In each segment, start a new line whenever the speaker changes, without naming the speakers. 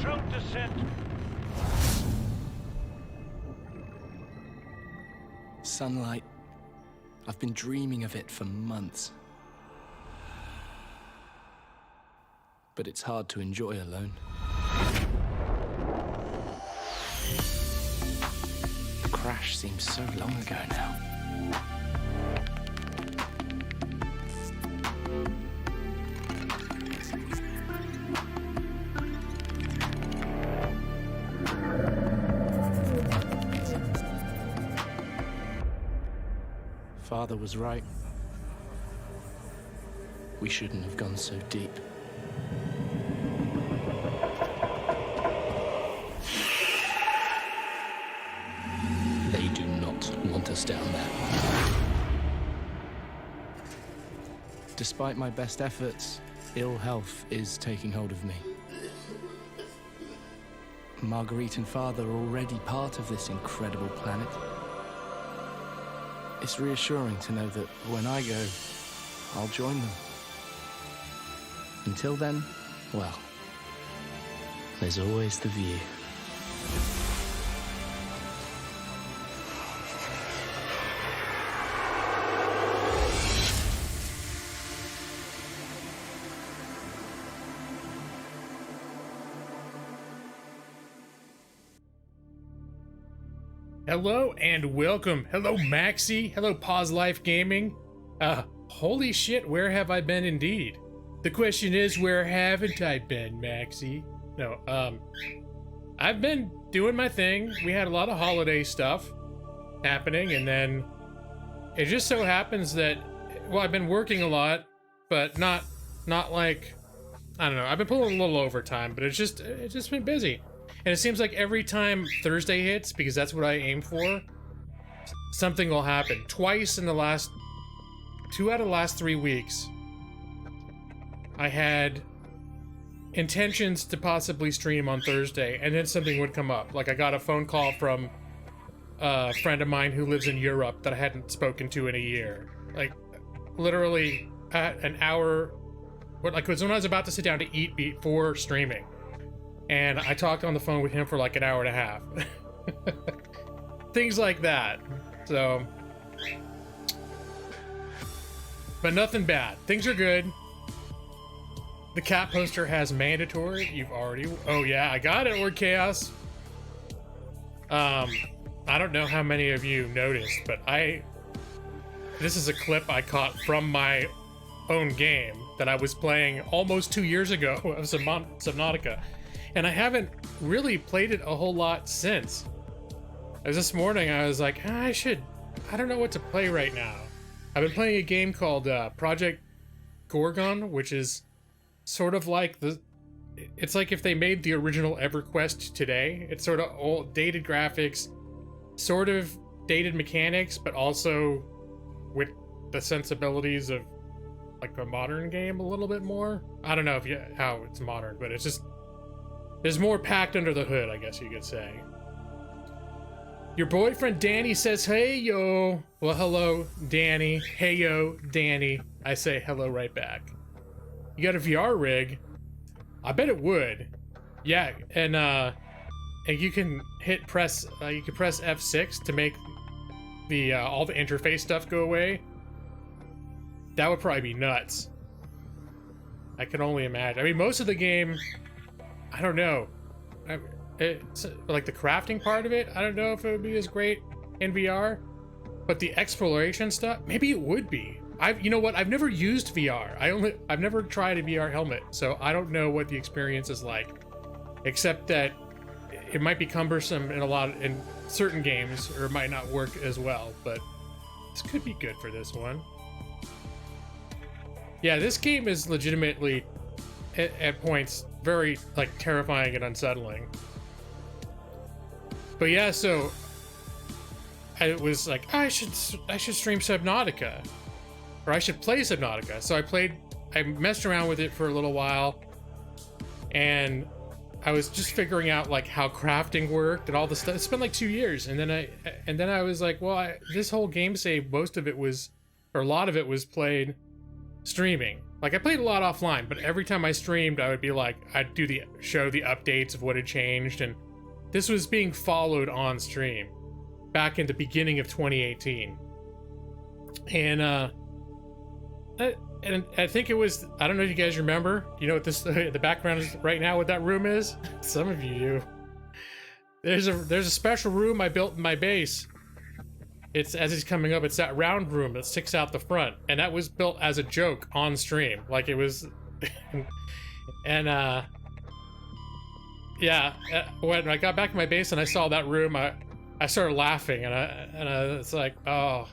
Controlled descent.
Sunlight. I've been dreaming of it for months. But it's hard to enjoy alone. The crash seems so long ago now. Father was right. We shouldn't have gone so deep. They do not want us down there. Despite my best efforts, ill health is taking hold of me. Marguerite and Father are already part of this incredible planet. It's reassuring to know that when I go, I'll join them. Until then, well, there's always the view.
Hello and welcome. Hello, Maxi. Hello, Pause Life Gaming. Holy shit, where have I been indeed? The question is, where haven't I been, Maxi? No, I've been doing my thing. We had a lot of holiday stuff happening, and then it just so happens that, well, I've been working a lot, but not like, I don't know, I've been pulling a little overtime, but it's just been busy. And it seems like every time Thursday hits, because that's what I aim for, something will happen. Twice in the last, 2 out of the last 3 weeks, I had intentions to possibly stream on Thursday, and then something would come up. Like I got a phone call from a friend of mine who lives in Europe that I hadn't spoken to in a year. Like, literally at an hour, like it was when I was about to sit down to eat before streaming. And I talked on the phone with him for like an hour and a half. Things like that. So, but nothing bad. Things are good. The cat poster has mandatory. You've already, oh yeah, I got it, Lord Chaos. I don't know how many of you noticed, but this is a clip I caught from my own game that I was playing almost 2 years ago of Subnautica. And I haven't really played it a whole lot since. As this morning, I was like, I don't know what to play right now. I've been playing a game called Project Gorgon, which is sort of like it's like if they made the original EverQuest today. It's sort of old, dated graphics, sort of dated mechanics, but also with the sensibilities of like a modern game a little bit more. I don't know how it's modern, but it's just, there's more packed under the hood, I guess you could say. Your boyfriend Danny says, hey yo. Well, hello, Danny. Hey yo, Danny. I say hello right back. You got a VR rig? I bet it would. Yeah, and you can press F6 to make the all the interface stuff go away. That would probably be nuts. I can only imagine. I mean, most of the game, I don't know. It's like the crafting part of it, I don't know if it would be as great in VR, but the exploration stuff, maybe it would be. You know what? I've never used VR. I've never tried a VR helmet, so I don't know what the experience is like, except that it might be cumbersome in certain games, or it might not work as well, but this could be good for this one. Yeah, this game is legitimately at points very like terrifying and unsettling. But yeah, so I was like, I should stream Subnautica, or I should play Subnautica. So I messed around with it for a little while, and I was just figuring out like how crafting worked and all the stuff. It's been like 2 years, and then I was like, well, this whole game save, most of it was, or a lot of it was played streaming. Like, I played a lot offline, but every time I streamed, I would be like, I'd do show the updates of what had changed, and this was being followed on stream back in the beginning of 2018. And I think it was, I don't know if you guys remember, you know what this, the background is right now, what that room is? Some of you do. There's a special room I built in my base. It's, as it's coming up, it's that round room that sticks out the front, and that was built as a joke on stream. Like, it was, and yeah, when I got back in my base and I saw that room, I started laughing, and it's like, oh,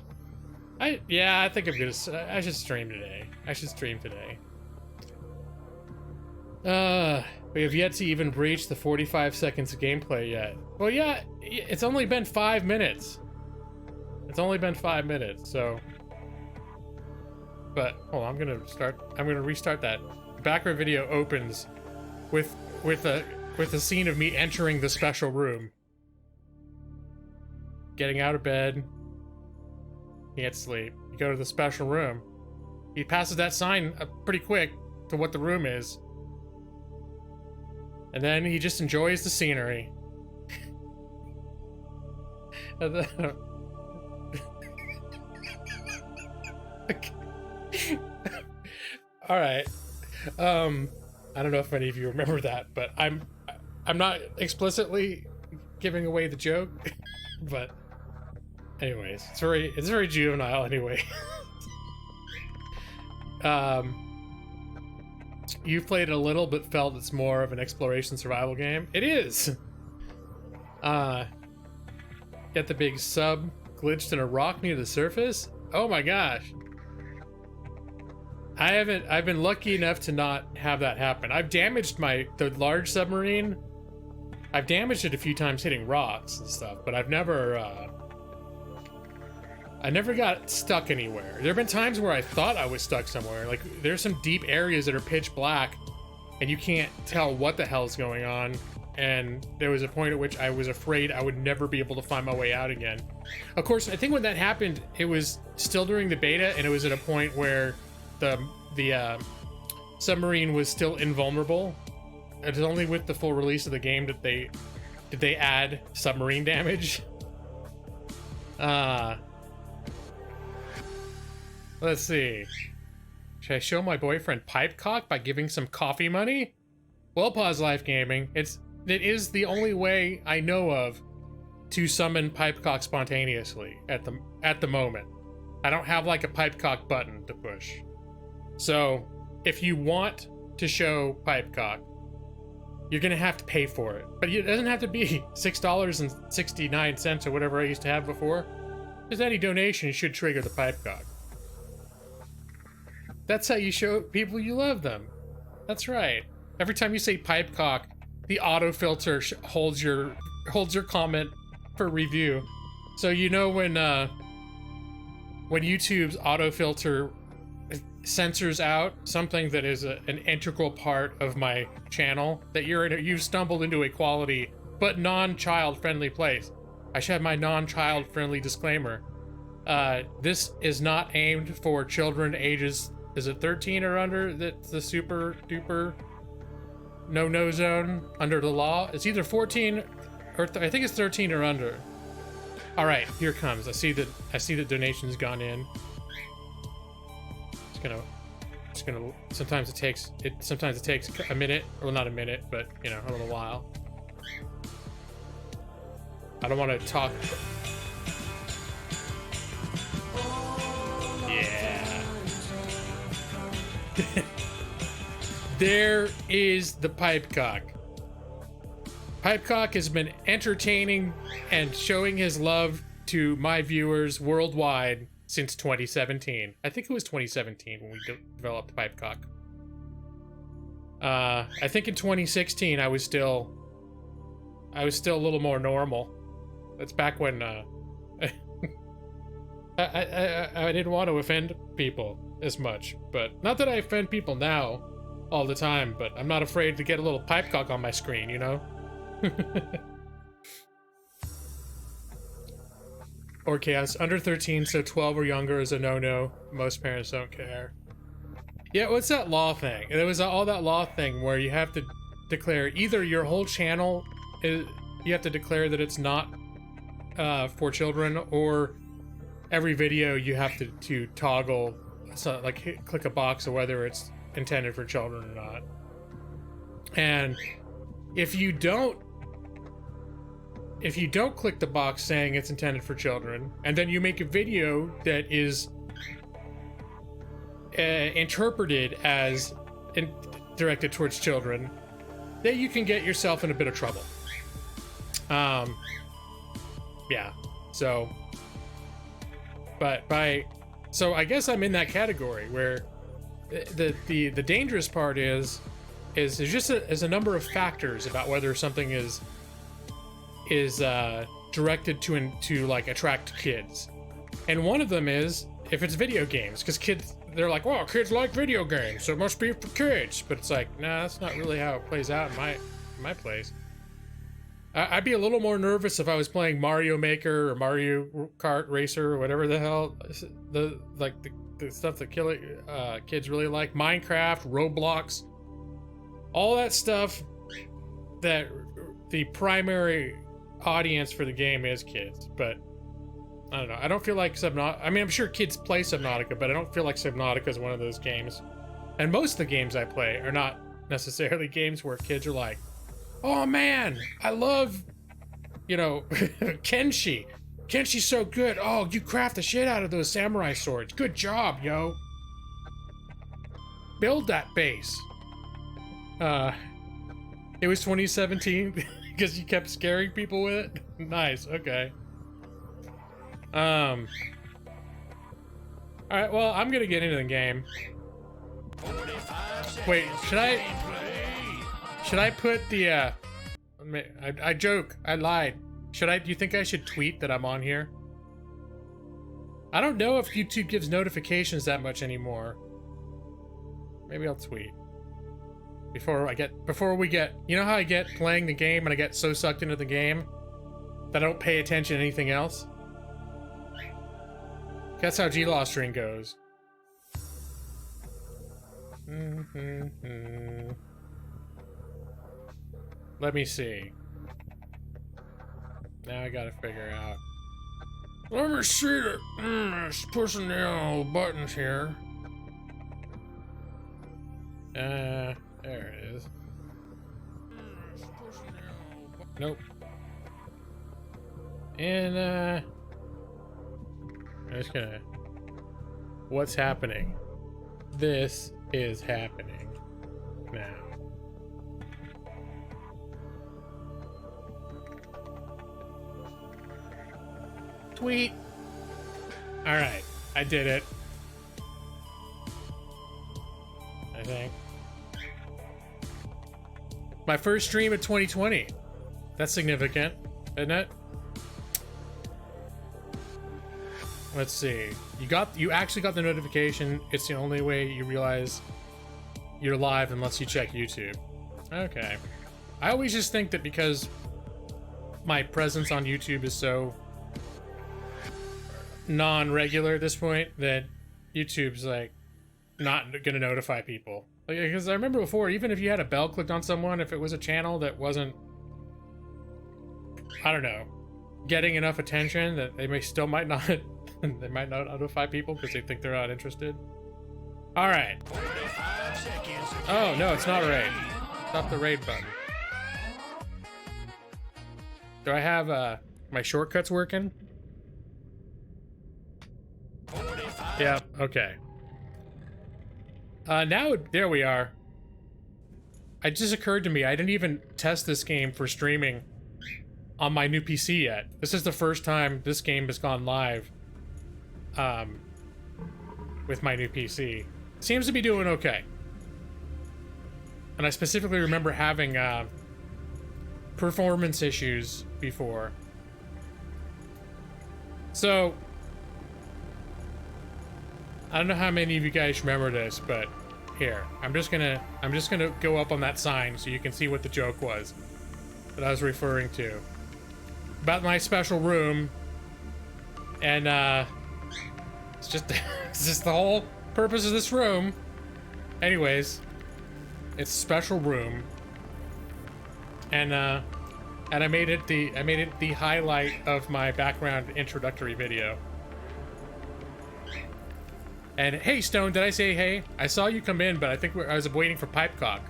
I think I should stream today. I should stream today. We have yet to even breach the 45 seconds of gameplay yet. Well, yeah, it's only been 5 minutes. It's only been 5 minutes, so. But hold on, I'm gonna restart that. The background video opens with a scene of me entering the special room, getting out of bed. Can't sleep. You go to the special room. He passes that sign pretty quick to what the room is, and then he just enjoys the scenery. And then, all right. I don't know if any of you remember that, but I'm not explicitly giving away the joke, but anyways, it's very juvenile anyway. You've played it a little, but felt it's more of an exploration survival game. It is. Get the big sub glitched in a rock near the surface. Oh my gosh. I've been lucky enough to not have that happen. I've damaged the large submarine. I've damaged it a few times hitting rocks and stuff, but I never got stuck anywhere. There have been times where I thought I was stuck somewhere. Like, there's some deep areas that are pitch black and you can't tell what the hell's going on. And there was a point at which I was afraid I would never be able to find my way out again. Of course, I think when that happened, it was still during the beta, and it was at a point where the submarine was still invulnerable. It's only with the full release of the game that they add submarine damage. Let's see. Should I show my boyfriend pipe cock by giving some coffee money? Well, Pause Life Gaming, it is the only way I know of to summon pipe cock spontaneously at the moment. I don't have like a pipe cock button to push. So if you want to show pipe cock, you're gonna have to pay for it. But it doesn't have to be $6.69 or whatever I used to have before. Just any donation should trigger the pipe cock. That's how you show people you love them. That's right. Every time you say pipe cock, the auto-filter holds your comment for review. So you know when YouTube's auto-filter censors out something that is an integral part of my channel, that you've stumbled into a quality but non-child friendly place. I should have my non-child friendly disclaimer. This is not aimed for children ages, is it 13 or under? That's the super duper no zone under the law. It's either 14 or I think it's 13 or under. All right, here it comes. I see that donations gone in. It's gonna. Sometimes it takes a minute, or not a minute, but you know, a little while. I don't want to talk. Yeah. There is the pipe cock. Pipe cock has been entertaining and showing his love to my viewers worldwide since 2017. I think it was 2017 when we developed pipe cock. I think in 2016 I was still a little more normal. That's back when I didn't want to offend people as much, but not that I offend people now all the time, but I'm not afraid to get a little pipe cock on my screen, you know? Or chaos under 13, so 12 or younger is a no-no. Most parents don't care. Yeah, what's that law thing? There was all that law thing where you have to declare either your whole channel is, you have to declare that it's not for children, or every video you have to toggle, so like click a box of whether it's intended for children or not. And if you don't click the box saying it's intended for children, and then you make a video that is interpreted as directed towards children, then you can get yourself in a bit of trouble. Yeah. So, so I guess I'm in that category where the dangerous part is there's just a number of factors about whether something is directed to like attract kids, and one of them is if it's video games, because kids, they're like, well, kids like video games, so it must be for kids. But it's like, nah, that's not really how it plays out in my place. I'd be a little more nervous if I was playing Mario Maker or Mario Kart Racer or whatever the hell, the stuff that kids really like, Minecraft, Roblox, all that stuff that the primary audience for the game is kids. But I don't know. I don't feel like Subnautica. I mean, I'm sure kids play Subnautica, but I don't feel like Subnautica is one of those games. And most of the games I play are not necessarily games where kids are like, oh man, I love, Kenshi. Kenshi's so good. Oh, you craft the shit out of those samurai swords. Good job, yo. Build that base. It was 2017 because you kept scaring people with it. Nice. Okay. All right. Well, I'm gonna get into the game. Wait, should I put the? I joke. I lied. Do you think I should tweet that I'm on here? I don't know if YouTube gives notifications that much anymore. Maybe I'll tweet. Before we get, you know how I get playing the game and I get so sucked into the game that I don't pay attention to anything else? That's how G-Law string goes. Let me see. Now I gotta figure out. Let me see it. Just pushing down all the buttons here. There it is. Nope. And I'm just gonna. What's happening? This is happening now. Tweet. All right, I did it. I think. My first stream of 2020. That's significant, isn't it? Let's see. You actually got the notification. It's the only way you realize you're live unless you check YouTube. Okay. I always just think that because my presence on YouTube is so non-regular at this point that YouTube's like not gonna notify people. Because I remember before, even if you had a bell clicked on someone, if it was a channel that wasn't, I don't know, getting enough attention, that they might not they might not notify people because they think they're not interested. All right. Oh no, it's not raid. Stop the raid button. Do I have my shortcuts working? Yeah. Okay. Now there we are. It just occurred to me I didn't even test this game for streaming on my new PC yet. This is the first time this game has gone live with my new PC. Seems to be doing okay. And I specifically remember having performance issues before. So I don't know how many of you guys remember this, but here, I'm just gonna go up on that sign so you can see what the joke was that I was referring to about my special room. And it's just the whole purpose of this room Anyways, it's a special room, and I made it the highlight of my background introductory video. And hey, Stone, did I say hey? I saw you come in, but I think I was waiting for Pipecock.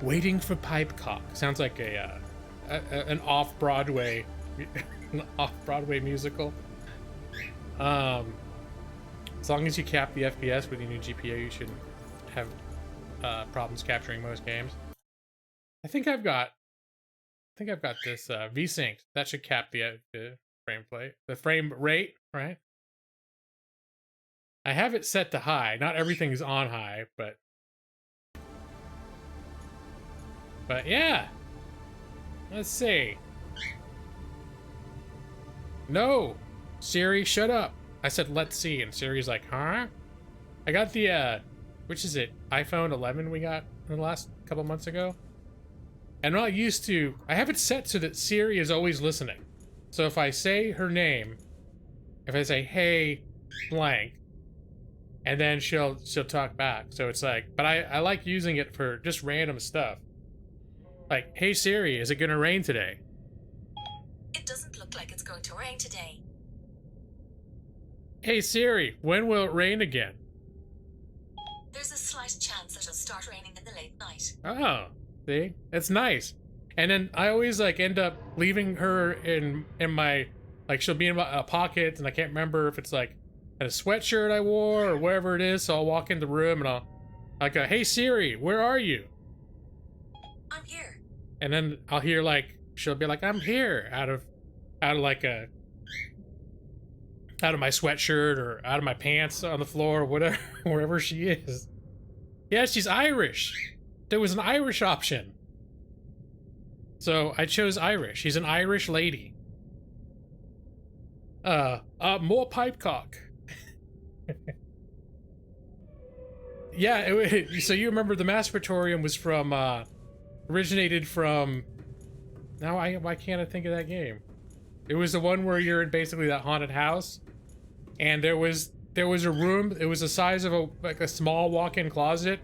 Waiting for Pipecock sounds like an off-Broadway musical. As long as you cap the FPS with your new GPU, you shouldn't have problems capturing most games. I think I've got this VSync that should cap the frame rate, right? I have it set to high. Not everything's on high, but yeah. Let's see. No, Siri, shut up. I said let's see, and Siri's like, huh? I got the which is it? iPhone 11 we got in the last couple months ago. And I'm not used to. I have it set so that Siri is always listening. So if I say her name, if I say hey blank, and then she'll talk back. So it's like, but I like using it for just random stuff. Like, hey Siri, is it gonna rain today?
It doesn't look like it's going to rain today.
Hey Siri, when will it rain again?
There's a slight chance that it'll start raining in the late night.
Oh, see? It's nice. And then I always like end up leaving her in my, like she'll be in a pocket, and I can't remember if it's like a sweatshirt I wore or wherever it is. So I'll walk in the room and I'll go, hey Siri, where are you?
I'm here.
And then I'll hear like, she'll be like, I'm here, out of like a, out of my sweatshirt or out of my pants on the floor or whatever, wherever she is. Yeah, she's Irish. There was an Irish option. So I chose Irish. She's an Irish lady. More Pipecock. Yeah, so you remember the Masturbatorium was from, originated from, now why can't I think of that game? It was the one where you're in basically that haunted house, and there was a room, it was the size of a small walk-in closet,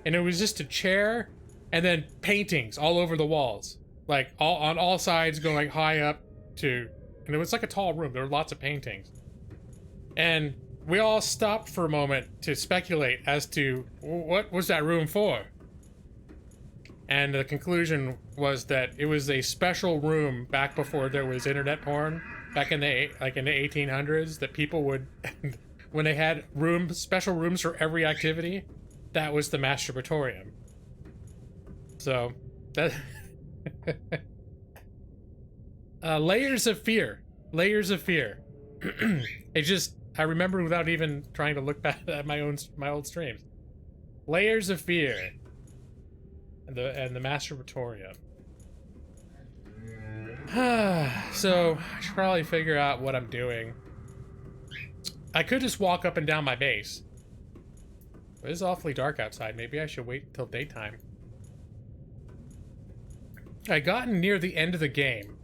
and it was just a chair, and then paintings all over the walls, like on all sides going high up to, and it was like a tall room, there were lots of paintings. And we all stopped for a moment to speculate as to what was that room for. And the conclusion was that it was a special room back before there was internet porn, back in the 1800s, that people would, when they had special rooms for every activity, that was the Masturbatorium. So that layers of fear. It just, I remember without even trying to look back at my old streams. Layers of fear. And the Masturbatorium. So I should probably figure out what I'm doing. I could just walk up and down my base. It is awfully dark outside. Maybe I should wait until daytime. I gotten near the end of the game,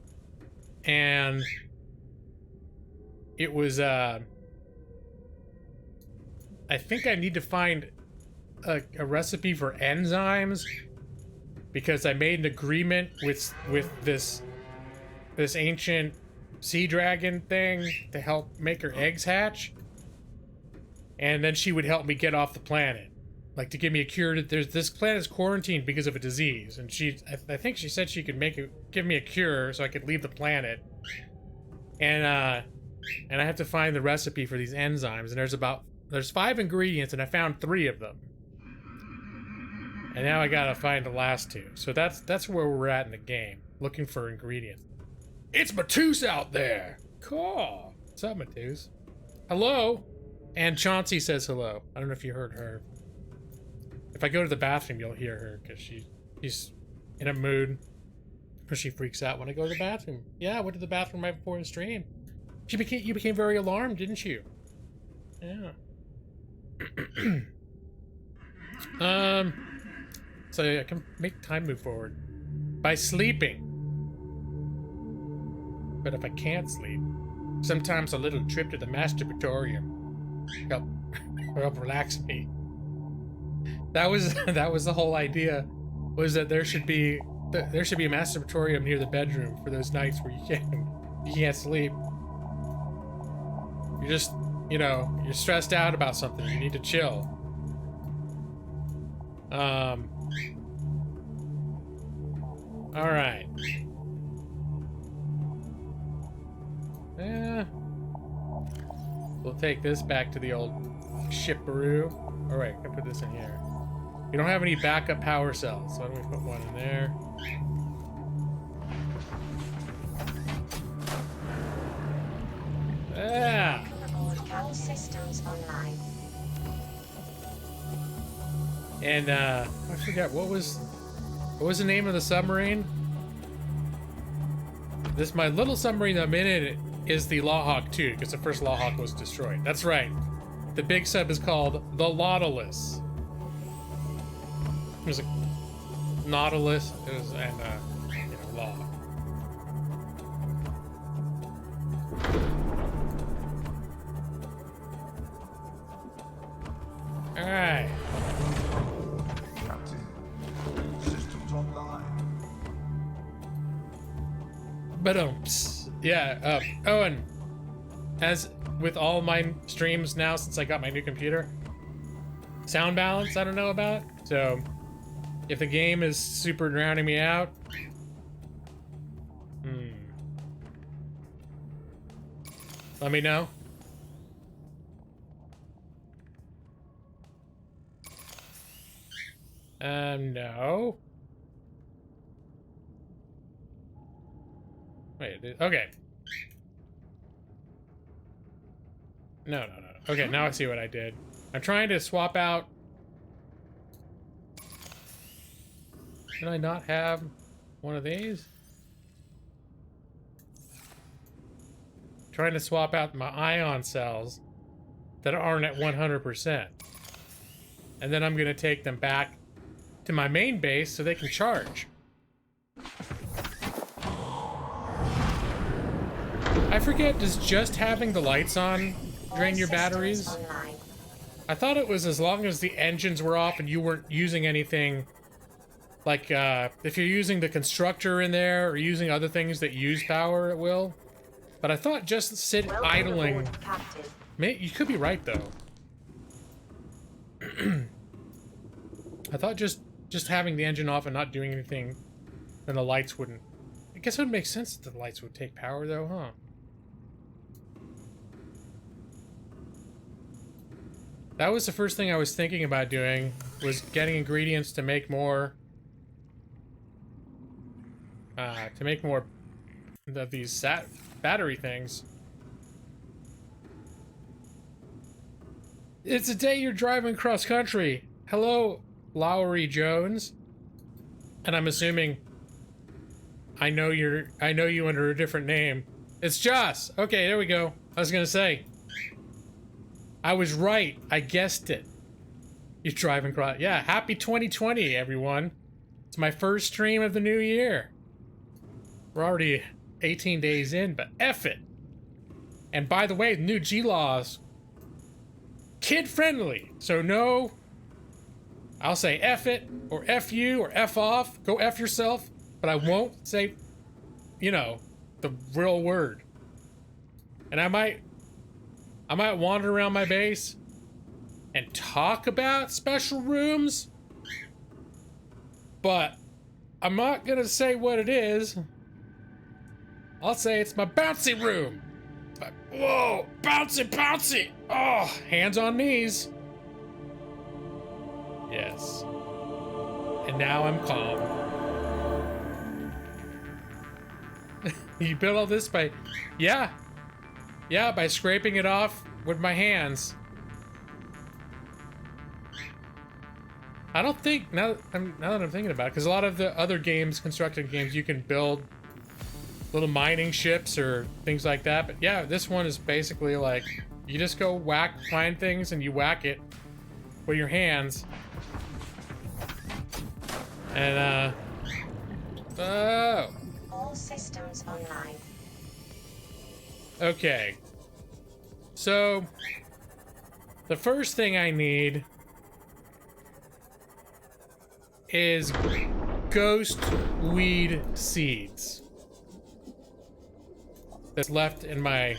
and it was I think I need to find a recipe for enzymes, because I made an agreement with this ancient sea dragon thing to help make her eggs hatch, and then she would help me get off the planet, like to give me a cure. This planet's quarantined because of a disease, and I think she said she could give me a cure so I could leave the planet. And I have to find the recipe for these enzymes, and there's 5 ingredients, and I found 3 of them. And now I gotta find the last 2. So that's where we're at in the game, looking for ingredients. It's Matus out there! Cool. What's up, Matus? Hello? And Chauncey says hello. I don't know if you heard her. If I go to the bathroom, you'll hear her, because she's in a mood. Because she freaks out when I go to the bathroom. Yeah, I went to the bathroom right before the stream. You became very alarmed, didn't you? Yeah. So I can make time move forward by sleeping. But if I can't sleep, sometimes a little trip to the Masturbatorium help relax me. That was that was the whole idea, was that there should be a masturbatorium near the bedroom for those nights where you can't sleep. You're just, you know, you're stressed out about something. You need to chill. All right. Yeah. We'll take this back to the old shipperoo. All right, I put this in here. We don't have any backup power cells, so why don't we put one in there? Yeah.
All systems online.
And I forgot what was the name of the submarine? My little submarine I'm in it is the Lawhawk 2, because the first Lawhawk was destroyed. That's right. The big sub is called the Nautilus. There's a Nautilus, and Lawhawk. All right.
Systems online.
But yeah. Oh, and as with all my streams now, since I got my new computer, sound balance I don't know about. So if the game is super drowning me out, let me know. No. Wait, okay. No. Okay, now I see what I did. I'm trying to swap out. Can I not have one of these? Trying to swap out my ion cells that aren't at 100%. And then I'm gonna take them back to my main base so they can charge. I forget, does just having the lights on drain your batteries? I thought it was as long as the engines were off and you weren't using anything, like if you're using the constructor in there or using other things that use power at will. But I thought just idling. You could be right though. I thought just having the engine off and not doing anything, then the lights wouldn't. I guess it would make sense that the lights would take power though, huh? That was the first thing I was thinking about doing, was getting ingredients to make more of these battery things. It's a day you're driving cross country. Hello, Lowry Jones. And I'm assuming I know you under a different name. It's Joss. Okay, there we go. I was gonna say. I was right. I guessed it. You're driving cross. Yeah, happy 2020, everyone. It's my first stream of the new year. We're already 18 days in, but F it. And by the way, the new G-Laws, kid-friendly. So no, I'll say F it, or F you, or F off. Go F yourself. But I won't say, you know, the real word. And I might wander around my base and talk about special rooms, but I'm not gonna say what it is. I'll say it's my bouncy room. But, whoa, bouncy. Oh, hands on knees. Yes. And now I'm calm. You built all this by, yeah, by scraping it off with my hands. I don't think, now that I'm thinking about it, because a lot of the other games, constructed games, you can build little mining ships or things like that. But yeah, this one is basically like, you just go find things and you whack it with your hands. And, oh.
All systems online.
Okay. So, the first thing I need is ghost weed seeds. That's left in my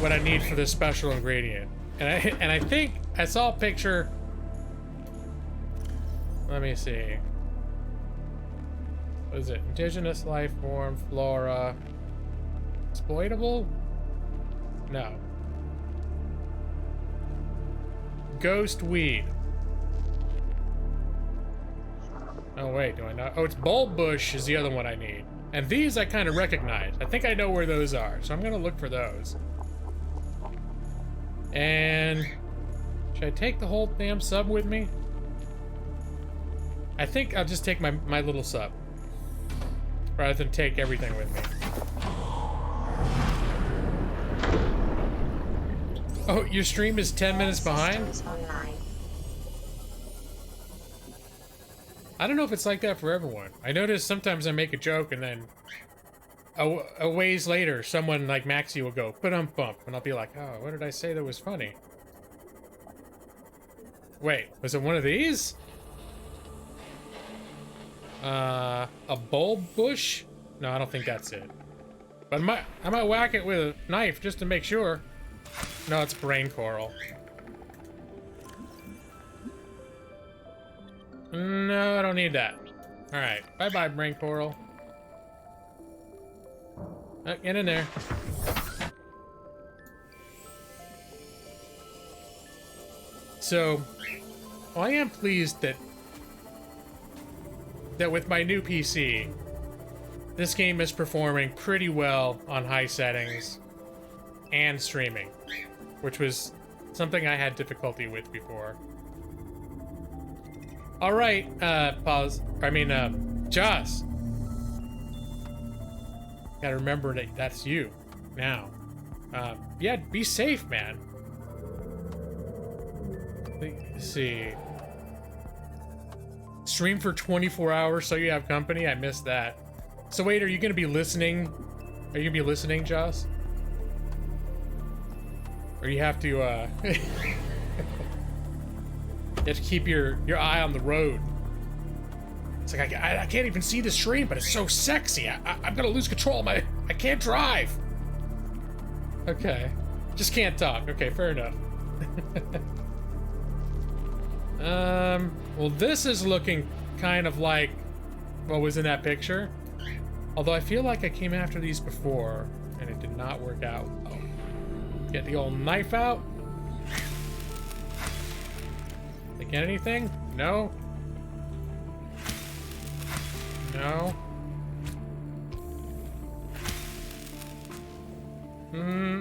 what I need for this special ingredient. And I think I saw a picture. Let me see. What is it? Indigenous life form, flora. Exploitable? No. Ghost weed. Oh wait, do I not? Oh, it's bulb bush is the other one I need. And these I kind of recognize. I think I know where those are, so I'm gonna look for those. And should I take the whole damn sub with me? I think I'll just take my little sub rather than take everything with me. Oh, your stream is 10 minutes behind? I don't know if it's like that for everyone. I notice sometimes I make a joke and then a ways later, someone like Maxie will go, "Ba-dum-bump," and I'll be like, "Oh, what did I say that was funny?" Wait, was it one of these? A bulb bush? No, I don't think that's it. But I might whack it with a knife just to make sure. No, it's brain coral. No, I don't need that. Alright, bye-bye, brain coral. Get in there. So, well, I am pleased that with my new PC, this game is performing pretty well on high settings and streaming, which was something I had difficulty with before. All right, Joss. Gotta remember that that's you now. Yeah, be safe, man. Let's see. Stream for 24 hours so you have company? I missed that. So wait, are you gonna be listening? Are you gonna be listening, Joss? Or you have to, you have to keep your eye on the road. It's like, I can't even see the stream, but it's so sexy. I'm gonna lose control. I can't drive. Okay. Just can't talk. Okay, fair enough. Well, this is looking kind of like what was in that picture. Although I feel like I came after these before, and it did not work out. Oh. Get the old knife out. They get anything? No? No?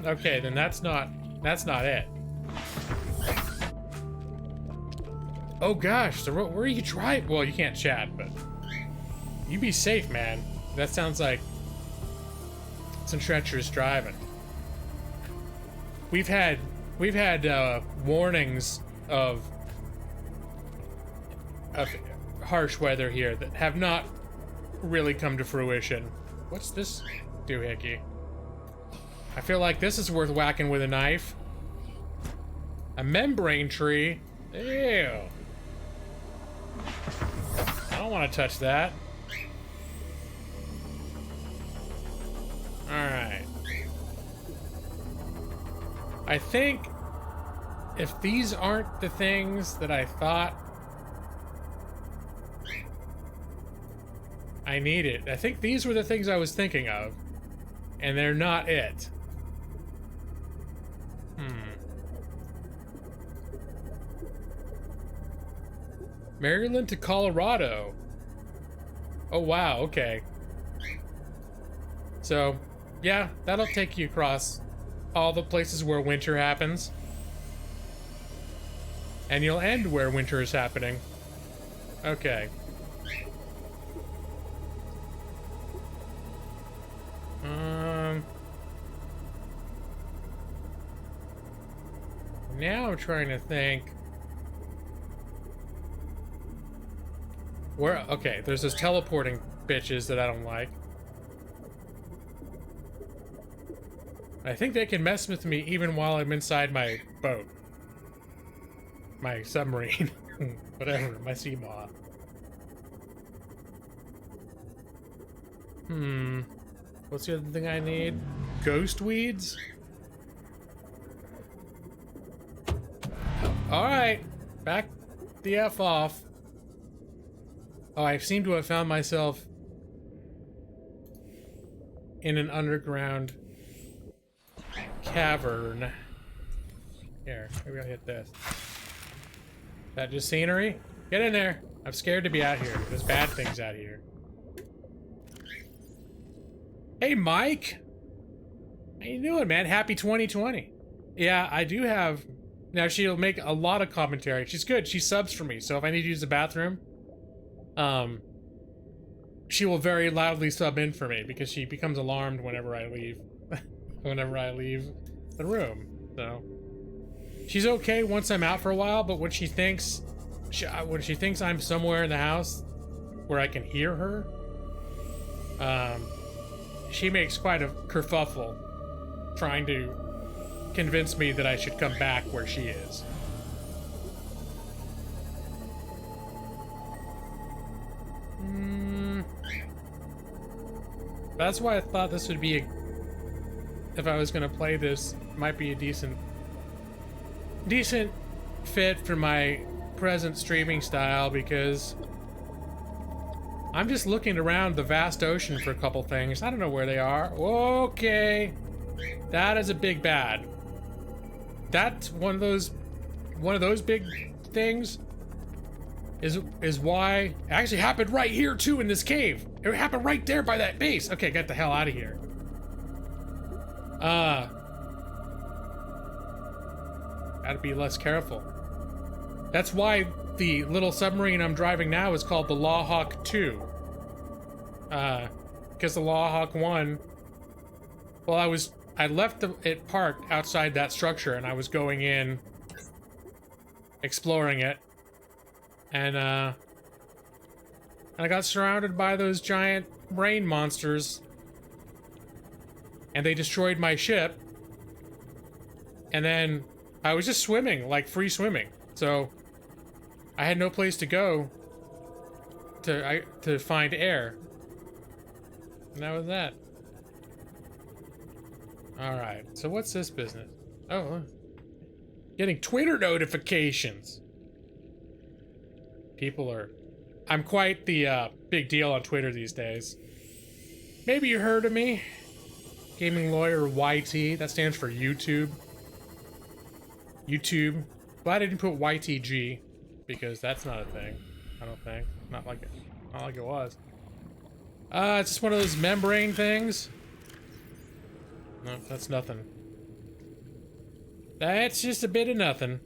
Okay, then that's not it. Oh gosh, so where are you driving? Well, you can't chat, but you be safe, man. That sounds like some treacherous driving. We've had warnings of harsh weather here that have not really come to fruition. What's this doohickey? I feel like this is worth whacking with a knife. A membrane tree? Ew. I don't want to touch that. Alright. I think if these aren't the things that I thought I needed, I think these were the things I was thinking of, and they're not it. Maryland to Colorado. Oh wow, okay. So, yeah, that'll take you across all the places where winter happens. And you'll end where winter is happening. Okay. Now I'm trying to think. Where? Okay, there's those teleporting bitches that I don't like. I think they can mess with me even while I'm inside my boat. My submarine. Whatever, my sea moth. What's the other thing I need? Ghost weeds? Alright. Back the F off. Oh, I seem to have found myself in an underground cavern. Here, maybe I'll hit this. Is that just scenery? Get in there. I'm scared to be out here. There's bad things out here. Hey, Mike. How you doing, man? Happy 2020. Yeah, I do have... Now, she'll make a lot of commentary. She's good. She subs for me. So if I need to use the bathroom, she will very loudly sub in for me because she becomes alarmed whenever I leave. Whenever I leave the room. So she's okay once I'm out for a while, but when she thinks I'm somewhere in the house where I can hear her, she makes quite a kerfuffle trying to convince me that I should come back where she is. That's why I thought this would be if I was gonna play this, might be a decent fit for my present streaming style, because I'm just looking around the vast ocean for a couple things. I don't know where they are. Okay, that is a big bad. That's one of those big things. Is why it actually happened right here too in this cave. It happened right there by that base. Okay, get the hell out of here. Gotta be less careful. That's why the little submarine I'm driving now is called the Lawhawk 2. Because the Lawhawk 1, well, I left it parked outside that structure and I was going in, exploring it, and I got surrounded by those giant brain monsters, and they destroyed my ship, and then I was just swimming, like free swimming, so I had no place to go to find air, and that was that. Alright, so what's this business? Oh, getting Twitter notifications. I'm quite the big deal on Twitter these days. Maybe you heard of me. Gaming Lawyer YT, that stands for YouTube. YouTube. Glad I didn't put YTG, because that's not a thing. I don't think. Not like it was. It's just one of those membrane things. No, that's nothing. That's just a bit of nothing.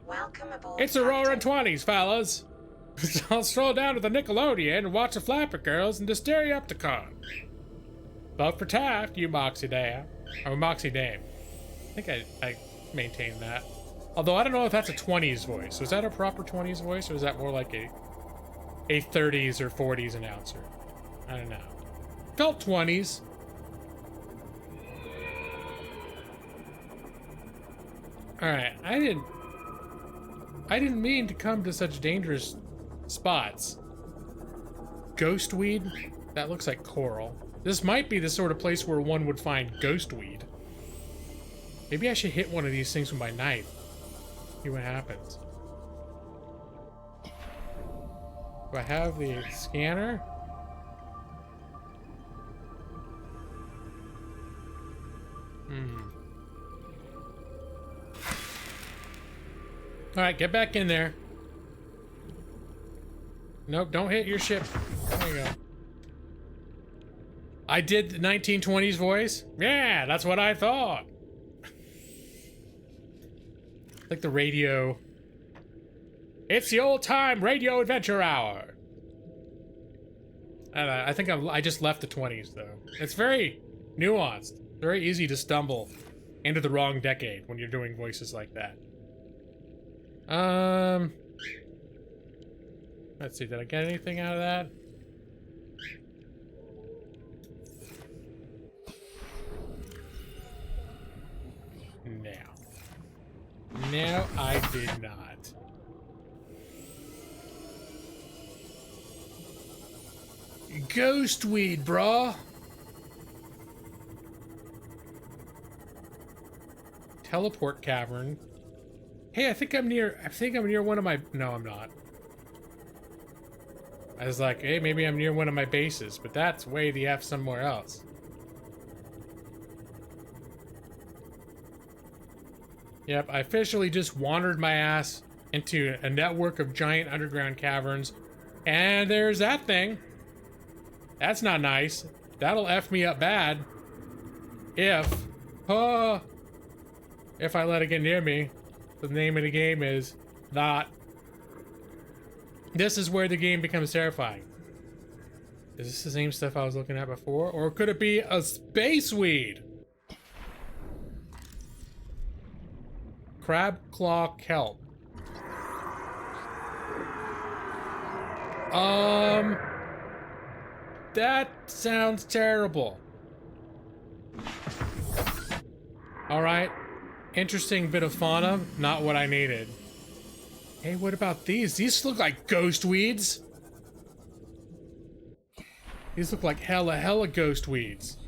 Welcome aboard.
It's a roaring 20s, fellas. I'll stroll down to the Nickelodeon and watch the Flapper Girls and the Stereopticon. Vote for Taft, you Moxie Dame. Or Moxie Dame. I think I maintained that. Although I don't know if that's a 20s voice. Was that a proper 20s voice, or was that more like a 30s or 40s announcer? I don't know. Felt 20s. Alright, I didn't mean to come to such dangerous spots. Ghostweed? That looks like coral. This might be the sort of place where one would find ghostweed. Maybe I should hit one of these things with my knife. See what happens. Do I have the scanner? Alright, get back in there. Nope, don't hit your ship. There you go. I did the 1920s voice? Yeah, that's what I thought. Like the radio. It's the old time radio adventure hour. I think I just left the 20s though. It's very nuanced. Very easy to stumble into the wrong decade when you're doing voices like that. Let's see, did I get anything out of that? No, I did not. Ghost weed, brah. Teleport cavern. Hey, I think I'm near one of my... No, I'm not. I was like, hey, maybe I'm near one of my bases, but that's way the F somewhere else. Yep, I officially just wandered my ass into a network of giant underground caverns. And there's that thing. That's not nice. That'll F me up bad. If I let it get near me. The name of the game is not. This is where the game becomes terrifying. Is this the same stuff I was looking at before? Or could it be a space weed? Crab claw kelp. That sounds terrible. All right. Interesting bit of fauna, not what I needed. Hey, what about these? These look like ghost weeds. These look like hella ghost weeds.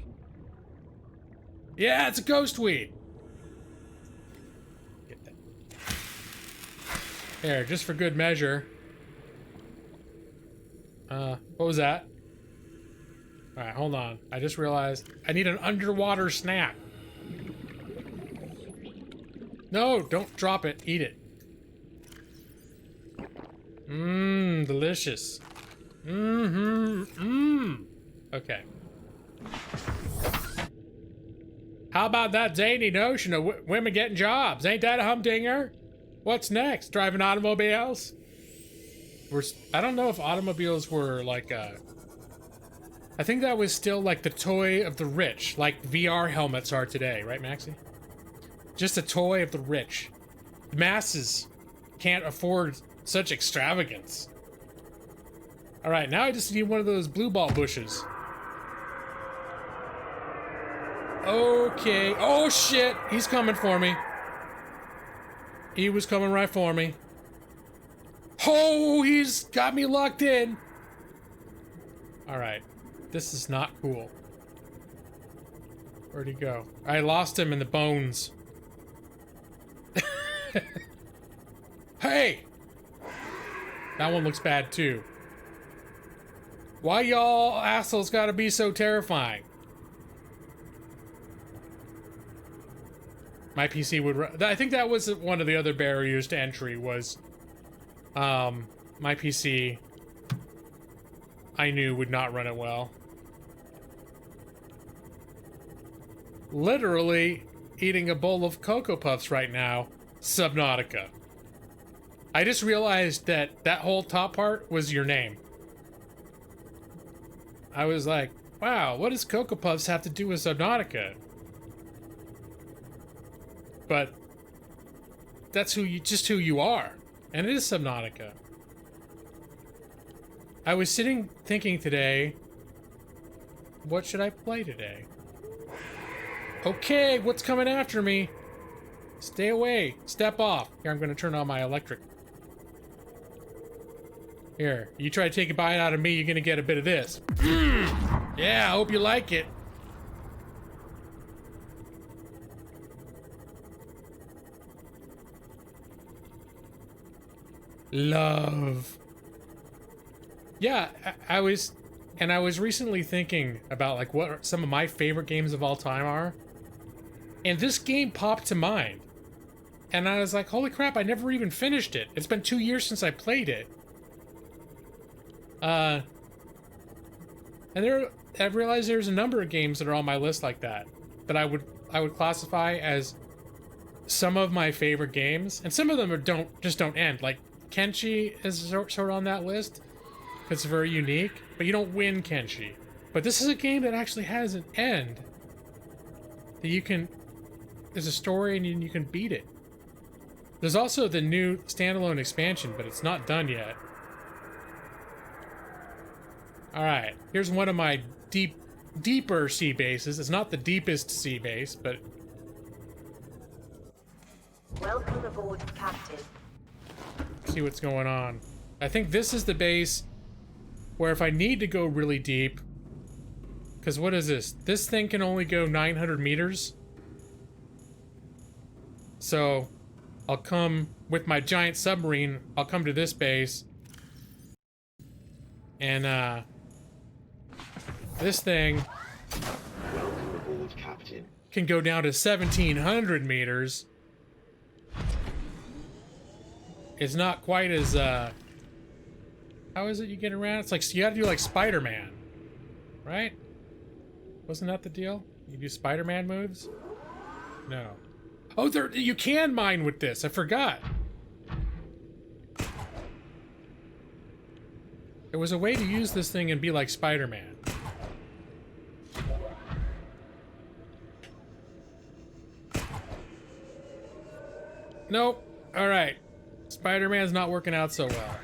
Yeah, it's a ghost weed. Get that. There, just for good measure. What was that? All right, hold on. I just realized I need an underwater snack. No, don't drop it. Eat it. Mmm, delicious. Okay. How about that zany notion of women getting jobs? Ain't that a humdinger? What's next? Driving automobiles? I don't know if automobiles were like I think that was still like the toy of the rich, like VR helmets are today, right, Maxie? Just a toy of the rich. The masses can't afford such extravagance. All right, now I just need one of those blue ball bushes. Okay. Oh, shit. He's coming for me. He was coming right for me. Oh, he's got me locked in. All right. This is not cool. Where'd he go? I lost him in the bones. Hey! That one looks bad too. Why y'all assholes gotta be so terrifying? My PC would I think that was one of the other barriers to entry was my PC I knew would not run it well. Literally eating a bowl of Cocoa Puffs right now. Subnautica. I just realized that that whole top part was your name. I was like, wow, what does Cocoa Puffs have to do with Subnautica? But that's who you are. And it is Subnautica. I was sitting thinking today, what should I play today? Okay, what's coming after me? Stay away. Step off. Here, I'm going to turn on my electric. Here, you try to take a bite out of me, you're going to get a bit of this. Yeah, I hope you like it. Love. Yeah, I was recently thinking about like what some of my favorite games of all time are. And this game popped to mind. And I was like, holy crap, I never even finished it. It's been 2 years since I played it. And I've realized there's a number of games that are on my list like that. That I would classify as some of my favorite games. And some of them just don't end. Like Kenshi is sort of on that list. It's very unique. But you don't win Kenshi. But this is a game that actually has an end. That you can... There's a story and you can beat it. There's also the new standalone expansion, but it's not done yet. Alright, here's one of my deeper sea bases. It's not the deepest sea base, but...
Welcome aboard, Captain.
See what's going on. I think this is the base where if I need to go really deep, because what is this? This thing can only go 900 meters. So I'll come with my giant submarine, I'll come to this base. And this thing
Welcome aboard, Captain.
can go down to 1700 meters. It's not quite as how is it you get around? It's like you gotta do like Spider-Man, right? Wasn't that the deal? You do Spider-Man moves? No. Oh, you can mine with this. I forgot. There was a way to use this thing and be like Spider-Man. Nope. All right. Spider-Man's not working out so well.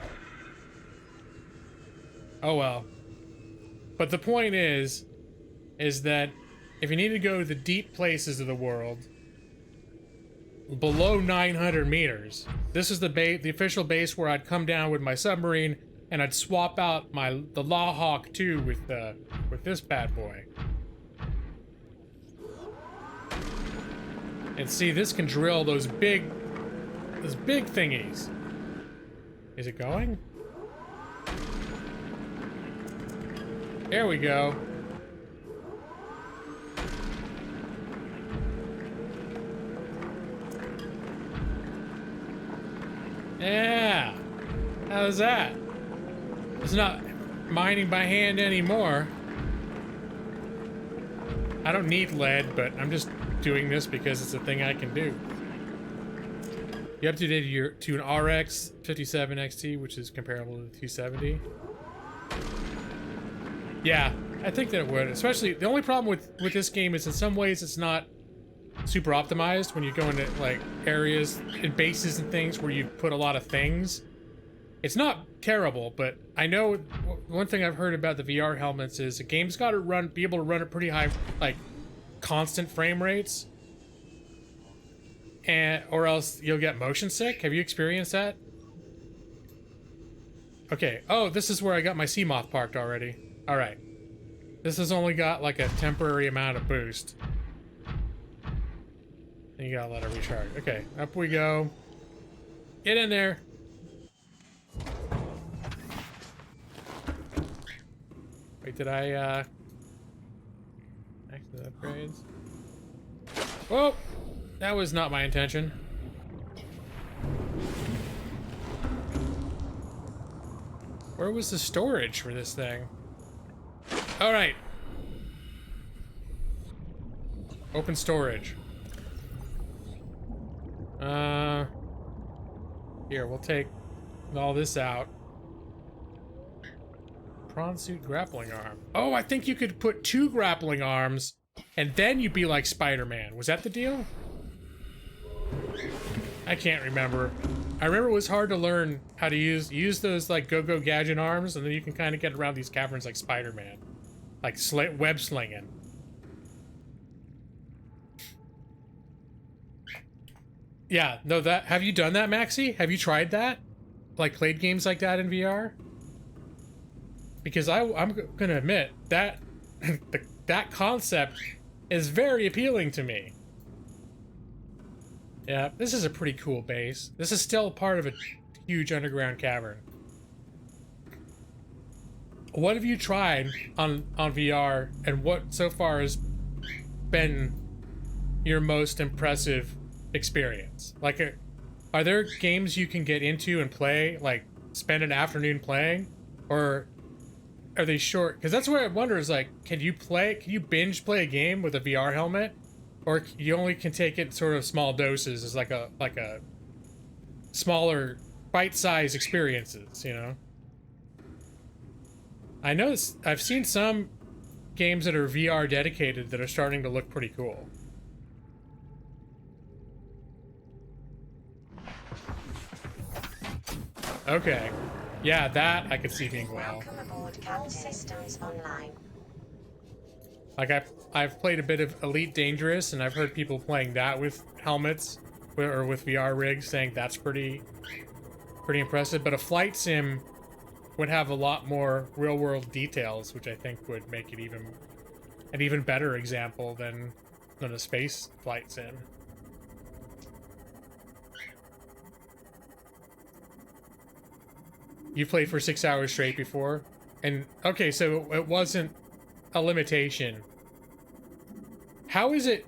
Oh well. But the point is that if you need to go to the deep places of the world, below 900 meters, this is the official base where I'd come down with my submarine and I'd swap out the Law Hawk 2 with this bad boy. And see, this can drill those big thingies. Is it going? There we go. Yeah. How's that? It's not mining by hand anymore. I don't need lead, but I'm just doing this because it's a thing I can do. You updated to an RX 57 XT, which is comparable to the 270. Yeah, I think that it would. Especially, the only problem with this game is in some ways it's not super optimized when you go into like areas and bases and things where you put a lot of things. It's not terrible, but I know one thing I've heard about the VR helmets is the game's got to be able to run at pretty high, like constant frame rates, or else you'll get motion sick. Have you experienced that? Okay. Oh, this is where I got my Seamoth parked already. All right. This has only got like a temporary amount of boost. And you gotta let it recharge. Okay, up we go. Get in there. Wait, did I activate upgrades? Whoa! That was not my intention. Where was the storage for this thing? All right. Open storage. Here, we'll take all this out. Prawn suit grappling arm. Oh, I think you could put 2 grappling arms and then you'd be like Spider-Man. Was that the deal? I can't remember. I remember it was hard to learn how to use those like go-go gadget arms, and then you can kind of get around these caverns like Spider-Man. Like web slinging. Yeah, no, have you done that, Maxie? Have you tried that? Like played games like that in VR? Because I'm gonna admit that that concept is very appealing to me. Yeah, this is a pretty cool base. This is still part of a huge underground cavern. What have you tried on VR, and what so far has been your most impressive experience? Like, are there games you can get into and play, like spend an afternoon playing, or are they short? Because that's where I wonder is like, can you binge play a game with a VR helmet, or you only can take it sort of small doses as like a smaller bite-sized experiences, you know? I know I've seen some games that are VR dedicated that are starting to look pretty cool. Okay. Yeah, that I could see being well.
Welcome aboard, Captain. Systems online.
Like I've played a bit of Elite Dangerous, and I've heard people playing that with helmets or with VR rigs, saying that's pretty impressive. But a flight sim would have a lot more real world details, which I think would make it an even better example than a space flight sim. You played for 6 hours straight before? And okay, so it wasn't a limitation. How is it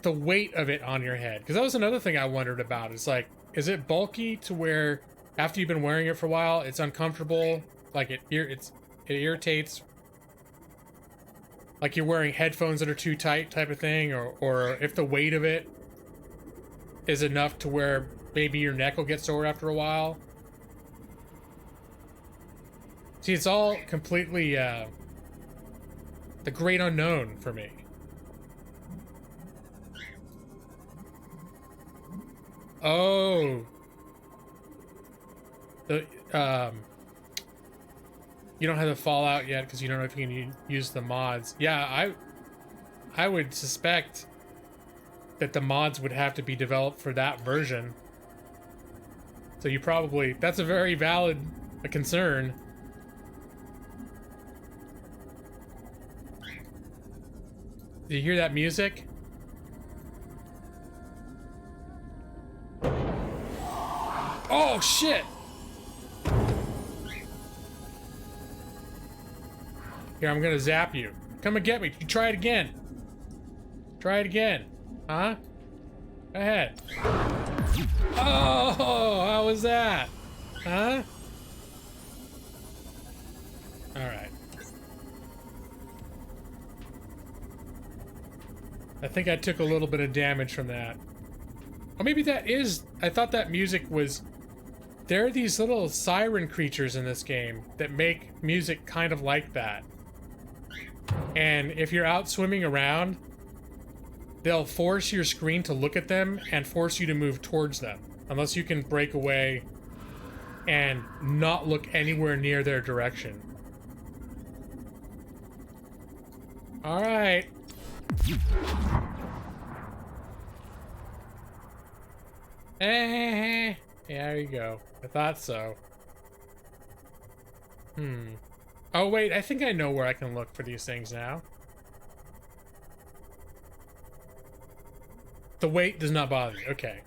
the weight of it on your head? Because that was another thing I wondered about. It's like, is it bulky to where after you've been wearing it for a while, it's uncomfortable? Like it irritates? Like you're wearing headphones that are too tight type of thing? Or if the weight of it is enough to where maybe your neck will get sore after a while? See, it's all completely the great unknown for me. Oh. The you don't have the Fallout yet because you don't know if you can use the mods. Yeah, I would suspect that the mods would have to be developed for that version. So you probably, that's a very valid concern. Do you hear that music? Oh shit! Here, I'm gonna zap you. Come and get me. You try it again. Try it again. Huh? Go ahead. Oh, how was that? Huh? Alright. I think I took a little bit of damage from that. Or maybe that is... I thought that music was... There are these little siren creatures in this game that make music kind of like that. And if you're out swimming around, they'll force your screen to look at them and force you to move towards them. Unless you can break away and not look anywhere near their direction. Alright. Eh, yeah, there you go. I thought so. Oh wait, I think I know where I can look for these things now. The weight does not bother me. Okay.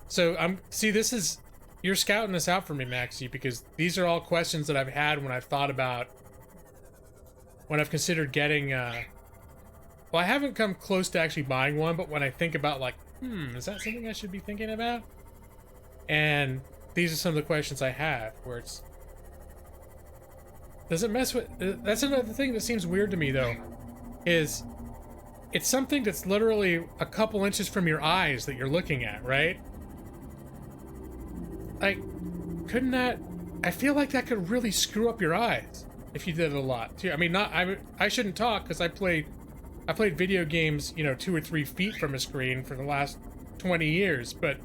So see, this is, you're scouting this out for me, Maxie, because these are all questions that I've had when I've thought about, when I've considered getting, well, I haven't come close to actually buying one, but when I think about like, is that something I should be thinking about? And these are some of the questions I have, where it's, does it mess with, that's another thing that seems weird to me though, is it's something that's literally a couple inches from your eyes that you're looking at, right? Like, couldn't that, I feel like that could really screw up your eyes if you did it a lot too. I mean, I shouldn't talk because I played video games, you know, 2 or 3 feet from a screen for the last 20 years, but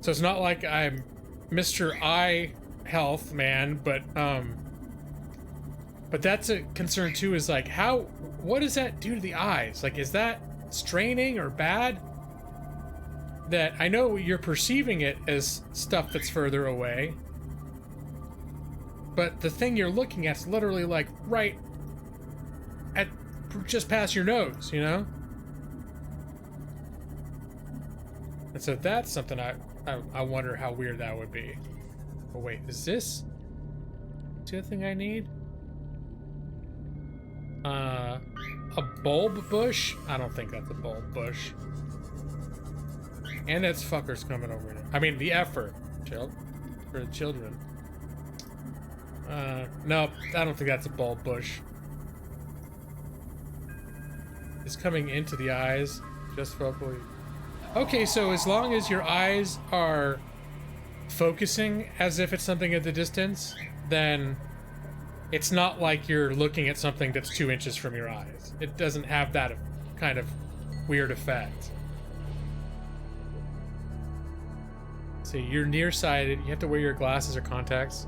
so it's not like I'm Mr. Eye Health man, but that's a concern too, is like what does that do to the eyes? Like, is that straining or bad? That I know you're perceiving it as stuff that's further away, but the thing you're looking at is literally like right at just past your nose, you know? And so that's something I wonder how weird that would be. Oh wait, is this the other thing I need? A bulb bush? I don't think that's a bulb bush. And that's fuckers coming over here. I mean, the effort, for the children. No, I don't think that's a bulb bush. It's coming into the eyes, just focally. Okay, so as long as your eyes are focusing as if it's something at the distance, then it's not like you're looking at something that's 2 inches from your eyes. It doesn't have that kind of weird effect. See, you're nearsighted. You have to wear your glasses or contacts.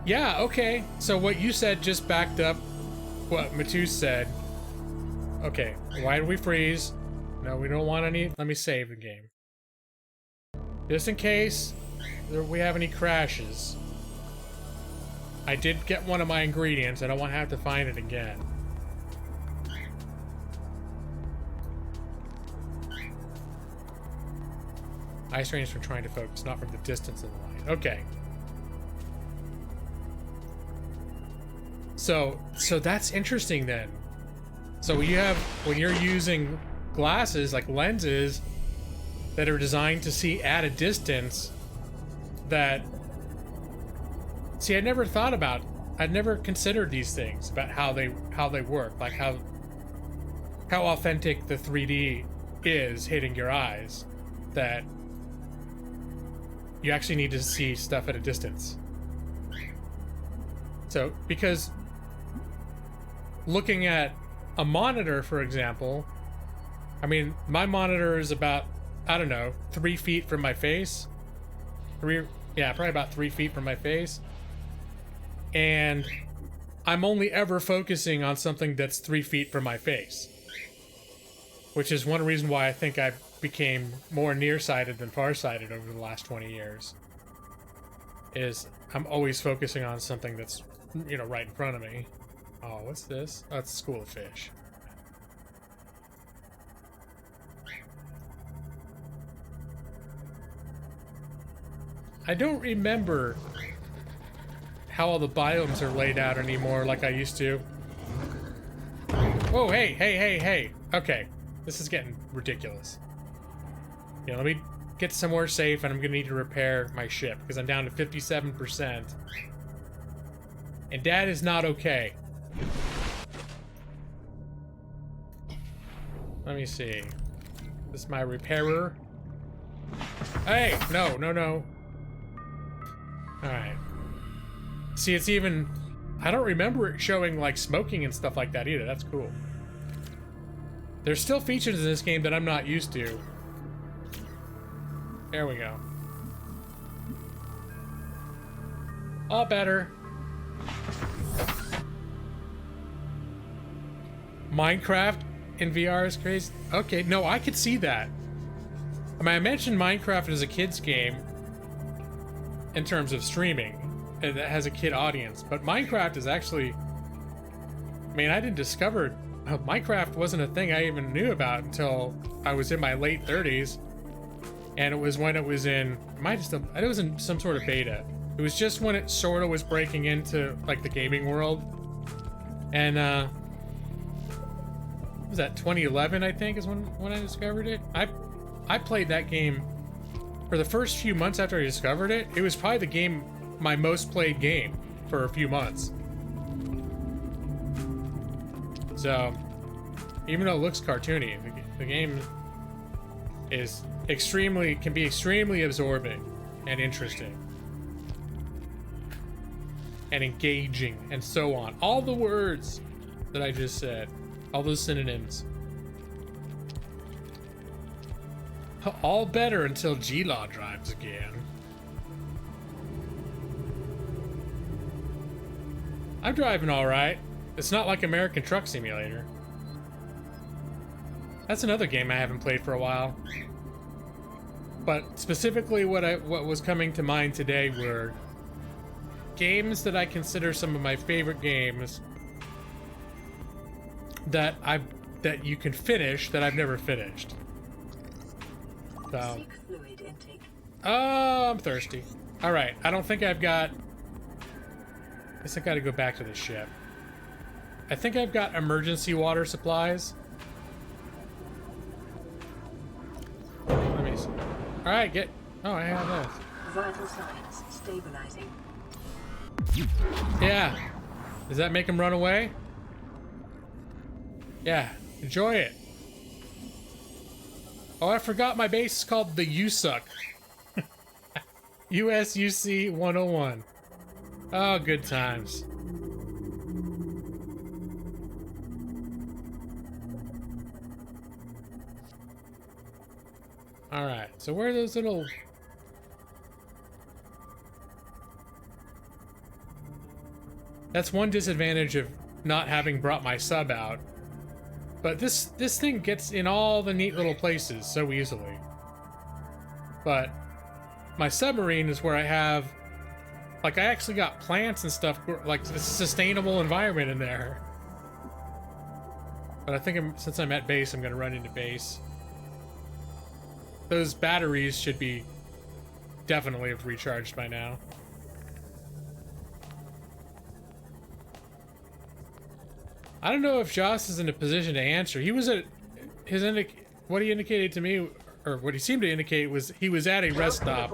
Yeah, okay. So what you said just backed up what Matus said. Okay, why do we freeze? No, we don't want any. Let me save the game. Just in case we have any crashes. I did get one of my ingredients. I don't want to have to find it again. Eye strain is from trying to focus, not from the distance of the light. Okay. So that's interesting then. So you have, when you're using glasses, like lenses, that are designed to see at a distance, that... See, I'd never considered these things about how they work, like how authentic the 3D is hitting your eyes, that you actually need to see stuff at a distance. So, because looking at a monitor, for example, I mean, my monitor is about, I don't know, 3 feet from my face. Yeah, probably about 3 feet from my face. And I'm only ever focusing on something that's 3 feet from my face. Which is one reason why I think I became more nearsighted than farsighted over the last 20 years. Is I'm always focusing on something that's, you know, right in front of me. Oh, what's this? Oh, it's a school of fish. I don't remember how all the biomes are laid out anymore like I used to. Whoa, hey. Okay, this is getting ridiculous. Yeah, let me get somewhere safe, and I'm gonna need to repair my ship because I'm down to 57%. And Dad is not okay. Let me see. This is my repairer. Hey, no. Alright. See, it's even... I don't remember it showing, like, smoking and stuff like that either. That's cool. There's still features in this game that I'm not used to. There we go. All better. Minecraft in VR is crazy. Okay, no, I could see that. I mean, I mentioned Minecraft as a kid's game in terms of streaming. It has a kid audience, but Minecraft is actually... I mean, I didn't discover... Minecraft wasn't a thing I even knew about until I was in my late 30s. And it was when it was in... It was in some sort of beta. It was just when it sort of was breaking into, like, the gaming world. And, what was that, 2011, I think, is when I discovered it? I played that game for the first few months after I discovered it. It was probably my most played game for a few months. So, even though it looks cartoony, the game is can be extremely absorbing and interesting and engaging and so on. All the words that I just said, all those synonyms. All better until G-Law drives again. I'm driving all right. It's not like American Truck Simulator. That's another game I haven't played for a while. But specifically what was coming to mind today were games that I consider some of my favorite games that you can finish that I've never finished. So, oh, I'm thirsty. All right, I don't think I've got... I guess I gotta go back to the ship. I think I've got emergency water supplies. Let me see. All right, get... Oh, I have this.
Vital signs stabilizing.
Yeah. Does that make him run away? Yeah. Enjoy it. Oh, I forgot my base is called the USUC. USUC 101. Oh, good times. Alright, so where are those little... That's one disadvantage of not having brought my sub out, But this thing gets in all the neat little places so easily. But my submarine is where I have, like, I actually got plants and stuff, like it's a sustainable environment in there. But I think since I'm at base, I'm gonna run into base. Those batteries should be definitely have recharged by now. I don't know if Joss is in a position to answer. He was at what he indicated to me, or what he seemed to indicate, was he was at a rest stop,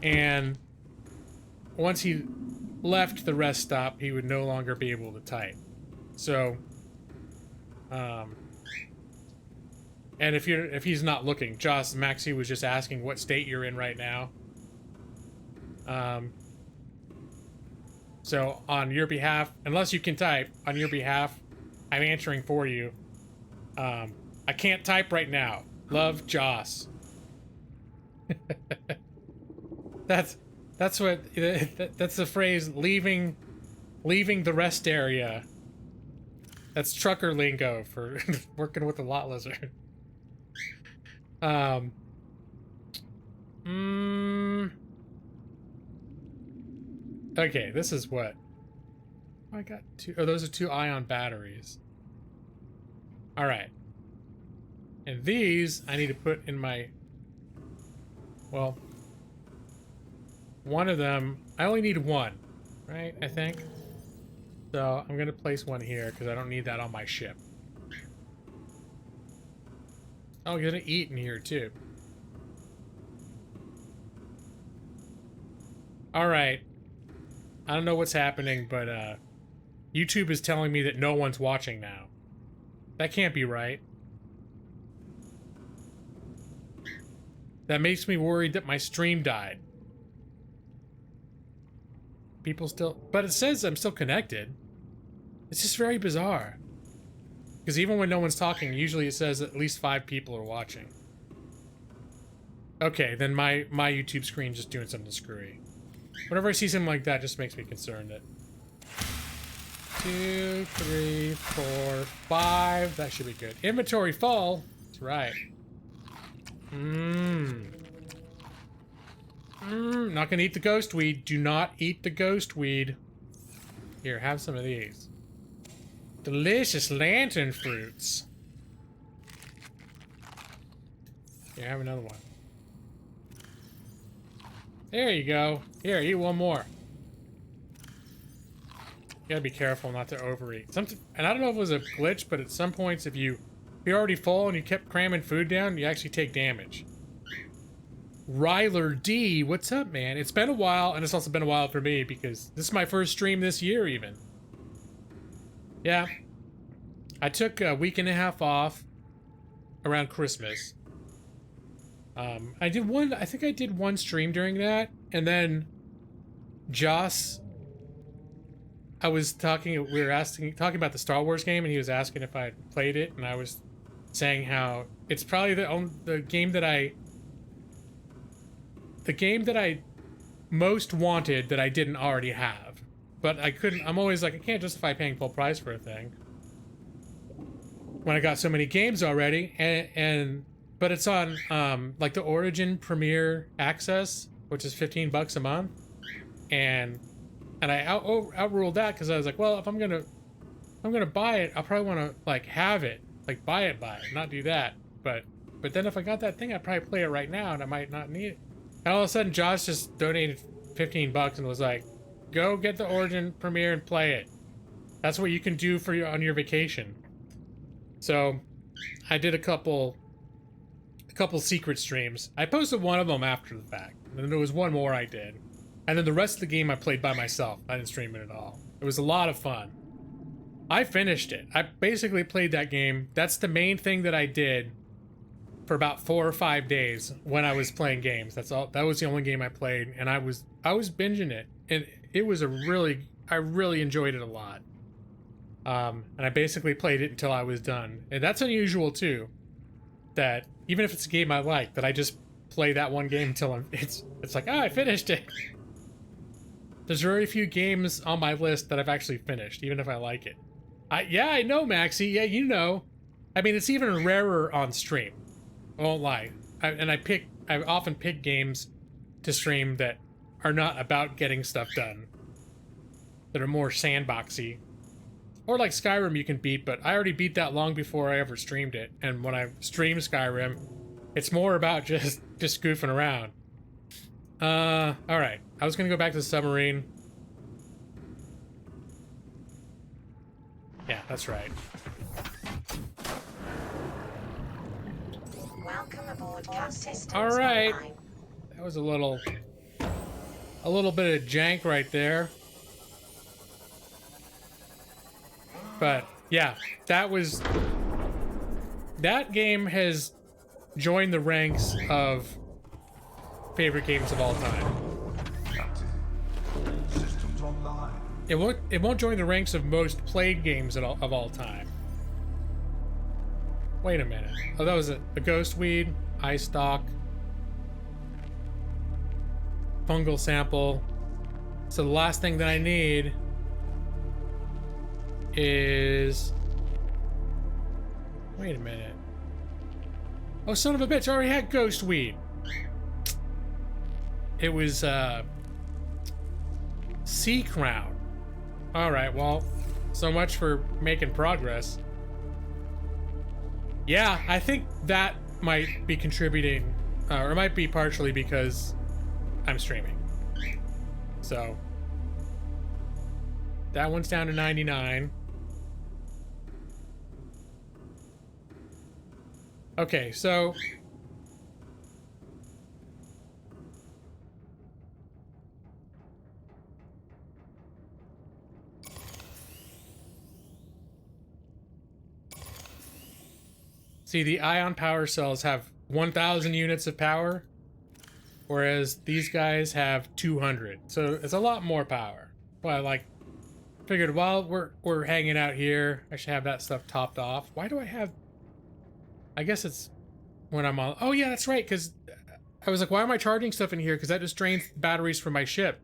and once he left the rest stop, he would no longer be able to type. So, and if he's not looking, Joss, Maxie was just asking what state you're in right now. So on your behalf, unless you can type, on your behalf, I'm answering for you. I can't type right now. Love, Joss. That's the phrase, leaving the rest area. That's trucker lingo for working with the lot lizard. Okay, this is what I got. Those are 2 ion batteries. All right, and these I need to put in my. Well, one of them I only need 1, right? I think. So I'm gonna place 1 here because I don't need that on my ship. Oh, I'm gonna eat in here too. All right. I don't know what's happening, but YouTube is telling me that no one's watching now. That can't be right. That makes me worried that my stream died. People still... But it says I'm still connected. It's just very bizarre. Because even when no one's talking, usually it says at least 5 people are watching. Okay, then my YouTube screen's just doing something screwy. Whenever I see something like that, it just makes me concerned. That 2, 3, 4, 5. That should be good. Inventory full. That's right. Not gonna eat the ghost weed. Do not eat the ghost weed. Here, have some of these. Delicious lantern fruits. Here, have another one. There you go. Here, eat 1 more. You gotta be careful not to overeat. And I don't know if it was a glitch, but at some points, if you're already full and you kept cramming food down, you actually take damage. Ryler D, what's up, man? It's been a while, and it's also been a while for me because this is my first stream this year, even. Yeah. I took a week and a half off around Christmas. I think I did 1 stream during that, and then Joss, we were talking about the Star Wars game, and he was asking if I played it, and I was saying how it's probably the game that I most wanted that I didn't already have. But I'm always like, I can't justify paying full price for a thing when I got so many games already, but it's on like the Origin Premier Access, which is $15 a month, and I outruled that because I was like, well, if I'm gonna buy it, I'll probably want to like have it, like buy it, not do that. But then if I got that thing, I'd probably play it right now, and I might not need it. And all of a sudden, Josh just donated $15 and was like, go get the Origin Premiere and play it. That's what you can do on your vacation. So I did a couple secret streams. I posted one of them after the fact, and then there was one more I did, and then the rest of the game I played by myself. I didn't stream it at all. It was a lot of fun. I finished it. I basically played that game. That's the main thing that I did for about 4 or 5 days when I was playing games. That's all. That was the only game I played, and I was binging it, and it was I really enjoyed it a lot. And I basically played it until I was done, and that's unusual too. That even if it's a game I like, that I just play that one game until it's like, I finished it. There's very few games on my list that I've actually finished, even if I like it. Yeah, I know, Maxie. Yeah, you know. I mean, it's even rarer on stream. I won't lie. I often pick games to stream that are not about getting stuff done. That are more sandboxy. Or like Skyrim you can beat, but I already beat that long before I ever streamed it. And when I stream Skyrim, it's more about just goofing around. Alright. I was gonna go back to the submarine. Yeah, that's right.
Welcome aboard, Captain.
Alright. That was a little bit of jank right there. But yeah, that game has joined the ranks of favorite games of all time.
Captain, systems online.
It won't join the ranks of most played games of all time. Wait a minute. Oh, that was a ghost weed, eye stalk, fungal sample. So the last thing that I need is... Wait a minute. Oh, son of a bitch, I already had ghost weed. It was, sea crown. Alright, well, so much for making progress. Yeah, I think that might be contributing, or it might be partially because I'm streaming. So, that one's down to 99. Okay, so see, the ion power cells have 1,000 units of power, whereas these guys have 200. So it's a lot more power. Well, like, figured while we're hanging out here, I should have that stuff topped off. Why do I have... I guess it's when I'm on... Oh, yeah, that's right, because I was like, why am I charging stuff in here? Because that just drains batteries from my ship.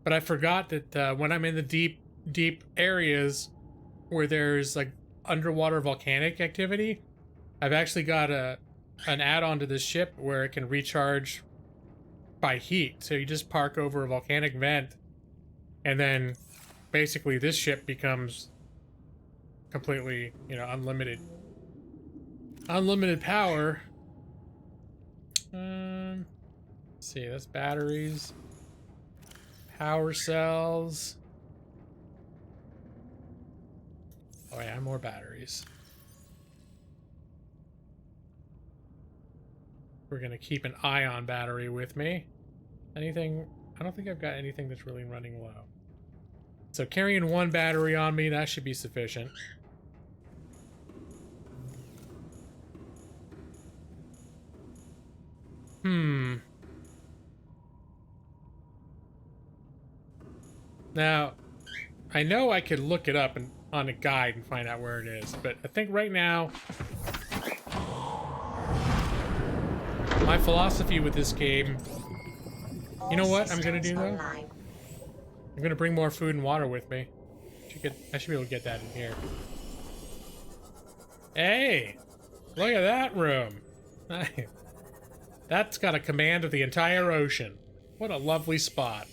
But I forgot that when I'm in the deep areas where there's, like, underwater volcanic activity, I've actually got an add-on to this ship where it can recharge by heat. So you just park over a volcanic vent, and then basically this ship becomes completely, you know, unlimited power. Let's see, that's batteries, power cells. Oh yeah, more batteries. We're gonna keep an ion battery with me. Anything? I don't think I've got anything that's really running low. So carrying one battery on me, that should be sufficient. Now, I know I could look it up on a guide and find out where it is, but I think right now, my philosophy with this game, you know what I'm gonna do though? I'm gonna bring more food and water with me. I should be able to get that in here. Hey, look at that room. That's got a command of the entire ocean. What a lovely spot.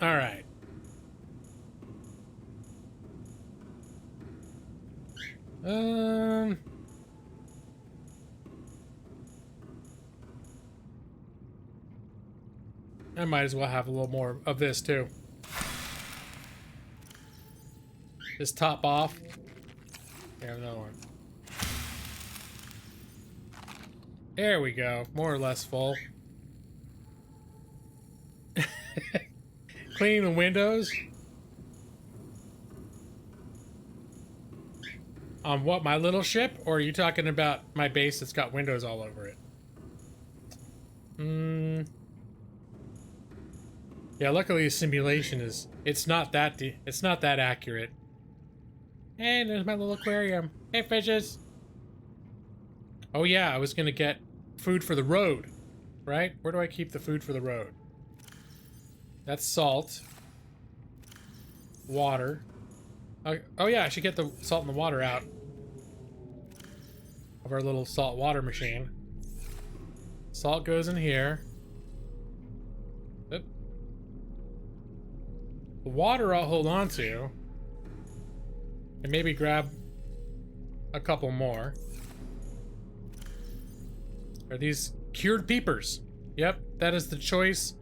All right. I might as well have a little more of this too. Just top off. Here, another one. There we go. More or less full. Cleaning the windows. On what, my little ship? Or are you talking about my base that's got windows all over it? Yeah, luckily the simulation is... It's not that accurate. And there's my little aquarium. Hey, fishes! Oh yeah, I was gonna get food for the road. right? Where do I keep the food for the road? That's salt. Water. Oh yeah, I should get the salt and the water out of our little salt water machine. Salt goes in here. Oop. The water I'll hold on to. And maybe grab a couple more. Are these cured peepers? Yep, that is the choice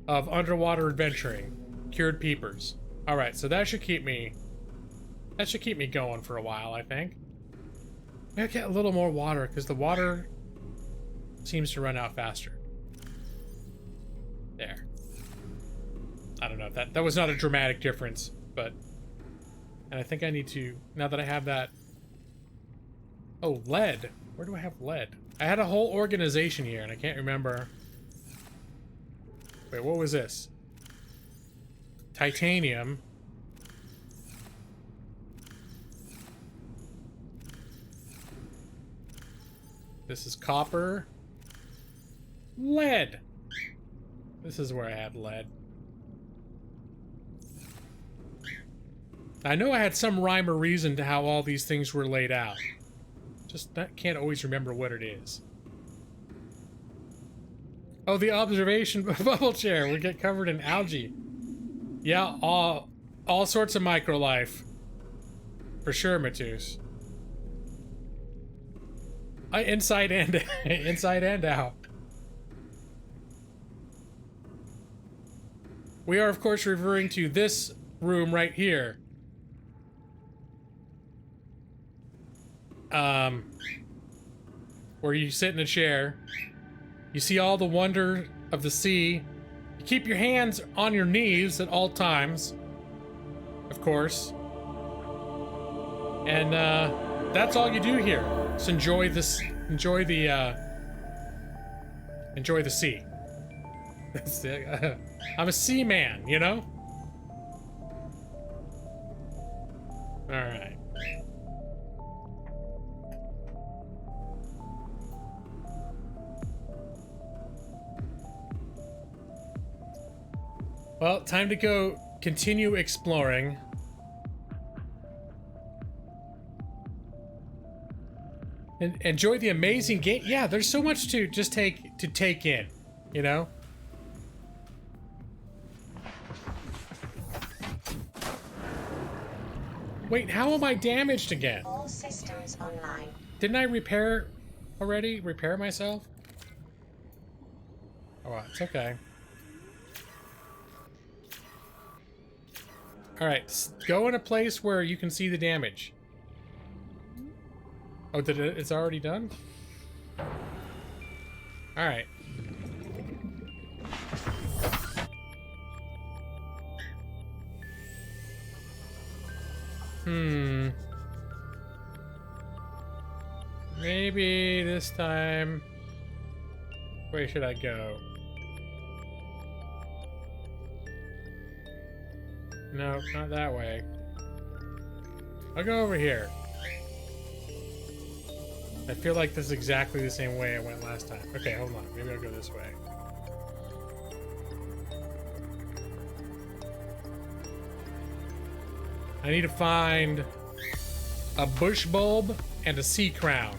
of underwater adventuring. Cured peepers. Alright, so that should keep me going for a while, I think. Maybe I'll get a little more water, because the water seems to run out faster. There. I don't know, that was not a dramatic difference, but... And I think I need to, now that I have that... Oh, lead. Where do I have lead? I had a whole organization here, and I can't remember... Wait, what was this? Titanium. This is copper. Lead. This is where I had lead. I know I had some rhyme or reason to how all these things were laid out. Just can't always remember what it is. Oh, the observation bubble chair. We get covered in algae. Yeah, all sorts of microlife. For sure, Matus. Inside and inside and out. We are, of course, referring to this room right here. Where you sit in a chair. You see all the wonder of the sea. You keep your hands on your knees at all times. Of course. And, that's all you do here. Just enjoy this, enjoy the sea. I'm a seaman, you know? Alright. Well, time to go continue exploring. And enjoy the amazing game. Yeah, there's so much to just take in, you know? Wait, how am I damaged again?
All systems online.
Didn't I repair already? Repair myself? Oh, well, it's okay. Alright, go in a place where you can see the damage. Oh, it's already done? Alright. Maybe this time... Where should I go? No, not that way. I'll go over here. I feel like this is exactly the same way I went last time. Okay, hold on. Maybe I'll go this way. I need to find a bush bulb and a sea crown.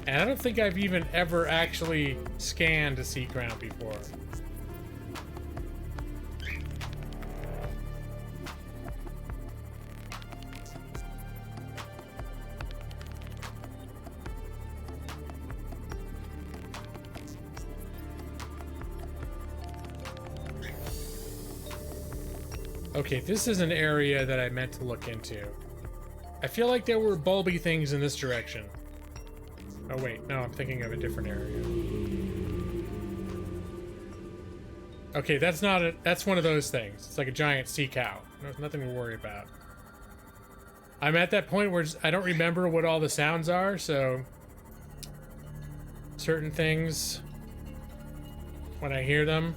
And I don't think I've even ever actually scanned a sea crown before. Okay, this is an area that I meant to look into. I feel like there were bulby things in this direction. Oh wait, no, I'm thinking of a different area. Okay, that's not a, that's one of those things. It's like a giant sea cow. No, nothing to worry about. I'm at that point where I don't remember what all the sounds are, so certain things, when I hear them,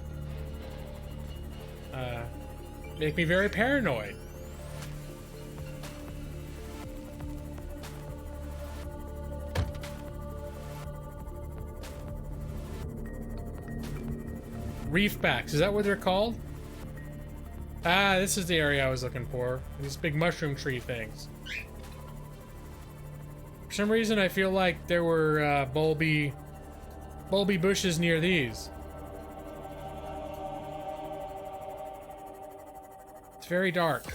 make me very paranoid. Reefbacks, is that what they're called? Ah, this is the area I was looking for. These big mushroom tree things. For some reason, I feel like there were bulby bushes near these. It's very dark.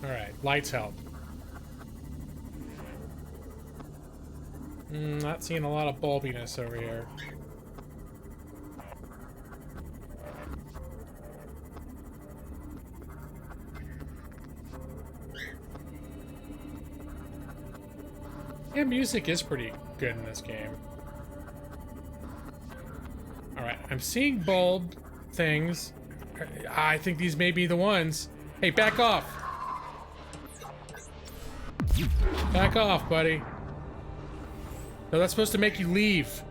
All right, lights help. Not seeing a lot of bulbiness over here. Yeah, music is pretty good in this game. Alright, I'm seeing bulb things. I think these may be the ones. Hey, back off! Back off, buddy. No, that's supposed to make you leave.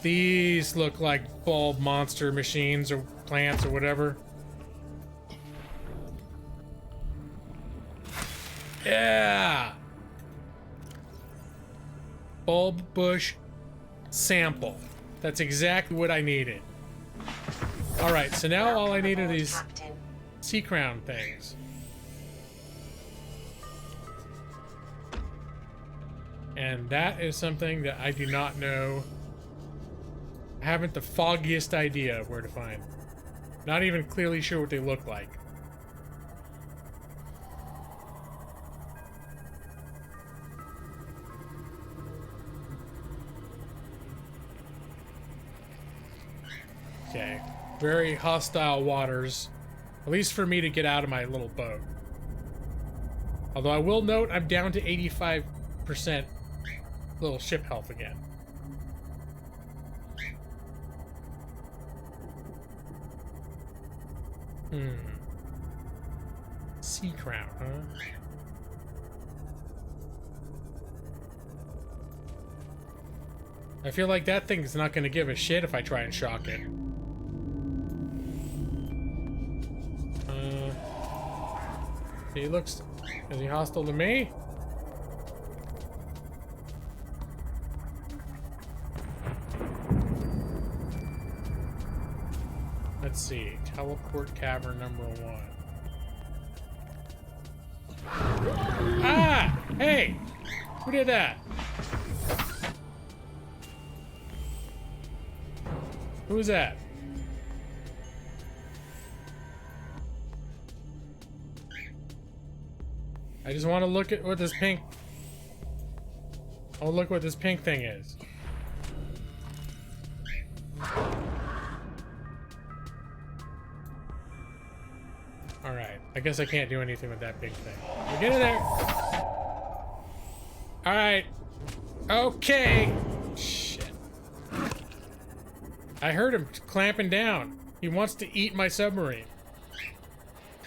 These look like bulb monster machines or plants or whatever. Yeah! Bulb bush sample. That's exactly what I needed. Alright, so now all I need are these sea crown things. And that is something that I do not know. I haven't the foggiest idea of where to find. Not even clearly sure what they look like. Okay. Very hostile waters. At least for me to get out of my little boat. Although I will note I'm down to 85% little ship health again. Sea crown, huh? I feel like that thing's not gonna give a shit if I try and shock it. He looks... Is he hostile to me? Let's see. Teleport cavern number 1. Ah! Hey! Who did that? Who was that? I just want to look at what this pink... Oh, look what this pink thing is. Alright, I guess I can't do anything with that big thing. We'll get in there! Alright. Okay! Shit. I heard him clamping down. He wants to eat my submarine.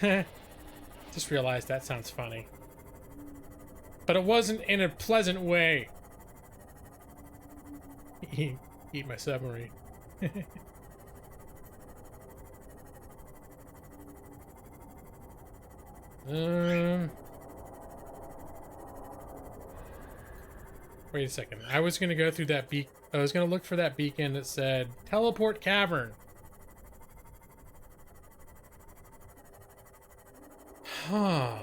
Just realized that sounds funny. But it wasn't in a pleasant way. Eat my submarine. Wait a second. I was gonna go through that I was gonna look for that beacon that said teleport cavern. Huh.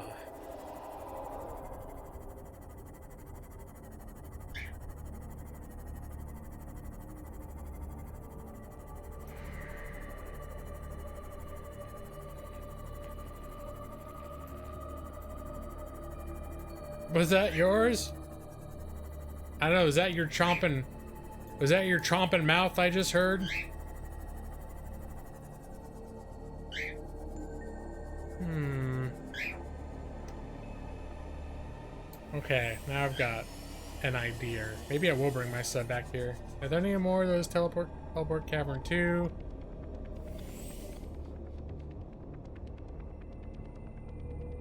Was that yours? I don't know, is that your chomping... Was that your chomping mouth I just heard? Okay, now I've got an idea. Maybe I will bring my sub back here. Are there any more of those teleport cavern 2?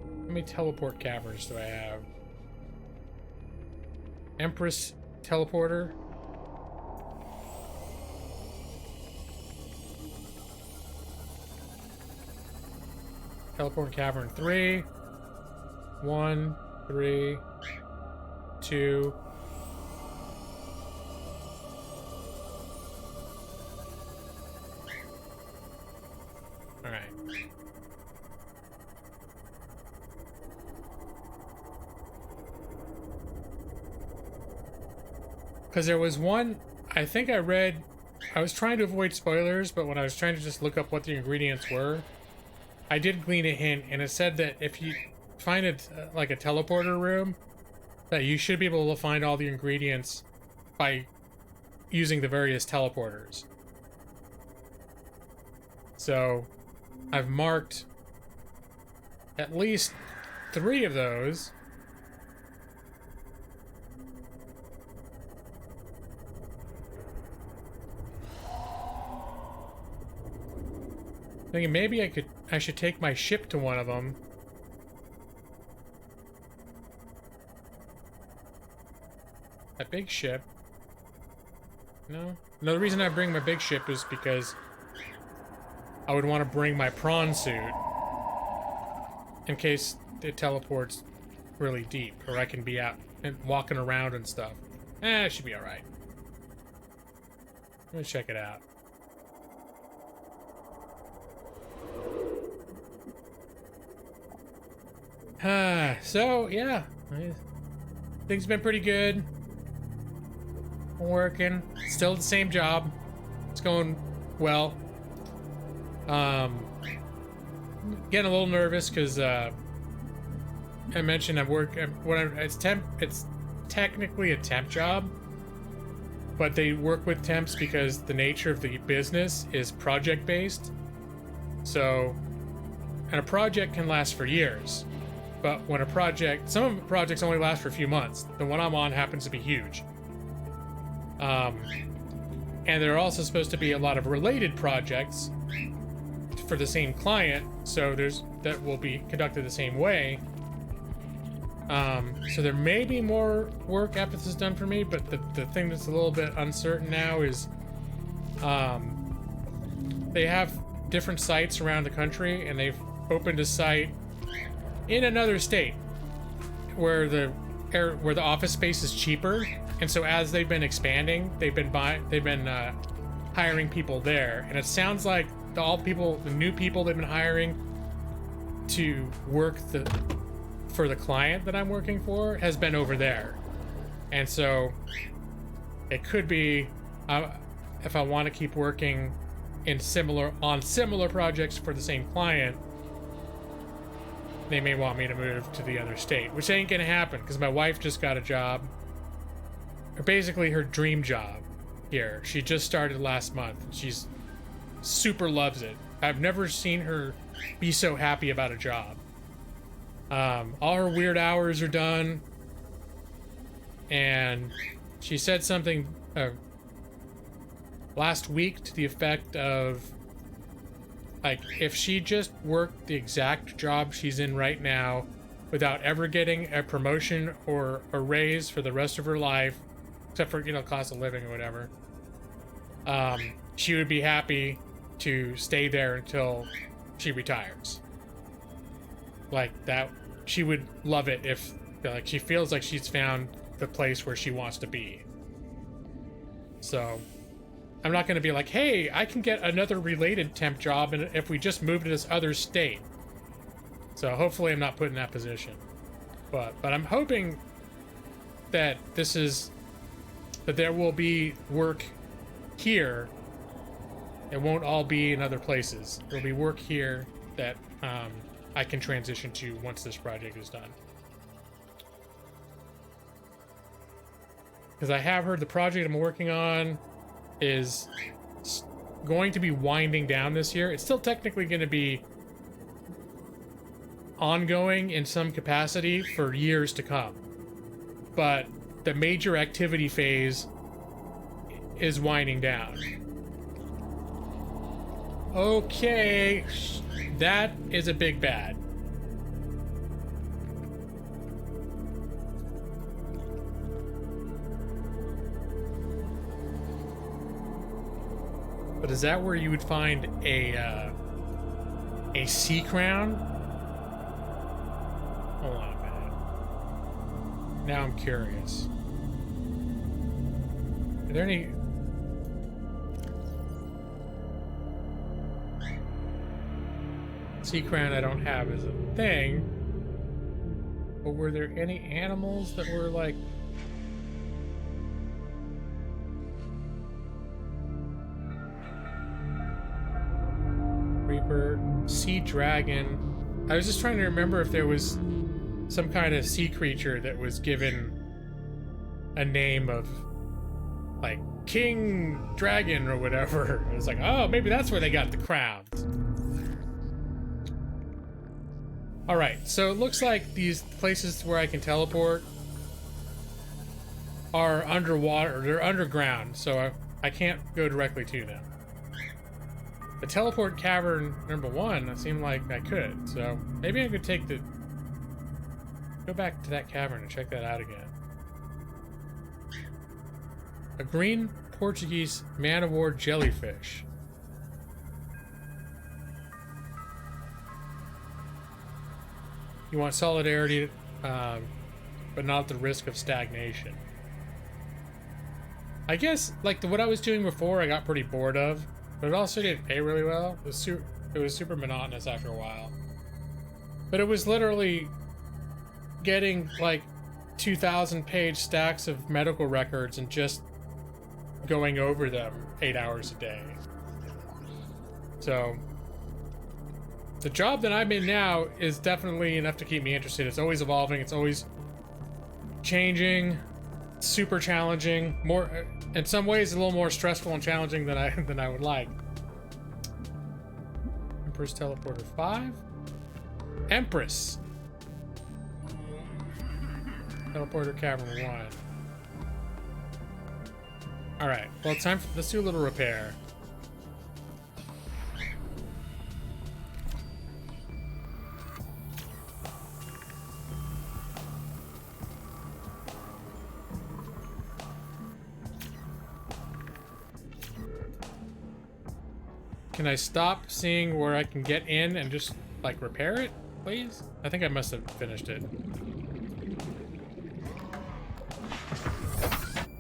How many teleport caverns do I have? Empress teleporter. Teleport cavern 3. 1, 3, 2. Because there was one, I think I read, I was trying to avoid spoilers, but when I was trying to just look up what the ingredients were, I did glean a hint, and it said that if you find it like a teleporter room, that you should be able to find all the ingredients by using the various teleporters. So I've marked at least 3 of those. Thinking maybe I should take my ship to one of them. A big ship. No. Another reason I bring my big ship is because I would want to bring my prawn suit in case it teleports really deep, or I can be out and walking around and stuff. It should be alright. Let me check it out. So, yeah. Things have been pretty good. I'm working. Still the same job. It's going well. Getting a little nervous because I mentioned it's technically a temp job, but they work with temps because the nature of the business is project based. So, and a project can last for years, but when some projects only last for a few months. The one I'm on happens to be huge. And there are also supposed to be a lot of related projects for the same client, so that will be conducted the same way. So there may be more work after this is done for me, but the thing that's a little bit uncertain now is they have different sites around the country, and they've opened a site in another state where the office space is cheaper. And so as they've been expanding, they've been hiring people there, and it sounds like the new people they've been hiring to work for the client that I'm working for has been over there. And so it could be if I want to keep working on similar projects for the same client, they may want me to move to the other state, which ain't gonna happen because my wife just got a job. Basically her dream job here. She just started last month. She's super loves it. I've never seen her be so happy about a job. All her weird hours are done, and she said something last week to the effect of, like, if she just worked the exact job she's in right now without ever getting a promotion or a raise for the rest of her life, except for, cost of living or whatever, she would be happy to stay there until she retires. Like that, she would love it if, like, she feels like she's found the place where she wants to be. So I'm not going to be like, hey, I can get another related temp job and if we just move to this other state. So hopefully I'm not put in that position. But I'm hoping that that there will be work here. It won't all be in other places. There'll be work here that I can transition to once this project is done. Because I have heard the project I'm working on is going to be winding down this year. It's still technically going to be ongoing in some capacity for years to come. But the major activity phase is winding down. Okay, that is a big bad. But is that where you would find a sea crown? Hold on a minute. Now I'm curious. Are there any... Sea crown I don't have as a thing. But were there any animals that were like... Reaper, sea dragon. I was just trying to remember if there was some kind of sea creature that was given a name of like King Dragon or whatever. It was like, oh, maybe that's where they got the crowns. All right, so it looks like these places where I can teleport are underwater, they're underground, so I can't go directly to them. The teleport cavern number 1, it seemed like I could, so maybe I could go back to that cavern and check that out again. A green Portuguese man-of-war jellyfish. You want solidarity, but not at the risk of stagnation. I guess, like what I was doing before, I got pretty bored of, but it also didn't pay really well. It was super monotonous after a while. But it was literally getting like 2,000-page stacks of medical records and just going over them 8 hours a day. So the job that I'm in now is definitely enough to keep me interested. It's always evolving. It's always changing. Super challenging. More, in some ways, a little more stressful and challenging than I would like. Empress Teleporter 5. Empress. Teleporter Cavern 1. All right. Well, it's time for, let's do a little repair. Can I stop seeing where I can get in and just, like, repair it, please? I think I must have finished it.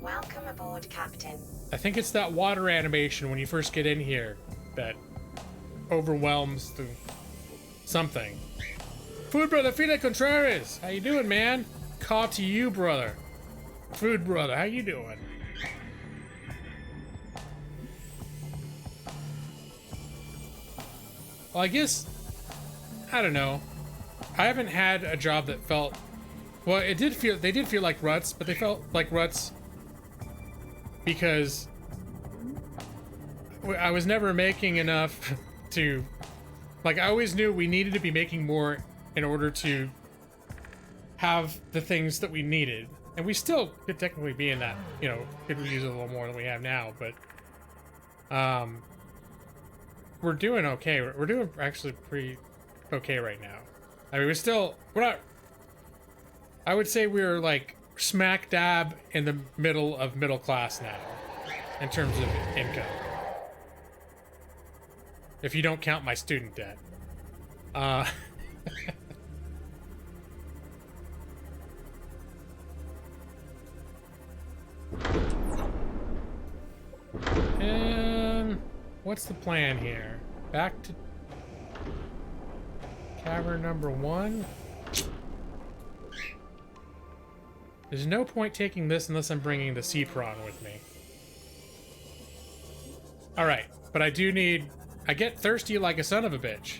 Welcome aboard, Captain.
I think it's that water animation when you first get in here that overwhelms the something. Food brother, Fina Contreras! How you doing, man? Call to you, brother. Food brother, how you doing? Well, I guess, I don't know. I haven't had a job that felt, well, they did feel like ruts, but they felt like ruts because I was never making enough to, like, I always knew we needed to be making more in order to have the things that we needed. And we still could technically be in that, you know, could we use a little more than we have now, but, we're doing okay. We're doing actually pretty okay right now. I mean, we're not, I would say we're like smack dab in the middle of middle class now in terms of income. If you don't count my student debt. And what's the plan here? Back to cavern number 1. There's no point taking this unless I'm bringing the sea prawn with me. Alright, but I do need... I get thirsty like a son of a bitch.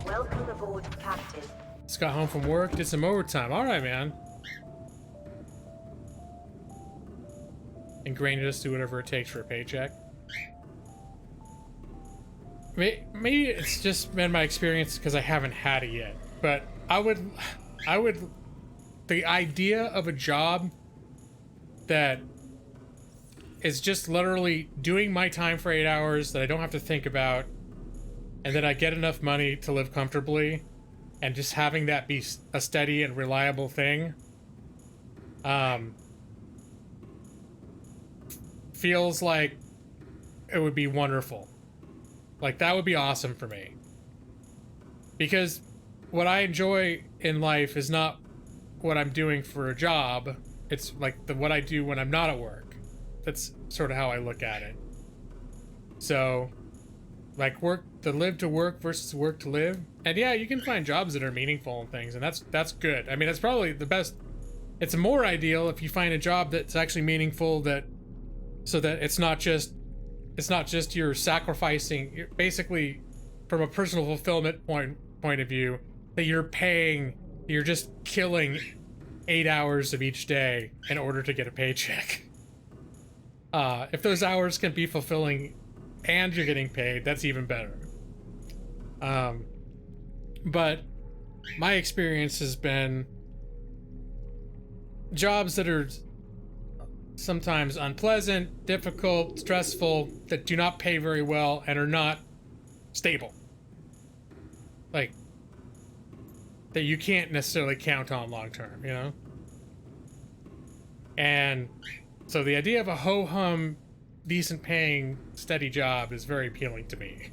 Welcome aboard, Captain.
Just got home from work, did some overtime. Alright, man. Ingrained us do whatever it takes for a paycheck. Maybe it's just been my experience because I haven't had it yet. But I would, the idea of a job that is just literally doing my time for 8 hours that I don't have to think about, and then I get enough money to live comfortably, and just having that be a steady and reliable thing, feels like it would be wonderful. Like, that would be awesome for me. Because what I enjoy in life is not what I'm doing for a job, It's like what I do when I'm not at work. That's sort of how I look at it. So, like work to live to work versus work to live. And yeah, you can find jobs that are meaningful and things, and that's good. I mean, that's probably the best. It's more ideal if you find a job that's actually meaningful, so that it's not just you're sacrificing. You're basically, from a personal fulfillment point of view, that you're just killing 8 hours of each day in order to get a paycheck. If those hours can be fulfilling and you're getting paid, that's even better. But my experience has been jobs that are sometimes unpleasant, difficult, stressful, that do not pay very well and are not stable. Like, that you can't necessarily count on long term, you know? And so the idea of a ho-hum, decent paying, steady job is very appealing to me.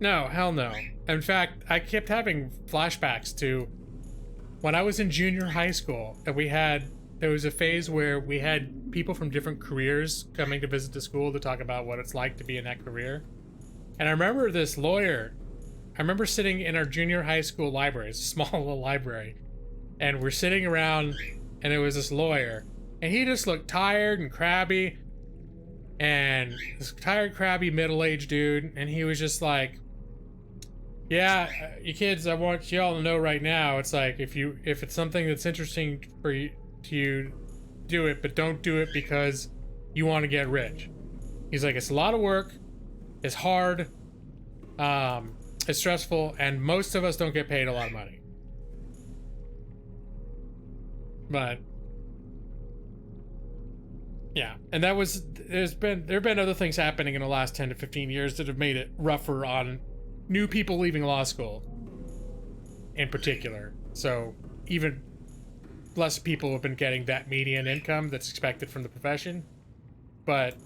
No, hell no. In fact, I kept having flashbacks to when I was in junior high school, and there was a phase where we had people from different careers coming to visit the school to talk about what it's like to be in that career. And I remember this lawyer. I remember sitting in our junior high school library. It's a small little library. And we're sitting around, and it was this lawyer. And he just looked tired and crabby. And this tired, crabby, middle-aged dude. And he was just like, yeah, you kids, I want y'all to know right now, it's like, if it's something that's interesting for you to do it, but don't do it because you want to get rich. He's like, it's a lot of work. It's hard. It's stressful, and most of us don't get paid a lot of money. But yeah, and there have been other things happening in the last 10 to 15 years that have made it rougher on new people leaving law school in particular. So even less people have been getting that median income that's expected from the profession. But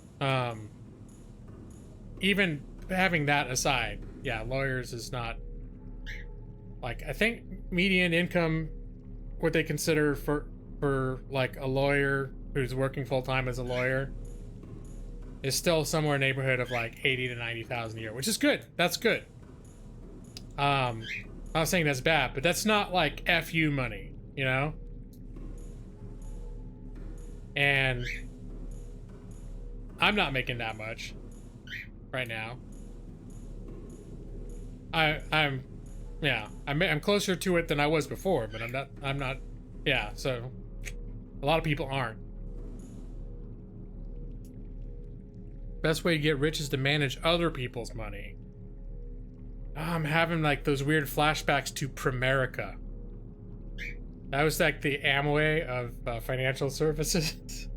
even having that aside, yeah, lawyers is not, like, I think median income, what they consider for like a lawyer who's working full-time as a lawyer, is still somewhere in the neighborhood of like 80 to 90,000 a year, which is good. That's good. I'm not saying that's bad, but that's not like FU money, you know? And I'm not making that much right now. I'm closer to it than I was before, but I'm not, yeah, so a lot of people aren't. Best way to get rich is to manage other people's money. I'm having like those weird flashbacks to Primerica. That was like the Amway of financial services.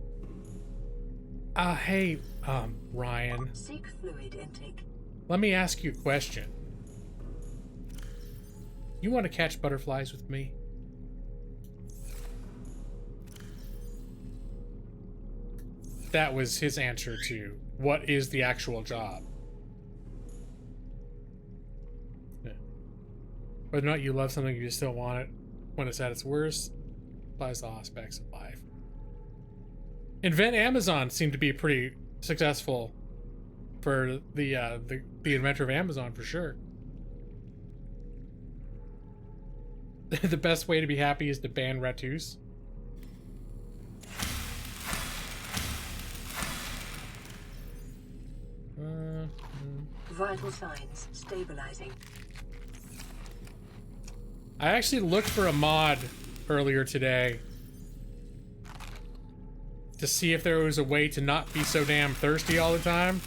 Hey, Ryan.
Seek fluid intake.
Let me ask you a question. You want to catch butterflies with me? That was his answer to what is the actual job. Yeah. Whether or not you love something, you just don't want it when it's at its worst, applies to all aspects of life. Invent Amazon seemed to be pretty successful for the inventor of Amazon, for sure. The best way to be happy is to ban Ratus.
Vital signs stabilizing.
I actually looked for a mod earlier today to see if there was a way to not be so damn thirsty all the time.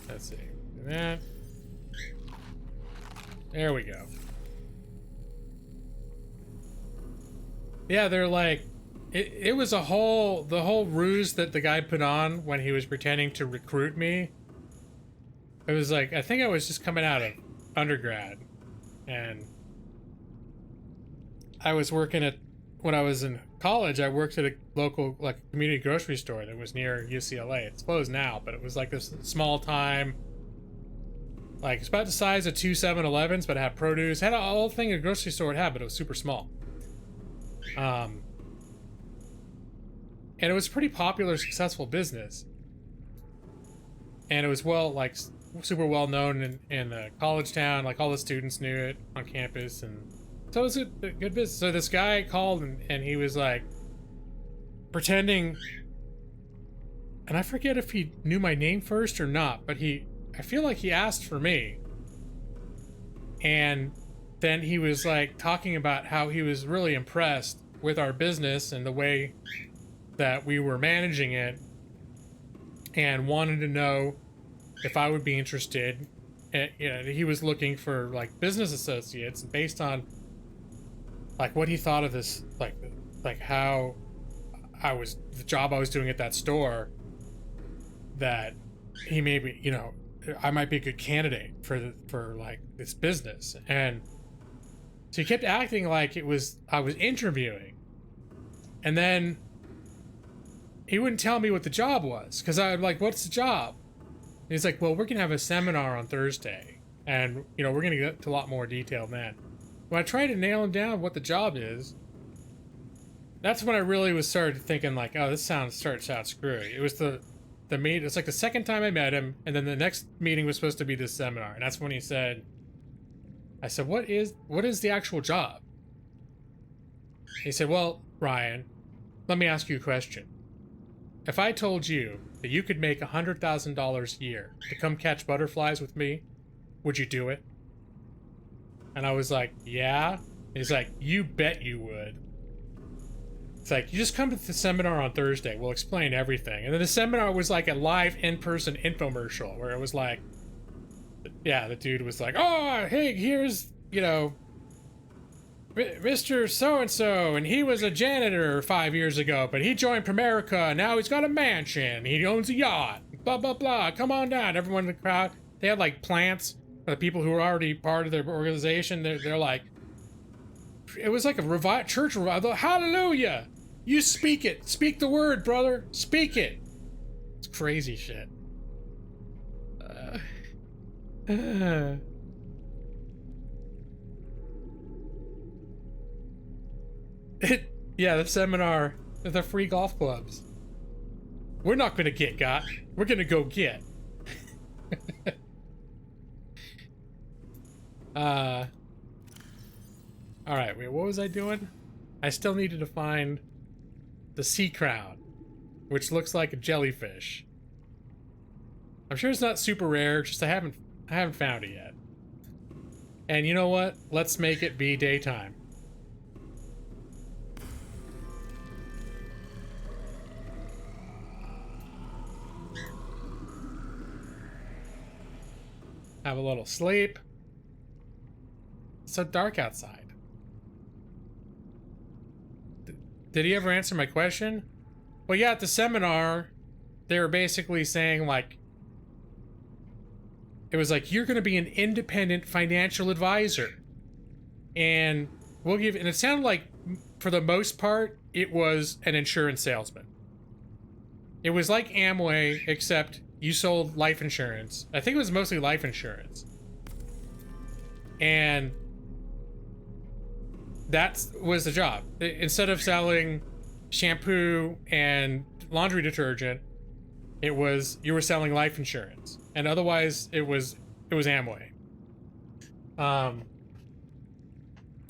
Let's see. That. There we go. Yeah, they're like, it was the whole ruse that the guy put on when he was pretending to recruit me. It was like, I think I was just coming out of undergrad, and I was working at, when I was in college, I worked at a local like community grocery store that was near UCLA. It's closed now, but it was like this small time, like it's about the size of two 7-Elevens, but it had produce, had all the thing a grocery store would have, but it was super small. And it was a pretty popular, successful business. And it was super well known in college town. Like all the students knew it on campus, and so it was a good business. So this guy called and he was like pretending, and I forget if he knew my name first or not, but I feel like he asked for me. And then he was like talking about how he was really impressed with our business and the way that we were managing it, and wanted to know if I would be interested. And, you know, he was looking for like business associates based on like what he thought of this, like how the job I was doing at that store, that he maybe, you know, I might be a good candidate for like this business. And so he kept acting like I was interviewing, and then he wouldn't tell me what the job was, because I'm like, what's the job? And he's like, well, we're gonna have a seminar on Thursday, and you know, we're gonna get to a lot more detail then. When I tried to nail him down what the job is, that's when I really started thinking like, oh, this starts to sound screwy. It was it's like the second time I met him, and then the next meeting was supposed to be this seminar, and that's when I said, what is the actual job? He said, well, Ryan, let me ask you a question. If I told you that you could make $100,000 a year to come catch butterflies with me, would you do it? And I was like, yeah. He's like, you bet you would. It's like, you just come to the seminar on Thursday. We'll explain everything. And then the seminar was like a live in-person infomercial where it was like, yeah, the dude was like, oh, hey, here's, you know, Mr. So-and-so, and he was a janitor 5 years ago, but he joined Primerica, now he's got a mansion, he owns a yacht, blah, blah, blah, come on down. Everyone in the crowd, they had like plants, the people who were already part of their organization, they're like, it was like a church revival. Hallelujah! You speak it. Speak the word, brother. Speak it. It's crazy shit. Yeah, the seminar, the free golf clubs. We're not gonna get got. We're gonna go get. Alright, wait, what was I doing? I still needed to find the sea crown, which looks like a jellyfish. I'm sure it's not super rare, just I haven't found it yet. And you know what? Let's make it be daytime. Have a little sleep. It's so dark outside. Did he ever answer my question? Well, yeah, at the seminar, they were basically saying, like, it was like, you're going to be an independent financial advisor. And we'll give, and it sounded like, for the most part, it was an insurance salesman. It was like Amway, except you sold life insurance. I think it was mostly life insurance. And that was the job. Instead of selling shampoo and laundry detergent, you were selling life insurance. And otherwise it was Amway.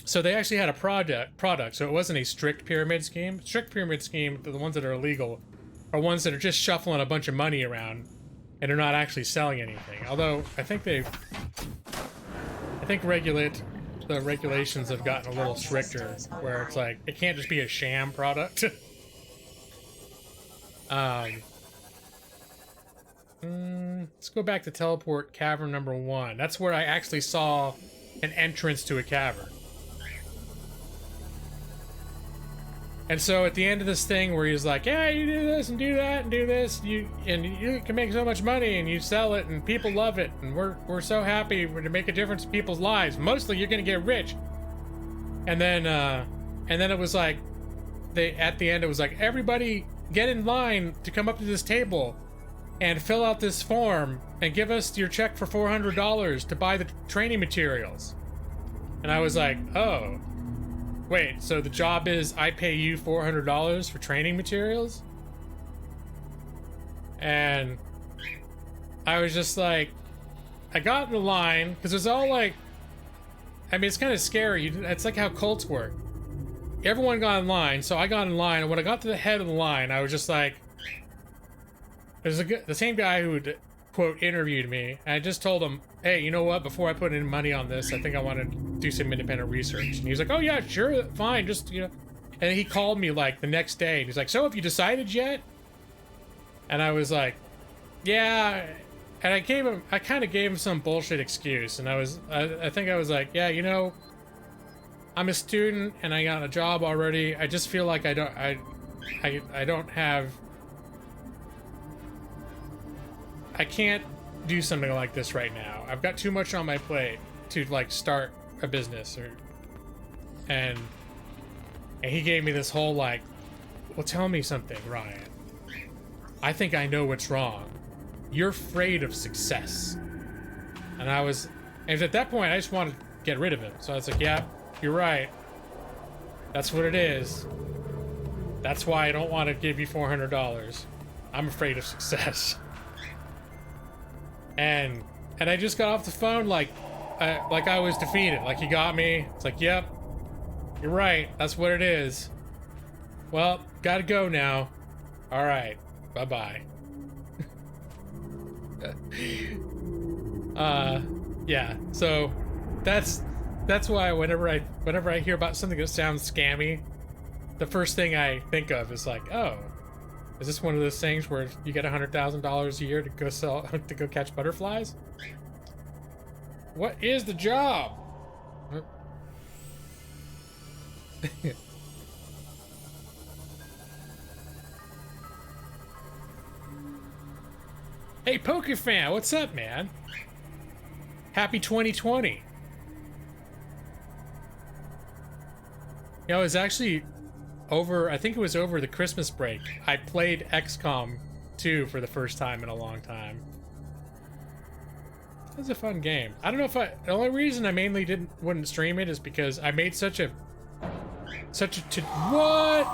So they actually had a product, so it wasn't a strict pyramid scheme. Strict pyramid scheme, the ones that are illegal, are ones that are just shuffling a bunch of money around and are not actually selling anything. Although I think the regulations have gotten a little stricter, where it's like it can't just be a sham product. Let's go back to teleport cavern number 1. That's where I actually saw an entrance to a cavern. And so at the end of this thing where he's like, yeah, you do this and do that and do this, you can make so much money and you sell it and people love it and we're so happy to make a difference in people's lives. Mostly you're gonna get rich. And then And then it was like, at the end, it was like, everybody get in line to come up to this table and fill out this form and give us your check for $400 to buy the training materials. And I was like, oh, wait, so the job is I pay you $400 for training materials? And I was just like, I got in the line, because it's all like, I mean, it's kind of scary. It's like how cults work. Everyone got in line, so I got in line, and when I got to the head of the line, I was just like, there's the same guy who would, quote, interviewed me, and I just told him, hey, you know what, before I put in money on this, I think I want to do some independent research. And he was like, oh yeah, sure, fine, just, you know. And he called me like the next day, and he's like, so have you decided yet? And I was like, yeah. And I kind of gave him some bullshit excuse, and I think I was like, yeah, you know, I'm a student and I got a job already. I just feel like I can't do something like this right now. I've got too much on my plate to like start a business and he gave me this whole like, well, tell me something, Ryan. I think I know what's wrong. You're afraid of success. And at that point, I just wanted to get rid of him. So I was like, yeah, you're right. That's what it is. That's why I don't want to give you $400. I'm afraid of success. And I just got off the phone like I was defeated. Like, he got me. It's like, yep, you're right. That's what it is. Well, gotta go now. All right, bye-bye. Yeah, so that's why whenever I hear about something that sounds scammy, the first thing I think of is like, oh, is this one of those things where you get $100,000 a year to go catch butterflies? What is the job? Hey, Poker Fan, what's up, man? Happy 2020. You know, it was actually I think it was over the Christmas break. I played XCOM 2 for the first time in a long time. It was a fun game. I don't know if the only reason I mainly wouldn't stream it is because I made what?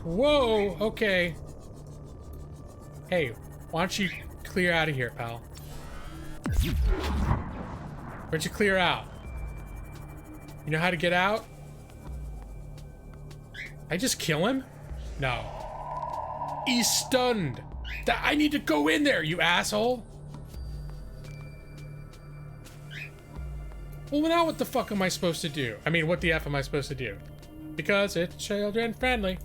Whoa, okay. Hey, why don't you clear out of here, pal? Where'd you clear out? You know how to get out? I just kill him? No. He's stunned. I need to go in there, you asshole. Well, now what the fuck am I supposed to do? I mean, what the F am I supposed to do? Because it's children friendly.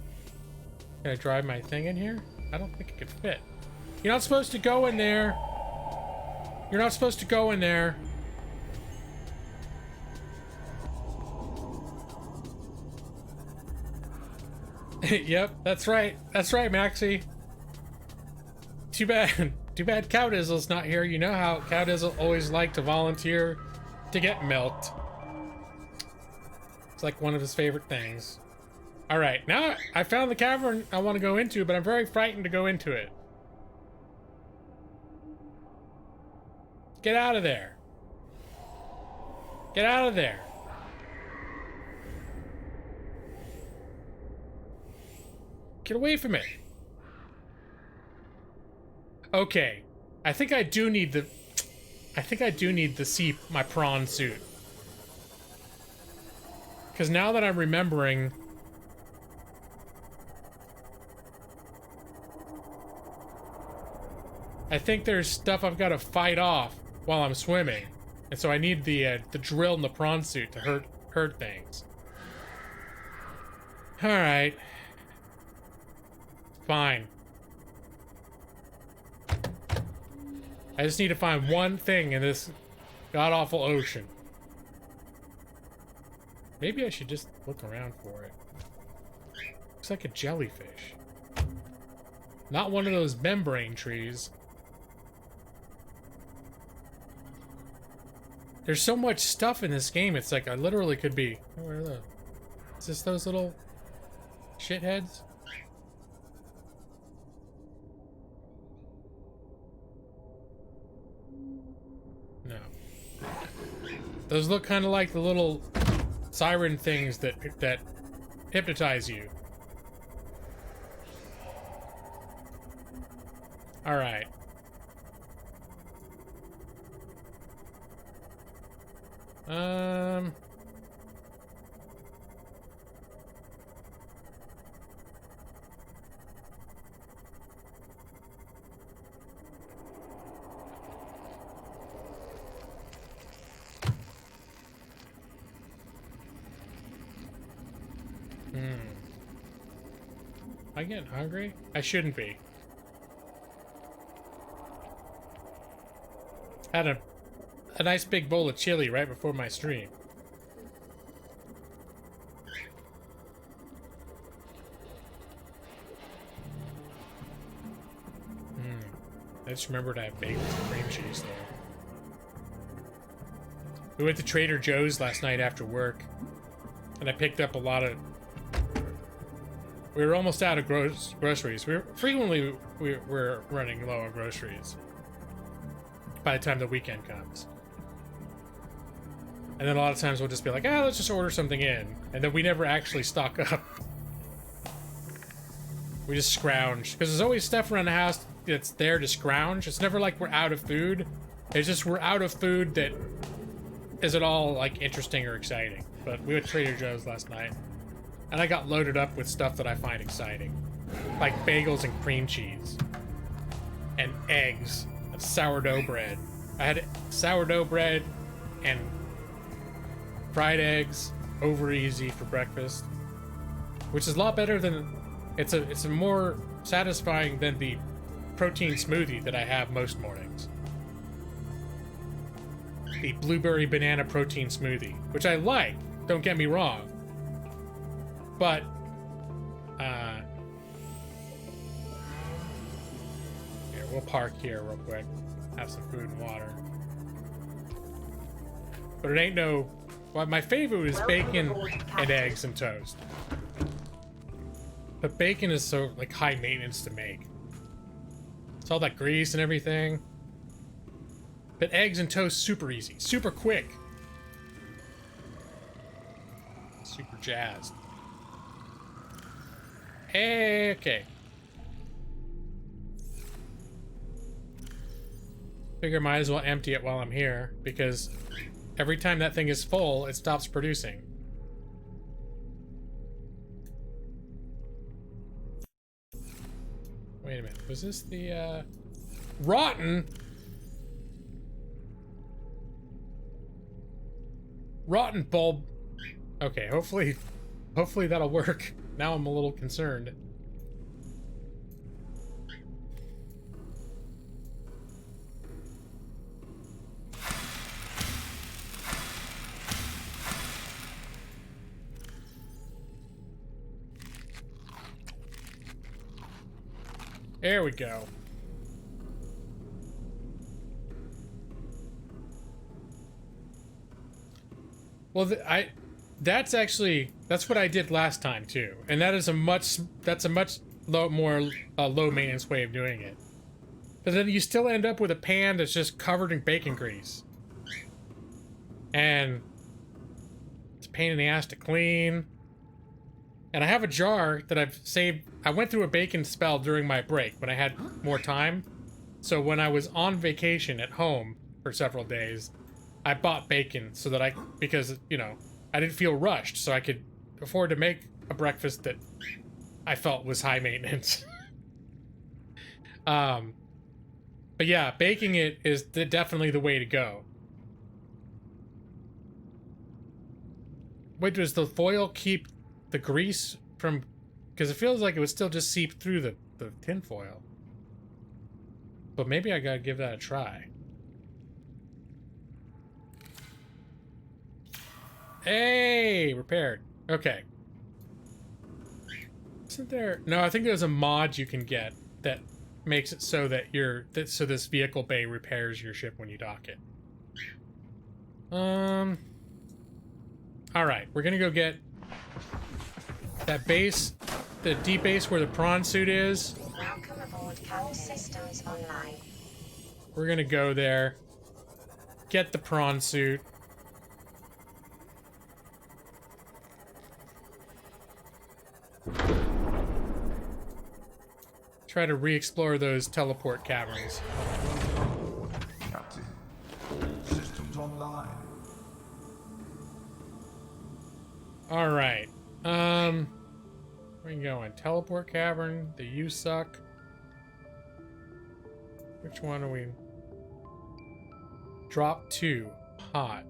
Can I drive my thing in here? I don't think it could fit. You're not supposed to go in there. You're not supposed to go in there. Yep, that's right. That's right, Maxie. Too bad Cowdizzle's not here. You know how Cowdizzle always liked to volunteer to get milked. It's like one of his favorite things. All right, now I found the cavern I want to go into, but I'm very frightened to go into it. Get out of there. Get out of there. Get away from it. Okay. I think I do need to see my prawn suit. Because now that I'm remembering, I think there's stuff I've got to fight off while I'm swimming. And so I need the drill in the prawn suit to hurt things. All right. Fine. I just need to find one thing in this god-awful ocean. Maybe I should just look around for it. Looks like a jellyfish. Not one of those membrane trees. There's so much stuff in this game, it's like I literally could be... Where are those? Is this those little shitheads? No. Those look kind of like the little siren things that hypnotize you. All right. Am I getting hungry? I shouldn't be. Had a nice big bowl of chili right before my stream. I just remembered I have bagels and cream cheese there. We went to Trader Joe's last night after work, and I picked up a lot of... We were almost out of groceries. We're running low on groceries by the time the weekend comes. And then a lot of times we'll just be like, let's just order something in. And then we never actually stock up. We just scrounge. Because there's always stuff around the house that's there to scrounge. It's never like we're out of food. It's just we're out of food that isn't all like interesting or exciting. But we went to Trader Joe's last night. And I got loaded up with stuff that I find exciting. Like bagels and cream cheese. And eggs. And sourdough bread. I had sourdough bread and fried eggs over easy for breakfast. Which is a lot better than... It's a more satisfying than the protein smoothie that I have most mornings. The blueberry banana protein smoothie. Which I like. Don't get me wrong. But, here, we'll park here real quick. Have some food and water. But it ain't no... Well, my favorite is bacon and eggs and toast. But bacon is so, like, high maintenance to make. It's all that grease and everything. But eggs and toast, super easy. Super quick. Super jazzed. Okay. Figure might as well empty it while I'm here, because every time that thing is full, it stops producing. Wait a minute, was this the, rotten? Rotten bulb. Okay, hopefully that'll work. Now I'm a little concerned. There we go. Well, that's what I did last time too, and that's a much more low maintenance way of doing it. But then you still end up with a pan that's just covered in bacon grease, and it's a pain in the ass to clean. And I have a jar that I've saved. I went through a bacon spell during my break when I had more time. So when I was on vacation at home for several days, I bought bacon so that because, you know, I didn't feel rushed, so I could afford to make a breakfast that I felt was high maintenance. But yeah, baking it is definitely the way to go. Wait, does the foil keep the grease from... Because it feels like it would still just seep through the tin foil. But maybe I gotta give that a try. Hey! Repaired. Okay. Isn't there... No, I think there's a mod you can get that makes it so that so this vehicle bay repairs your ship when you dock it. Alright, we're gonna go get That base, the deep base where the prawn suit is.
Welcome aboard Cal Systems Online.
We're gonna go there. Get the prawn suit. Try to re-explore those teleport caverns.
Captain. All systems online.
All right. Where you going? Teleport cavern. The you suck. Which one are we? Drop 2. Hot.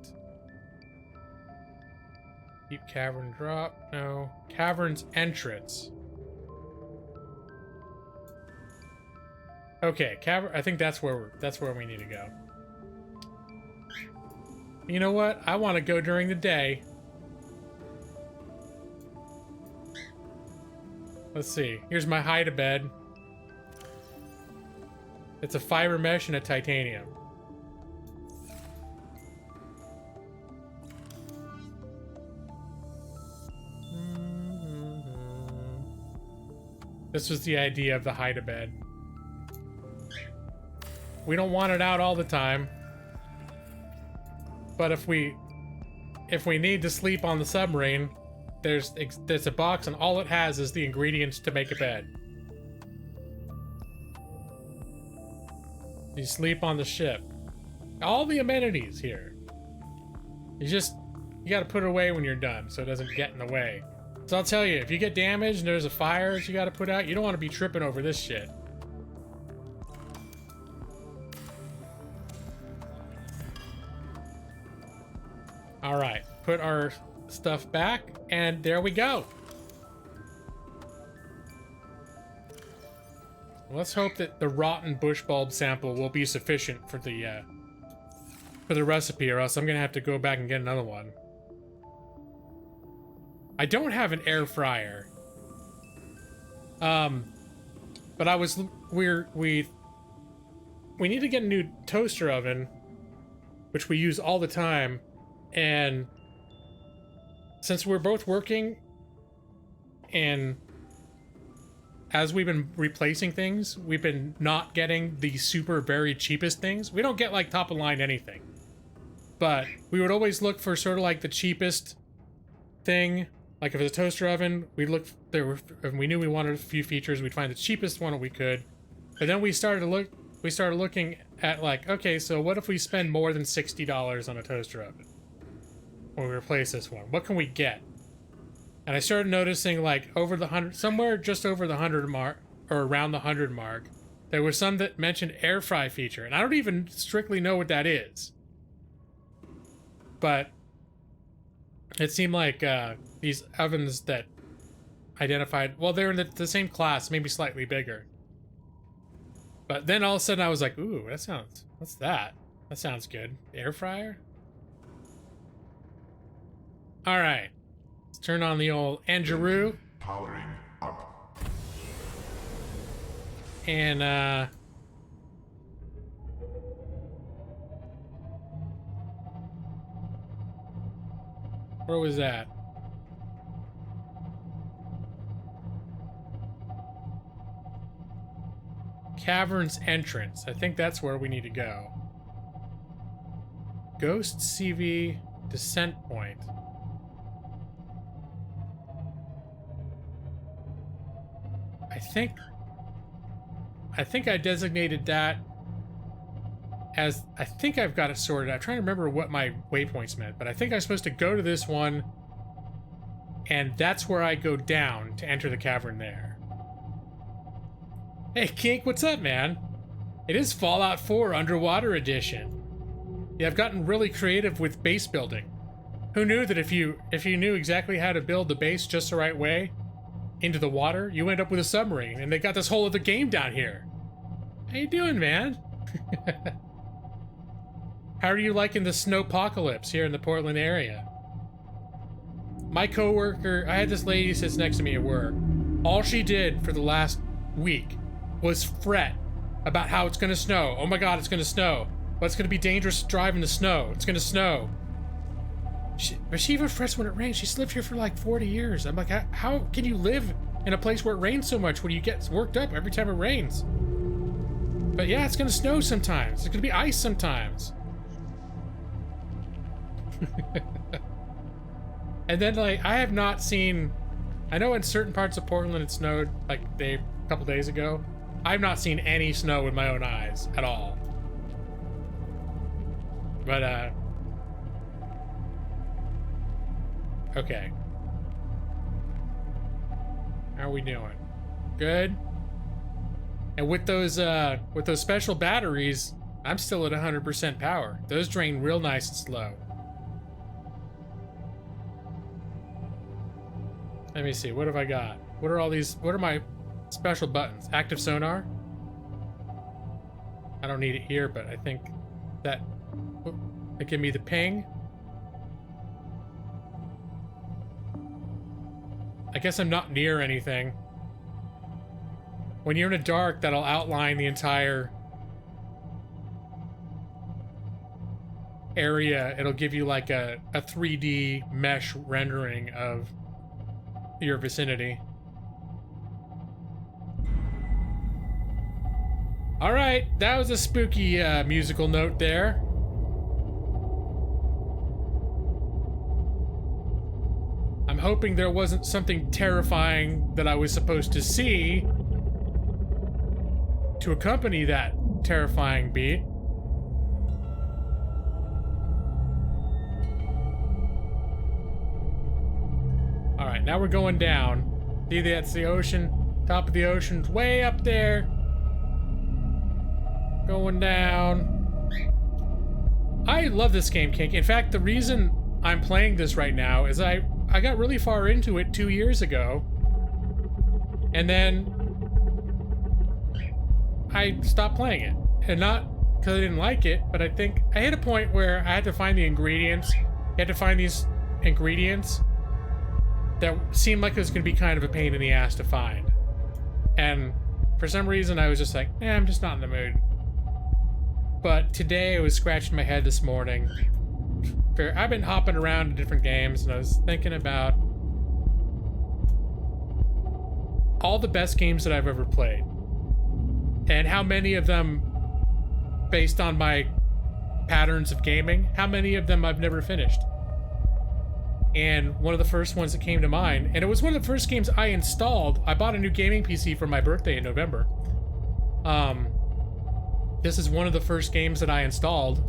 Deep cavern drop. No. Cavern's entrance. Okay, cavern. I think that's where we need to go. You know what? I want to go during the day. Let's see. Here's my hide-a-bed. It's a fiber mesh and a titanium. This was the idea of the hide-a-bed. We don't want it out all the time. But if we need to sleep on the submarine, there's a box and all it has is the ingredients to make a bed. You sleep on the ship. All the amenities here. You gotta put it away when you're done so it doesn't get in the way. So I'll tell you, if you get damaged and there's a fire that you gotta put out, you don't want to be tripping over this shit. Alright, put our stuff back, and there we go. Let's hope that the rotten bush bulb sample will be sufficient for the recipe, or else I'm gonna have to go back and get another one. I don't have an air fryer. But we need to get a new toaster oven, which we use all the time, and since we're both working, and as we've been replacing things, we've been not getting the super very cheapest things. We don't get like top of line anything, but we would always look for sort of like the cheapest thing. Like if it's a toaster oven, we look there, and we knew we wanted a few features, we'd find the cheapest one that we could. But then we started looking at like, okay, so what if we spend more than $60 on a toaster oven when we replace this one? What can we get? And I started noticing like over the 100, somewhere just over the 100 mark, or around the 100 mark, there was some that mentioned air fry feature, and I don't even strictly know what that is. But it seemed like these ovens that identified, well, they're in the same class, maybe slightly bigger. But then all of a sudden I was like, ooh, what's that? That sounds good. Air fryer? All right. Let's turn on the old Angelou.
Powering up.
And, where was that? Cavern's entrance. I think that's where we need to go. Ghost CV descent point. I think I designated that as, I think I've got it sorted. I'm trying to remember what my waypoints meant, but I think I'm supposed to go to this one, and that's where I go down to enter the cavern there. Hey, Kink, what's up, man? It is Fallout 4 Underwater Edition. Yeah, I've gotten really creative with base building. Who knew that if you knew exactly how to build the base just the right way into the water, you end up with a submarine, and they got this whole other game down here. How you doing, man? How are you liking the snowpocalypse here in the Portland area? My coworker, I had this lady sits next to me at work. All she did for the last week was fret about how it's gonna snow. Oh my god, it's gonna snow. But it's gonna be dangerous to drive in the snow. It's gonna snow. But she even frets when it rains. She's lived here for like 40 years. I'm like, how can you live in a place where it rains so much when you get worked up every time it rains? But yeah, it's gonna snow sometimes. It's gonna be ice sometimes. And then, like, I have not seen... I know in certain parts of Portland it snowed, like, a couple days ago. I've not seen any snow with my own eyes at all. But, okay. How are we doing? Good? And with those special batteries, I'm still at 100% power. Those drain real nice and slow. Let me see, what have I got? What are all these, what are my special buttons? Active sonar? I don't need it here, but I think that give me the ping. I guess I'm not near anything. When you're in the dark, that'll outline the entire area. It'll give you like a 3D mesh rendering of your vicinity. All right, that was a spooky musical note there. I'm hoping there wasn't something terrifying that I was supposed to see to accompany that terrifying beat. All right, now we're going down. See, that's the ocean. Top of the ocean's way up there. Going down. I love this game, Kink. In fact, the reason I'm playing this right now is I got really far into it 2 years ago. And then I stopped playing it. And not because I didn't like it, but I think I hit a point where I had to find the ingredients. You had to find these ingredients that seemed like it was going to be kind of a pain in the ass to find. And for some reason, I was just like, I'm just not in the mood. But today, I was scratching my head this morning. I've been hopping around to different games, and I was thinking about all the best games that I've ever played. And how many of them, based on my patterns of gaming, how many of them I've never finished. And one of the first ones that came to mind, and it was one of the first games I installed. I bought a new gaming PC for my birthday in November. This is one of the first games that I installed.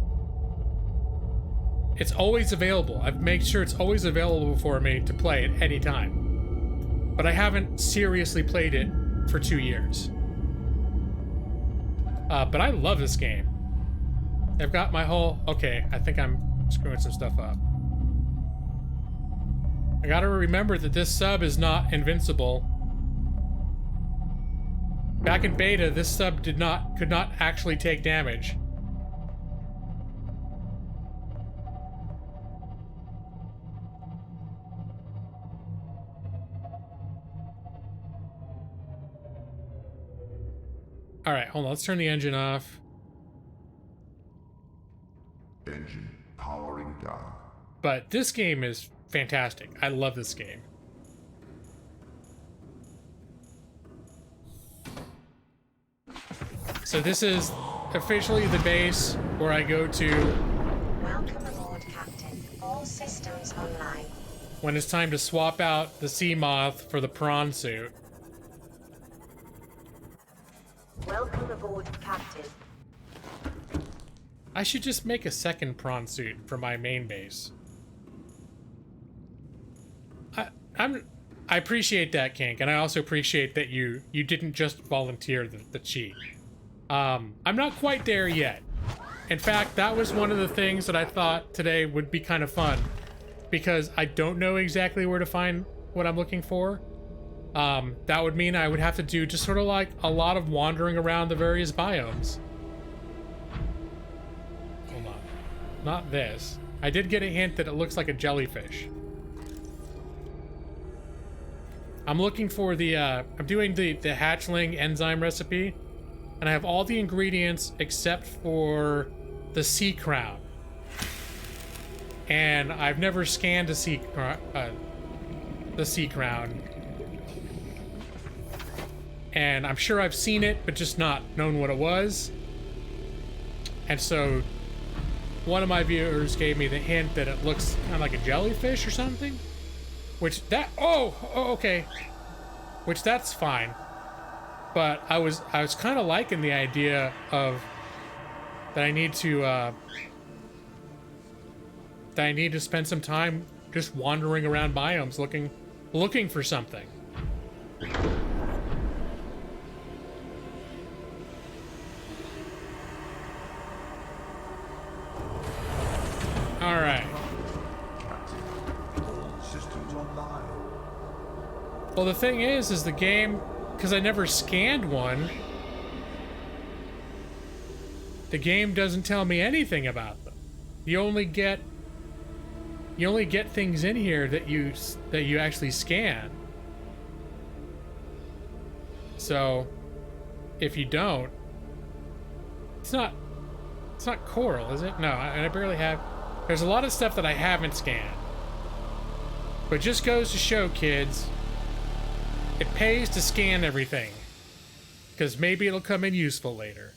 It's always available. I've made sure it's always available for me to play at any time. But I haven't seriously played it for 2 years. But I love this game. I've got my whole... Okay, I think I'm screwing some stuff up. I gotta remember that this sub is not invincible. Back in beta, this sub could not actually take damage. All right, hold on. Let's turn the engine off.
Engine powering down.
But this game is fantastic. I love this game. So this is officially the base where I go to
Welcome aboard, Captain. All systems online.
when it's time to swap out the sea moth for the prawn suit.
Welcome aboard, Captain.
I should just make a second prawn suit for my main base. I appreciate that, Kink, and I also appreciate that you didn't just volunteer the cheat. I'm not quite there yet. In fact, that was one of the things that I thought today would be kind of fun, because I don't know exactly where to find what I'm looking for. That would mean I would have to do just sort of like a lot of wandering around the various biomes. Hold on. Not this. I did get a hint that it looks like a jellyfish. I'm looking for the, I'm doing the hatchling enzyme recipe, and I have all the ingredients except for the sea crown. And I've never scanned the sea crown. And I'm sure I've seen it, but just not known what it was. And so one of my viewers gave me the hint that it looks kind of like a jellyfish or something. Which that, okay. Which that's fine. But I was kind of liking the idea of that I need to spend some time just wandering around biomes looking for something. All right.
Systems online.
Well, the thing is the game, because I never scanned one, the game doesn't tell me anything about them. You only get things in here that you actually scan. So, if you don't, it's not coral, is it? No, I barely have. There's a lot of stuff that I haven't scanned. But just goes to show, kids, it pays to scan everything. Because maybe it'll come in useful later.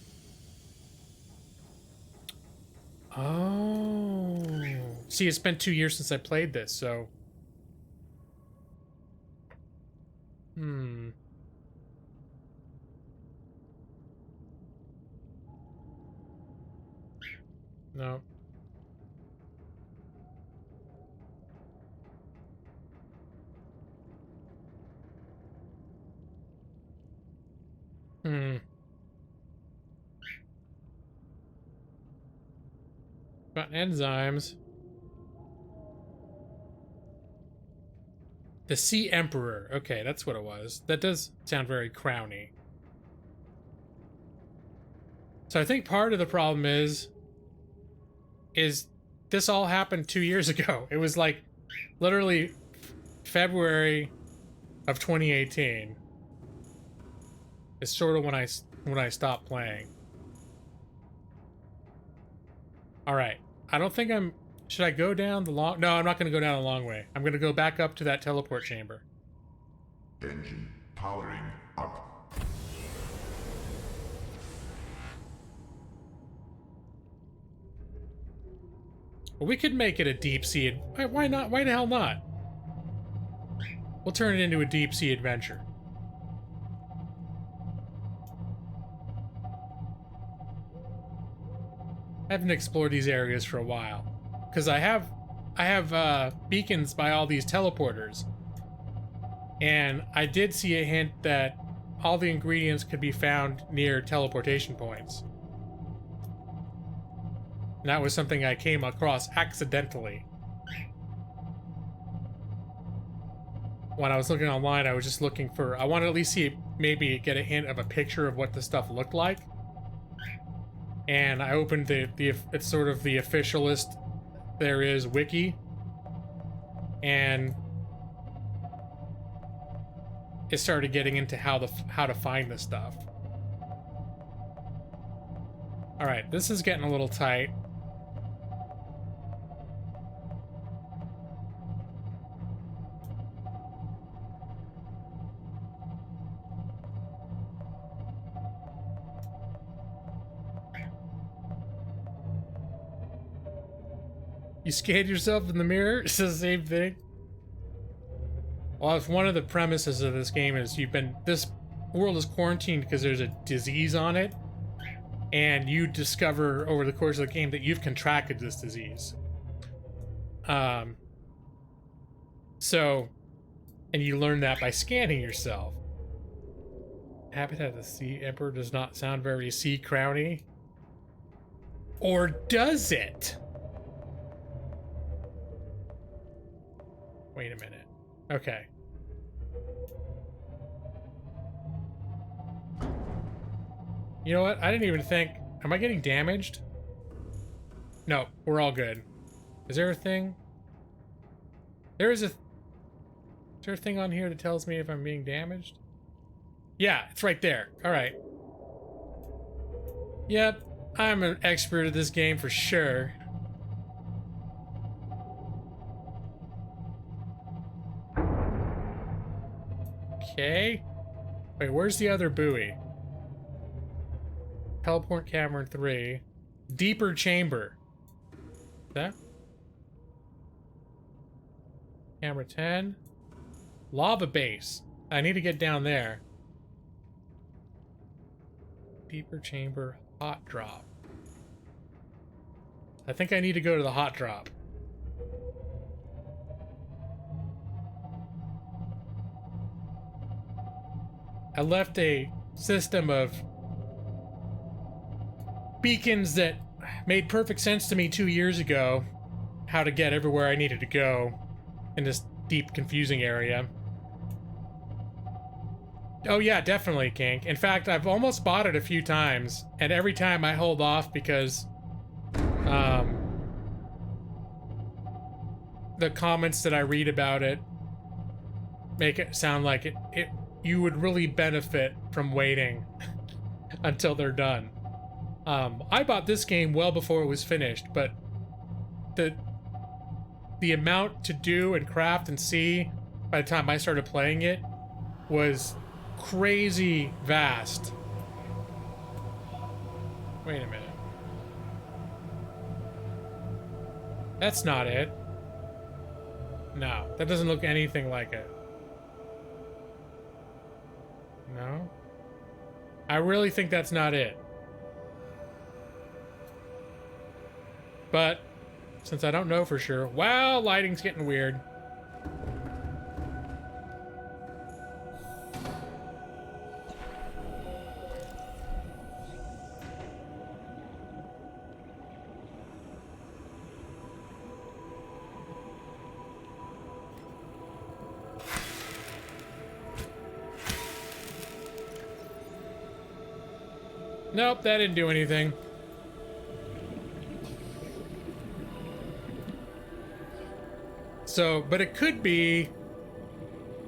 Oh. See, it's been 2 years since I played this, so... No. Got enzymes. The Sea Emperor. Okay, that's what it was. That does sound very crowny. So I think part of the problem is this all happened 2 years ago. It was like literally February of 2018. It's sort of when I stopped playing. All right. I don't think should I go down the long... No, I'm not going to go down a long way. I'm going to go back up to that teleport chamber.
Engine powering up.
Well, we could make it a deep sea... Why not? Why the hell not? We'll turn it into a deep sea adventure. I haven't explored these areas for a while. Because I have beacons by all these teleporters. And I did see a hint that all the ingredients could be found near teleportation points. And that was something I came across accidentally. When I was looking online, I was just looking for... I wanted to at least see, maybe get a hint of a picture of what the stuff looked like. And I opened it's sort of the officialist there is wiki. And it started getting into how to find this stuff. All right, this is getting a little tight. You scanned yourself in the mirror? It's the same thing. Well, if one of the premises of this game is this world is quarantined because there's a disease on it, and you discover over the course of the game that you've contracted this disease. So, and you learn that by scanning yourself. Habitat of the Sea Emperor does not sound very sea crowny. Or does it? Wait a minute. Okay. You know what? I didn't even think... Am I getting damaged? No, we're all good. Is there a thing? Is there a thing on here that tells me if I'm being damaged? Yeah, it's right there. Alright. Yep, I'm an expert at this game for sure. Okay. Wait, where's the other buoy? Teleport cavern 3. Deeper chamber. That? Camera 10. Lava base. I need to get down there. Deeper chamber. Hot drop. I think I need to go to the hot drop. I left a system of beacons that made perfect sense to me 2 years ago. How to get everywhere I needed to go in this deep, confusing area. Oh yeah, definitely, Kink. In fact, I've almost bought it a few times, and every time I hold off because the comments that I read about it make it sound like you would really benefit from waiting until they're done. I bought this game well before it was finished, but the amount to do and craft and see by the time I started playing it was crazy vast. Wait a minute. That's not it. No, that doesn't look anything like it. No? I really think that's not it. But, since I don't know for sure... Wow, lighting's getting weird. Nope, that didn't do anything. So, but it could be...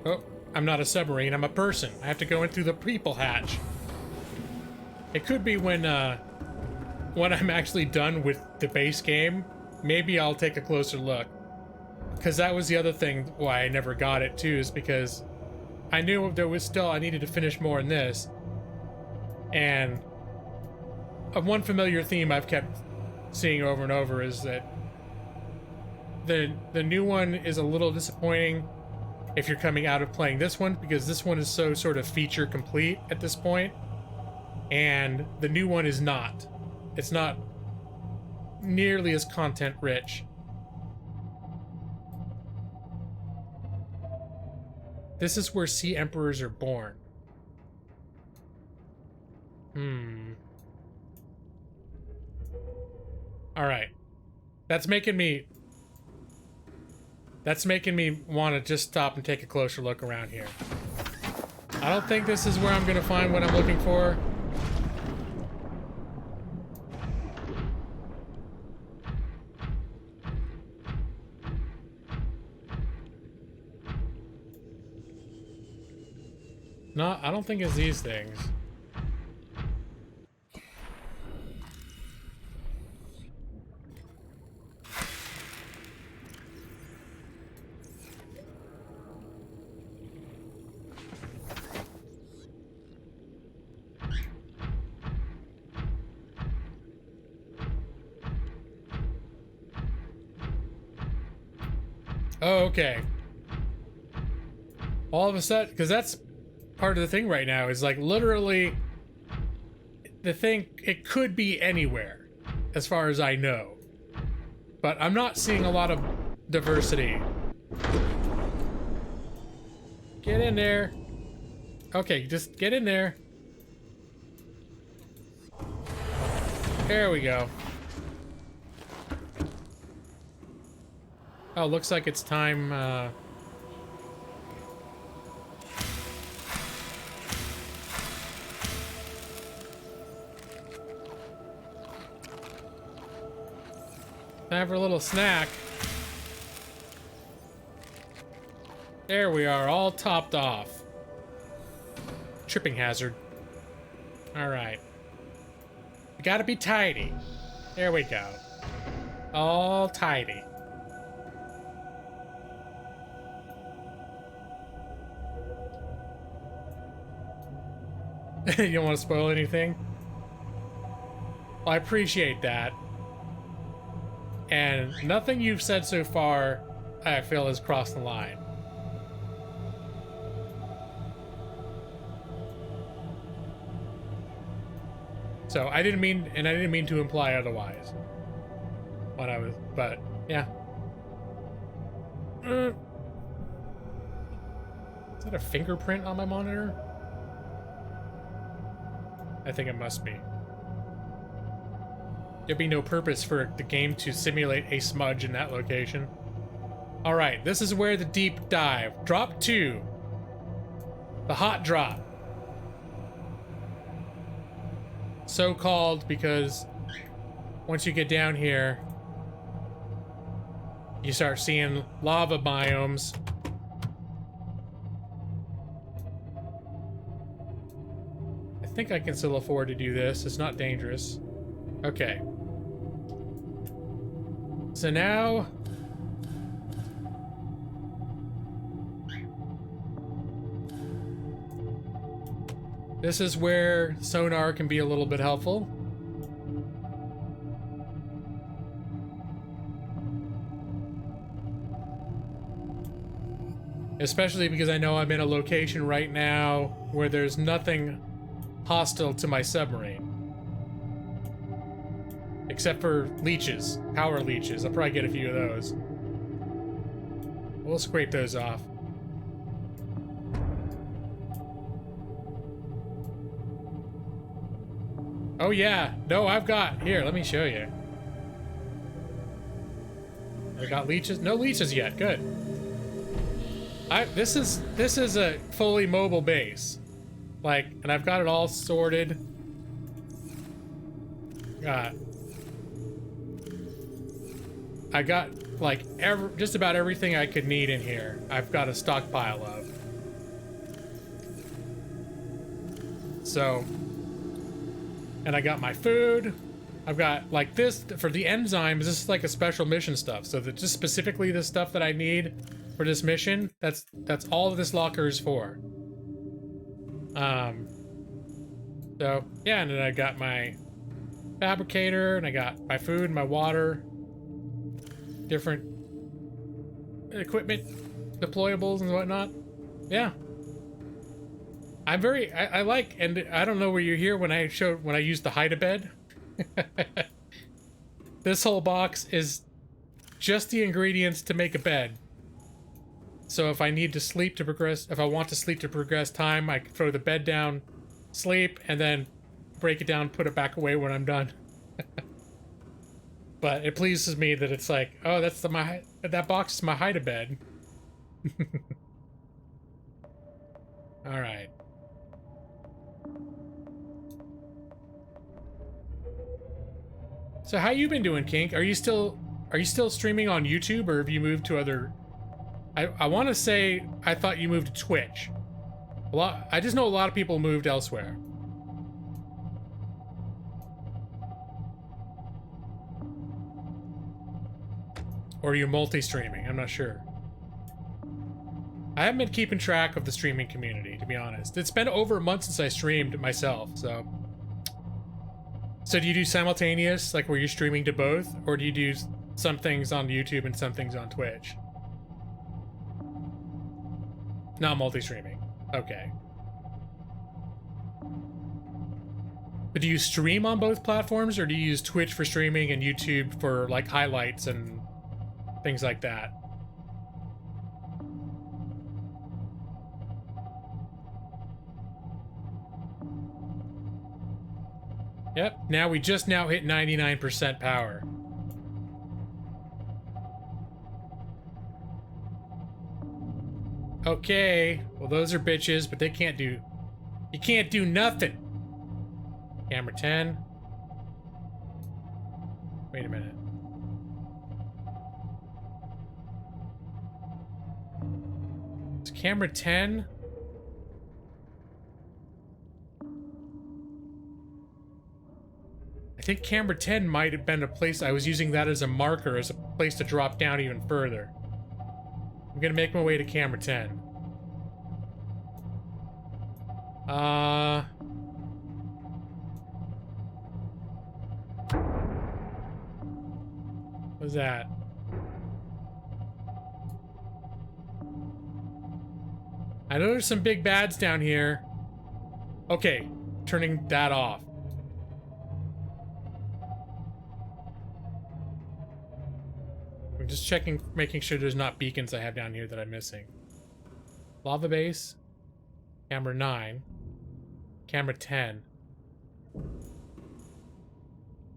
Oh, I'm not a submarine, I'm a person. I have to go in through the people hatch. It could be when I'm actually done with the base game, maybe I'll take a closer look. Because that was the other thing why I never got it too, is because I knew there was still, I needed to finish more in this. And one familiar theme I've kept seeing over and over is that the new one is a little disappointing if you're coming out of playing this one, because this one is so sort of feature complete at this point, and the new one is not. It's not nearly as content rich. This is where sea emperors are born. Alright. That's making me want to just stop and take a closer look around here. I don't think this is where I'm going to find what I'm looking for. No, I don't think it's these things. Oh, okay. All of a sudden, because that's part of the thing right now, is like literally the thing, it could be anywhere as far as I know, but I'm not seeing a lot of diversity. Get in there. Okay, just get in there. There we go. Oh, looks like it's time, time for a little snack. There we are, all topped off. Tripping hazard. Alright. We gotta be tidy. There we go. All tidy. You don't want to spoil anything? Well, I appreciate that. And nothing you've said so far, I feel, has crossed the line. So I didn't mean to imply otherwise. When I was, but yeah. Is that a fingerprint on my monitor? I think it must be. There'd be no purpose for the game to simulate a smudge in that location. Alright, this is where the deep dive. Drop 2. The hot drop. So called because once you get down here, you start seeing lava biomes. I think I can still afford to do this. It's not dangerous. Okay. So now... this is where sonar can be a little bit helpful. Especially because I know I'm in a location right now where there's nothing hostile to my submarine. Except for leeches, power leeches. I'll probably get a few of those. We'll scrape those off. Oh yeah, no, I've got, here, let me show you. I got leeches, no leeches yet, good. This is a fully mobile base. Like, and I've got it all sorted. I got like just about everything I could need in here. I've got a stockpile of. So, and I got my food. I've got like this for the enzymes. This is like a special mission stuff. So that just specifically the stuff that I need for this mission. That's all this locker is for. So yeah, and then I got my fabricator, and I got my food, my water, different equipment, deployables and whatnot. Yeah. I like, and I don't know were you here when I used the hide-a-bed? This whole box is just the ingredients to make a bed. So if I need to sleep to progress, if I want to sleep to progress time, I can throw the bed down, sleep, and then break it down, put it back away when I'm done. But it pleases me that it's like, oh, that box is my hide-a-bed. All right. So how you been doing, Kink? Are you still streaming on YouTube, or have you moved to other? I want to say I thought you moved to Twitch. I just know a lot of people moved elsewhere. Or are you multi-streaming? I'm not sure. I haven't been keeping track of the streaming community, to be honest. It's been over a month since I streamed myself, so. So do you do simultaneous, like where you're streaming to both? Or do you do some things on YouTube and some things on Twitch? Not multi-streaming. Okay. But do you stream on both platforms, or do you use Twitch for streaming and YouTube for like highlights and things like that? Yep, now we just now hit 99% power. Okay, well those are bitches, but they can't do... You can't do nothing! Camera 10. Wait a minute. Is camera 10? I think camera 10 might have been a place I was using that as a marker, as a place to drop down even further. I'm gonna make my way to camera 10. What's that? I know there's some big bads down here. Okay, turning that off. I'm just checking, making sure there's not beacons I have down here that I'm missing. Lava base. Camera 9. Camera 10.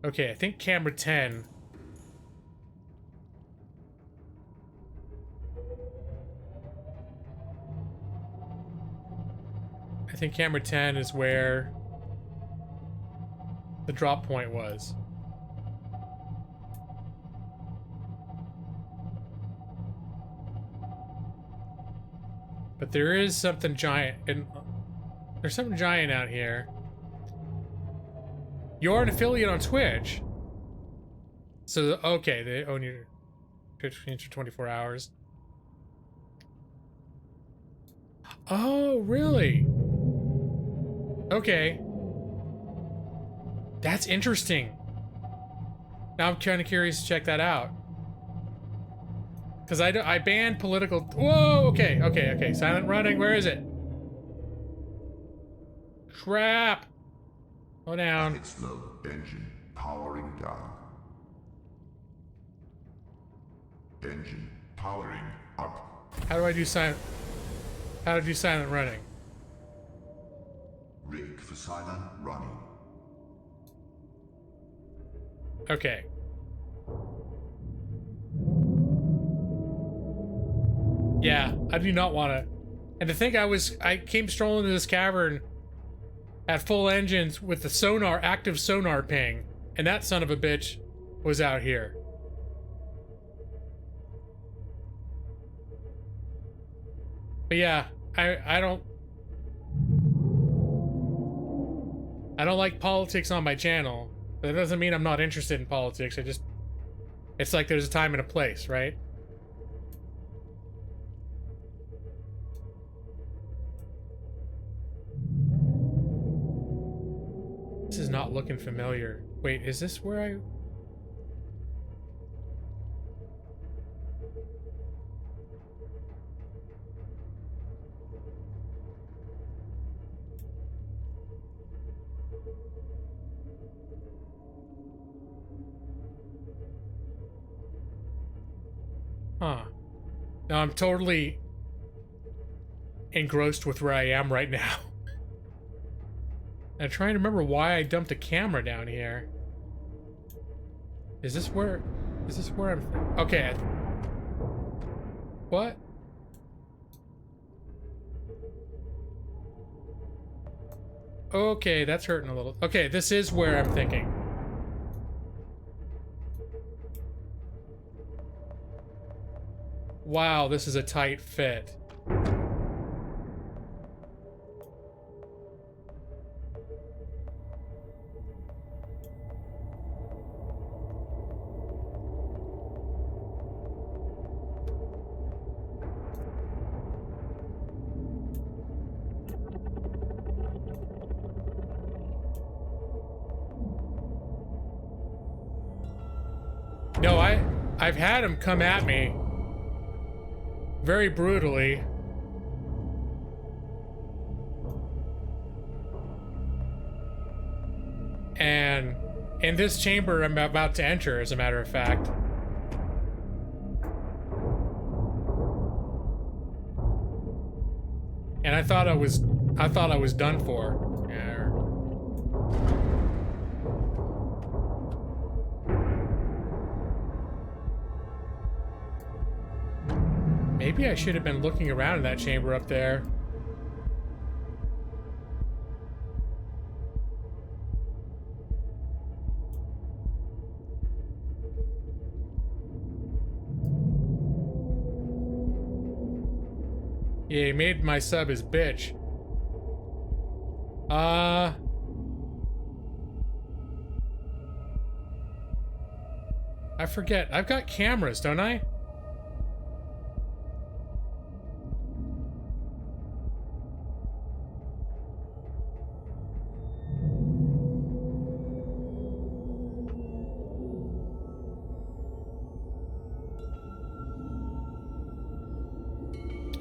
Okay, I think camera 10. I think camera 10 is where the drop point was. But there is something giant, and there's something giant out here. You're an affiliate on Twitch. So, okay, they own your Twitch streams for 24 hours. Oh, really? Okay. That's interesting. Now I'm kind of curious to check that out. Because I banned political... Whoa, okay. Silent running, where is it? Crap. Slow down.
Slow engine powering down. Engine powering up.
How do I do silent... How to do silent running?
Rig for silent running.
Okay. Yeah, I do not want to. And to think I came strolling into this cavern at full engines with the sonar, active sonar ping, and that son of a bitch was out here. But yeah, I don't like politics on my channel. That doesn't mean I'm not interested in politics. It's like there's a time and a place, right? This is not looking familiar. Wait, is this where I... Huh. Now I'm totally engrossed with where I am right now. I'm trying to remember why I dumped a camera down here. Is this where I'm... Okay. What? Okay, that's hurting a little. Okay, this is where I'm thinking. Wow, this is a tight fit. No, I've had him come at me very brutally. And in this chamber I'm about to enter, as a matter of fact. And I thought I was done for. Maybe I should have been looking around in that chamber up there. Yeah, he made my sub his bitch. I forget. I've got cameras, don't I?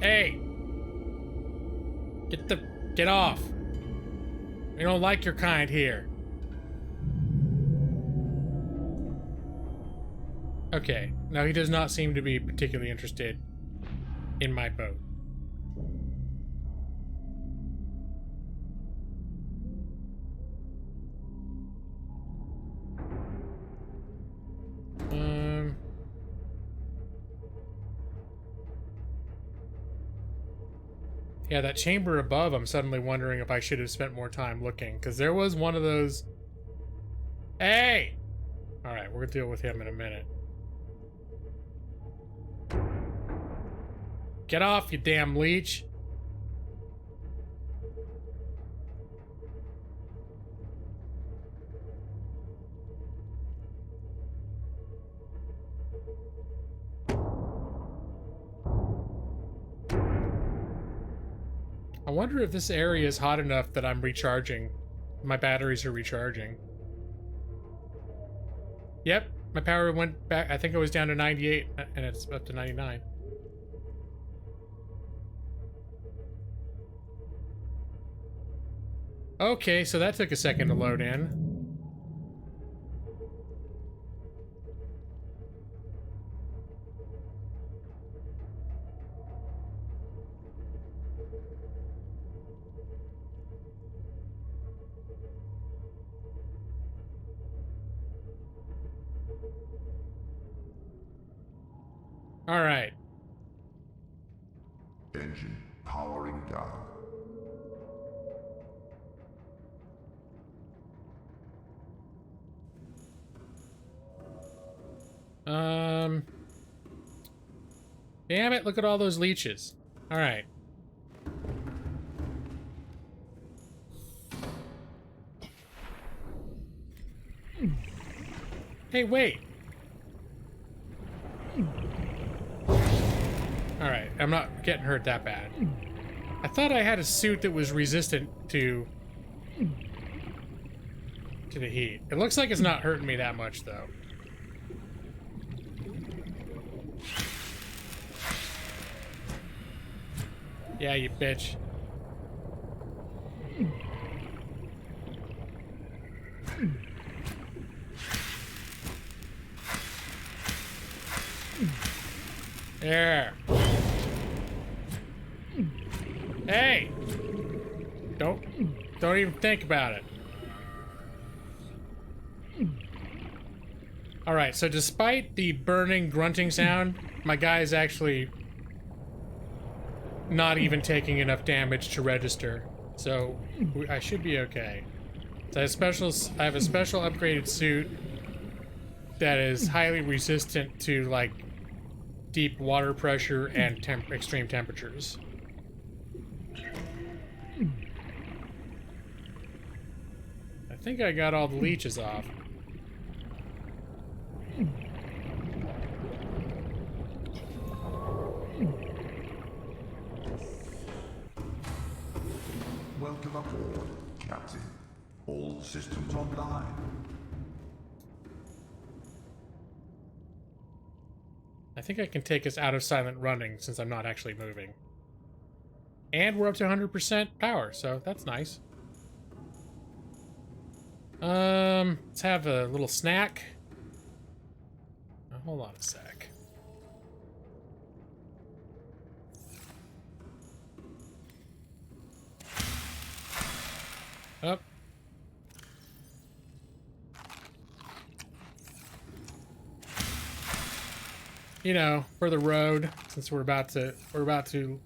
Hey! Get off! We don't like your kind here. Okay, now he does not seem to be particularly interested in my boat. Yeah, that chamber above, I'm suddenly wondering if I should have spent more time looking, because there was one of those... Hey! Alright, we're gonna deal with him in a minute. Get off, you damn leech! I wonder if this area is hot enough that I'm recharging. My batteries are recharging. Yep, my power went back. I think it was down to 98, and it's up to 99. Okay, so that took a second to load in. All right.
Engine powering down.
Damn it, look at all those leeches. All right. Hey, wait. Alright, I'm not getting hurt that bad. I thought I had a suit that was resistant to the heat. It looks like it's not hurting me that much, though. Yeah, you bitch. There. Hey! Don't even think about it. Alright, so despite the burning, grunting sound, my guy is actually not even taking enough damage to register. So, I should be okay. So I have a special upgraded suit that is highly resistant to, like, deep water pressure and extreme temperatures. I think I got all the leeches off.
Welcome aboard, Captain. All systems online.
I think I can take us out of silent running since I'm not actually moving. And we're up to 100% power, so that's nice. Let's have a little snack. Hold on a sec. Up. You know, for the road, since we're about to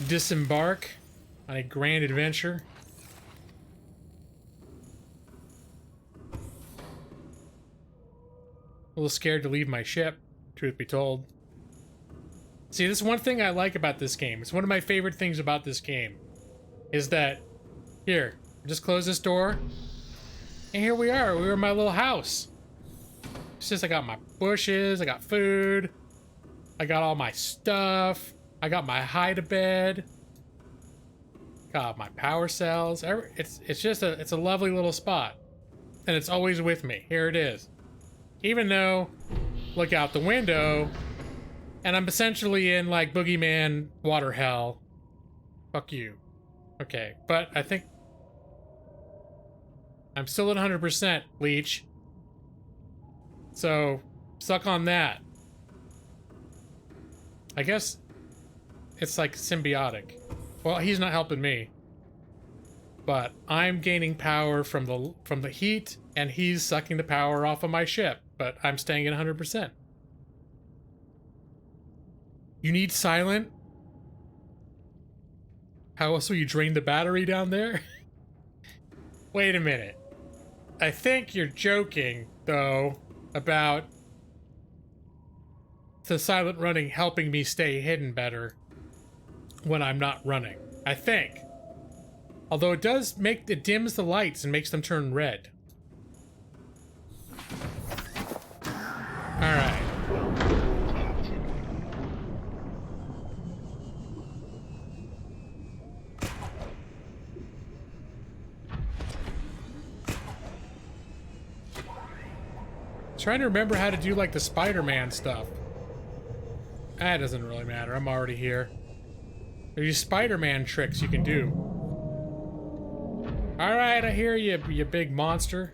disembark on a grand adventure. A little scared to leave my ship, truth be told. See, this is one thing I like about this game. It's one of my favorite things about this game. Is that, here, just close this door. And here we are. We're in my little house. It's just I got my bushes, I got food, I got all my stuff, I got my hide-a-bed, got my power cells. It's just it's a lovely little spot. And it's always with me. Here it is. Even though, look out the window, And I'm essentially in like boogeyman water hell. Fuck you. Okay, but I think I'm still at 100% leech. So suck on that. I guess it's like symbiotic. Well, he's not helping me. But I'm gaining power from the heat, and he's sucking the power off of my ship. But I'm staying at 100%. You need silent? How else will you drain the battery down there? Wait a minute. I think you're joking, though, about the silent running helping me stay hidden better when I'm not running. I think. Although it does make, it dims the lights and makes them turn red. Alright. Trying to remember how to do like the Spider-Man stuff. That doesn't really matter. I'm already here. There's Spider-Man tricks you can do. Alright, I hear you, you big monster.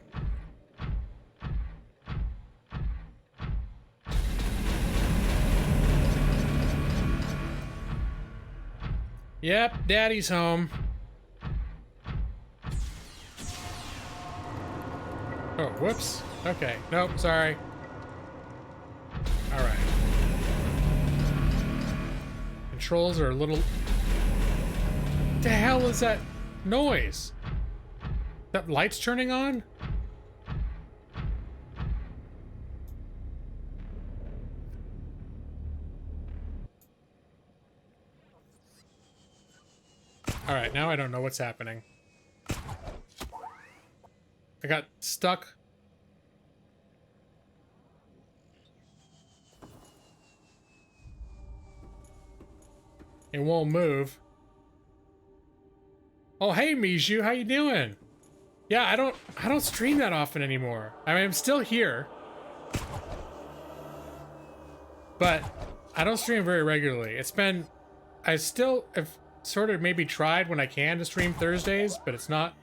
Yep, Daddy's home. Oh, whoops. Okay, nope, sorry. Alright. Controls are a little... The hell is that noise? That light's turning on? Alright, now I don't know what's happening. I got stuck. It won't move. Oh, hey Mijou, how you doing? Yeah, I don't stream that often anymore. I mean, I'm still here. But I don't stream very regularly. It's been, I still have sort of maybe tried when I can to stream Thursdays, but it's not,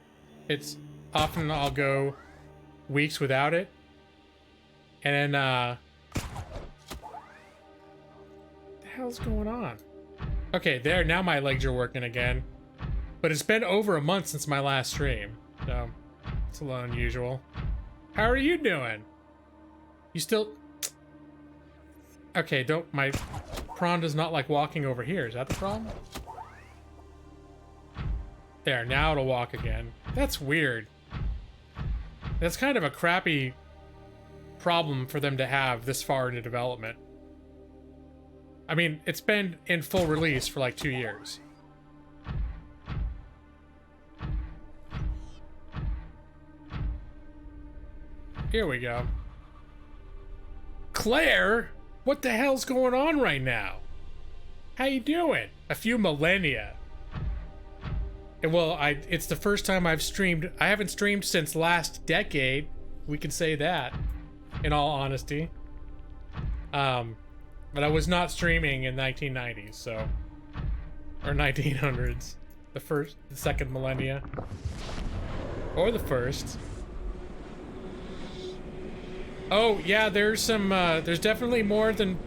it's often I'll go weeks without it. And then, what the hell's going on? Okay, there, now my legs are working again. But it's been over a month since my last stream, so it's a little unusual. How are you doing? You still... Okay, don't... My prawn does not like walking over here. Is that the problem? There, now it'll walk again. That's weird. That's kind of a crappy problem for them to have this far into development. I mean, it's been in full release for like 2 years. Here we go. Claire? What the hell's going on right now? How you doing? A few millennia. Well, it's the first time I've streamed. I haven't streamed since last decade. We can say that, in all honesty. But I was not streaming in 1990s, so... Or 1900s. The second millennia. Or the first. Oh, yeah, there's some, there's definitely more than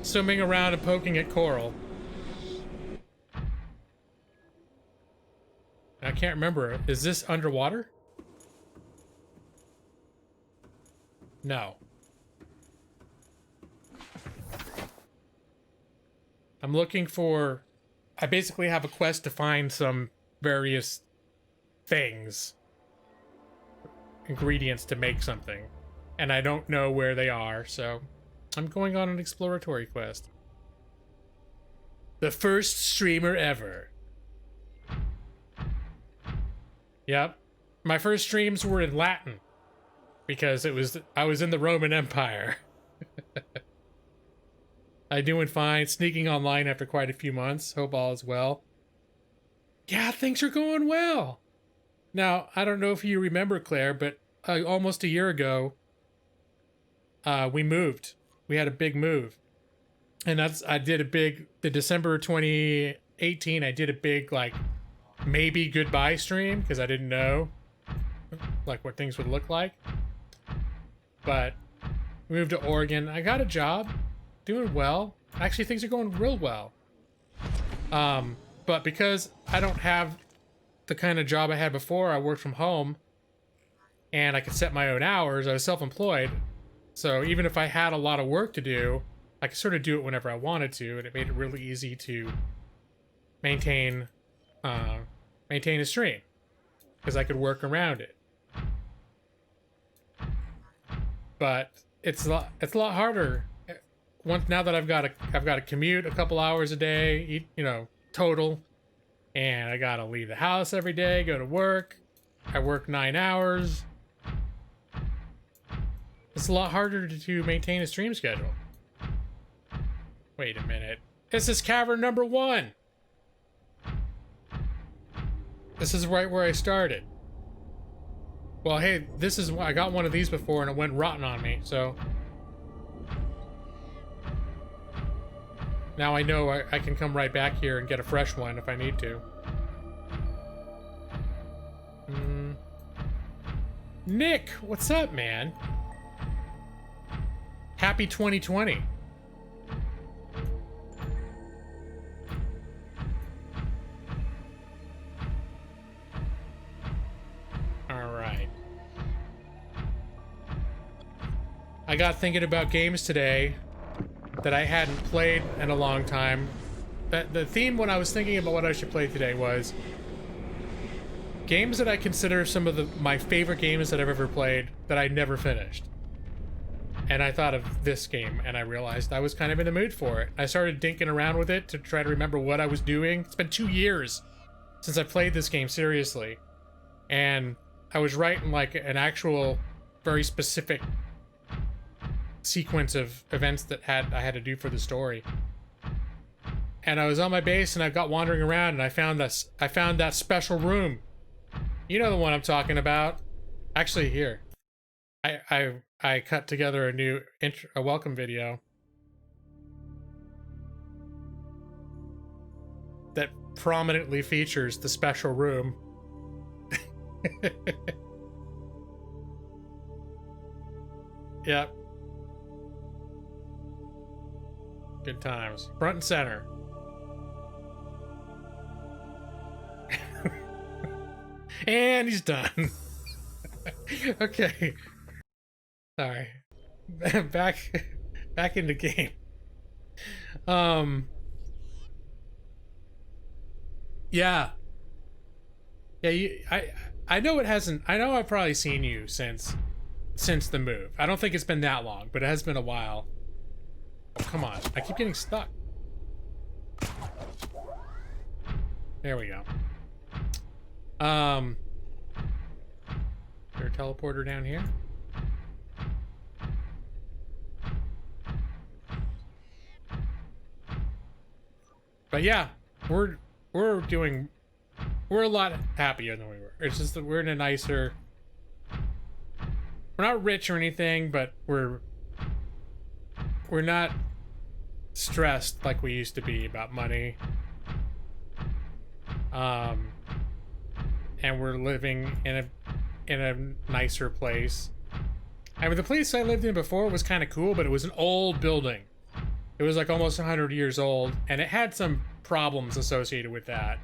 swimming around and poking at coral. I can't remember. Is this underwater? No. I'm looking for... I basically have a quest to find some various things. Ingredients to make something. And I don't know where they are, so I'm going on an exploratory quest. The first streamer ever. Yep. My first streams were in Latin. Because I was in the Roman Empire. I'm doing fine, sneaking online after quite a few months. Hope all is well. Yeah, things are going well. Now, I don't know if you remember, Claire, but almost a year ago, we moved. We had a big move. And I did a big, the December 2018, I did a big, like, maybe goodbye stream because I didn't know, like, what things would look like. But moved to Oregon. I got a job, doing well. Actually, things are going real well. But because I don't have the kind of job I had before, I worked from home and I could set my own hours. I was self-employed. So even if I had a lot of work to do, I could sort of do it whenever I wanted to, and it made it really easy to maintain a stream because I could work around it. But it's a lot harder now that I've got to commute a couple hours a day, total, and I got to leave the house every day, go to work. I work 9 hours. It's a lot harder to maintain a stream schedule. Wait a minute. This is cavern number 1. This is right where I started. Well, hey, I got one of these before and it went rotten on me, so. Now I know I can come right back here and get a fresh one if I need to. Nick, what's up, man? Happy 2020. Alright. I got thinking about games today that I hadn't played in a long time. The theme when I was thinking about what I should play today was games that I consider some of my favorite games that I've ever played that I never finished. And I thought of this game, and I realized I was kind of in the mood for it. I started dinking around with it to try to remember what I was doing. It's been 2 years since I played this game seriously. And I was writing like an actual, very specific sequence of events that I had to do for the story. And I was on my base, and I got wandering around, and I found that special room. You know the one I'm talking about. Actually, here. I cut together a welcome video that prominently features the special room. Yep. Good times. Front and center. And he's done. Okay. Sorry. Back into game. Yeah. Yeah, I know it hasn't. I know I've probably seen you since the move. I don't think it's been that long, but it has been a while. Oh, come on. I keep getting stuck. There we go. Is there a teleporter down here? But yeah, we're a lot happier than we were. It's just that we're in a nicer. We're not rich or anything, but we're not stressed like we used to be about money. And we're living in a nicer place. I mean, the place I lived in before was kind of cool, but it was an old building. It was like almost 100 years old, and it had some problems associated with that.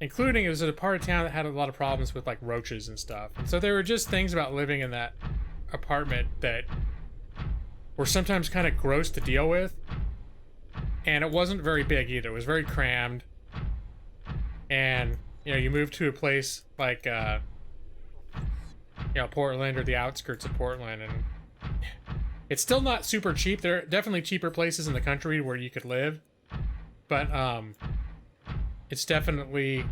Including it was a part of town that had a lot of problems with like roaches and stuff. And so there were just things about living in that apartment that were sometimes kind of gross to deal with. And it wasn't very big either. It was very crammed. And, you move to a place like, Portland or the outskirts of Portland, and it's still not super cheap. There are definitely cheaper places in the country where you could live. But, it's definitely,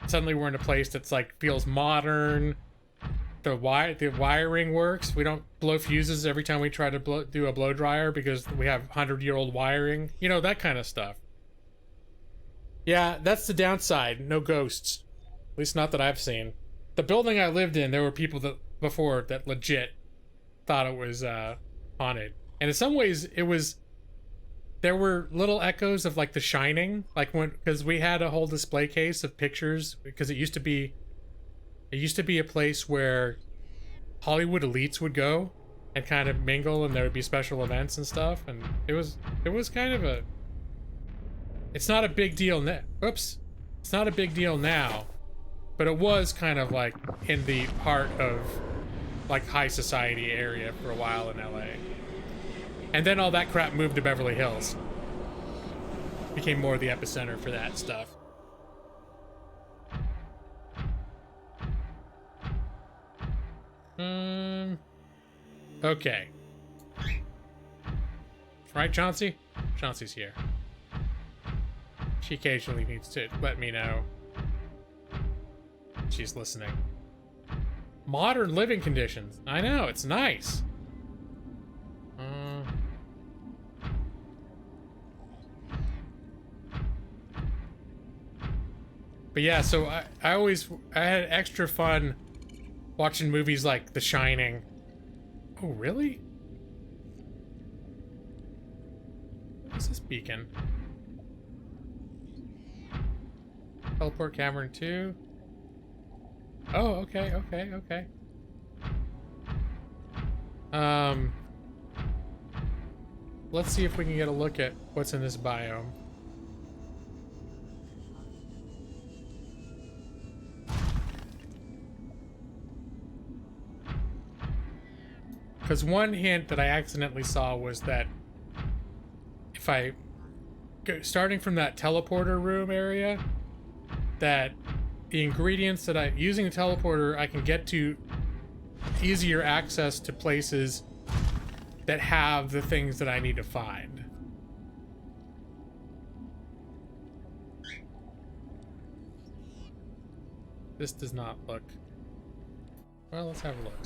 suddenly we're in a place that's like, feels modern. The wiring works. We don't blow fuses every time we try to do a blow dryer because we have 100-year-old wiring. That kind of stuff. Yeah, that's the downside. No ghosts. At least not that I've seen. The building I lived in, there were people that legit thought it was haunted. And in some ways, there were little echoes of like The Shining, like because we had a whole display case of pictures, because it used to be a place where Hollywood elites would go and kind of mingle, and there would be special events and stuff, and it was kind of a, it's not a big deal now. Oops. It's not a big deal now, but it was kind of like in the heart of like high society area for a while in LA. And then all that crap moved to Beverly Hills. Became more the epicenter for that stuff. Okay. Right, Chauncey? Chauncey's here. She occasionally needs to let me know she's listening. Modern living conditions. I know, it's nice. But yeah, so I had extra fun watching movies like The Shining. Oh, really? What's this beacon? Teleport cavern 2. Oh, okay. Let's see if we can get a look at what's in this biome. Because one hint that I accidentally saw was that if I go, starting from that teleporter room area, that the ingredients that using the teleporter, I can get to easier access to places that have the things that I need to find. This does not look... Well, let's have a look.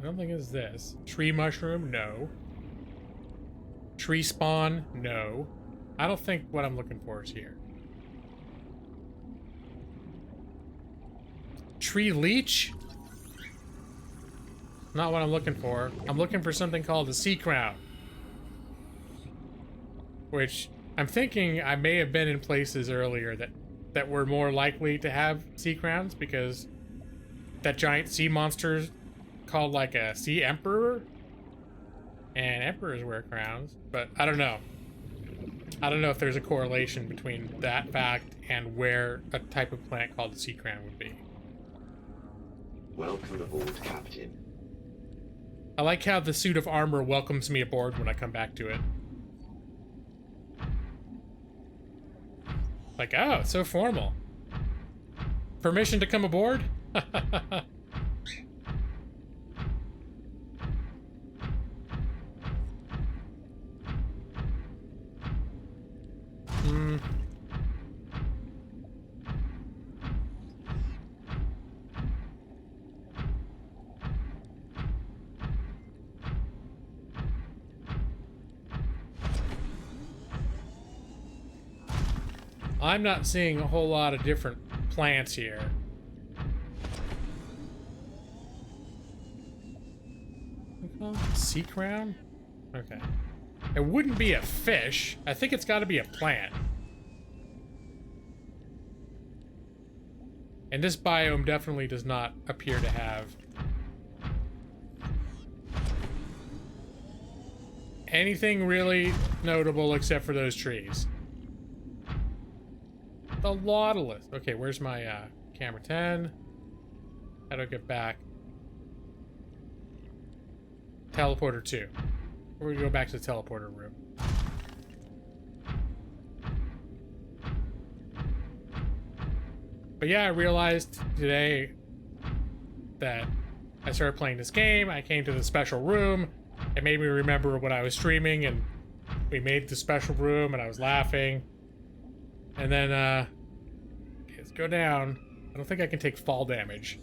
I don't think it's this. Tree mushroom? No. Tree spawn? No. I don't think what I'm looking for is here. Tree leech? Not what I'm looking for. I'm looking for something called a sea crown. Which I'm thinking I may have been in places earlier that were more likely to have sea crowns, because that giant sea monster called like a sea emperor, and emperors wear crowns, but I don't know. I don't know if there's a correlation between that fact and where a type of plant called the sea crown would be.
Welcome aboard, Captain.
I like how the suit of armor welcomes me aboard when I come back to it. Like, oh, it's so formal. Permission to come aboard? I'm not seeing a whole lot of different plants here. Sea crown? Okay. It wouldn't be a fish. I think it's got to be a plant. And this biome definitely does not appear to have anything really notable except for those trees. The Nautilus. Okay, where's my camera 10? How do I get back? Teleporter 2. We're gonna go back to the teleporter room. But yeah, I realized today that I started playing this game. I came to the special room. It made me remember when I was streaming and we made the special room and I was laughing. And then, okay, let's go down. I don't think I can take fall damage.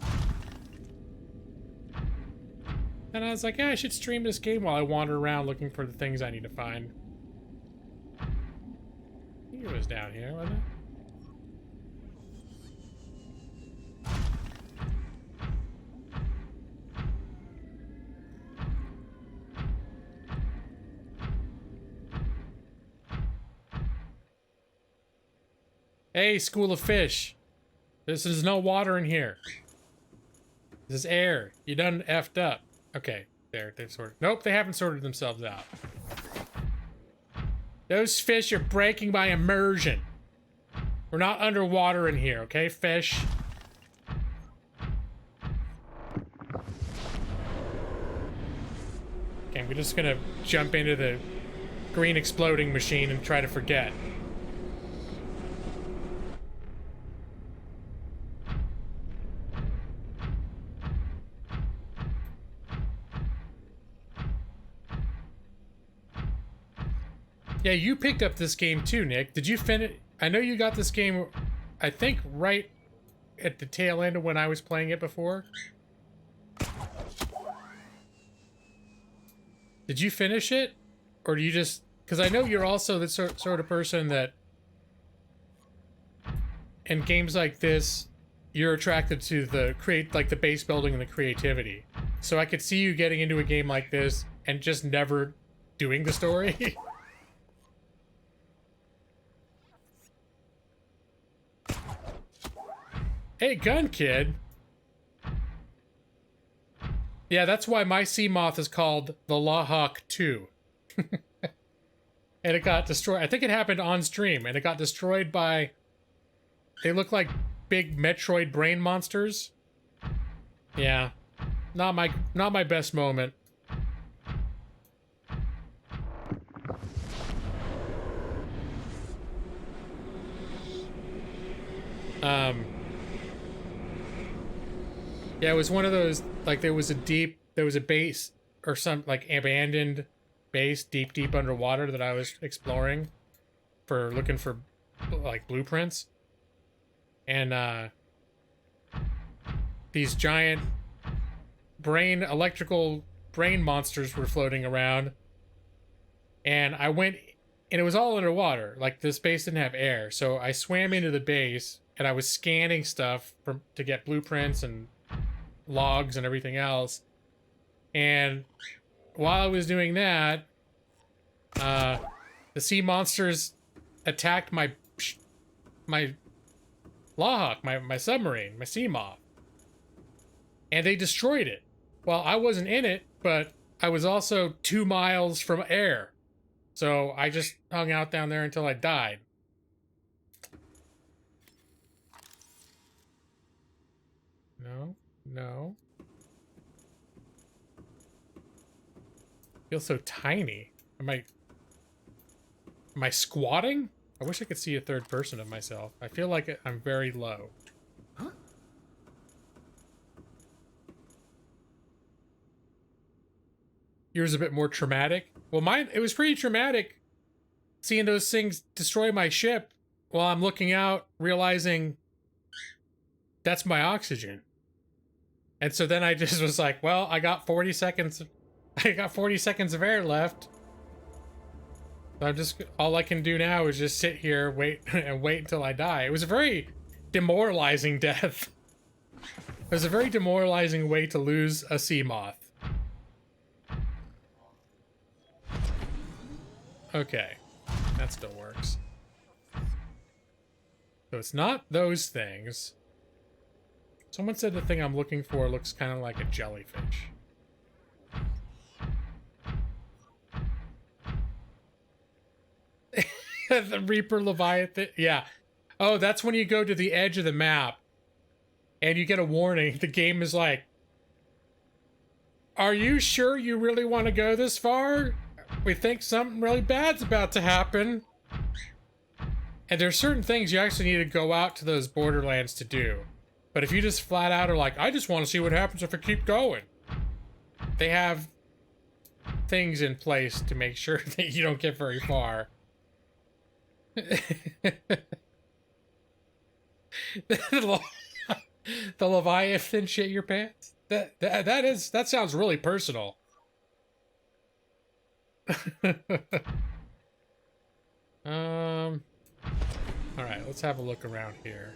And I was like, yeah, I should stream this game while I wander around looking for the things I need to find. I think it was down here, wasn't it? Hey, school of fish. This is no water in here. This is air. You done effed up. Okay, there, they've sorted. Nope, they haven't sorted themselves out. Those fish are breaking my immersion. We're not underwater in here, okay, fish? Okay, we're just gonna jump into the green exploding machine and try to forget. Yeah, you picked up this game too, Nick. Did you finish? I know you got this game, I think, right at the tail end of when I was playing it before. Did you finish it? Or do you just... Because I know you're also the sort of person that... in games like this, you're attracted to the the base building and the creativity. So I could see you getting into a game like this and just never doing the story. Hey, gun kid. Yeah, that's why my sea moth is called the Lawhawk 2. And it got destroyed. I think it happened on stream, and it got destroyed by... They look like big Metroid brain monsters. Yeah. Not my best moment. Yeah, it was one of those, like, there was a base, or some, like, abandoned base deep underwater that I was exploring for, looking for, like, blueprints. And, these giant electrical brain monsters were floating around. And I went, and it was all underwater. Like, this base didn't have air. So I swam into the base, and I was scanning stuff to get blueprints and logs and everything else. And while I was doing that, the sea monsters attacked my Lawhawk, my submarine, my sea moth. And they destroyed it. Well, I wasn't in it, but I was also 2 miles from air. So I just hung out down there until I died. No. Feels so tiny. Am I squatting? I wish I could see a third person of myself. I feel like I'm very low. Huh? Yours a bit more traumatic. Well, mine, it was pretty traumatic seeing those things destroy my ship while I'm looking out, realizing that's my oxygen. And so then I just was like, well, I got 40 seconds. I got 40 seconds of air left. All I can do now is just sit here, wait until I die. It was a very demoralizing death. It was a very demoralizing way to lose a sea moth. Okay, that still works. So it's not those things. Someone said the thing I'm looking for looks kind of like a jellyfish. The Reaper Leviathan. Yeah. Oh, that's when you go to the edge of the map and you get a warning. The game is like, are you sure you really want to go this far? We think something really bad's about to happen. And there's certain things you actually need to go out to those borderlands to do. But if you just flat out are like, I just want to see what happens if I keep going. They have things in place to make sure that you don't get very far. The Leviathan shit your pants? That sounds really personal. All right, let's have a look around here.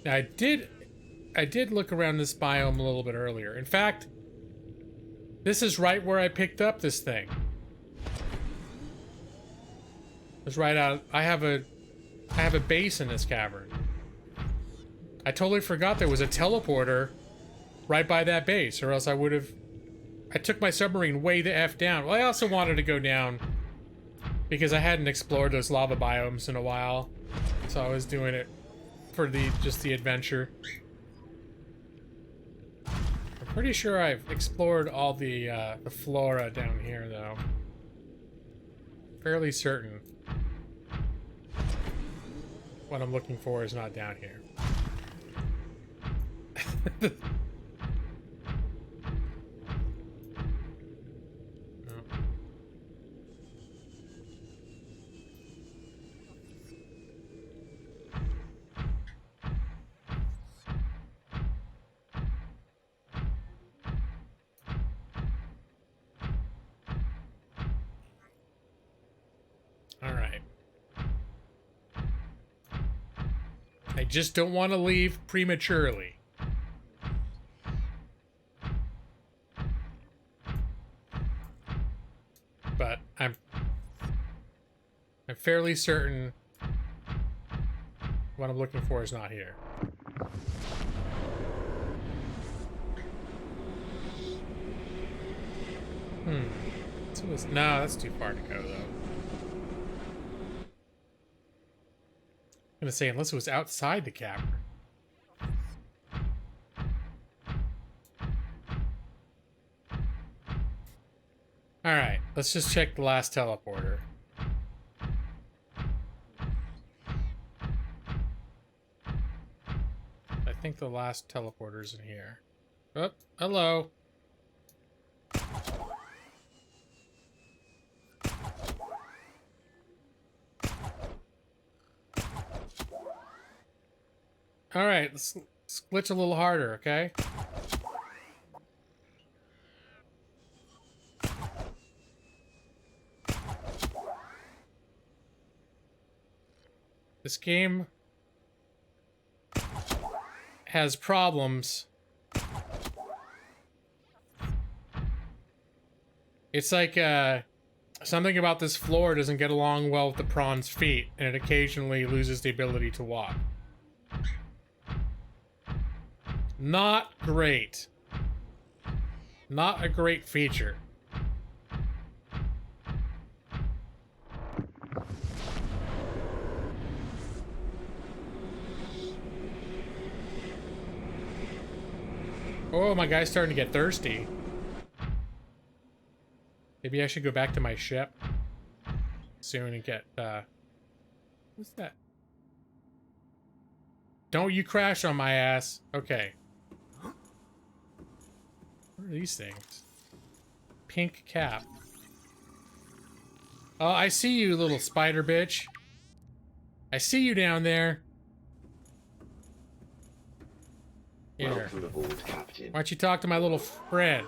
Now, I did look around this biome a little bit earlier. In fact, this is right where I picked up this thing. It's right out. I have a I have a base in this cavern. I totally forgot there was a teleporter right by that base, or else I would have... I took my submarine way the F down. Well, I also wanted to go down because I hadn't explored those lava biomes in a while. So I was doing it for just the adventure. I'm pretty sure I've explored all the flora down here, though. Fairly certain what I'm looking for is not down here. I just don't want to leave prematurely. But I'm fairly certain what I'm looking for is not here. No, that's too far to go, though. I'm gonna say, unless it was outside the cavern. Alright, let's just check the last teleporter. I think the last teleporter's in here. Oh, hello. Alright, let's glitch a little harder, okay? This game has problems. It's like, something about this floor doesn't get along well with the prawn's feet, and it occasionally loses the ability to walk. Not great. Not a great feature. Oh, my guy's starting to get thirsty. Maybe I should go back to my ship soon and get, what's that? Don't you crash on my ass. Okay. What are these things? Pink cap. Oh, I see you, little spider bitch. I see you down there. Here.
Welcome aboard, Captain.
Why don't you talk to my little friend?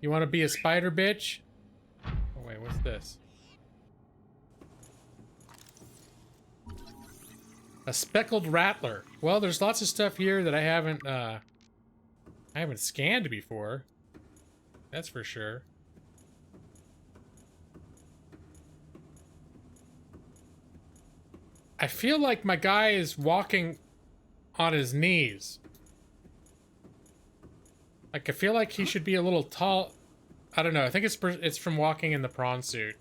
You want to be a spider bitch? Oh, wait, what's this? A speckled rattler. Well, there's lots of stuff here that I haven't scanned before. That's for sure. I feel like my guy is walking on his knees. Like, I feel like he should be a little tall. I don't know. I think it's from walking in the prawn suit.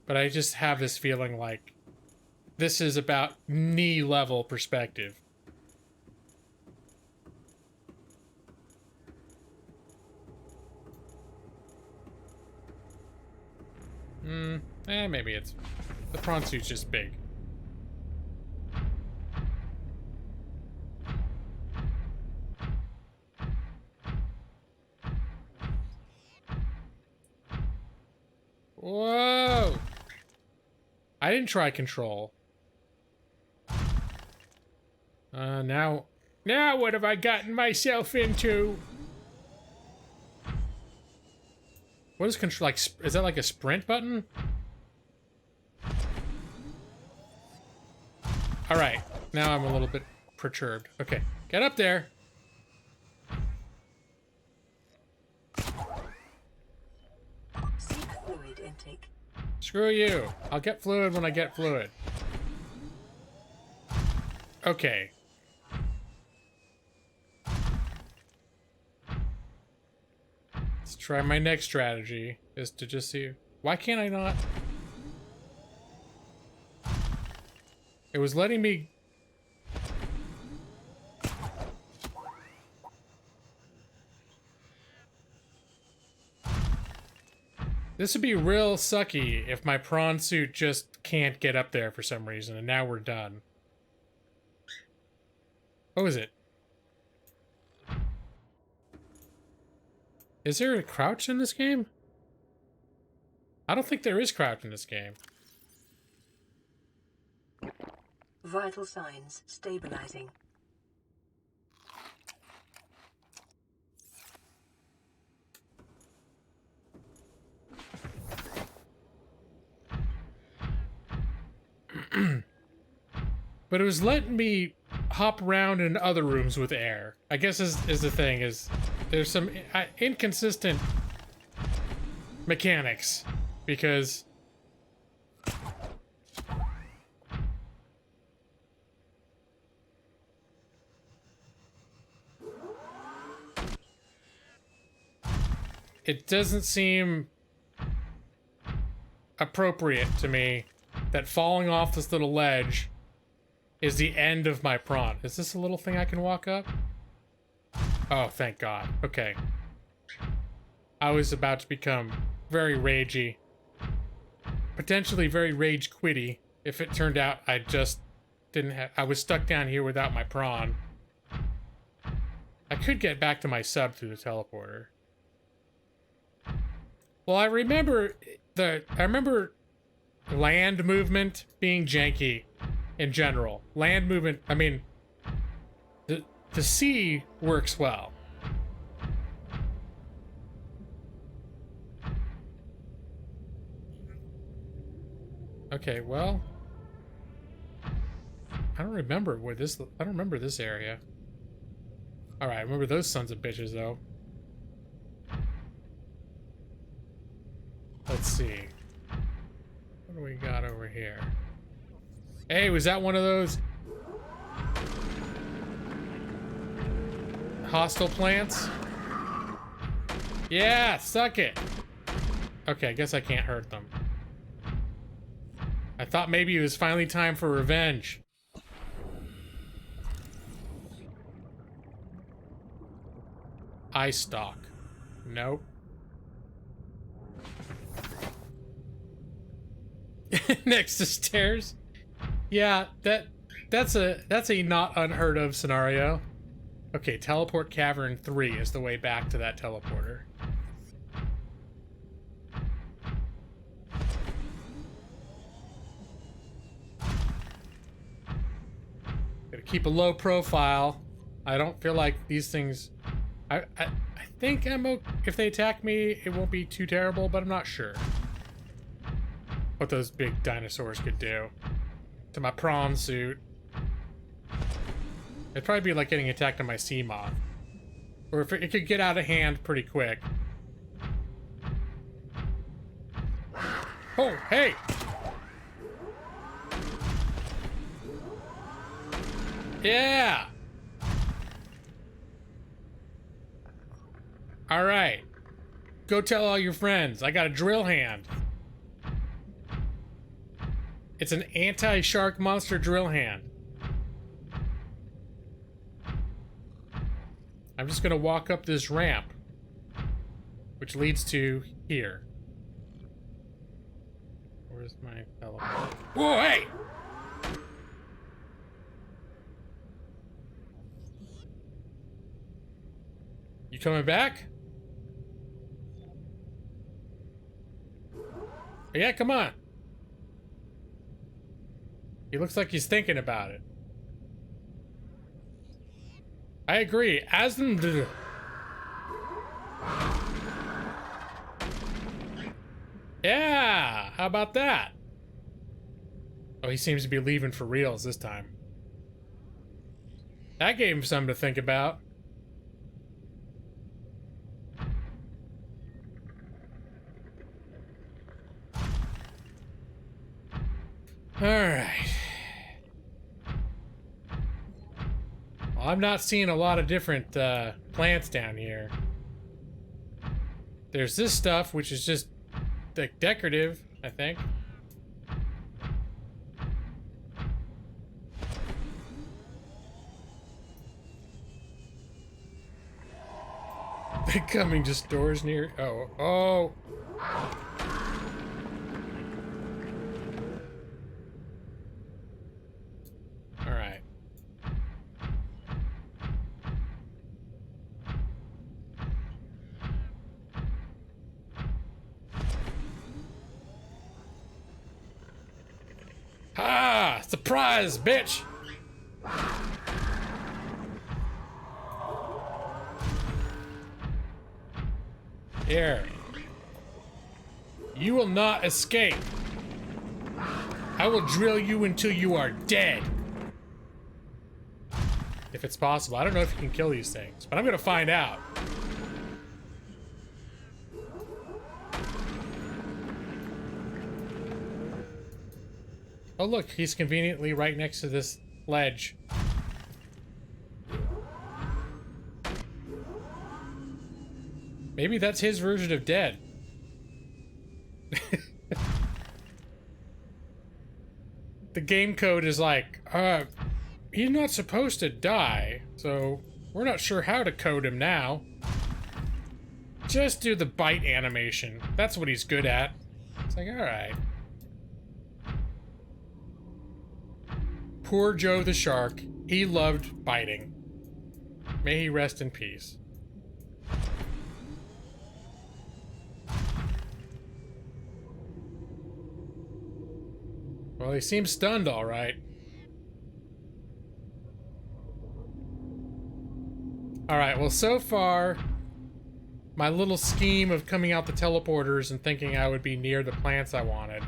But I just have this feeling like this is about knee level perspective. Maybe it's... The prawn suit's just big. Whoa! I didn't try control. Now what have I gotten myself into? What is control, like, is that like a sprint button? Alright, now I'm a little bit perturbed. Okay, get up there.
Seek fluid intake.
Screw you. I'll get fluid when I get fluid. Okay. Let's try my next strategy, is to just see... Why can't I not... It was letting me... This would be real sucky if my prawn suit just can't get up there for some reason, and now we're done. What was it? Is there a crouch in this game? I don't think there is crouch in this game.
Vital signs stabilizing.
But it was letting me hop around in other rooms with air. I guess is the thing, is there's some inconsistent mechanics, because it doesn't seem appropriate to me that falling off this little ledge is the end of my prawn. Is this a little thing I can walk up? Oh, thank God. Okay. I was about to become very ragey. Potentially very rage quitty if it turned out I just didn't have... I was stuck down here without my prawn. I could get back to my sub through the teleporter. Well, I remember land movement being janky in general. Land movement, I mean, the sea works well. Okay, well, I don't remember where this, I don't remember this area. All right, I remember those sons of bitches though. Let's see. What do we got over here? Hey, was that one of those hostile plants? Yeah, suck it. Okay, I guess I can't hurt them. I thought maybe it was finally time for revenge. Eye stalk. Nope. Next to stairs. Yeah, that's a not unheard of scenario. Okay, teleport cavern 3 is the way back to that teleporter. Gotta keep a low profile. I don't feel like these things... I think if they attack me, it won't be too terrible, but I'm not sure what those big dinosaurs could do to my prawn suit. It'd probably be like getting attacked on my sea moth. Or if it could get out of hand pretty quick. Oh, hey! Yeah! Alright. Go tell all your friends. I got a drill hand. It's an anti-shark monster drill hand. I'm just gonna walk up this ramp, which leads to here. Where's my teleport? Whoa, hey! You coming back? Yeah, come on. He looks like he's thinking about it. I agree. Yeah, how about that? Oh, he seems to be leaving for reals this time. That gave him something to think about. Alright. Well, I'm not seeing a lot of different plants down here. There's this stuff, which is just like decorative, I think. Coming to stores near. Oh. All right. Ah! Surprise, bitch! Here. You will not escape. I will drill you until you are dead. If it's possible. I don't know if you can kill these things, but I'm gonna find out. Oh look, he's conveniently right next to this ledge. Maybe that's his version of dead. The game code is like, he's not supposed to die, so we're not sure how to code him now. Just do the bite animation. That's what he's good at. It's like, alright. Poor Joe the shark. He loved biting. May he rest in peace. Well, he seems stunned, all right. All right, well, so far, my little scheme of coming out the teleporters and thinking I would be near the plants I wanted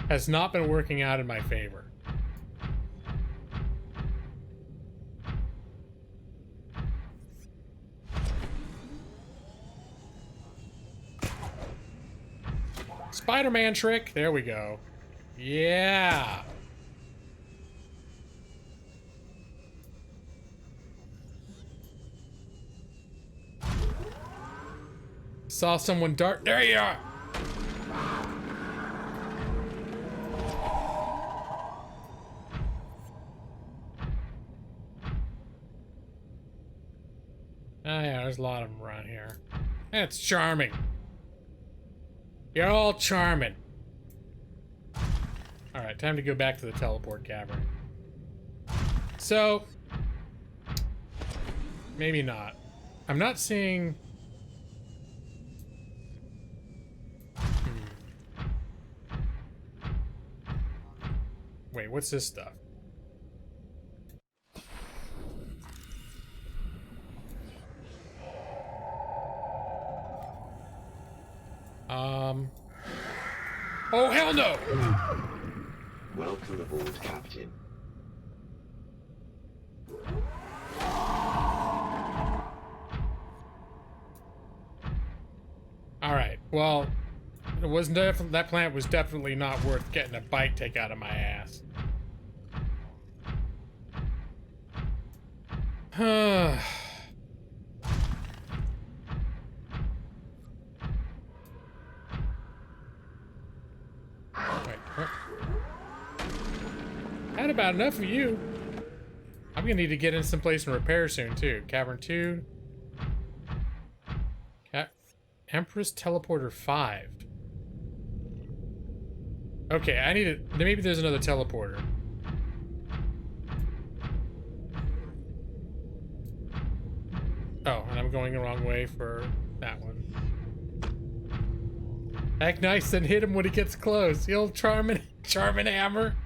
has not been working out in my favor. Spider-Man trick, there we go. Yeah. Saw someone dart. There you are. Oh yeah, there's a lot of them around here. That's charming. You're all charming. Alright, time to go back to the teleport cavern. So, maybe not. I'm not seeing... Wait, what's this stuff? Oh, hell no!
Welcome aboard, Captain.
Alright, well, it wasn't that plant was definitely not worth getting a bite take out of my ass. Wait, what? Had about enough of you. I'm gonna need to get in someplace and repair soon too. Cavern 2. Empress Teleporter 5. Okay, I need to... Maybe there's another teleporter. Oh, and I'm going the wrong way for that one. Act nice and hit him when he gets close. The old charming hammer.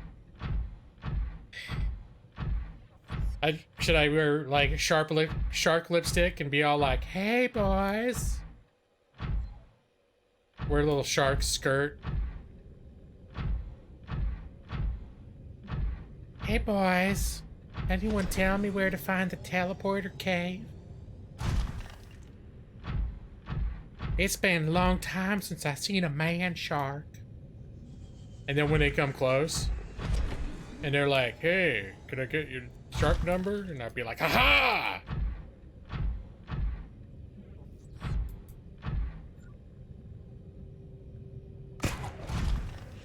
Should I wear like shark lipstick and be all like, "Hey boys"? Wear a little shark skirt. Hey boys, anyone tell me where to find the teleporter cave? It's been a long time since I seen a man shark. And then when they come close, and they're like, hey, could I get your shark number? And I'd be like, ha-ha!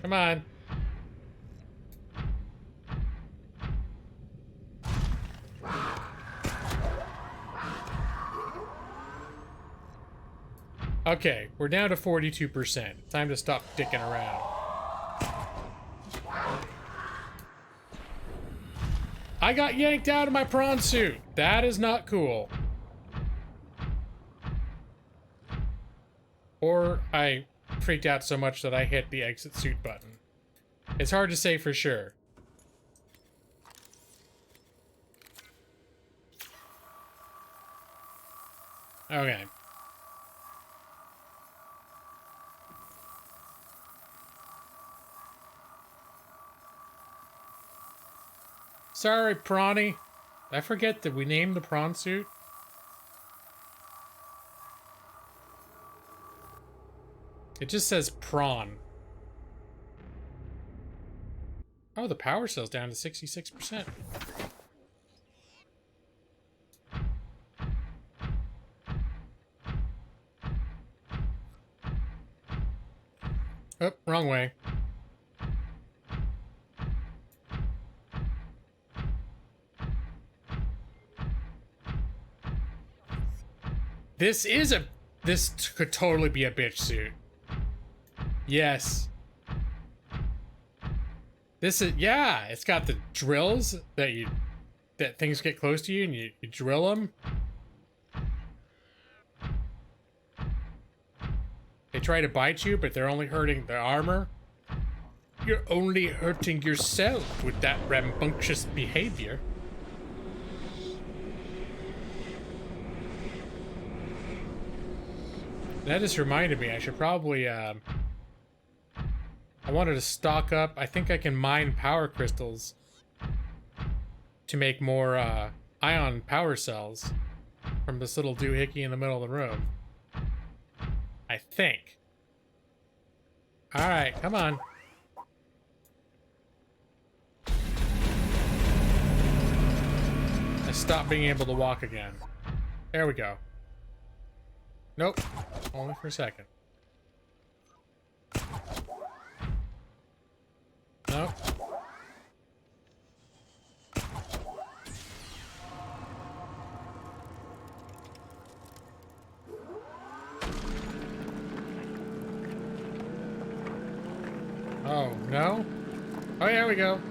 Come on. Okay, we're down to 42%. Time to stop dicking around. I got yanked out of my prawn suit. That is not cool. Or I freaked out so much that I hit the exit suit button. It's hard to say for sure. Okay. Sorry, Prawny. I forget that we named the prawn suit. It just says prawn. Oh, the power cell's down to 66%. Oh, wrong way. This could totally be a bitch suit. Yes. This is, yeah, it's got the drills that things get close to you and you drill them. They try to bite you, but they're only hurting the armor. You're only hurting yourself with that rambunctious behavior. That just reminded me, I should probably, I wanted to stock up. I think I can mine power crystals to make more, ion power cells from this little doohickey in the middle of the room. I think. Alright, come on. I stopped being able to walk again. There we go. Nope. Only for a second. Nope. Oh, no? Oh, yeah, there we go.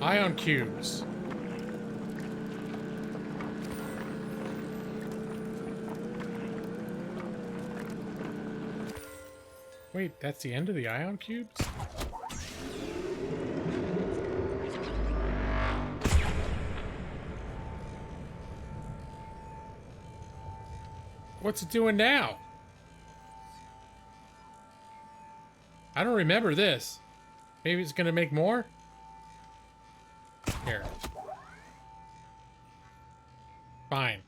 Ion cubes. Wait, that's the end of the ion cubes? What's it doing now? I don't remember this. Maybe it's gonna make more? Here. Fine.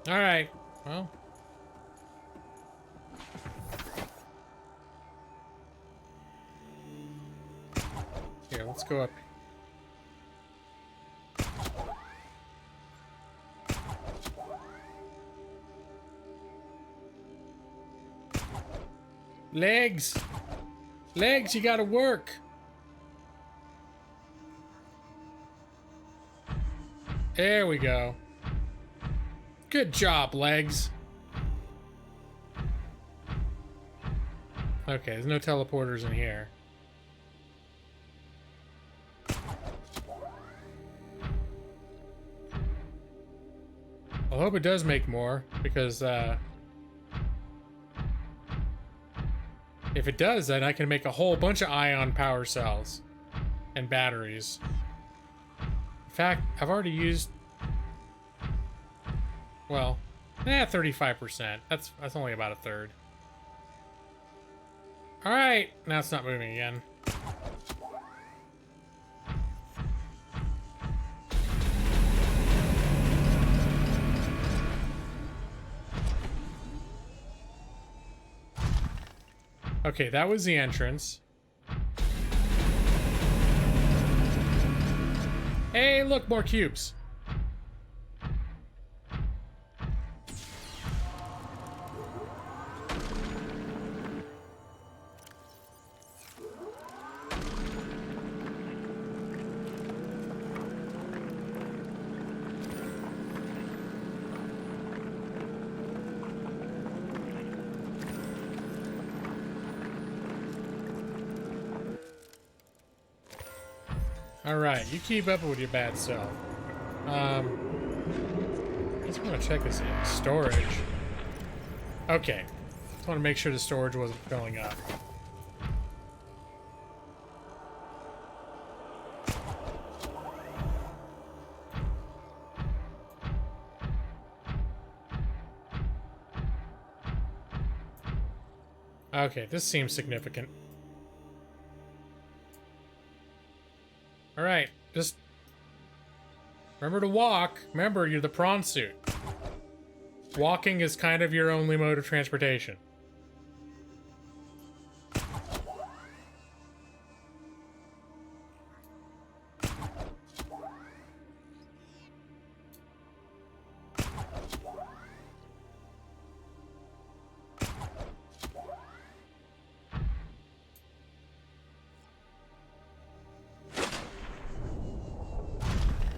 All right. Well. Here, let's go up. Legs! Legs, you gotta work! There we go. Good job, legs. Okay, there's no teleporters in here. I hope it does make more, because if it does, then I can make a whole bunch of ion power cells and batteries. In fact, I've already used, well, 35%. That's only about a third. Alright, now it's not moving again. Okay, that was the entrance. Hey, look, more cubes. Alright, you keep up with your bad self. I just want to check this in. Storage. Okay. Just want to make sure the storage wasn't filling up. Okay, this seems significant. Alright, just remember to walk. Remember, you're the prawn suit. Walking is kind of your only mode of transportation.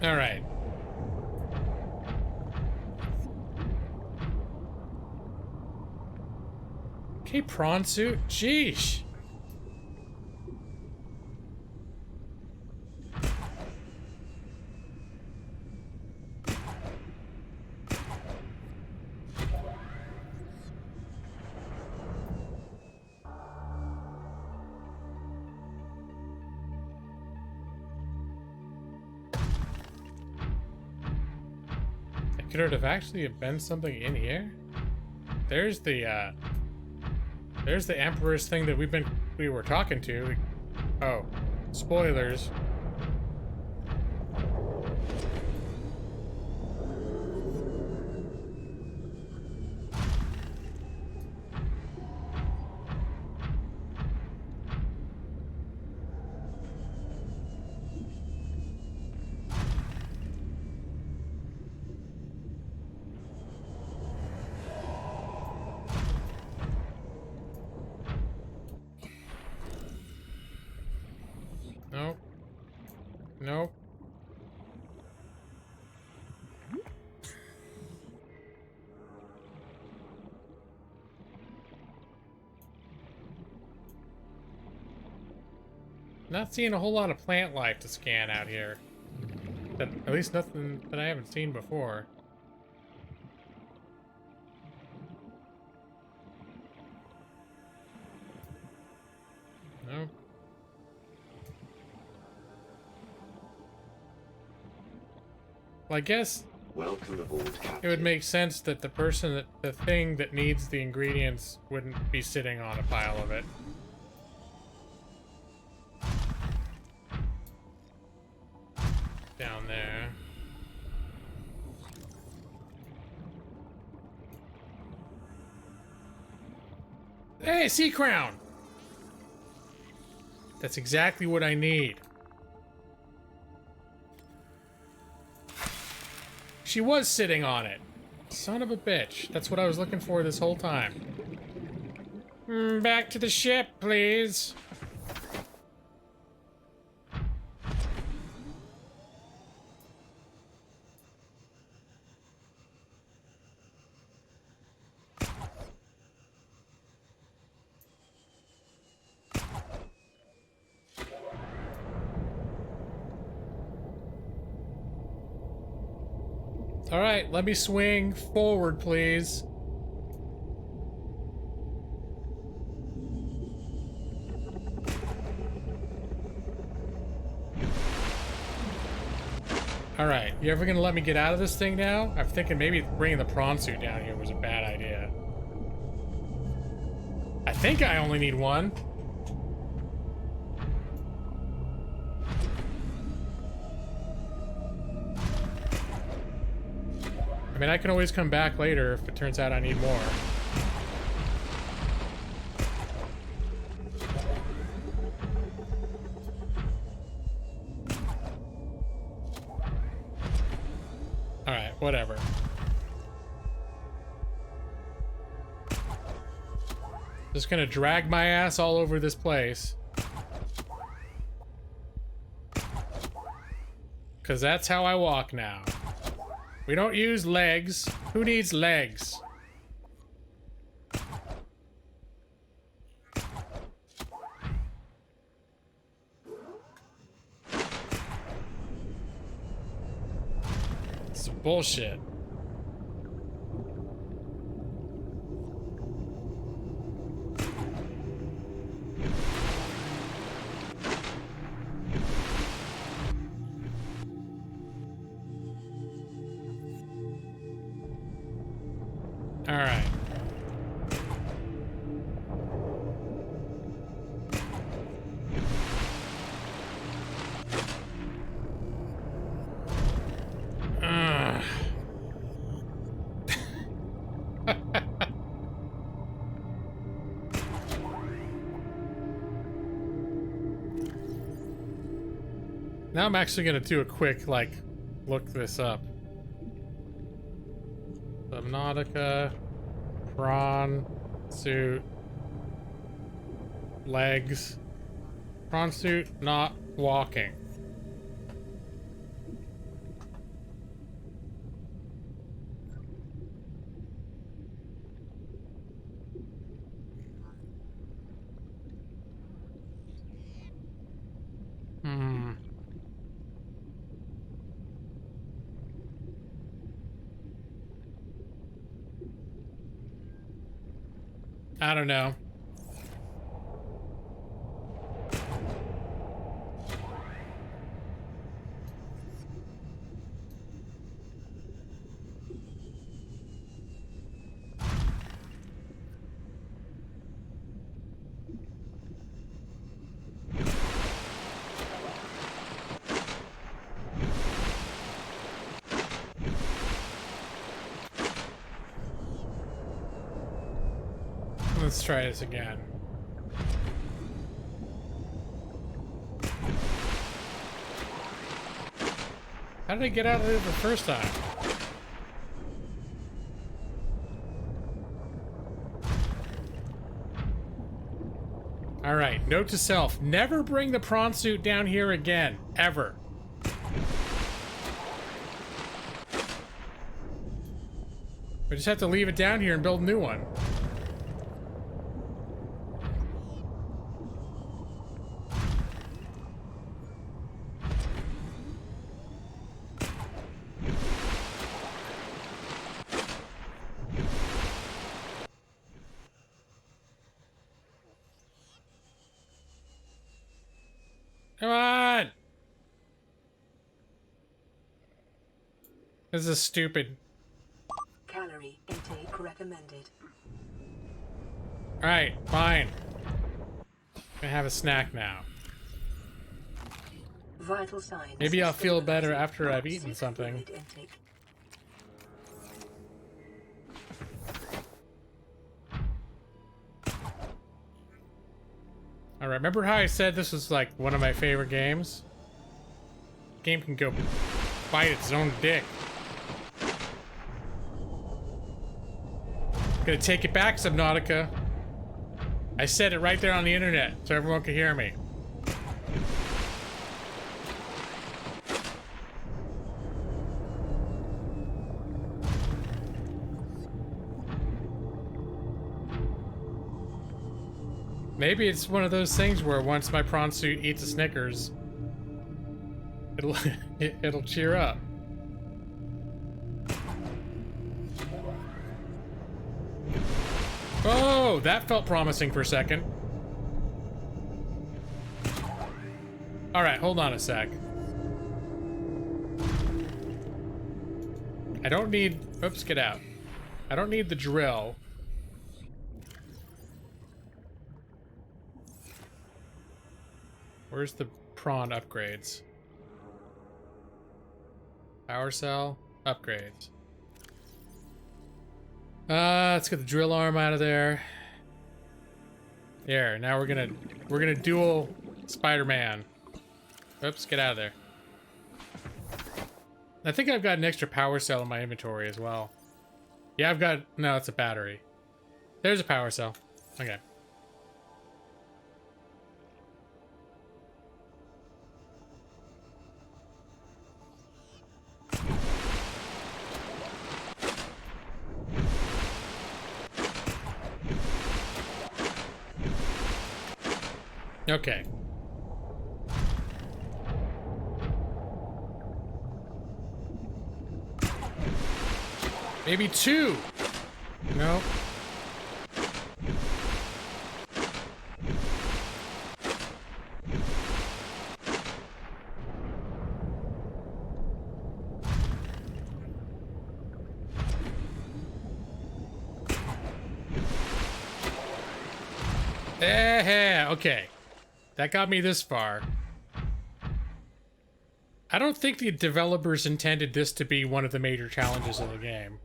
All right. Okay, prawn suit. Jeesh. Could it have actually been something in here? There's the Emperor's thing that we were talking to. Oh, spoilers. Nope. Nope. Not seeing a whole lot of plant life to scan out here. At least nothing that I haven't seen before. Nope. Well, I guess
Welcome aboard, Captain.
it would make sense that the thing that needs the ingredients wouldn't be sitting on a pile of it. Down there. Hey, sea crown! That's exactly what I need. She was sitting on it. Son of a bitch. That's what I was looking for this whole time. Back to the ship, please. All right, let me swing forward, please. All right, you ever gonna let me get out of this thing now? I'm thinking maybe bringing the prawn suit down here was a bad idea. I think I only need one. I mean, I can always come back later if it turns out I need more. Alright, whatever. Just gonna drag my ass all over this place. Because that's how I walk now. We don't use legs. Who needs legs? It's bullshit. All right. Now I'm actually gonna do a quick, like, look this up. Subnautica, prawn suit, legs, prawn suit not walking. I don't know. Let's try this again. How did I get out of there the first time? All right, note to self, never bring the prawn suit down here again, ever. We just have to leave it down here and build a new one. Come on! This is stupid.
Calorie intake recommended.
Alright, fine. Gonna have a snack now.
Vital signs.
Maybe I'll feel better
stabilizing.
after I've eaten
6
something.
fluid intake.
Alright, remember how I said this was like one of my favorite games? Game can go bite its own dick. Gonna take it back, Subnautica. I said it right there on the internet so everyone could hear me. Maybe it's one of those things where once my prawn suit eats a Snickers, it'll it'll cheer up. Oh, that felt promising for a second. All right, hold on a sec. I don't need, oops, get out. I don't need the drill. Where's the prawn upgrades? Power cell, upgrades. Let's get the drill arm out of there. There, now we're gonna duel Spider-Man. Oops, get out of there. I think I've got an extra power cell in my inventory as well. Yeah, I've got... No, it's a battery. There's a power cell. Okay. Okay. Maybe 2. No. Okay. That got me this far. I don't think the developers intended this to be one of the major challenges of the game.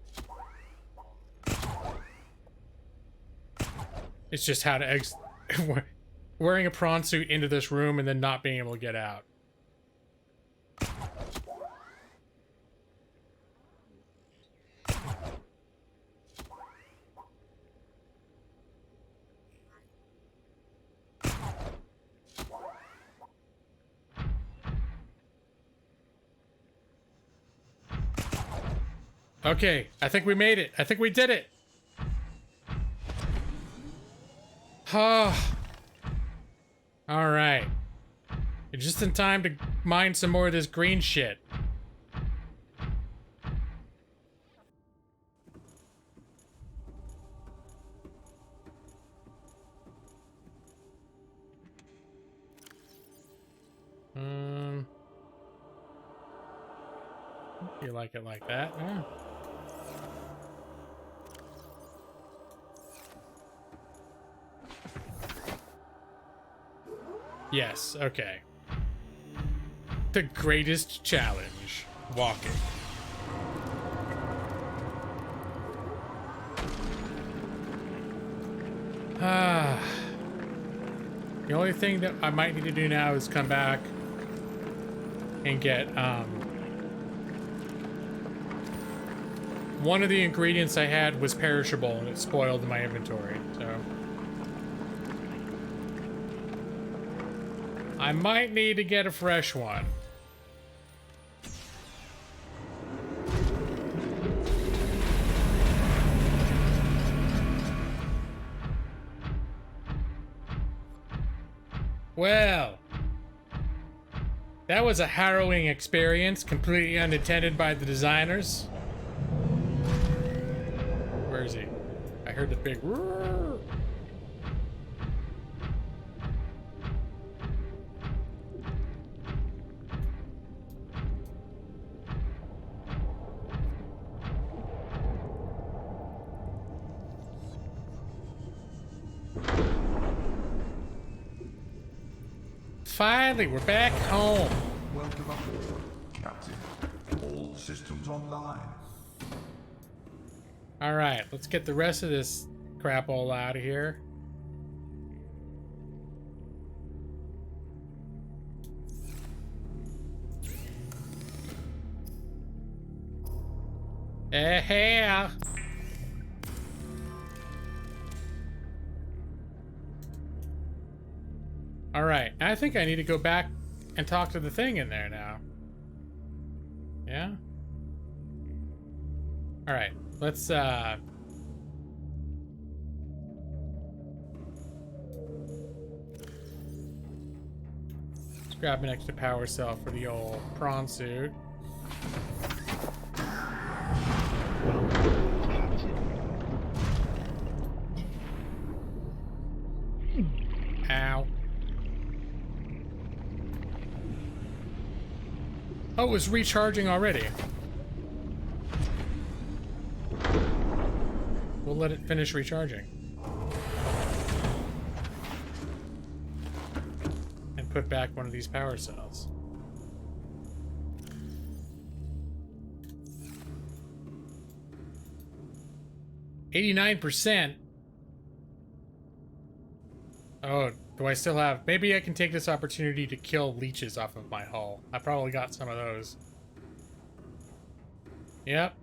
It's just how to wearing a prawn suit into this room and then not being able to get out. Okay, I think we made it. I think we did it. All right. You're just in time to mine some more of this green shit. You like it like that? Yeah. Yes, okay. The greatest challenge. Walking. The only thing that I might need to do now is come back and get, one of the ingredients I had was perishable and it spoiled in my inventory, so. I might need to get a fresh one. Well, that was a harrowing experience, completely unintended by the designers. Where is he? I heard the big roar. Finally, we're back home.
Welcome aboard, Captain. All systems online.
All right, let's get the rest of this crap all out of here. Yeah. All right, I think I need to go back and talk to the thing in there now. Yeah? All right, let's grab an extra power cell for the old prawn suit. Ow. Oh, it was recharging already. We'll let it finish recharging. And put back one of these power cells. 89%. Oh, do I still have... Maybe I can take this opportunity to kill leeches off of my hull. I probably got some of those. Yep.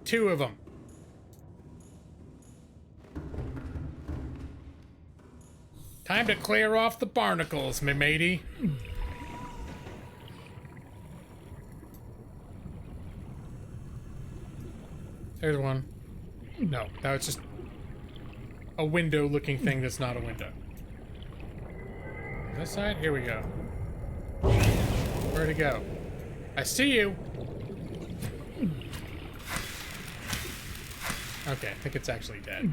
2 of them. Time to clear off the barnacles, me matey. There's one. No, that was just a window-looking thing that's not a window. This side? Here we go. Where'd it go? I see you! Okay, I think it's actually dead.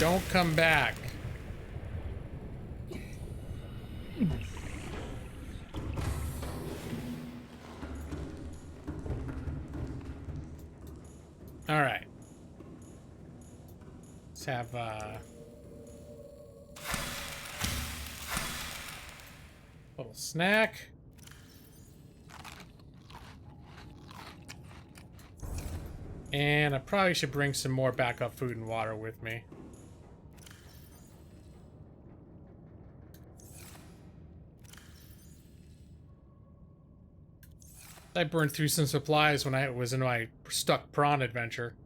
Don't come back. All right. Let's have little snack. And I probably should bring some more backup food and water with me. I burned through some supplies when I was in my stuck prawn adventure.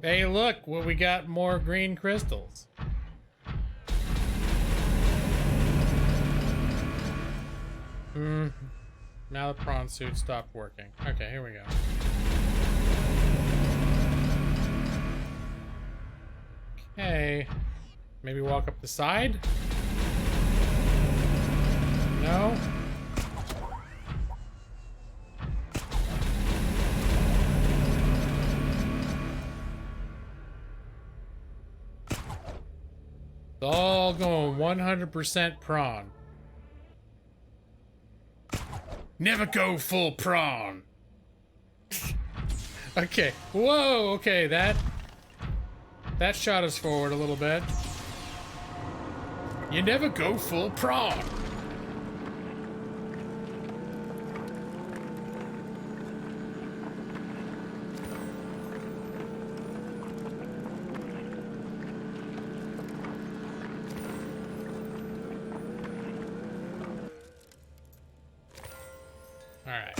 Hey, look, what we got, more green crystals. Now the prawn suit stopped working. Okay, here we go. Okay. Maybe walk up the side? No? It's all going 100% prawn. Never go full prawn. Okay. Whoa, okay, that shot us forward a little bit. You never go full prawn. Alright.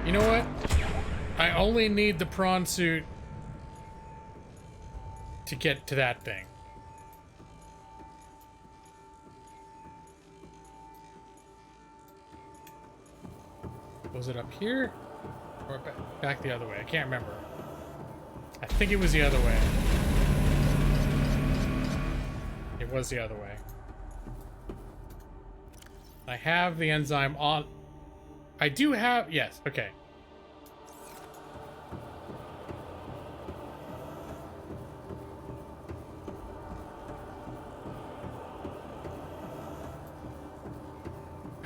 You know what? I only need the prawn suit to get to that thing. Was it up here? Or back the other way? I can't remember. I think it was the other way. It was the other way. I have the enzyme on. I do have. Yes, okay.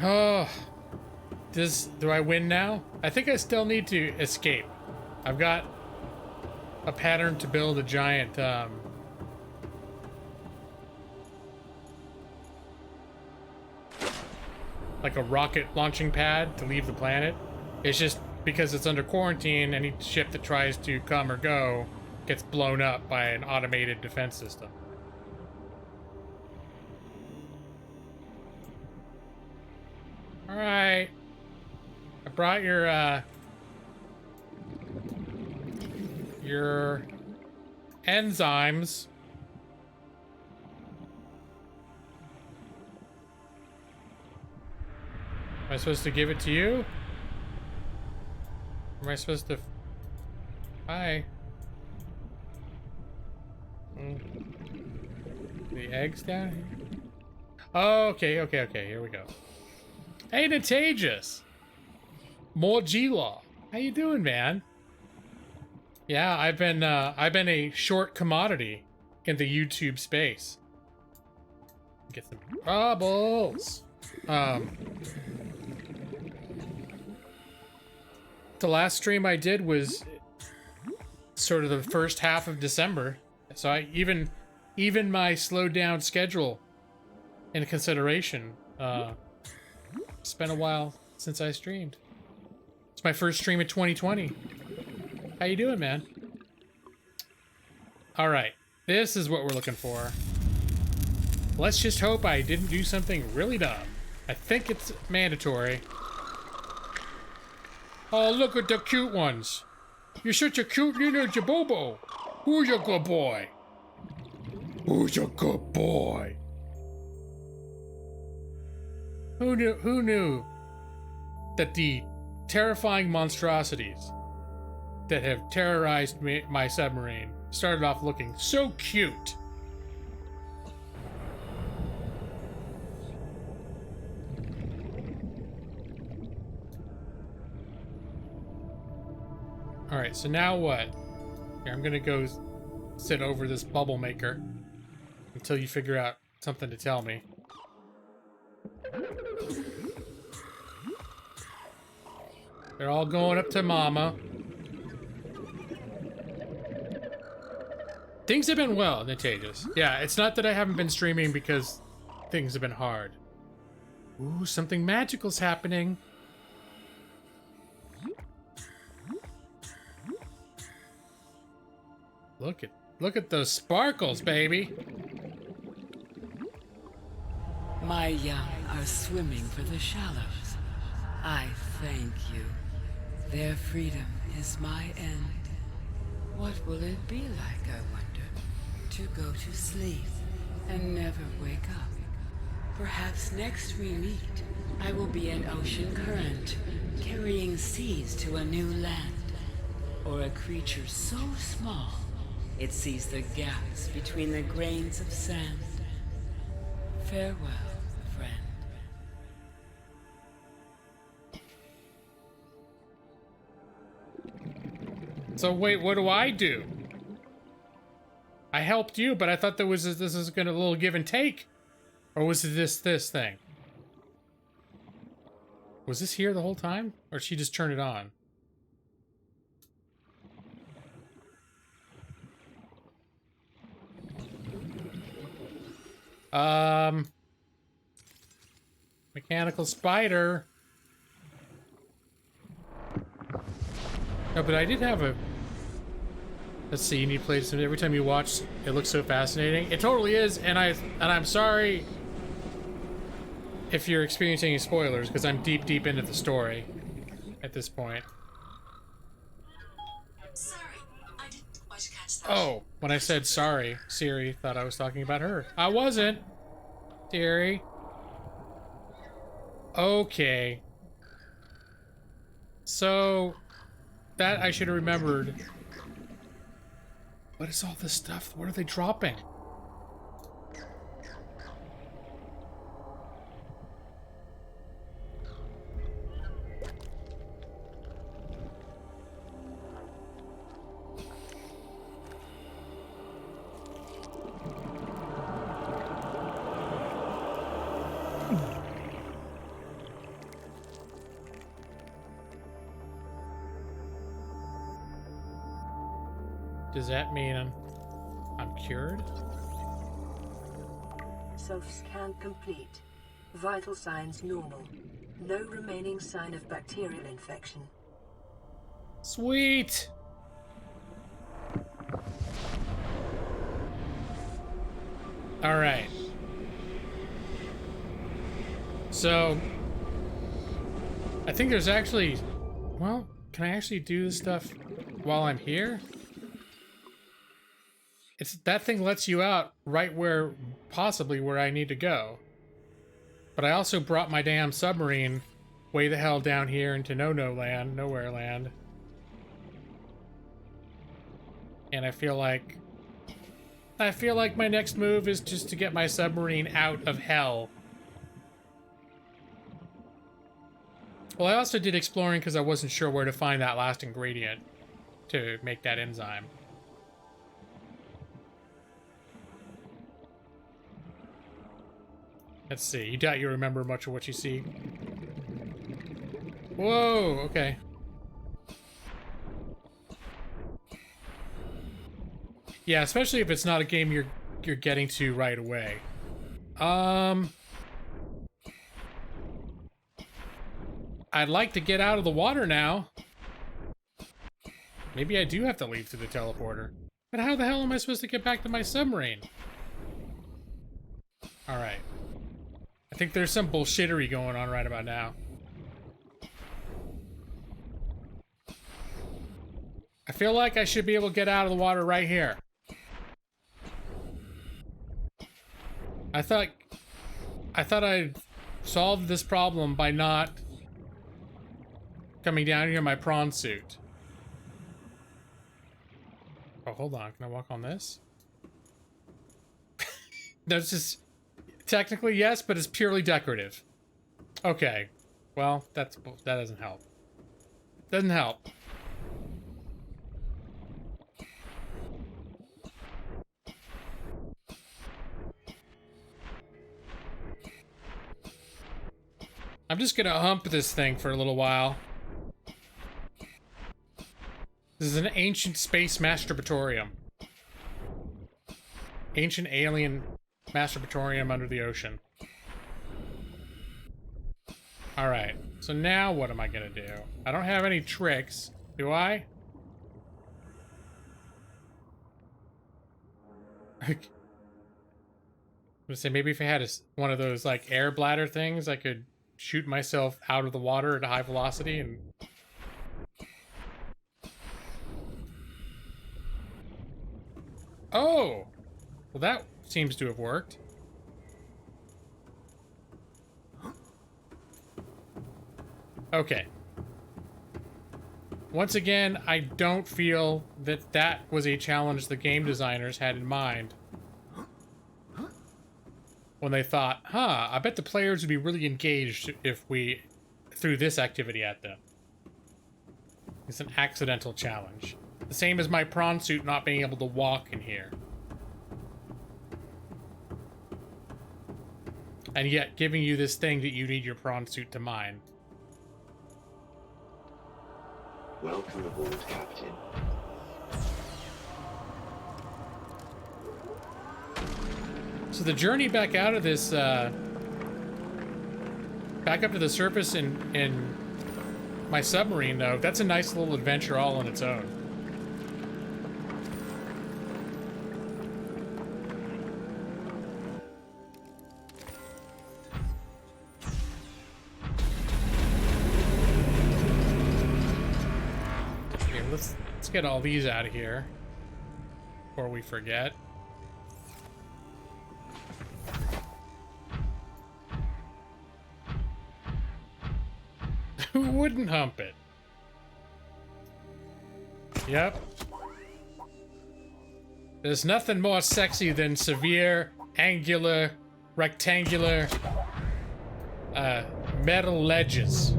Oh. Do I win now? I think I still need to escape. I've got a pattern to build a giant, like a rocket launching pad to leave the planet. It's just because it's under quarantine, any ship that tries to come or go gets blown up by an automated defense system. All right. I brought your enzymes. Am I supposed to give it to you? Am I supposed to... Hi. The eggs down here? Oh, okay, here we go. Hey, Natages. More G-Law. How you doing, man? Yeah, I've been a short commodity in the YouTube space. Get some bubbles. The last stream I did was sort of the first half of December, so I even my slowed down schedule in consideration. It's been a while since I streamed. It's my first stream of 2020. How you doing, man? All right, this is what we're looking for. Let's just hope I didn't do something really dumb. I think it's mandatory. Oh, look at the cute ones. You're such a cute little jabobo. Who's your good boy? Who's your good boy? Who knew that the terrifying monstrosities that have terrorized my submarine started off looking so cute? All right, so now what? Here, I'm gonna go sit over this bubble maker until you figure out something to tell me. They're all going up to Mama. Things have been well, Natages. Yeah, it's not that I haven't been streaming because things have been hard. Ooh, something magical's happening. Look at those sparkles, baby.
My young are swimming for the shallows. I thank you. Their freedom is my end. What will it be like, I wonder, to go to sleep and never wake up? Perhaps next we meet, I will be an ocean current, carrying seas to a new land. Or a creature so small, it sees the gaps between the grains of sand. Farewell, friend.
So wait, what do I do? I helped you, but I thought this is gonna a little give and take. Or was it this thing? Was this here the whole time? Or did she just turn it on? Mechanical spider. No, but I did have a... Let's see, you need to play this. Every time you watch, it looks so fascinating. It totally is, and I'm sorry if you're experiencing any spoilers, because I'm deep into the story at this point.
Sorry, I didn't quite catch that.
Oh, when I said sorry, Siri thought I was talking about her. I wasn't. Siri. Okay. So, that I should have remembered. What is all this stuff? What are they dropping? Does that mean I'm cured?
Self-scan complete. Vital signs normal. No remaining sign of bacterial infection.
Sweet! Alright. So, I think there's actually... Well, can I actually do this stuff while I'm here? That thing lets you out right where, possibly where I need to go. But I also brought my damn submarine way the hell down here into nowhere land. And I feel like my next move is just to get my submarine out of hell. Well, I also did exploring because I wasn't sure where to find that last ingredient to make that enzyme. Let's see. You doubt you remember much of what you see. Whoa, okay. Yeah, especially if it's not a game you're getting to right away. I'd like to get out of the water now. Maybe I do have to leave through the teleporter. But how the hell am I supposed to get back to my submarine? Alright. I think there's some bullshittery going on right about now. I feel like I should be able to get out of the water right here. I thought I'd solved this problem by not coming down here in my prawn suit. Oh, hold on. Can I walk on this? That's just... Technically, yes, but it's purely decorative. Okay. Well, that doesn't help. Doesn't help. I'm just gonna hump this thing for a little while. This is an ancient space masturbatorium. Ancient alien masturbatorium under the ocean. Alright, so now what am I gonna do? I don't have any tricks, do I? I'm gonna say maybe if I had one of those like air bladder things, I could shoot myself out of the water at a high velocity and... Oh! Well, that seems to have worked. Okay. Once again, I don't feel that that was a challenge the game designers had in mind when they thought, huh, I bet the players would be really engaged if we threw this activity at them. It's an accidental challenge. The same as my prawn suit not being able to walk in here. And yet giving you this thing that you need your prawn suit to mine.
Welcome aboard, Captain.
So the journey back out of this, back up to the surface in my submarine, though, that's a nice little adventure all on its own. Okay, let's get all these out of here before we forget. Who wouldn't hump it? Yep. There's nothing more sexy than severe, angular, rectangular, metal ledges.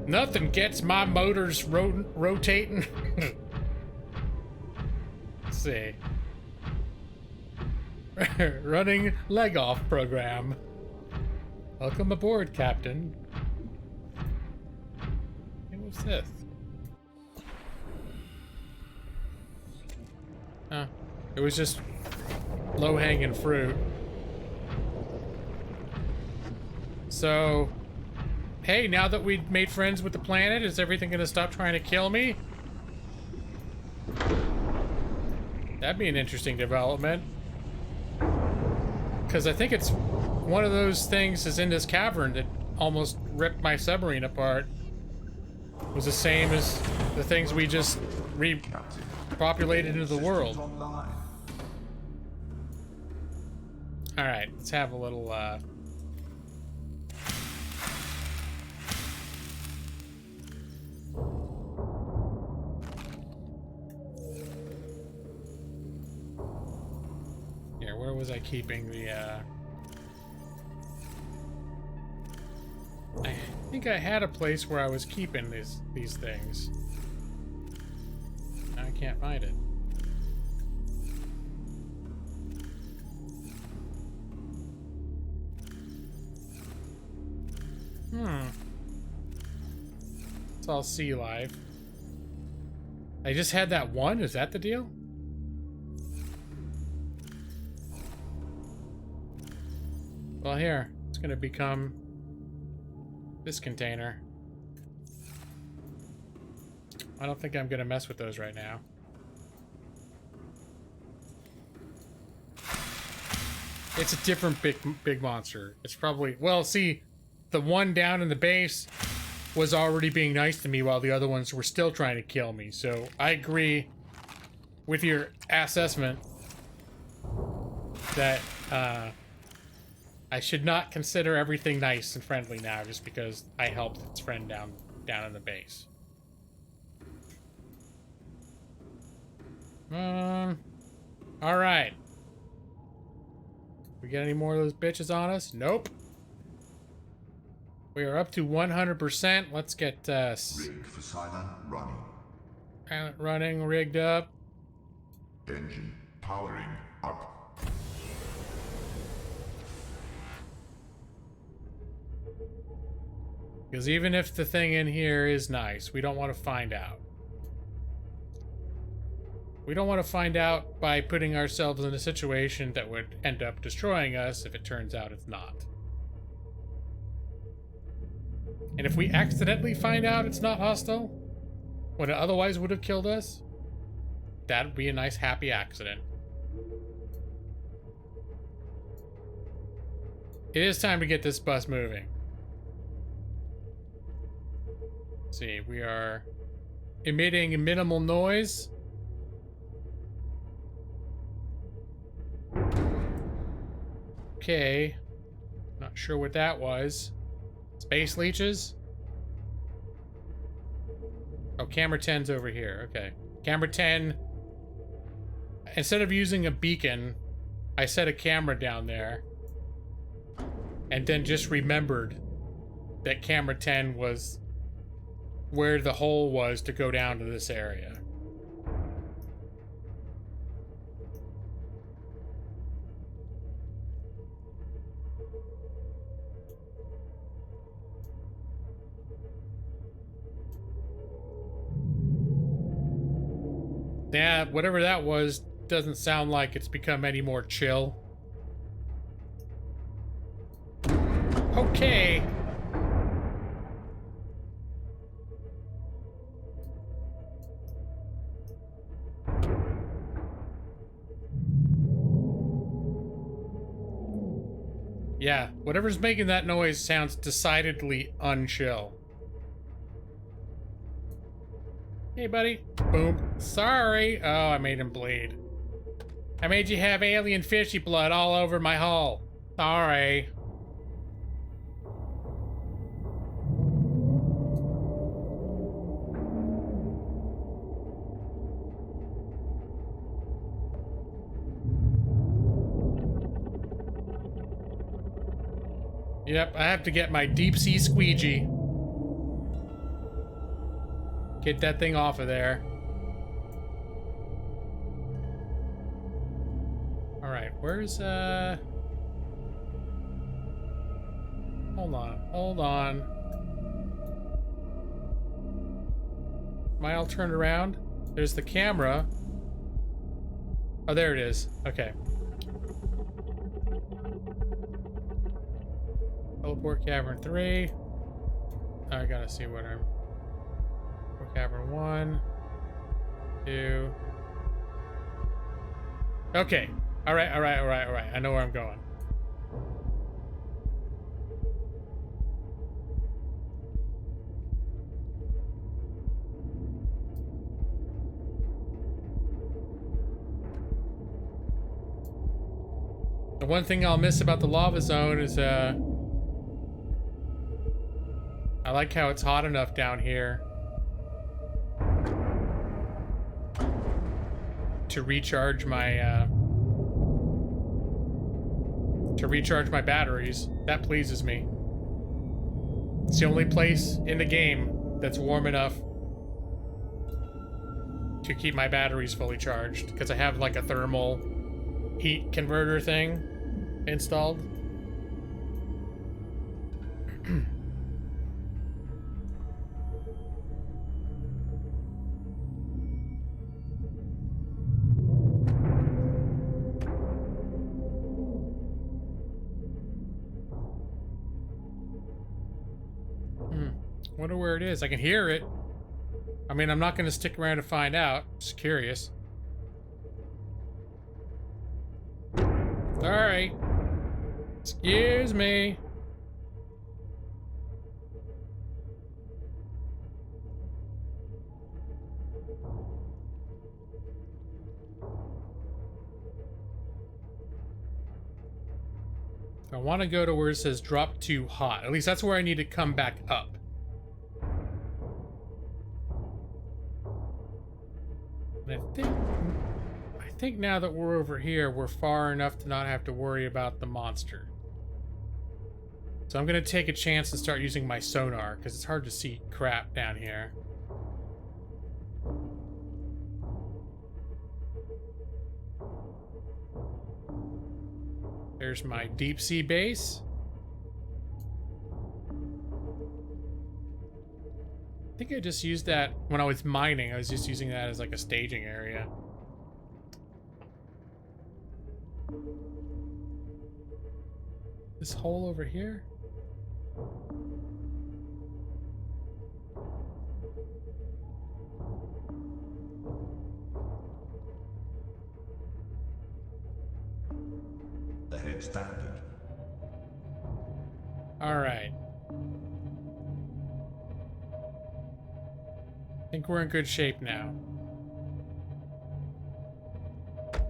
Nothing gets my motors rotating. Let's see. Running leg off program. Welcome aboard, Captain. What's this? Huh. It was just low-hanging fruit. So, hey, now that we've made friends with the planet, is everything gonna stop trying to kill me? That'd be an interesting development. Because I think it's one of those things is in this cavern that almost ripped my submarine apart. Was the same as the things we just repopulated into the world. Alright, let's have a little, Here, where was I keeping the, think I had a place where I was keeping these things. Now I can't find it. It's all sea life. I just had that one? Is that the deal? Well, here. It's gonna become this container. I don't think I'm gonna mess with those right now. It's a different big monster. It's probably... Well, see, the one down in the base was already being nice to me while the other ones were still trying to kill me. So I agree with your assessment that I should not consider everything nice and friendly now just because I helped its friend down in the base. All right. We got any more of those bitches on us? Nope. We are up to 100%. Let's get
Rig for silent running.
pilot running, rigged up.
Engine powering up.
Because even if the thing in here is nice, we don't want to find out. We don't want to find out by putting ourselves in a situation that would end up destroying us if it turns out it's not. And if we accidentally find out it's not hostile, when it otherwise would have killed us, that would be a nice happy accident. It is time to get this bus moving. Let's see, we are emitting minimal noise. Okay, not sure what that was. Space leeches? Oh, camera 10's over here. Okay. Camera 10. Instead of using a beacon, I set a camera down there. And then just remembered that camera 10 was where the hole was to go down to this area. Yeah, whatever that was doesn't sound like it's become any more chill. Okay. Yeah, whatever's making that noise sounds decidedly unchill. Hey, buddy. Boom. Sorry. Oh, I made him bleed. I made you have alien fishy blood all over my hull. Sorry. Yep, I have to get my deep sea squeegee. Get that thing off of there. Alright, where's, hold on. Am I all turned around? There's the camera. Oh, there it is. Okay. Teleport cavern 3. I gotta see what I'm... Cavern 1, 2. Okay. All right. I know where I'm going. The one thing I'll miss about the lava zone is I like how it's hot enough down here to recharge my batteries. That pleases me. It's the only place in the game that's warm enough to keep my batteries fully charged, because I have like a thermal heat converter thing installed. Wonder where it is. I can hear it. I mean, I'm not going to stick around to find out. Just curious. Alright. Excuse me. I want to go to where it says drop to hot. At least that's where I need to come back up. And I think now that we're over here, we're far enough to not have to worry about the monster. So I'm going to take a chance and start using my sonar, because it's hard to see crap down here. There's my deep sea base. I think I just used that when I was mining. I was just using that as like a staging area. This hole over here?
The head standard.
All right. I think we're in good shape now.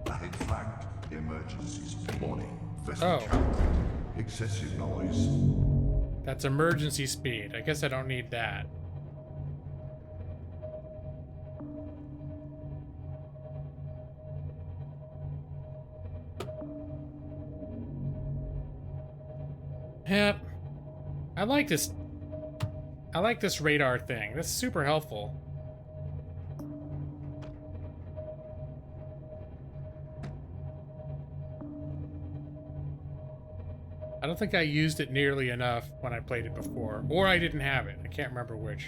Ahead flagged. Emergencies. Warning. Vessel
Oh.
count. Excessive noise.
That's emergency speed. I guess I don't need that. Yep. I like this radar thing. That's super helpful. I don't think I used it nearly enough when I played it before. Or I didn't have it. I can't remember which.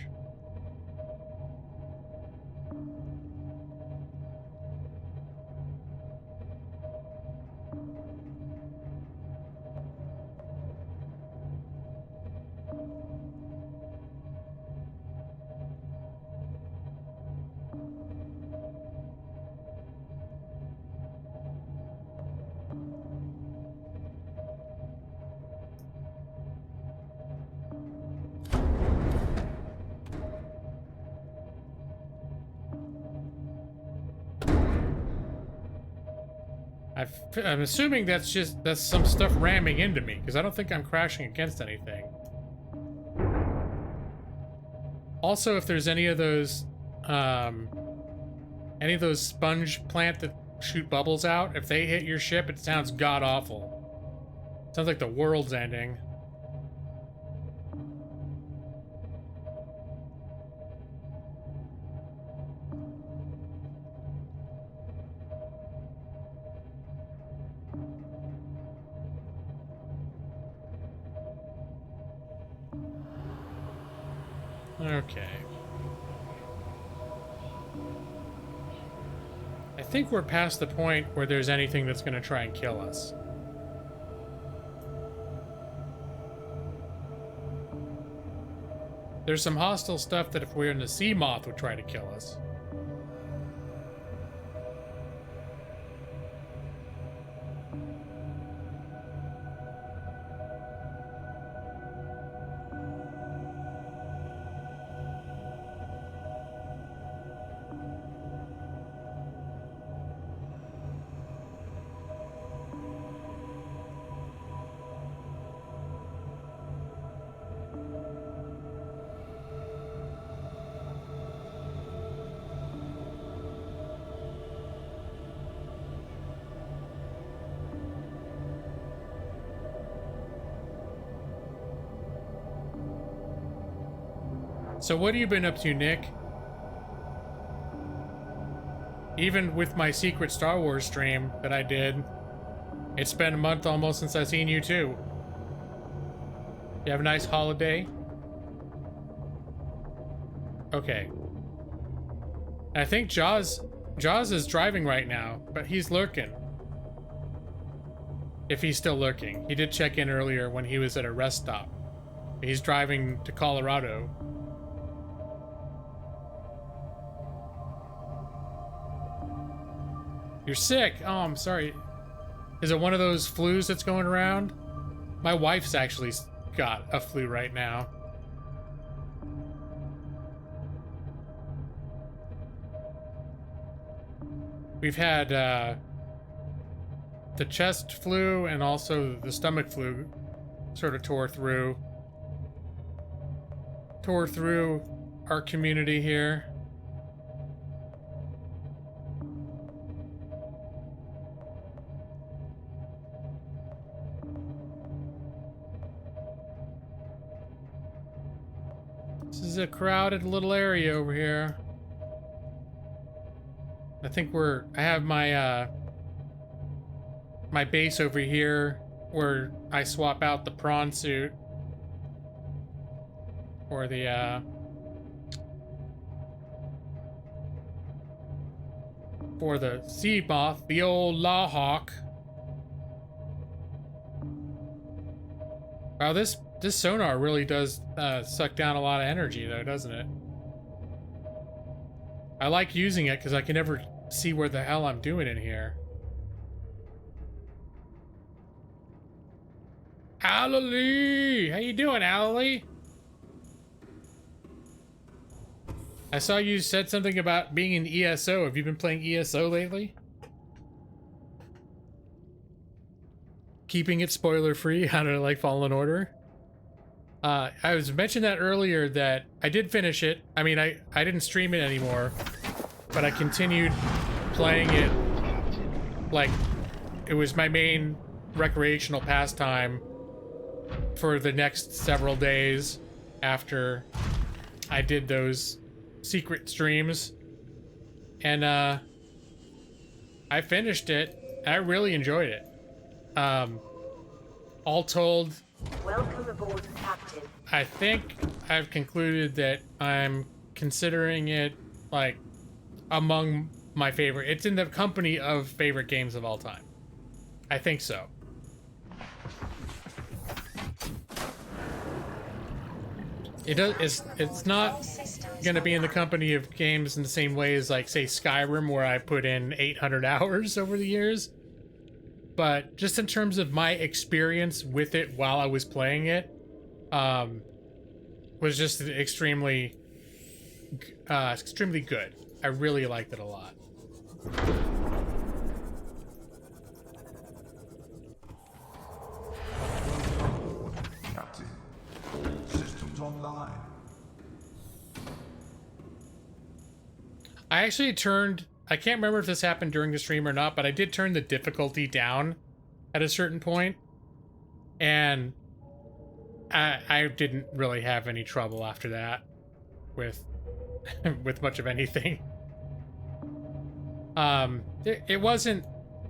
I'm assuming that's some stuff ramming into me, because I don't think I'm crashing against anything. Also, if there's any of those sponge plant that shoot bubbles out, if they hit your ship, it sounds god-awful. Sounds like the world's ending. Okay. I think we're past the point where there's anything that's going to try and kill us. There's some hostile stuff that if we're in the sea moth would try to kill us. So what have you been up to, Nick? Even with my secret Star Wars stream that I did, it's been a month almost since I've seen you too. You have a nice holiday? Okay. I think Jaws is driving right now, but he's lurking. If he's still lurking. He did check in earlier when he was at a rest stop. He's driving to Colorado. You're sick. Oh, I'm sorry. Is it one of those flus that's going around? My wife's actually got a flu right now. We've had the chest flu and also the stomach flu sort of tore through our community here. This is a crowded little area over here. I think I have my my base over here where I swap out the prawn suit or the for the sea moth, the old lawhawk. Wow, this sonar really does suck down a lot of energy though, doesn't it? I like using it because I can never see where the hell I'm doing in here. Alalee! How you doing, Alalee? I saw you said something about being in ESO. Have you been playing ESO lately? Keeping it spoiler free, how to like Fallen Order. I was mentioning that earlier that I did finish it. I mean, I didn't stream it anymore, but I continued playing it like it was my main recreational pastime for the next several days after I did those secret streams. And I finished it. I really enjoyed it. All told,
Welcome aboard, Captain.
I think I've concluded that I'm considering it like among my favorite. It's in the company of favorite games of all time. I think so. It's not gonna be in the company of games in the same way as like say Skyrim, where I put in 800 hours over the years. But just in terms of my experience with it while I was playing it, was just extremely good. I really liked it a lot.
Captain, all systems online.
I actually I can't remember if this happened during the stream or not, but I did turn the difficulty down at a certain point, and I didn't really have any trouble after that with with much of anything. It wasn't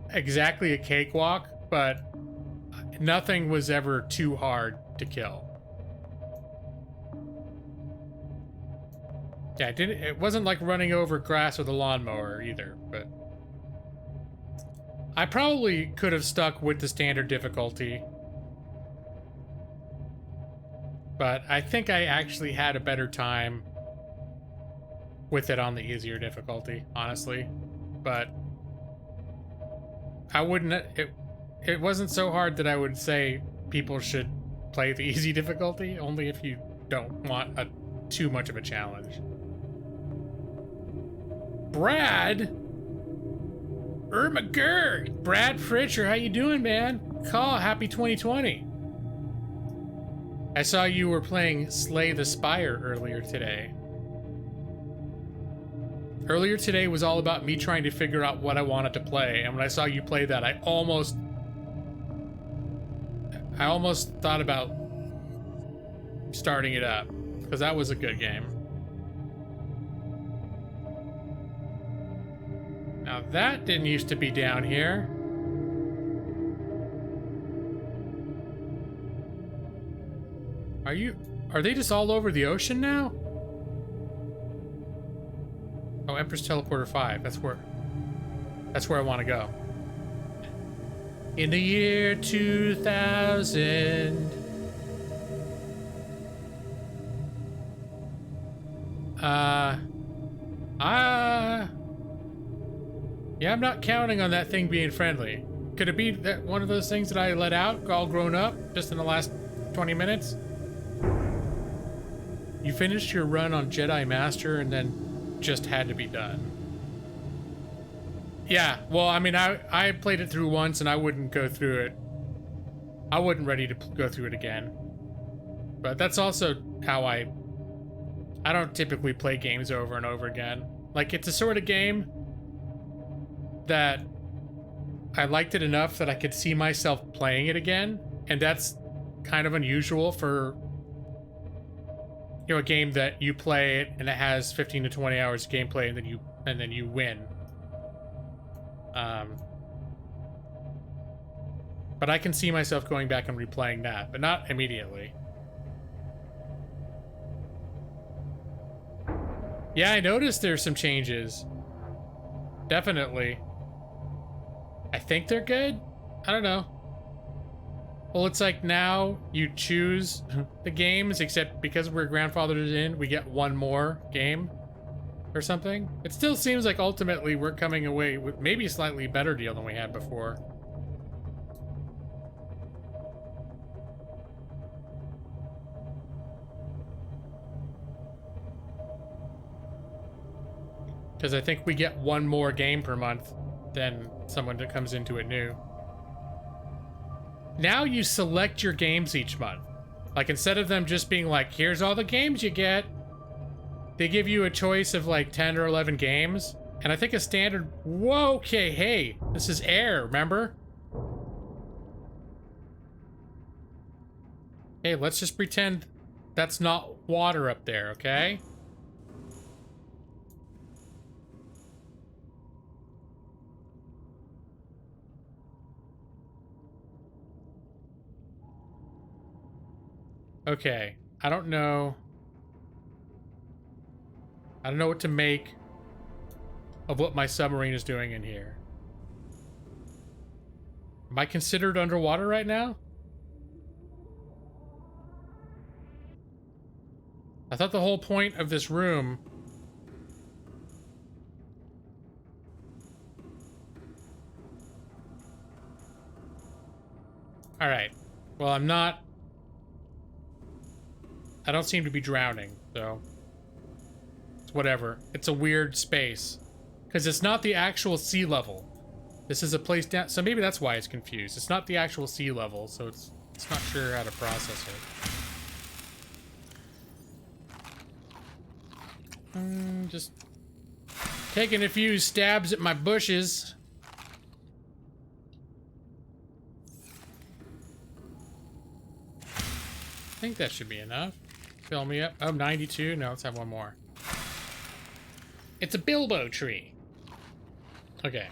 exactly a cakewalk, but nothing was ever too hard to kill. Yeah, it wasn't like running over grass with a lawnmower either, but I probably could have stuck with the standard difficulty. But I think I actually had a better time with it on the easier difficulty, honestly. But I wouldn't, it wasn't so hard that I would say people should play the easy difficulty, only if you don't want too much of a challenge. Brad? Ermagerd! Brad Fritcher, how you doing, man? Call, happy 2020. I saw you were playing Slay the Spire earlier today. Earlier today was all about me trying to figure out what I wanted to play, and when I saw you play that, I almost thought about starting it up, because that was a good game. that didn't used to be down here. Are they just all over the ocean now? Oh, Empress Teleporter 5. That's where I want to go. In the year 2000. Yeah, I'm not counting on that thing being friendly. Could it be that one of those things that I let out, all grown up, just in the last 20 minutes? You finished your run on Jedi Master and then just had to be done. Yeah, well, I mean, I played it through once and I wouldn't go through it. I wasn't ready to go through it again. But that's also how I don't typically play games over and over again. Like, it's a sort of game that I liked it enough that I could see myself playing it again. And that's kind of unusual for, you know, a game that you play it and it has 15 to 20 hours of gameplay and then you win. But I can see myself going back and replaying that, but not immediately. Yeah, I noticed there's some changes. Definitely. I think they're good? I don't know. Well, it's like now you choose the games, except because we're grandfathered in, we get one more game or something. It still seems like ultimately we're coming away with maybe a slightly better deal than we had before. Because I think we get one more game per month than someone that comes into it new. Now you select your games each month. Like, instead of them just being like, here's all the games you get, they give you a choice of like 10 or 11 games. And I think a standard, whoa, okay, hey, this is air, remember? Hey, let's just pretend that's not water up there, okay? Okay, I don't know what to make of what my submarine is doing in here. Am I considered underwater right now? I thought the whole point of this room... Alright. Well, I'm not... I don't seem to be drowning, so... It's whatever. It's a weird space. Because it's not the actual sea level. This is a place down... So maybe that's why it's confused. It's not the actual sea level, so it's not sure how to process it. Just... taking a few stabs at my bushes. I think that should be enough. Fill me up. Oh, 92. No, let's have one more. It's a bilbo tree. Okay.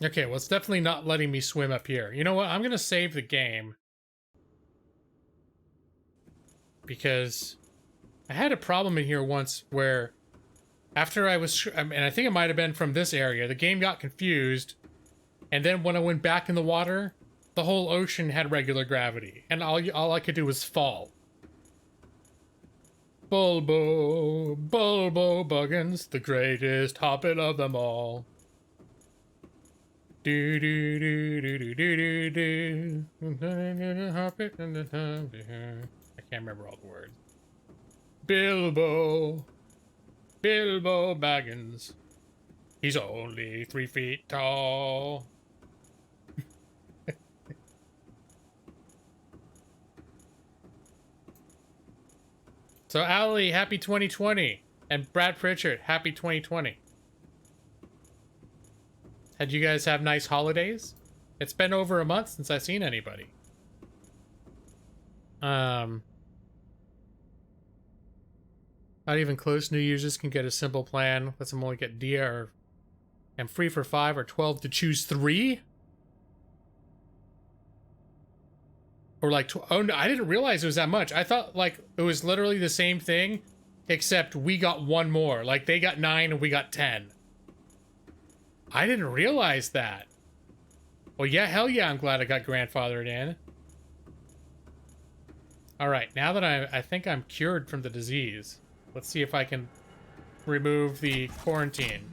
Okay, well, it's definitely not letting me swim up here. You know what? I'm going to save the game. Because I had a problem in here once where after I was... and I think it might have been from this area. The game got confused. And then when I went back in the water, the whole ocean had regular gravity. And all I could do was fall. Bulbo, Bulbo Buggins, the greatest hobbit of them all. Do do do do do do do do. Hobbit. I can't remember all the words. Bilbo, Bilbo Baggins. He's only 3 feet tall. So Ali, happy 2020. And Brad Pritchard, happy 2020. Had you guys have nice holidays? It's been over a month since I've seen anybody. Not even close. New users can get a simple plan. Lets them only get Dia or and free for 5 or 12 to choose 3. Or like, oh no, I didn't realize it was that much. I thought like it was literally the same thing, except we got 1 more. Like they got 9 and we got 10. I didn't realize that. Well, yeah, hell yeah, I'm glad I got grandfathered in. All right, now that I think I'm cured from the disease, let's see if I can remove the quarantine.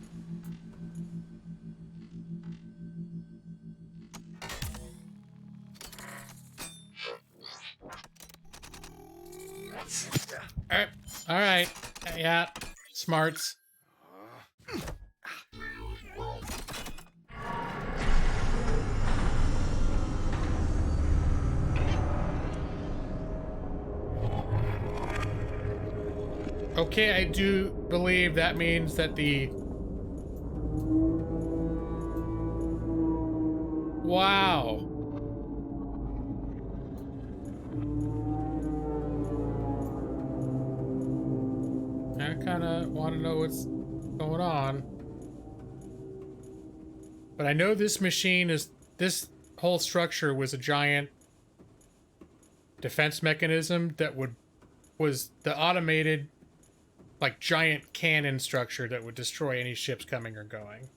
All right, yeah, smarts. Okay, I do believe that means that the... Wow. I kind of want to know what's going on. But I know this machine is... This whole structure was a giant defense mechanism that was the automated... like giant cannon structure that would destroy any ships coming or going.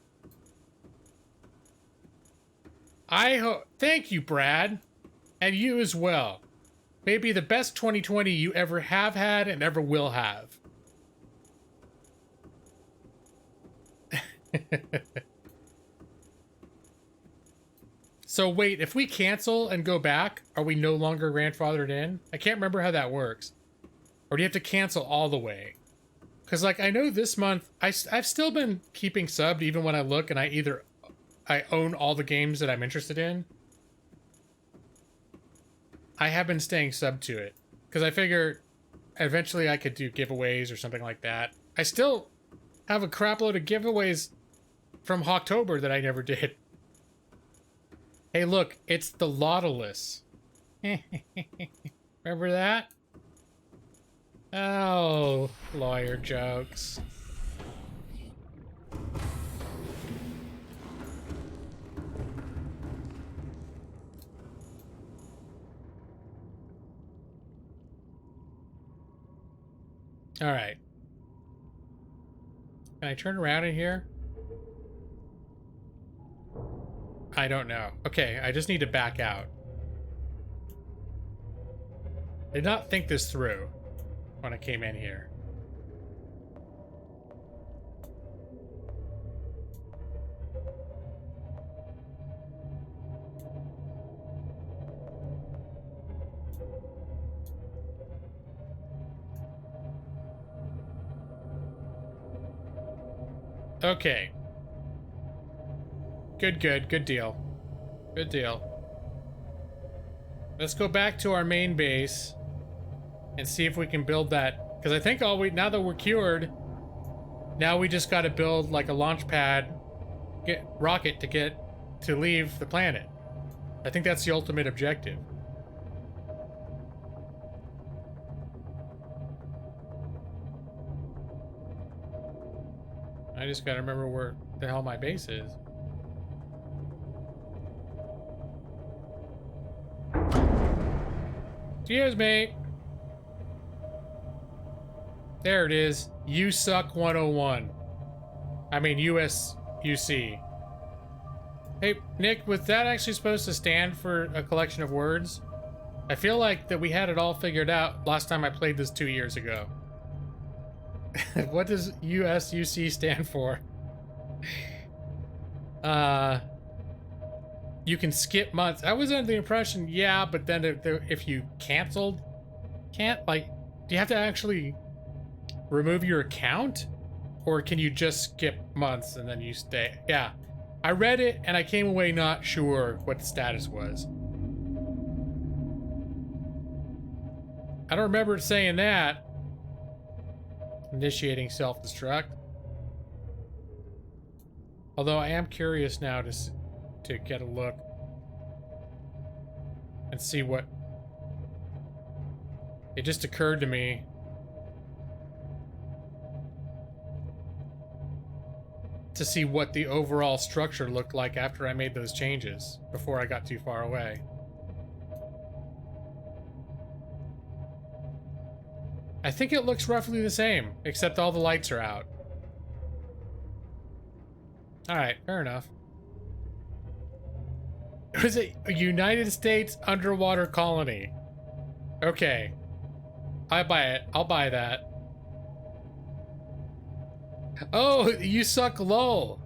I hope. Thank you, Brad. And you as well. Maybe the best 2020 you ever have had and ever will have. So wait, if we cancel and go back, are we no longer grandfathered in? I can't remember how that works. Or do you have to cancel all the way? Because, like, I know this month, I've still been keeping subbed even when I look and I own all the games that I'm interested in. I have been staying subbed to it. Because I figure eventually I could do giveaways or something like that. I still have a crap load of giveaways from October that I never did. Hey, look, it's the Lautilus. Remember that? Oh, lawyer jokes. All right. Can I turn around in here? I don't know. Okay, I just need to back out. I did not think this through when I came in here. Okay. Good deal. Good deal. Let's go back to our main base and see if we can build that. Because I think now that we're cured, now we just got to build like a launch pad, rocket to leave the planet. I think that's the ultimate objective. I just got to remember where the hell my base is. Cheers, mate. There it is. You suck 101. I mean, USUC. Hey, Nick, was that actually supposed to stand for a collection of words? I feel like that we had it all figured out last time I played this 2 years ago. What does USUC stand for? You can skip months. I was under the impression, yeah, but then if you canceled, do you have to actually remove your account? Or can you just skip months and then you stay? Yeah, I read it and I came away not sure what the status was. I don't remember it saying that. Initiating self-destruct. Although I am curious now to get a look and see what... It just occurred to me. To see what the overall structure looked like after I made those changes, before I got too far away. I think it looks roughly the same, except all the lights are out. Alright, fair enough. It was a United States underwater colony. Okay. I buy it. I'll buy that. Oh, you suck lol.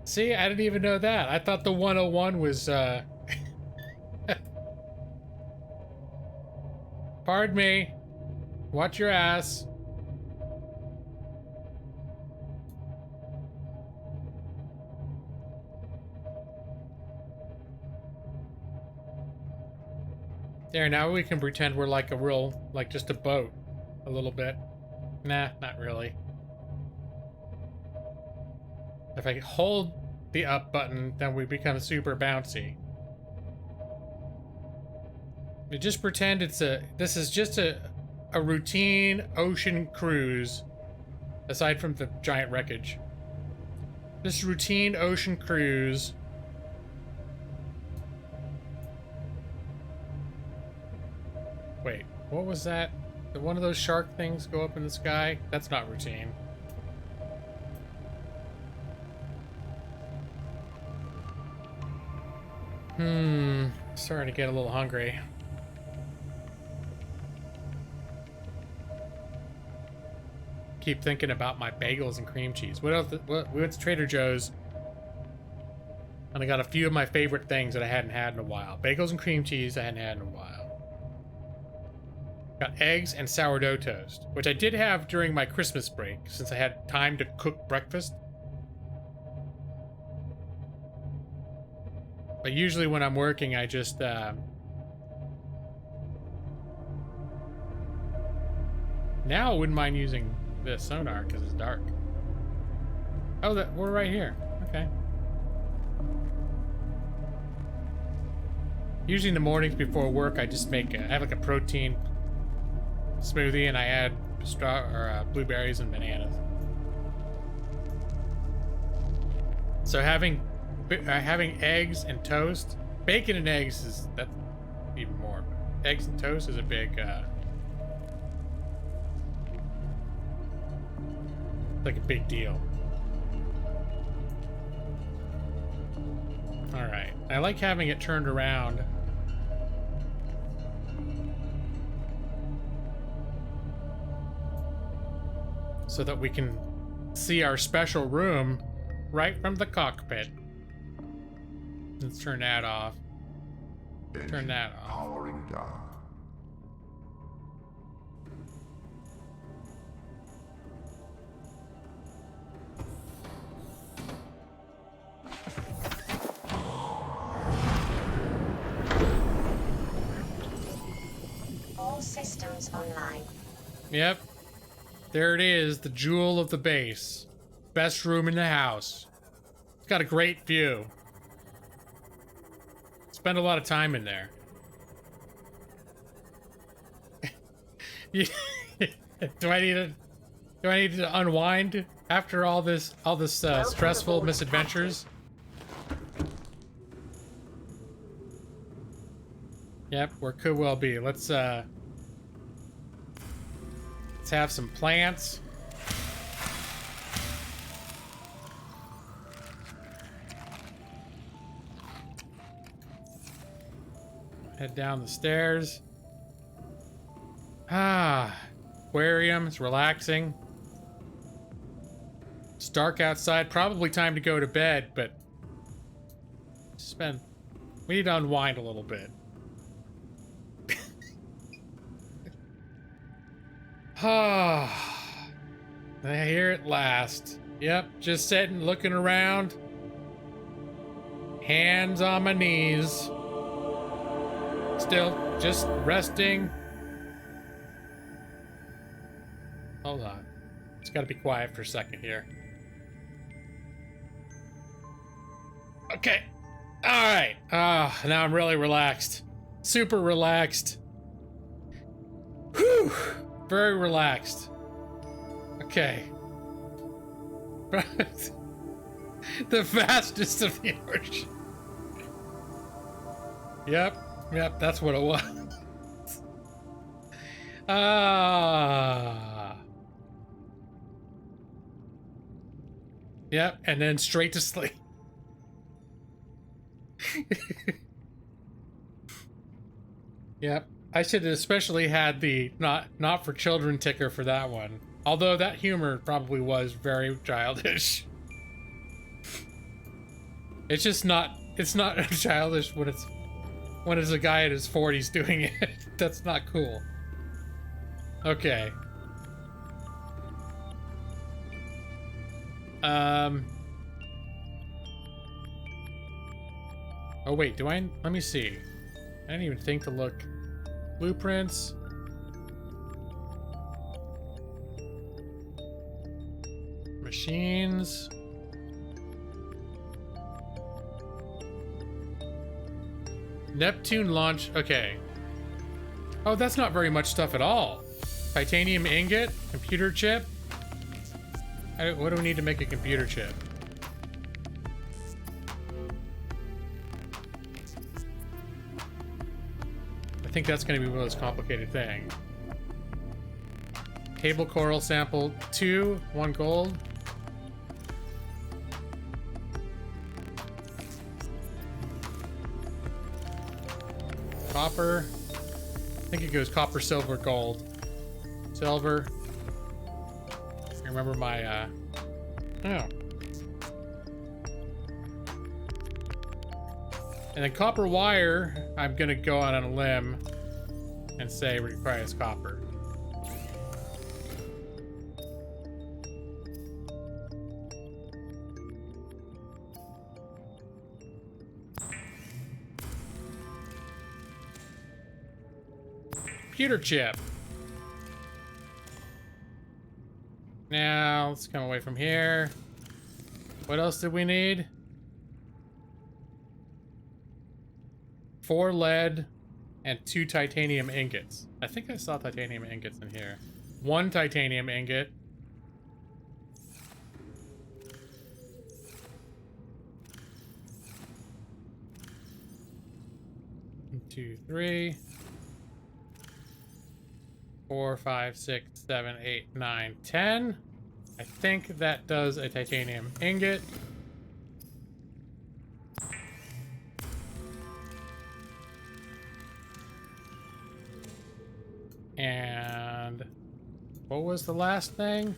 See, I didn't even know that. I thought the 101 was, Pardon me. Watch your ass. There, now we can pretend we're like a real, like just a boat. A little bit. Nah, not really. If I hold the up button, then we become super bouncy. We just pretend this is just a routine ocean cruise, aside from the giant wreckage. This routine ocean cruise. Wait, what was that? Did one of those shark things go up in the sky? That's not routine. Starting to get a little hungry. Keep thinking about my bagels and cream cheese. We went to Trader Joe's, and I got a few of my favorite things that I hadn't had in a while. Bagels and cream cheese I hadn't had in a while. Got eggs and sourdough toast, which I did have during my Christmas break, since I had time to cook breakfast. But usually when I'm working, I just, now I wouldn't mind using the sonar because it's dark. Oh, we're right here. Okay. Usually in the mornings before work, I just I have like a protein smoothie and I add blueberries and bananas. So having eggs and toast, bacon and eggs is that even more. Eggs and toast is a big like a big deal. All right, I like having it turned around. So that we can see our special room right from the cockpit. Let's turn that off. Turn that off.
Powering down.
All systems online.
Yep. There it is, the jewel of the base. Best room in the house. It's got a great view. Spend a lot of time in there. Do I need to unwind after all this stressful misadventures? Yep, where could well be. Let's have some plants. Head down the stairs. Aquarium. It's relaxing. It's dark outside. Probably time to go to bed, but we need to unwind a little bit. Here at last. Yep, just sitting, looking around. Hands on my knees. Still, just resting. Hold on. It's gotta be quiet for a second here. Okay. Alright. Ah, now I'm really relaxed. Super relaxed. Whew. Very relaxed. Okay. The fastest of the ocean. Yep, that's what it was. Ah. Yep, and then straight to sleep. Yep, I should have especially had the not for children ticker for that one. Although that humor probably was very childish. It's just not, it's not childish when it's a guy in his 40s doing it. That's not cool. Okay. Oh wait, let me see. I didn't even think to look. Blueprints. Machines. Neptune launch, okay. Oh, that's not very much stuff at all. Titanium ingot, computer chip. What do we need to make a computer chip? I think that's going to be the most complicated thing. Table coral sample 2, 1 gold. Copper. I think it goes copper, silver, gold. Silver. I remember my, oh. And then copper wire, I'm gonna go out on a limb and say requires copper. Computer chip. Now, let's come away from here. What else did we need? 4 lead and 2 titanium ingots. I think I saw titanium ingots in here. 1 titanium ingot. One, 2, 3. 4, 5, 6, 7, 8, 9, 10. I think that does a titanium ingot. And what was the last thing?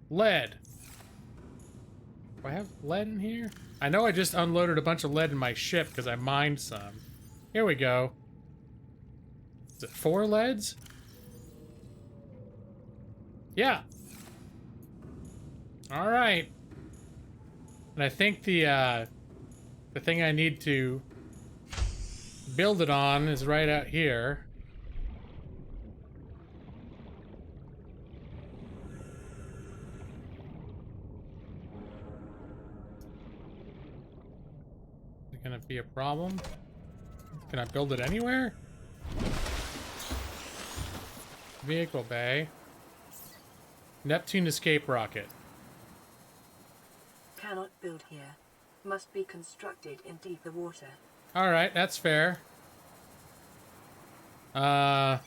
Lead. Do I have lead in here? I know I just unloaded a bunch of lead in my ship because I mined some. Here we go. Is it 4 leads? Yeah. All right. And I think the thing I need to build it on is right out here. Is it gonna be a problem? Can I build it anywhere? Vehicle bay. Neptune escape rocket.
Cannot build here. Must be constructed in deeper water.
All right, that's fair. Let's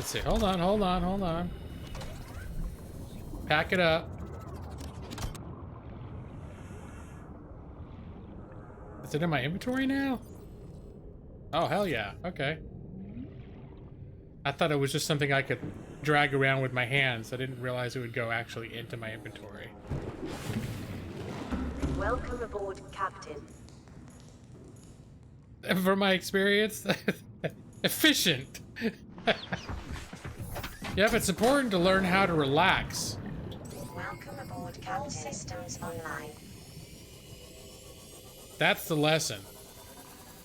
see. Hold on. Pack it up. Is it in my inventory now? Oh, hell yeah. Okay. I thought it was just something I could drag around with my hands. I didn't realize it would go actually into my inventory.
Welcome aboard, Captain.
From my experience, efficient. Yep, it's important to learn how to relax.
Welcome aboard, Captain. All systems online.
That's the lesson.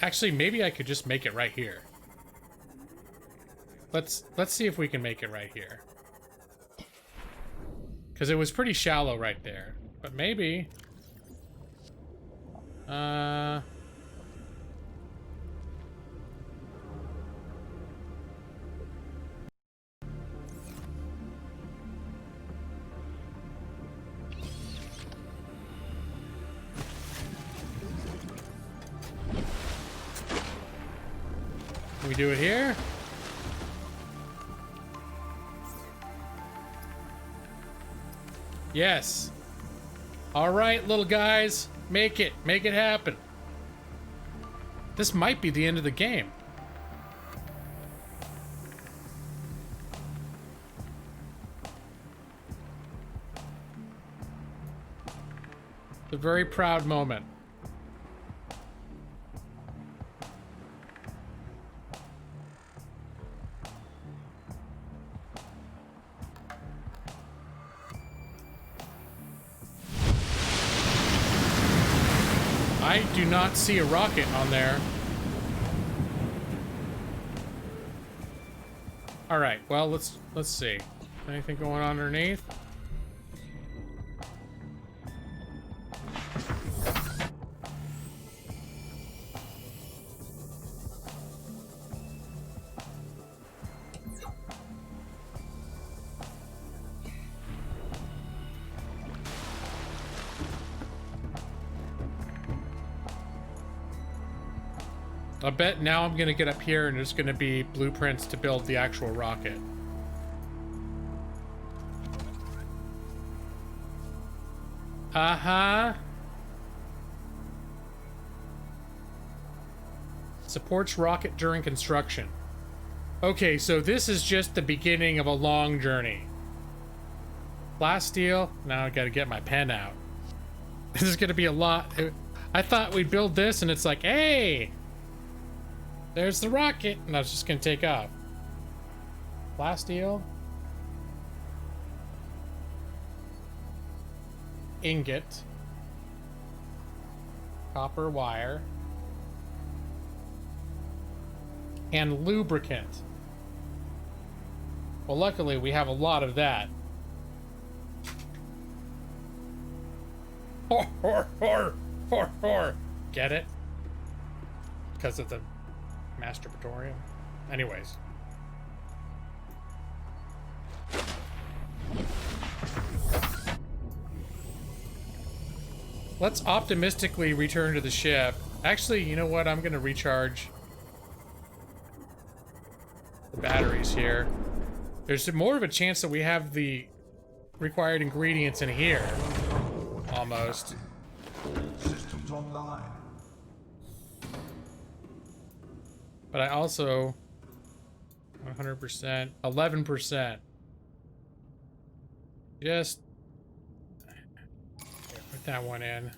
Actually, maybe I could just make it right here. Let's see if we can make it right here. Because it was pretty shallow right there. But maybe... Can we do it here? Yes. All right, little guys. Make it. Make it happen. This might be the end of the game. It's a very proud moment. I do not see a rocket on there. All right, well, let's see. Anything going on underneath? I bet now I'm gonna get up here and there's gonna be blueprints to build the actual rocket. Uh-huh. Supports rocket during construction. Okay, so this is just the beginning of a long journey. Last steel. Now I gotta get my pen out. This is gonna be a lot. I thought we'd build this and it's like, hey! There's the rocket, and I was just gonna take off. Last steel. Ingot. Copper wire. And lubricant. Well, luckily we have a lot of that. Get it? Because of the masturbatorium. Anyways. Let's optimistically return to the ship. Actually, you know what? I'm gonna recharge the batteries here. There's more of a chance that we have the required ingredients in here. Almost.
Systems online.
But I also 100%, 11%. Just put that one in.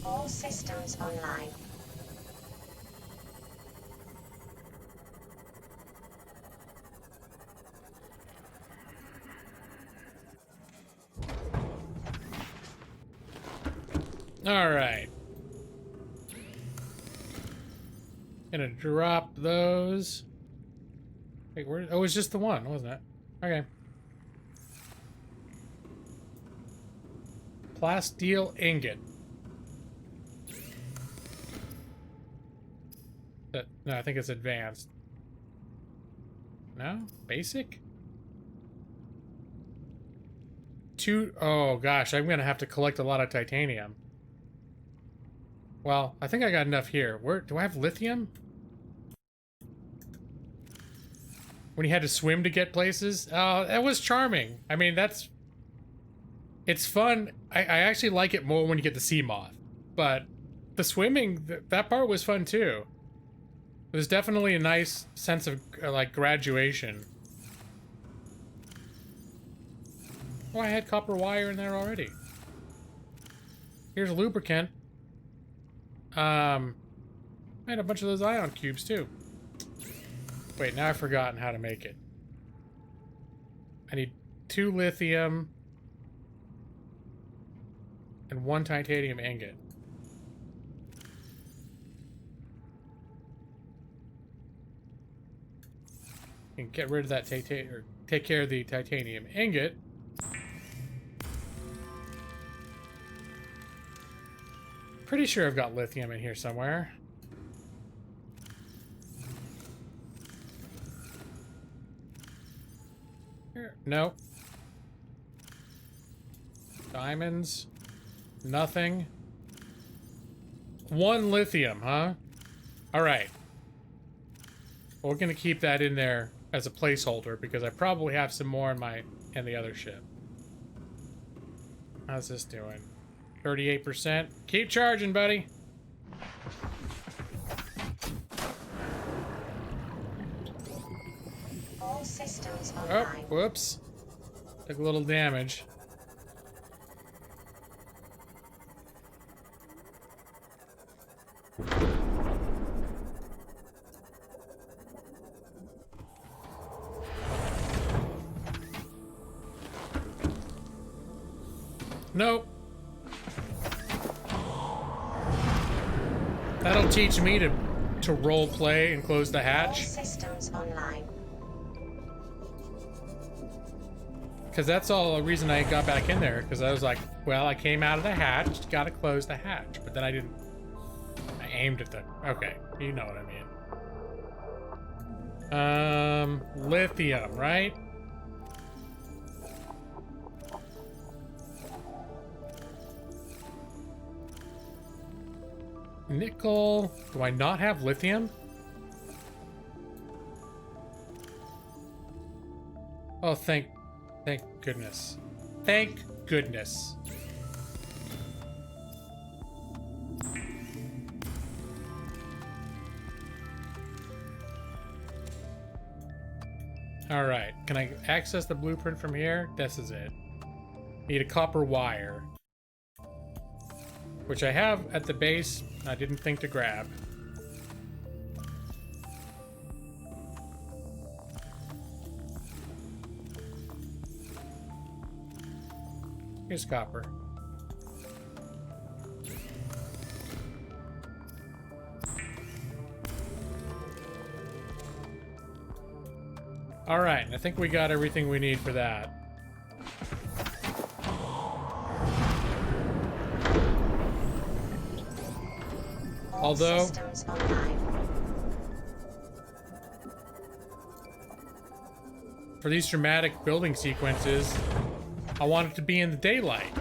All systems online.
All right. Gonna drop those. Wait, where? Oh, it was just the one, wasn't it? Okay. Plasteel ingot. No, I think it's advanced. No? Basic? Oh gosh, I'm gonna have to collect a lot of titanium. Well, I think I got enough here. Where do I have lithium? When you had to swim to get places? Oh, that was charming. I mean, it's fun. I actually like it more when you get the sea moth. But the swimming, that part was fun too. It was definitely a nice sense of like graduation. Oh, I had copper wire in there already. Here's lubricant. I had a bunch of those ion cubes too. Wait, now I've forgotten how to make it. I need 2 lithium and 1 titanium ingot. And get rid of that or take care of the titanium ingot. Pretty sure I've got lithium in here somewhere. Here. No. Diamonds. Nothing. 1 lithium, huh? Alright. Well, we're gonna keep that in there as a placeholder because I probably have some more in the other ship. How's this doing? 38%. Keep charging, buddy.
All systems
Oh,
online.
whoops. Took a little damage. Nope. That'll teach me to role play and close the
All
hatch.
systems online.
Because that's all the reason I got back in there. Because I was like, well, I came out of the hatch, gotta close the hatch. But then I didn't. I aimed at the. Okay, you know what I mean. Lithium, right? Nickel. Do I not have lithium? Oh, thank goodness. Thank goodness. All right, can I access the blueprint from here? This is it. Need a copper wire, which I have at the base. I didn't think to grab. Here's copper. All right, I think we got everything we need for that.
All
Although
systems online.
for these dramatic building sequences, I want it to be in the daylight.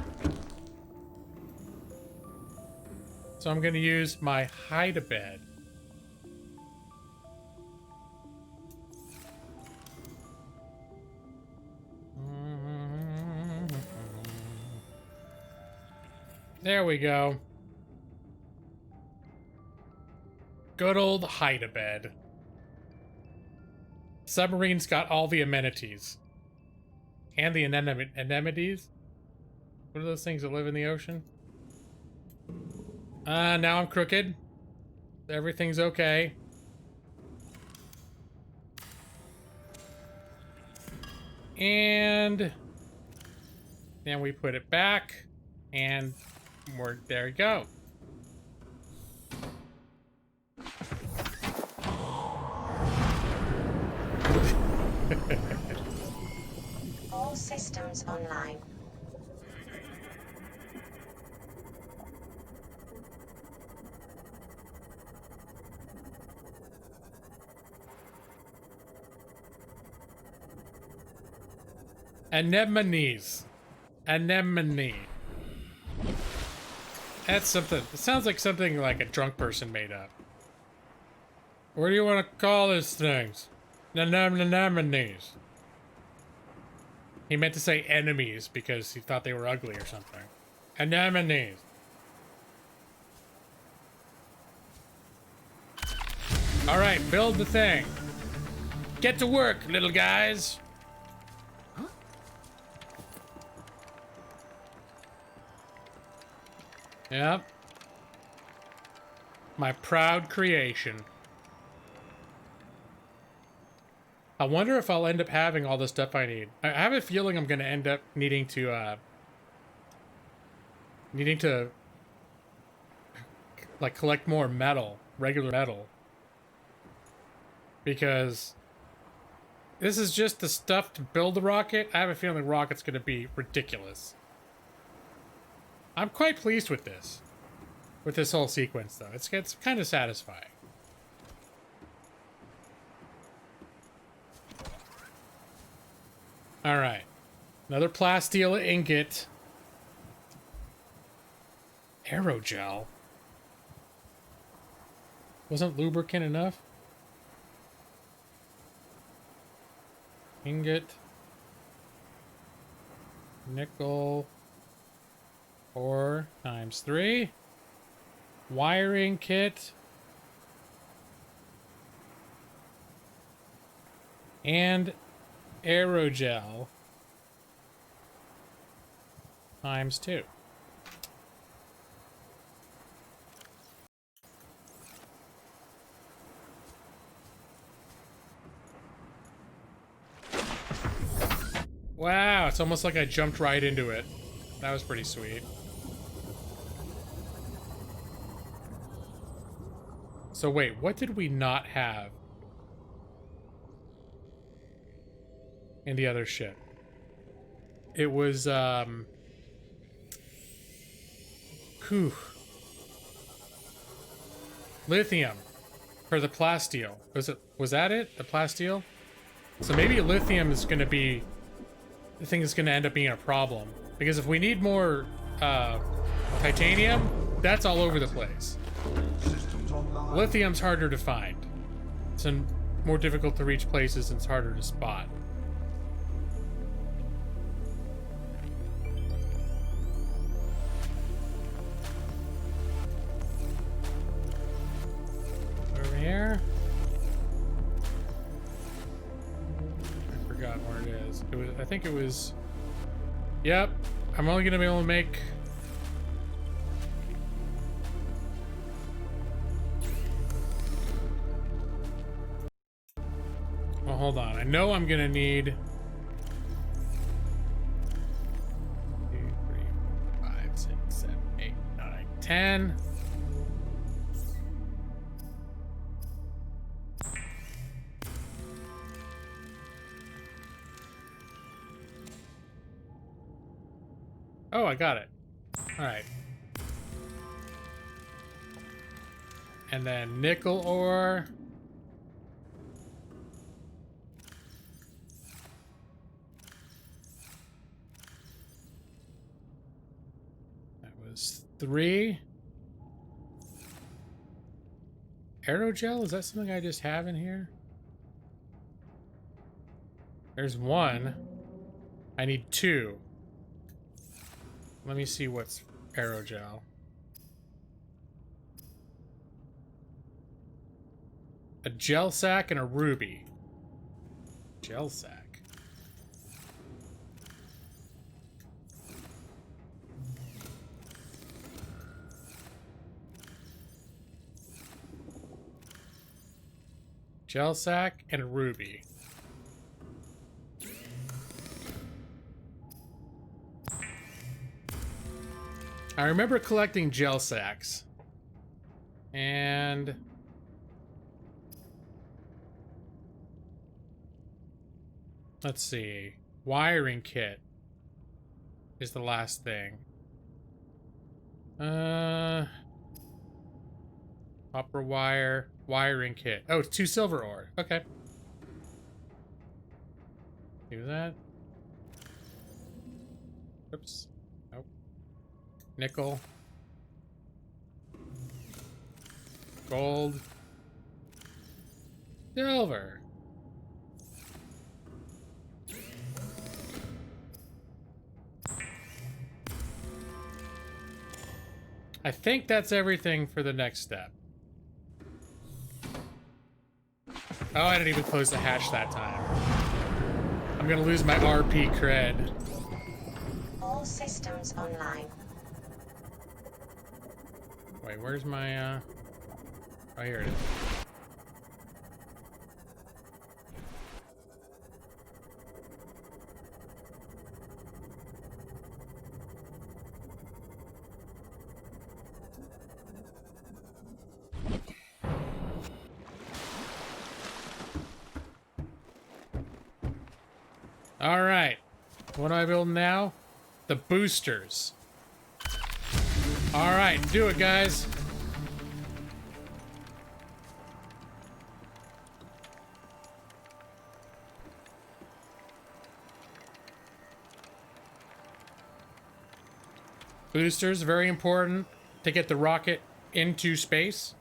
So I'm going to use my hide-a-bed. There we go. Good old hide-a-bed. Submarine's got all the amenities. And the anemones? What are those things that live in the ocean? Now I'm crooked. Everything's okay. And then we put it back, and there we go.
All systems online.
Anemones. Anemone. That's something. It sounds like something like a drunk person made up. What do you want to call these things? Anemones. He meant to say enemies because he thought they were ugly or something. Anemones. All right, build the thing. Get to work, little guys. Yep. My proud creation. I wonder if I'll end up having all the stuff I need. I have a feeling I'm going to end up needing to like collect more metal, regular metal. Because this is just the stuff to build the rocket. I have a feeling the rocket's going to be ridiculous. I'm quite pleased with this. With this whole sequence, though. It's kind of satisfying. Alright. Another plasteel ingot. Aerogel. Wasn't lubricant enough? Ingot. Nickel. Ore times 3. Wiring kit. And aerogel times 2. Wow, it's almost like I jumped right into it. That was pretty sweet. So wait, what did we not have in the other ship? It was, lithium for the plasteel. Was that it? The plasteel? So maybe lithium is going to be the thing that's going to end up being a problem. Because if we need more titanium, that's all over the place.
Systems online.
Lithium's harder to find. It's in more difficult to reach places and it's harder to spot. Over here. I forgot where it is. I think it was... Yep. I'm only going to be able to make... Well, hold on. I know I'm going to need... 2, 3, 4, 5, 6, 7, 8, 9, 10. Oh, I got it. All right. And then nickel ore. That was 3. Aerogel? Is that something I just have in here? There's 1. I need 2. Let me see what's aerogel. A gel sack and a ruby. Gel sack. Gel sack and a ruby. I remember collecting gel sacks. And... let's see. Wiring kit is the last thing. Copper wire. Wiring kit. Oh, it's 2 silver ore. Okay. Do that. Oops. Nope. Nickel. Gold. Silver. I think that's everything for the next step. Oh, I didn't even close the hatch that time. I'm gonna lose my RP cred.
All systems online.
Wait, where's my, Oh, here it is. All right. What do I build now? The boosters. All right, do it, guys. Boosters, very important to get the rocket into space.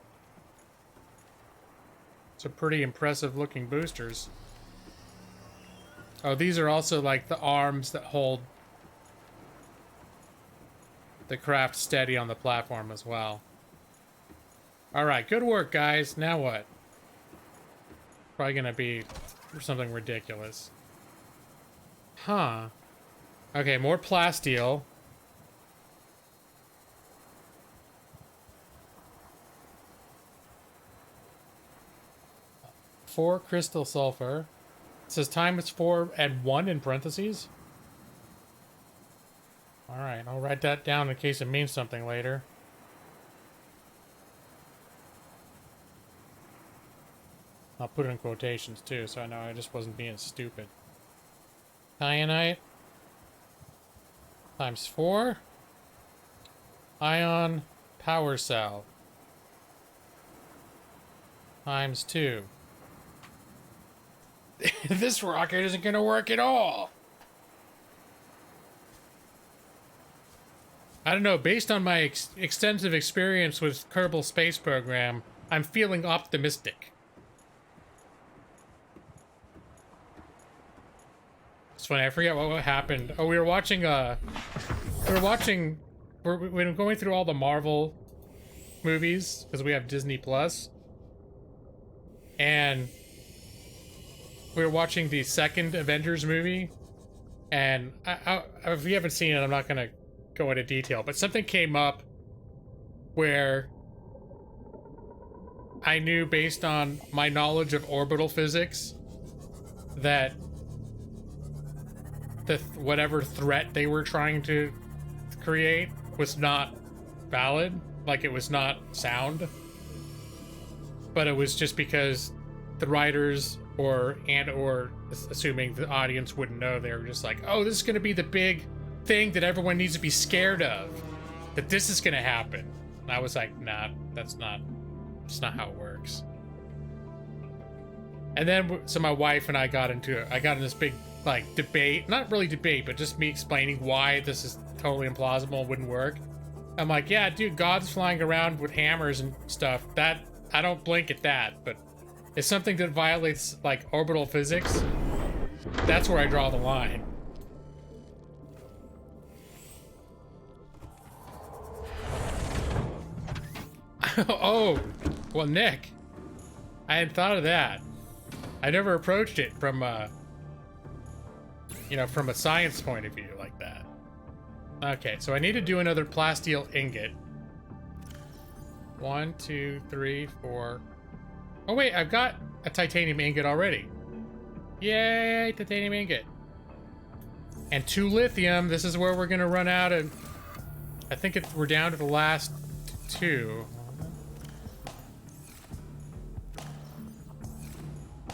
It's a pretty impressive looking boosters. Oh, these are also like the arms that hold the craft steady on the platform as well. All right, good work, guys. Now what? Probably gonna be something ridiculous. Huh. Okay, more plasteel. Four crystal sulfur. It says time is 4 and 1 in parentheses. All right, I'll write that down in case it means something later. I'll put it in quotations too, so I know I just wasn't being stupid. Kyanite times 4. Ion power cell times 2. This rocket isn't going to work at all. I don't know, based on my extensive experience with Kerbal Space Program, I'm feeling optimistic. It's funny, I forget what happened. Oh, we were watching, we're going through all the Marvel movies, because we have Disney Plus. And we were watching the second Avengers movie. And if you haven't seen it, I'm not going to go into detail, but something came up where I knew, based on my knowledge of orbital physics, that whatever threat they were trying to create was not valid, like it was not sound, but it was just because the writers or assuming the audience wouldn't know, they were just like, oh, this is going to be the big thing that everyone needs to be scared of, that this is going to happen. And I was like, nah, that's not how it works. And then so my wife and I got in this big like debate, not really debate, but just me explaining why this is totally implausible and wouldn't work. I'm like, yeah, dude, God's flying around with hammers and stuff. That I don't blink at that, but it's something that violates like orbital physics. That's where I draw the line. Oh, well, Nick, I hadn't thought of that. I never approached it from from a science point of view like that. Okay, so I need to do another plasteel ingot. 1, 2, 3, 4. Oh wait, I've got a titanium ingot already. Yay, titanium ingot. And 2 lithium. This is where we're gonna run out of. I think we're down to the last 2.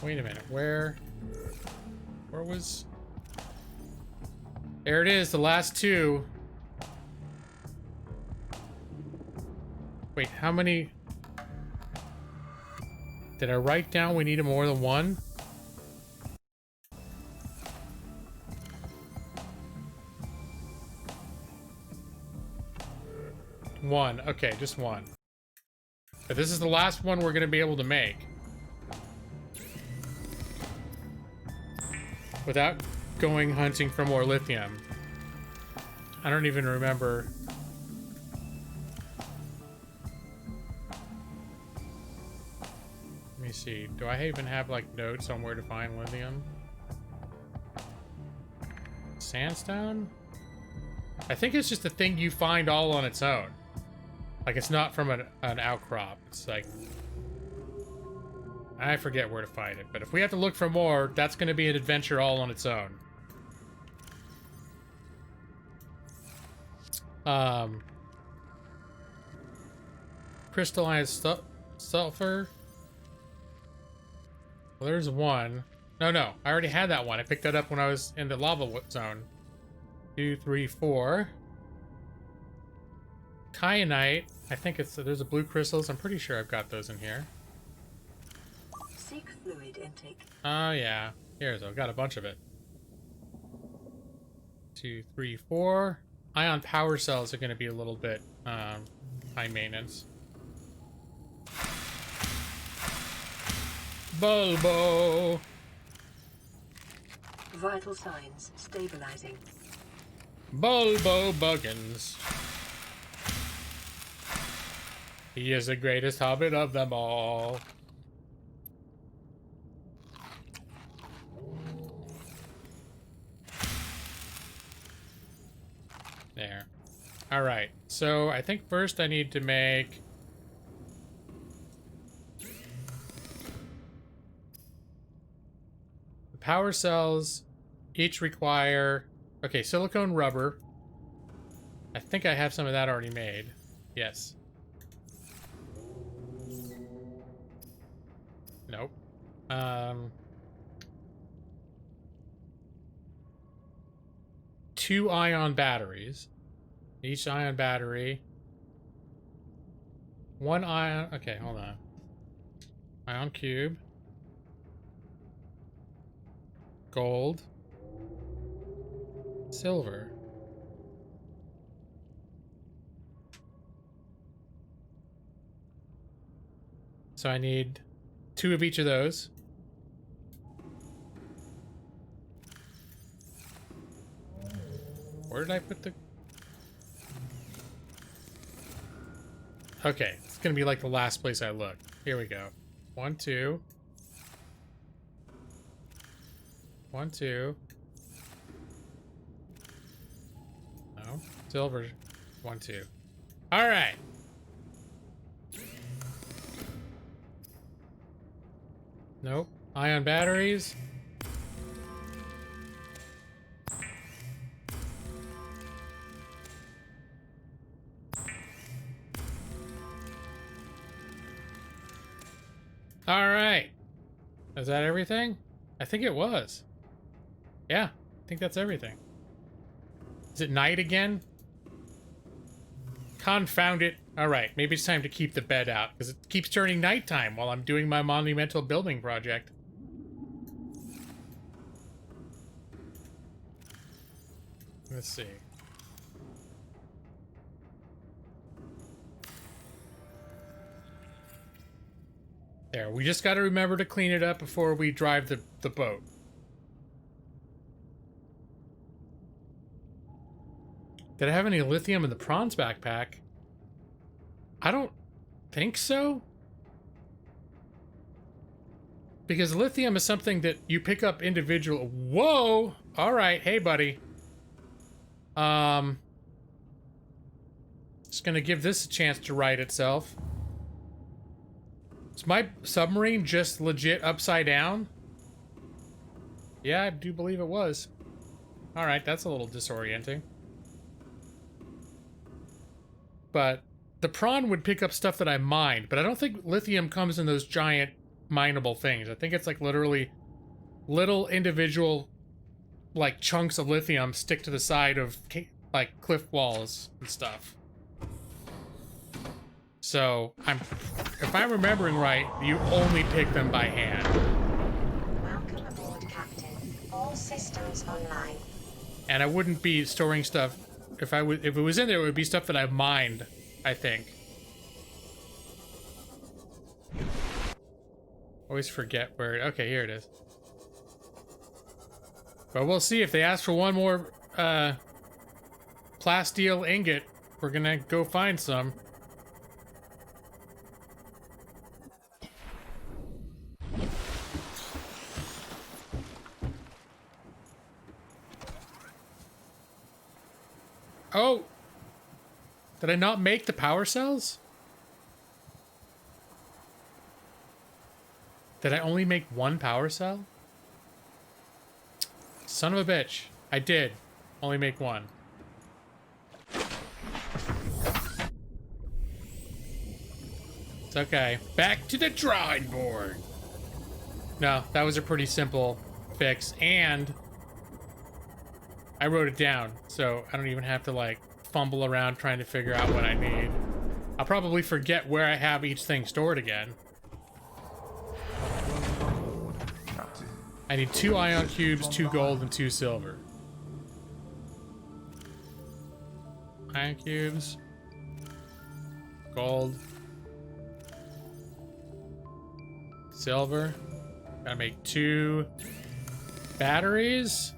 Wait a minute, where was... There it is, the last 2. Wait, how many... Did I write down we needed more than 1? One, okay, just 1. But this is the last one we're gonna be able to make. Without going hunting for more lithium. I don't even remember. Let me see. Do I even have like notes on where to find lithium? Sandstone? I think it's just a thing you find all on its own. Like it's not from an outcrop. It's like I forget where to find it, but if we have to look for more, that's going to be an adventure all on its own. Crystallized sulfur. Well, there's one. No, I already had that one. I picked that up when I was in the lava zone. 2, 3, 4. Kyanite. I think there's a blue crystals. I'm pretty sure I've got those in here.
Seek fluid intake.
Oh yeah. I've got a bunch of it. 2, 3, 4. Ion power cells are going to be a little bit high maintenance. Bulbo.
Vital signs stabilizing.
Bulbo Buggins. He is the greatest hobbit of them all. There. Alright, so I think first I need to make... the power cells each require... Okay, silicone rubber. I think I have some of that already made. Yes. Nope. 2 ion batteries. Each ion battery. 1 ion... Okay, hold on. Ion cube. Gold. Silver. So I need 2 of each of those. Where did I put the... Okay, it's gonna be like the last place I look. Here we go. 1, 2. 1, 2. No. Silver. 1, 2. Alright. Nope. Ion batteries. Alright. Is that everything? I think it was. Yeah, I think that's everything. Is it night again? Confound it. Alright, maybe it's time to keep the bed out, because it keeps turning nighttime while I'm doing my monumental building project. Let's see. There, we just got to remember to clean it up before we drive the boat. Did I have any lithium in the prawns backpack? I don't think so. Because lithium is something that you pick up individual. Whoa! Alright, hey buddy. Just gonna give this a chance to right itself. Is my submarine just legit upside down? Yeah, I do believe it was. Alright, that's a little disorienting. But the prawn would pick up stuff that I mined, but I don't think lithium comes in those giant mineable things. I think it's like literally little individual like chunks of lithium stick to the side of like cliff walls and stuff. So if I'm remembering right, you only pick them by hand.
Welcome aboard, Captain. All systems online.
And I wouldn't be storing stuff. If it was in there, it would be stuff that I mined, I think. Always forget where... Okay, here it is. But we'll see if they ask for one more plasteel ingot. We're gonna go find some. Oh! Did I not make the power cells? Did I only make one power cell? Son of a bitch. I did only make one. It's okay. Back to the drawing board. No, that was a pretty simple fix, and I wrote it down, so I don't even have to like fumble around trying to figure out what I need. I'll probably forget where I have each thing stored again. I need 2 ion cubes, 2 gold, and 2 silver. Ion cubes. Gold. Silver. Gotta make 2 batteries.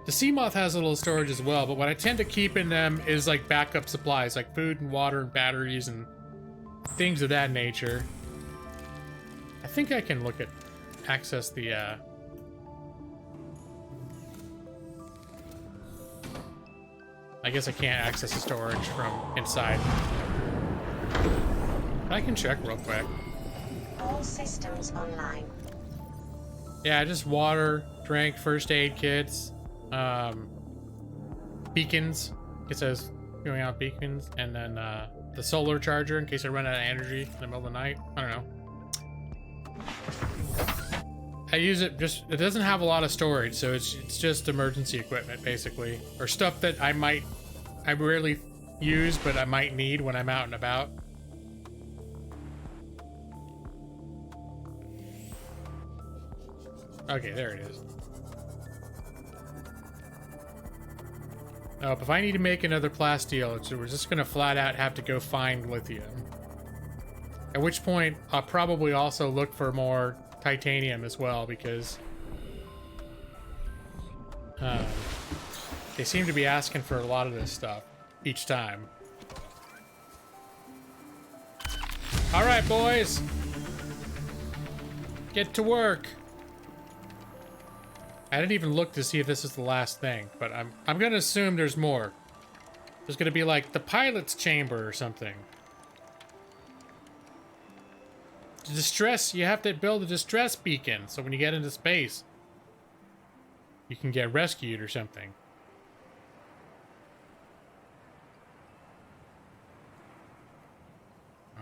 The sea moth has a little storage as well, but what I tend to keep in them is like backup supplies, like food and water and batteries and things of that nature. I think I can look at access the I guess I can't access the storage from inside. I can check real quick.
All systems online.
Yeah, just water, drink, first aid kits, beacons. It says going out beacons, and then the solar charger in case I run out of energy in the middle of the night. I don't know. I use it just, it doesn't have a lot of storage, so it's just emergency equipment basically, or stuff that I rarely use, but I might need when I'm out and about. Okay, there it is. Oh, if I need to make another plasteel, we're just gonna flat out have to go find lithium. At which point, I'll probably also look for more titanium as well, because they seem to be asking for a lot of this stuff each time. All right, boys, get to work. I didn't even look to see if this is the last thing, but I'm gonna assume there's more. There's gonna be like the pilot's chamber or something. Distress, you have to build a distress beacon, so when you get into space, you can get rescued or something.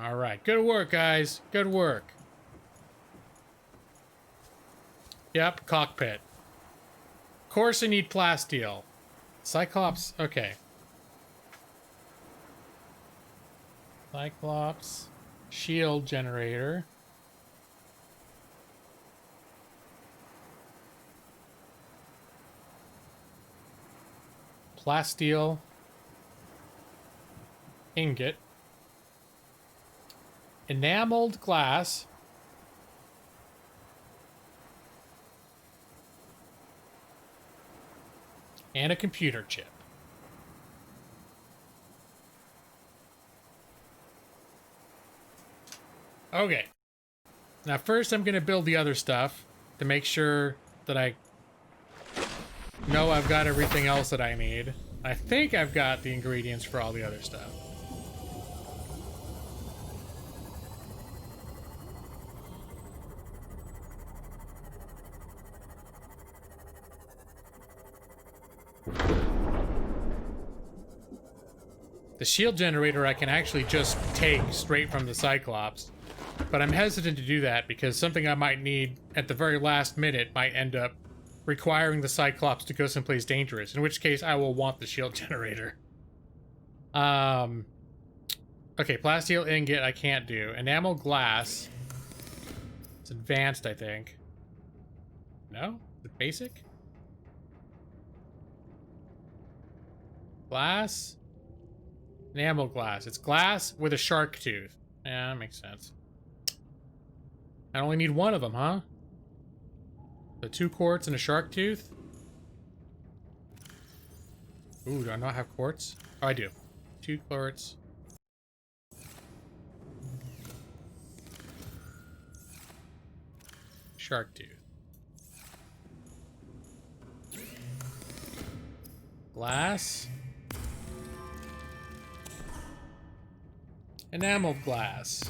All right, good work, guys. Good work. Yep, cockpit. Of course I need plasteel. Cyclops, okay. Cyclops, shield generator. Plasteel ingot. Enameled glass. And a computer chip. Okay. Now first I'm going to build the other stuff to make sure that I know I've got everything else that I need. I think I've got the ingredients for all the other stuff. The shield generator I can actually just take straight from the Cyclops, but I'm hesitant to do that because something I might need at the very last minute might end up requiring the Cyclops to go someplace dangerous, in which case I will want the shield generator. Okay, plasteel ingot I can't do. Enamel glass. It's advanced, I think. No? Is it basic? Glass? Enamel glass. It's glass with a shark tooth. Yeah, that makes sense. I only need one of them, huh? So 2 quartz and a shark tooth. Ooh, do I not have quartz? Oh, I do. 2 quartz. Shark tooth. Glass. Enameled glass.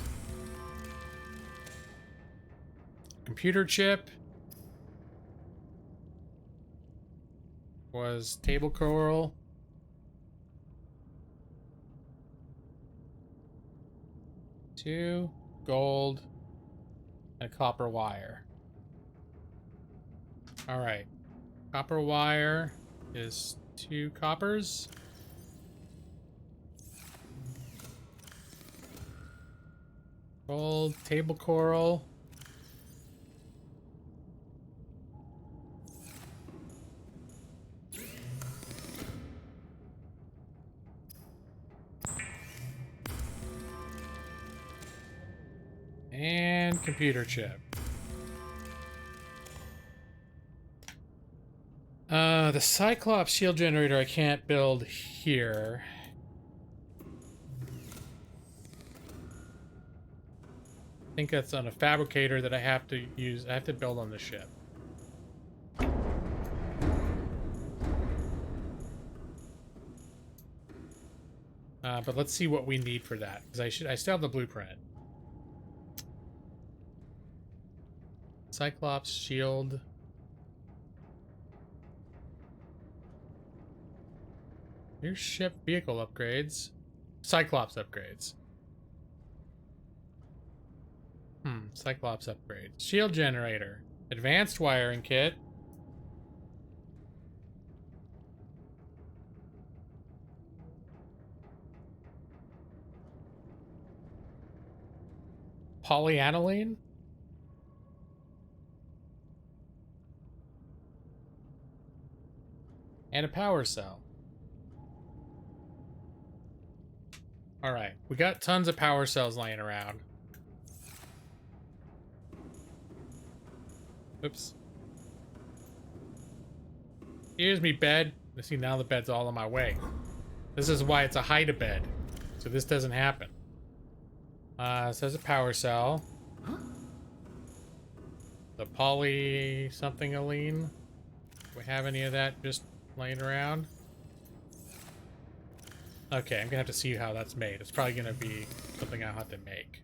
Computer chip. Was table coral. Two gold and copper wire. All right. Copper wire is 2 coppers. Gold, table coral. And computer chip. The Cyclops shield generator I can't build here. I think that's on a fabricator that I have to use. I have to build on the ship. But let's see what we need for that, because I still have the blueprint. Cyclops shield. Here's ship vehicle upgrades. Cyclops upgrades. Cyclops upgrades. Shield generator. Advanced wiring kit. Polyaniline? And a power cell. Alright, we got tons of power cells laying around. Oops. Here's me bed. See, now the bed's all in my way. This is why it's a hide-a-bed. So this doesn't happen. So there's a power cell. The poly something aline. Do we have any of that just laying around? Okay, I'm gonna have to see how that's made. It's probably gonna be something I'll have to make.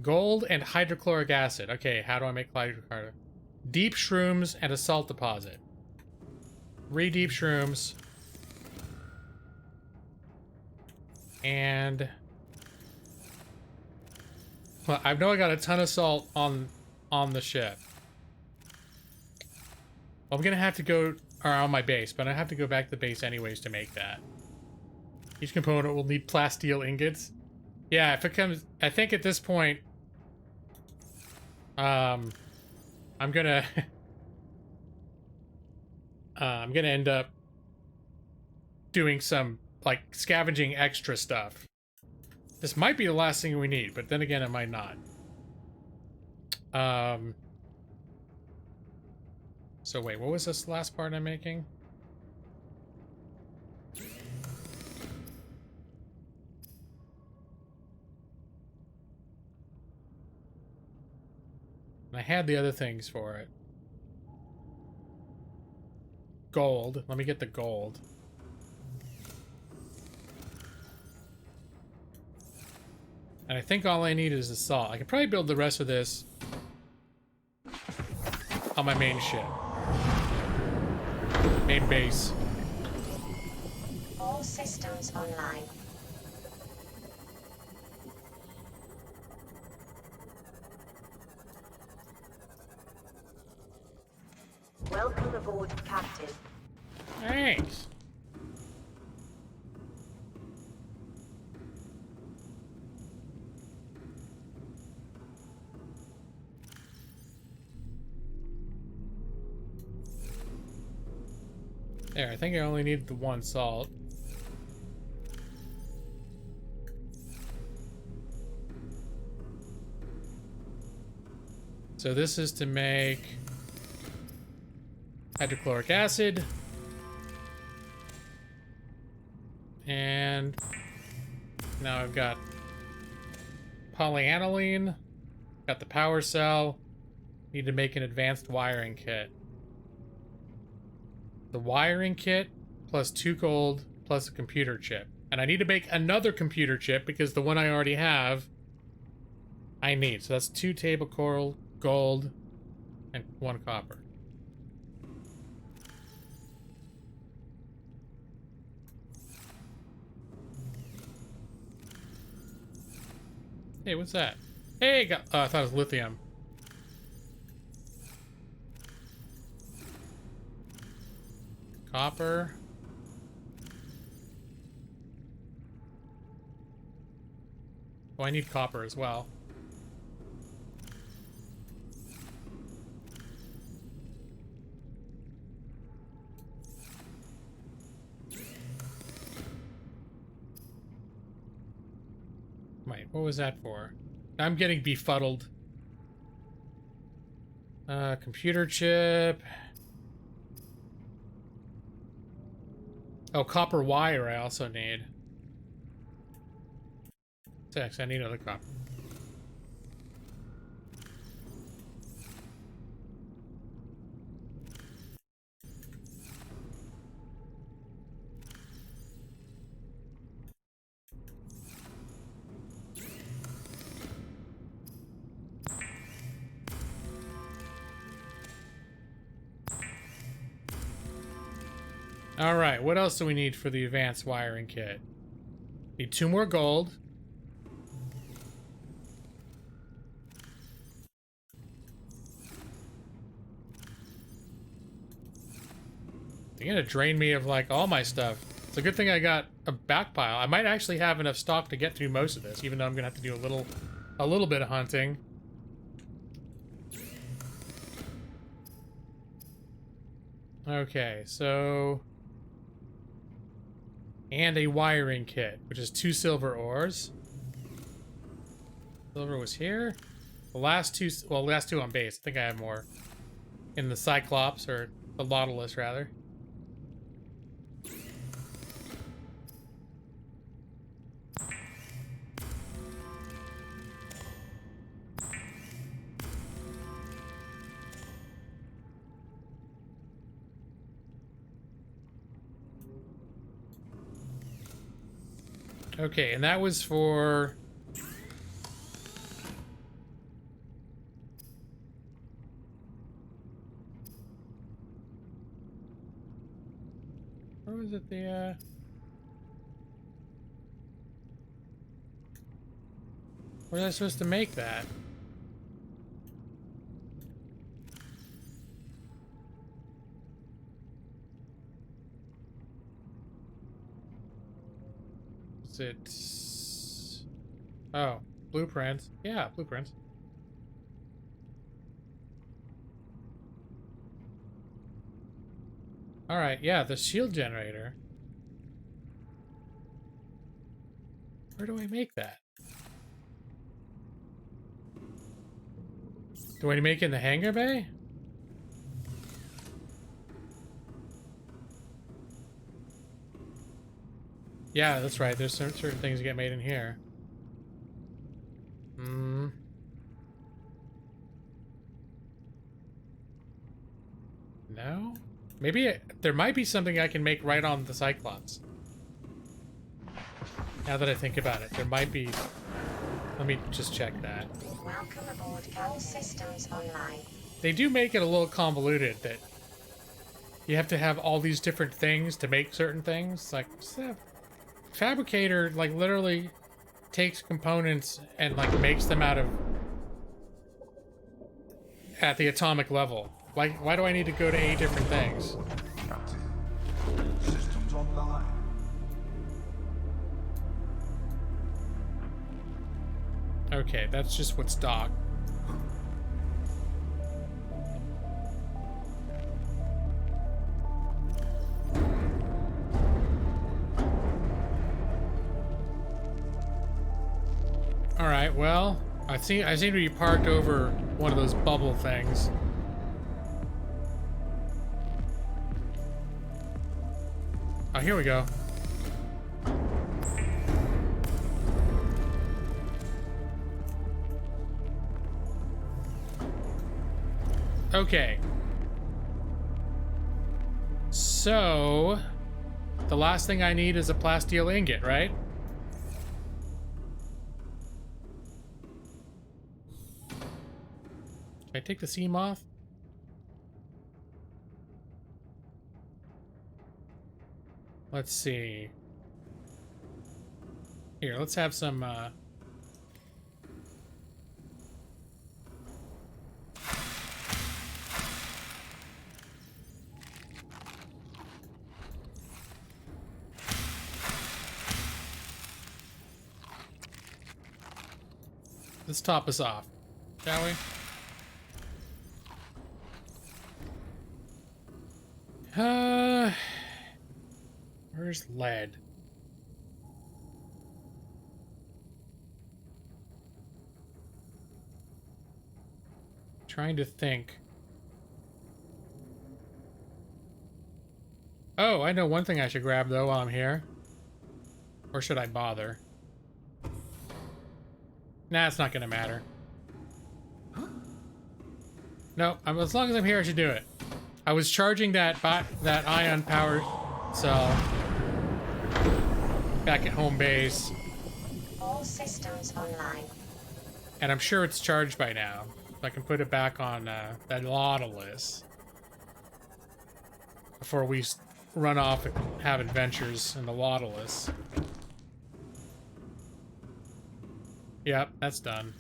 Gold and hydrochloric acid. Okay, how do I make hydrochloric? Deep shrooms and a salt deposit. 3 deep shrooms. And well, I know I got a ton of salt on the ship. Well, I'm gonna have to go on my base, but I have to go back to the base anyways to make that. Each component will need plasteel ingots. Yeah, if it comes, I think at this point, I'm gonna, I'm gonna end up doing some like scavenging extra stuff. This might be the last thing we need, but then again, it might not. So wait, what was this last part I'm making? And I had the other things for it. Gold. Let me get the gold. And I think all I need is the salt. I can probably build the rest of this on my main ship. Main base.
All systems online. Welcome aboard, Captain.
Thanks. There, I think I only need the 1 salt. So this is to make hydrochloric acid. And now I've got polyaniline. Got the power cell. Need to make an advanced wiring kit. The wiring kit plus 2 gold plus a computer chip. And I need to make another computer chip because the one I already have, I need. So that's 2 table coral, gold, and 1 copper. Hey, what's that? Hey, I thought it was lithium. Copper. Oh, I need copper as well. Wait, what was that for? I'm getting befuddled. Computer chip. Oh, copper wire I also need. 6, I need another copper. Alright, what else do we need for the advanced wiring kit? Need 2 more gold. They're gonna drain me of like all my stuff. It's a good thing I got a backpile. I might actually have enough stock to get through most of this, even though I'm gonna have to do a little bit of hunting. Okay, so... And a wiring kit, which is 2 silver ores. Silver was here. The last 2, well, the last 2 on base. I think I have more. In the Cyclops, or the Nautilus, rather. Okay, and that was for... Where was it, the, Where was I supposed to make that? Is it... Oh, blueprints. Yeah, blueprints. Alright, yeah, the shield generator. Where do I make that? Do I make it in the hangar bay? Yeah, that's right. There's certain things that get made in here. No? Maybe there might be something I can make right on the Cyclops. Now that I think about it, there might be... Let me just check that.
Welcome aboard. All systems online.
They do make it a little convoluted that you have to have all these different things to make certain things. Like, Fabricator, like, literally takes components and, like, makes them out of... at the atomic level. Like, why do I need to go to 8 different things?
Captain. Systems online.
Okay, that's just what's docked. Alright, well, I seem to be parked over one of those bubble things. Oh, here we go. Okay. So... the last thing I need is a plasteel ingot, right? Can I take the seam off? Let's see. Here, let's have some, let's top us off, shall we? Where's lead? Trying to think. Oh, I know one thing I should grab though while I'm here. Or should I bother? Nah, it's not gonna matter. No, as long as I'm here, I should do it. I was charging that ion powered cell back at home base.
All systems online.
And I'm sure it's charged by now. So I can put it back on that Nautilus before we run off and have adventures in the Nautilus. Yep, that's done.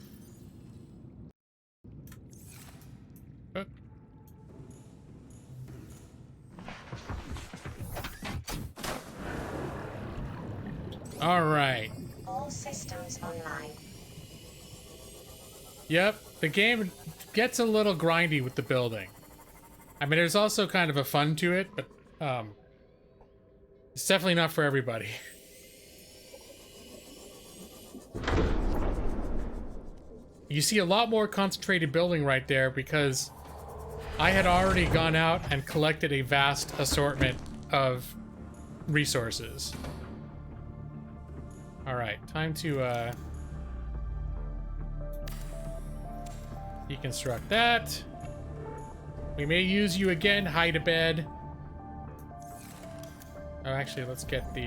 Oh. All right.
All systems online.
Yep, the game gets a little grindy with the building. I mean, there's also kind of a fun to it, but it's definitely not for everybody. You see a lot more concentrated building right there because I had already gone out and collected a vast assortment of resources. All right, time to deconstruct that. We may use you again, hide a bed. Oh, actually, let's get the,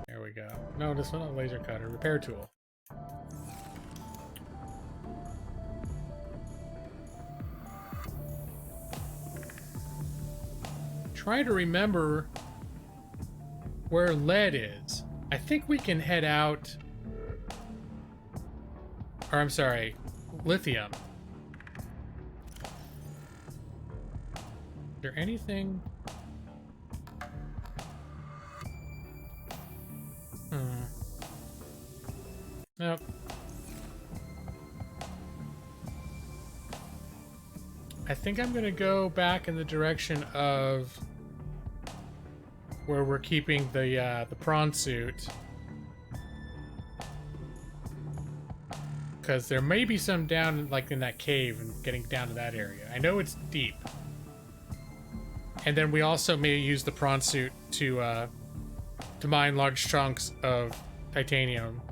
there we go. No, this one, a laser cutter, repair tool. Try to remember where lead is. I think we can head out, or I'm sorry, lithium. Is there anything? Nope. I think I'm gonna go back in the direction of where we're keeping the prawn suit, because there may be some down like in that cave and getting down to that area. I know it's deep. And then we also may use the prawn suit to mine large chunks of titanium.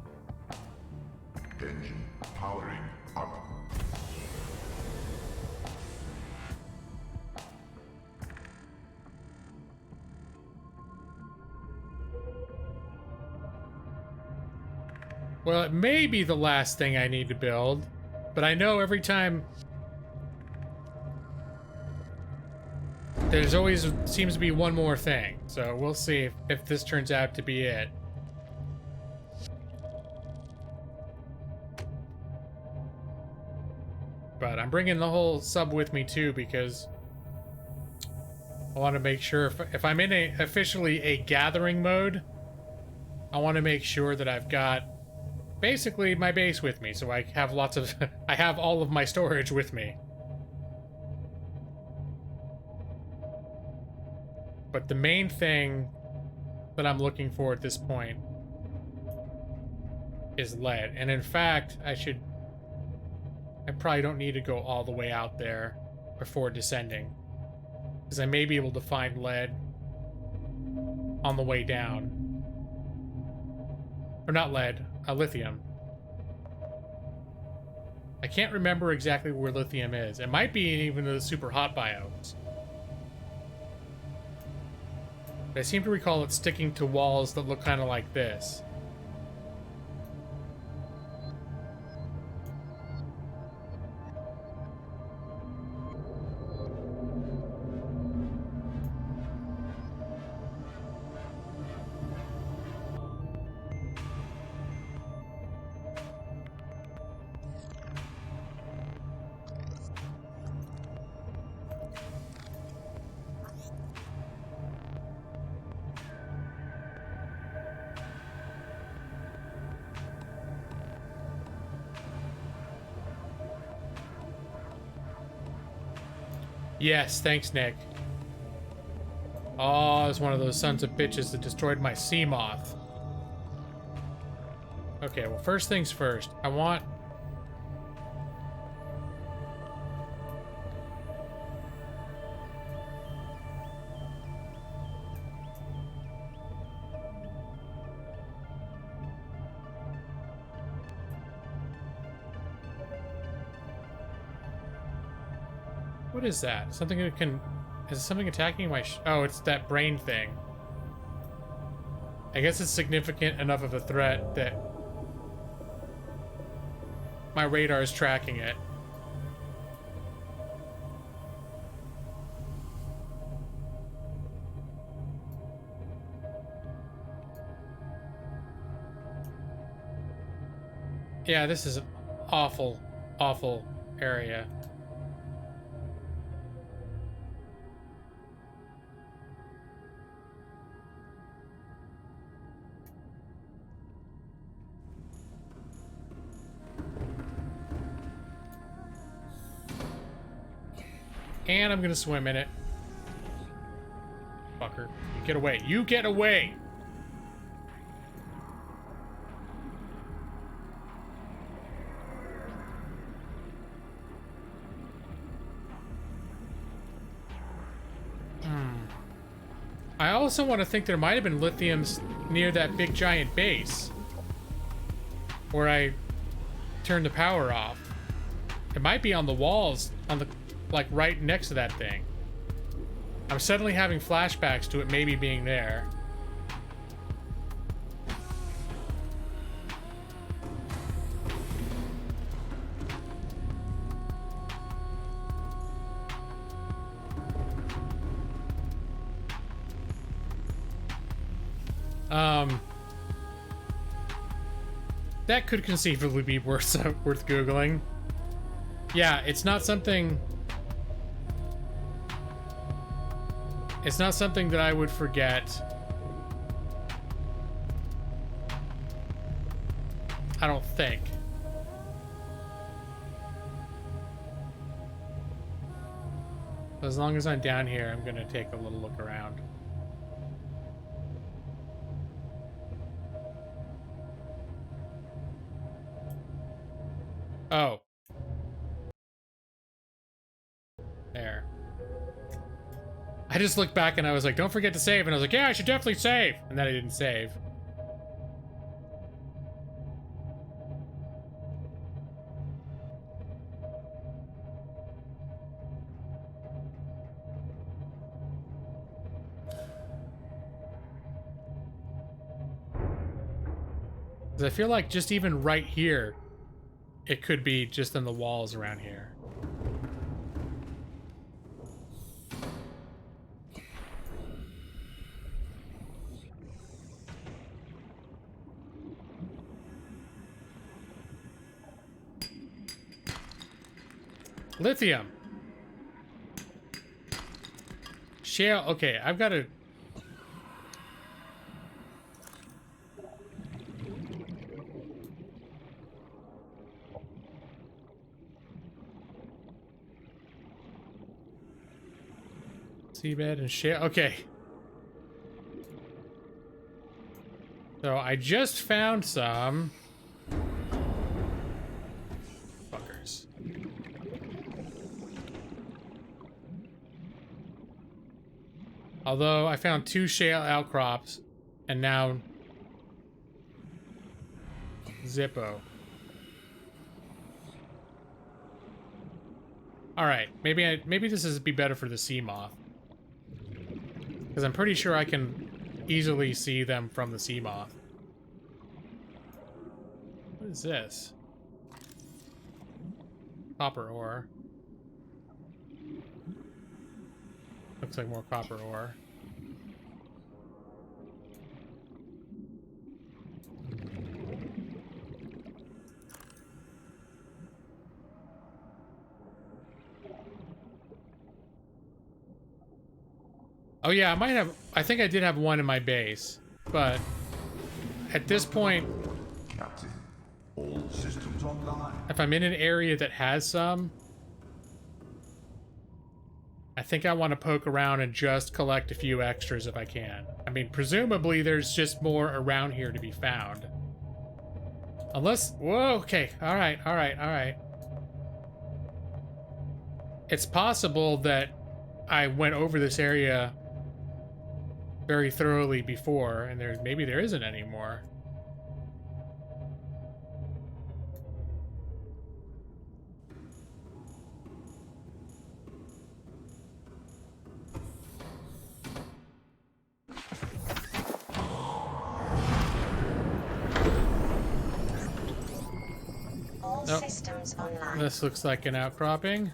Engine powering up.
Well, it may be the last thing I need to build, but I know every time there's always seems to be one more thing. So we'll see if this turns out to be it. But I'm bringing the whole sub with me too because I want to make sure if I'm in officially a gathering mode, I want to make sure that I've got basically my base with me, so I have lots of I have all of my storage with me. But the main thing that I'm looking for at this point is lead. And in fact, I probably don't need to go all the way out there before descending, because I may be able to find lead on the way down. Or not lead, lithium. I can't remember exactly where lithium is. It might be in even the super hot biomes. I seem to recall it sticking to walls that look kind of like this. Yes, thanks, Nick. Oh, it's one of those sons of bitches that destroyed my sea moth. Okay, well, first things first. I want... What is that? Something that can... Is something attacking my... Oh, it's that brain thing. I guess it's significant enough of a threat that my radar is tracking it. Yeah, this is an awful, awful area. And I'm gonna swim in it. Fucker. You get away. You get away! I also want to think there might have been lithiums near that big giant base where I turned the power off. It might be on the walls, on the, like, right next to that thing. I'm suddenly having flashbacks to it maybe being there. That could conceivably be worth Googling. Yeah, it's not something... It's not something that I would forget. I don't think. As long as I'm down here, I'm gonna take a little look around. Oh. There. I just looked back and I was like, don't forget to save. And I was like, yeah, I should definitely save. And then I didn't save. Because I feel like just even right here, it could be just in the walls around here. Lithium. Shale. Okay, I've got to... Seabed and shale. Okay. So I just found some... Fuckers. Although I found 2 shale outcrops and now Zippo. All right, maybe this is be better for the sea moth, because I'm pretty sure I can easily see them from the sea moth. What is this? Copper ore. Looks like more copper ore. Oh yeah, I think I did have one in my base, but at this point,
Captain, all systems online.
if I'm in an area that has some, I think I want to poke around and just collect a few extras if I can. I mean, presumably there's just more around here to be found. Unless, whoa, okay, all right. It's possible that I went over this area very thoroughly before, and maybe there isn't anymore.
All
Nope.
systems online.
This looks like an outcropping.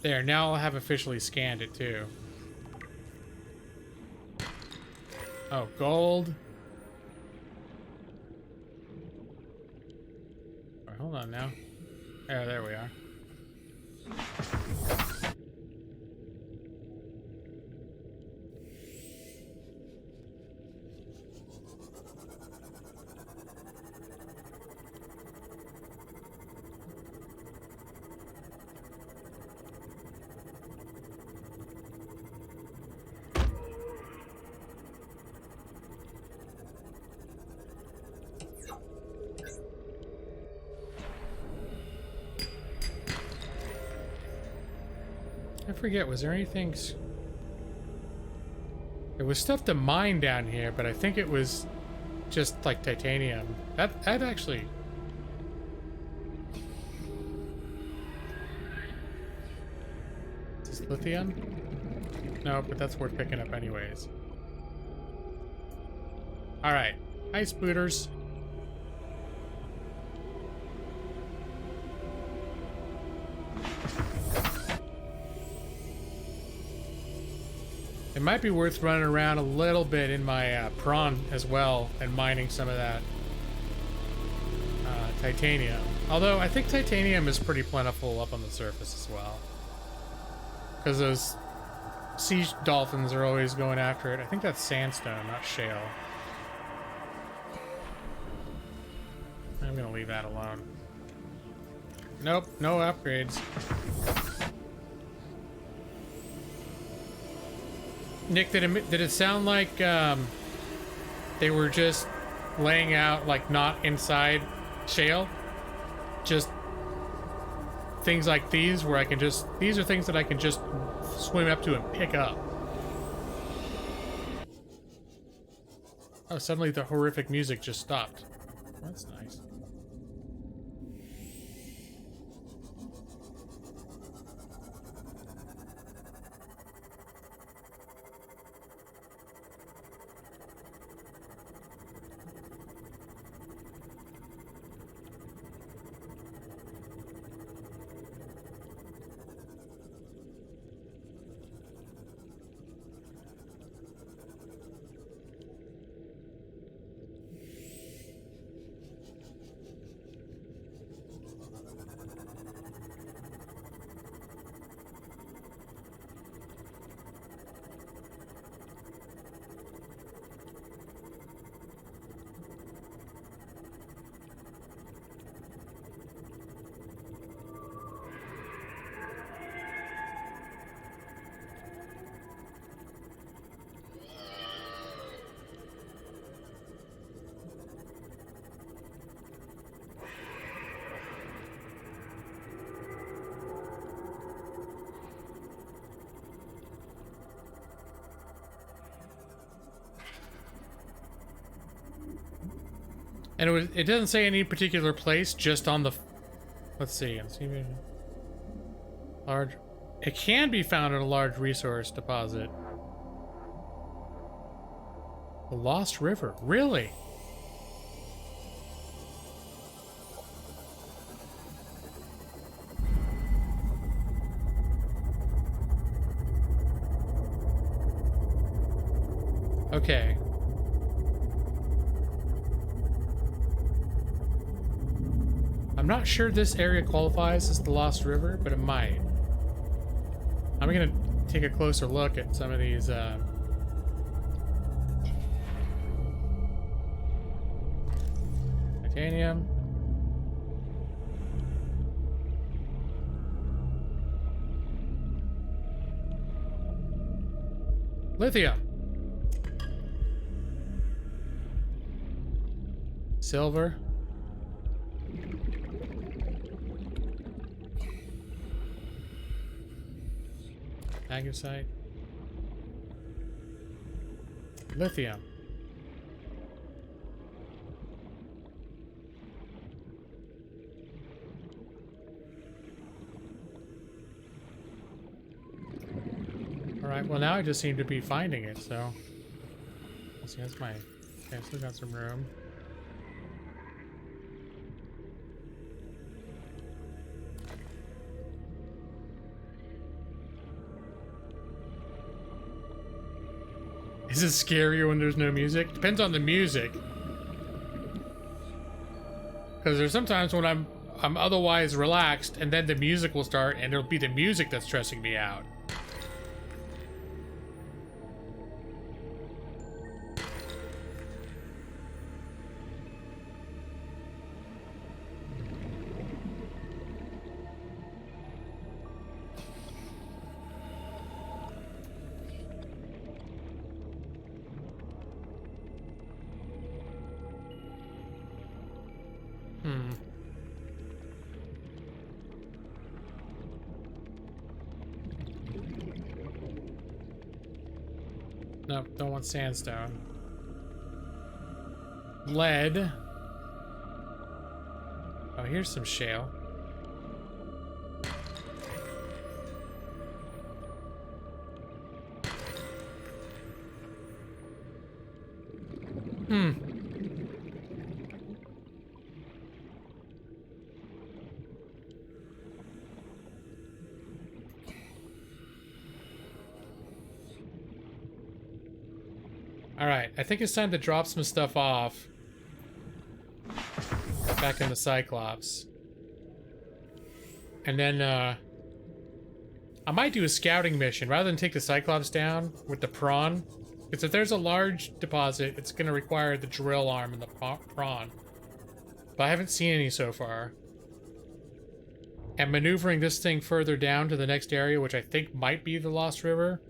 There, now I'll have officially scanned it too. Oh, gold. All right, hold on now. Yeah, there we are. I forget, was there anything... There was stuff to mine down here, but I think it was just like titanium. That actually... Is this lithium? No, but that's worth picking up anyways. Alright. Hi, spooters. It might be worth running around a little bit in my prawn as well and mining some of that titanium. Although I think titanium is pretty plentiful up on the surface as well. Because those sea dolphins are always going after it. I think that's sandstone, not shale. I'm gonna leave that alone. Nope, no upgrades. Nick, did it sound like they were just laying out, like, not inside shale? Just things like these where I can just... These are things that I can just swim up to and pick up. Oh, suddenly the horrific music just stopped. That's nice. And it doesn't say any particular place, just on the... Let's see. Large It can be found in a large resource deposit. The Lost River. Really? Okay. I'm not sure this area qualifies as the Lost River, but it might. I'm gonna take a closer look at some of these, titanium. Lithium. Silver. Magnesite. Lithium. Alright, well now I just seem to be finding it, so... Let's see, that's my... Okay, I still got some room. Is it scarier when there's no music? Depends on the music. Because there's sometimes when I'm otherwise relaxed and then the music will start and it'll be the music that's stressing me out. Nope, don't want sandstone. Lead. Oh, here's some shale. Alright, I think it's time to drop some stuff off. Back in the Cyclops. And then, I might do a scouting mission rather than take the Cyclops down with the prawn. Because if there's a large deposit, it's going to require the drill arm and the prawn. But I haven't seen any so far. And maneuvering this thing further down to the next area, which I think might be the Lost River.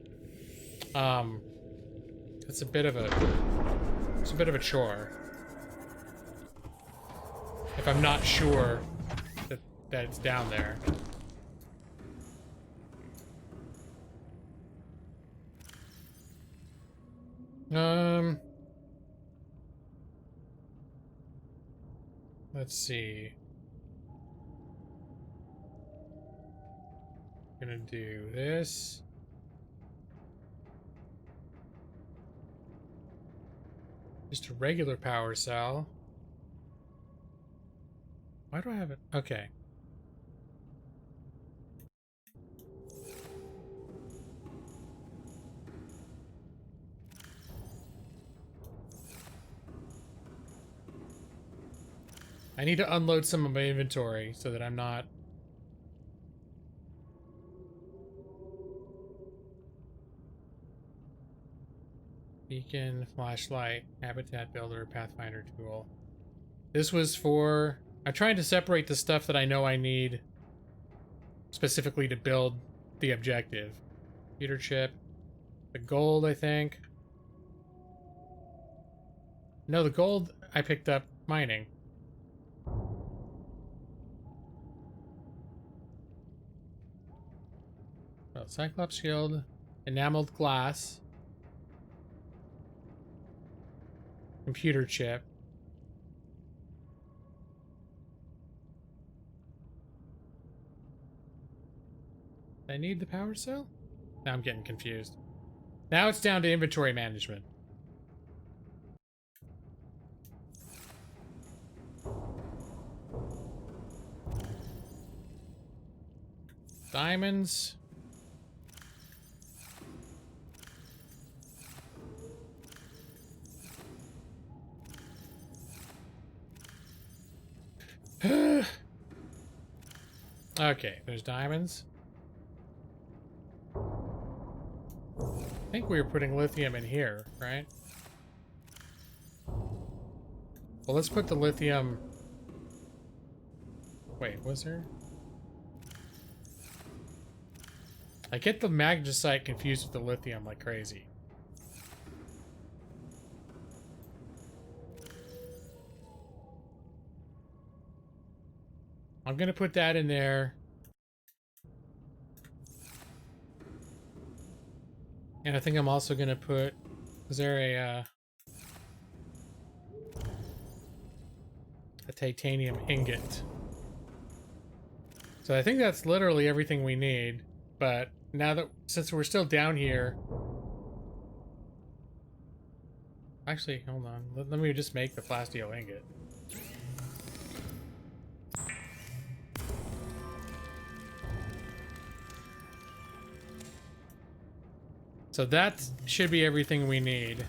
It's a bit of a chore. If I'm not sure that it's down there. Let's see. Gonna do this. Just a regular power cell. Why do I have it? Okay. I need to unload some of my inventory so that I'm not... Beacon, flashlight, habitat builder, pathfinder tool. This was for... I'm trying to separate the stuff that I know I need specifically to build the objective. Computer chip. The gold, I think. No, the gold I picked up mining. Oh, Cyclops shield. Enameled glass. Computer chip. I need the power cell? Now I'm getting confused. Now it's down to inventory management. Diamonds. Okay, there's diamonds. I think we were putting lithium in here, right? Well, let's put the lithium... Wait, was there? I get the magnesite confused with the lithium like crazy. I'm gonna put that in there. And I think I'm also gonna put... Is there a titanium ingot? So I think that's literally everything we need. But now that, since we're still down here... Actually, hold on. Let me just make the plasteel ingot. So that should be everything we need.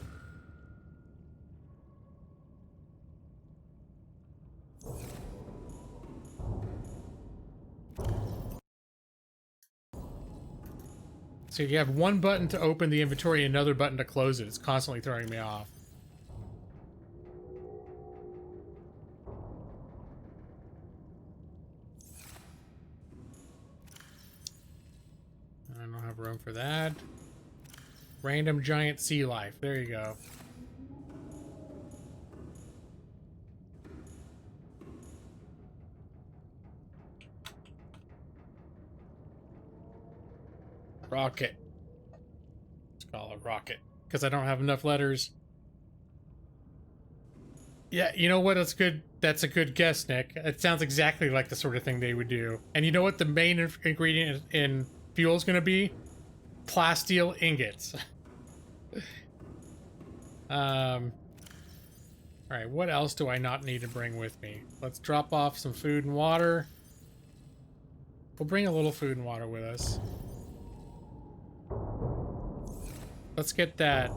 So you have one button to open the inventory and another button to close it. It's constantly throwing me off. I don't have room for that. Random giant sea life. There you go. Rocket. Let's call it rocket. Because I don't have enough letters. Yeah, you know what? That's good. That's a good guess, Nick. It sounds exactly like the sort of thing they would do. And you know what the main ingredient in fuel is going to be? Plasteel ingots. Alright, what else do I not need to bring with me? Let's drop off some food and water. We'll bring a little food and water with us. Let's get that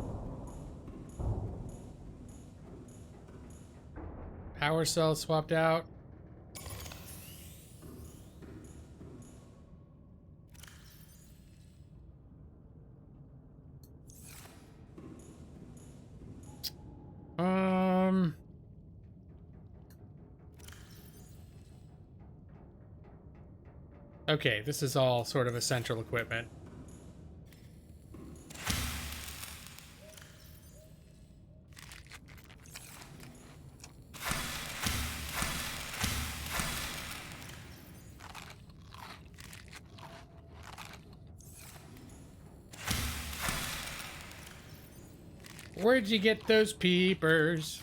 power cell swapped out. Okay, this is all sort of essential equipment. Where'd you get those peepers?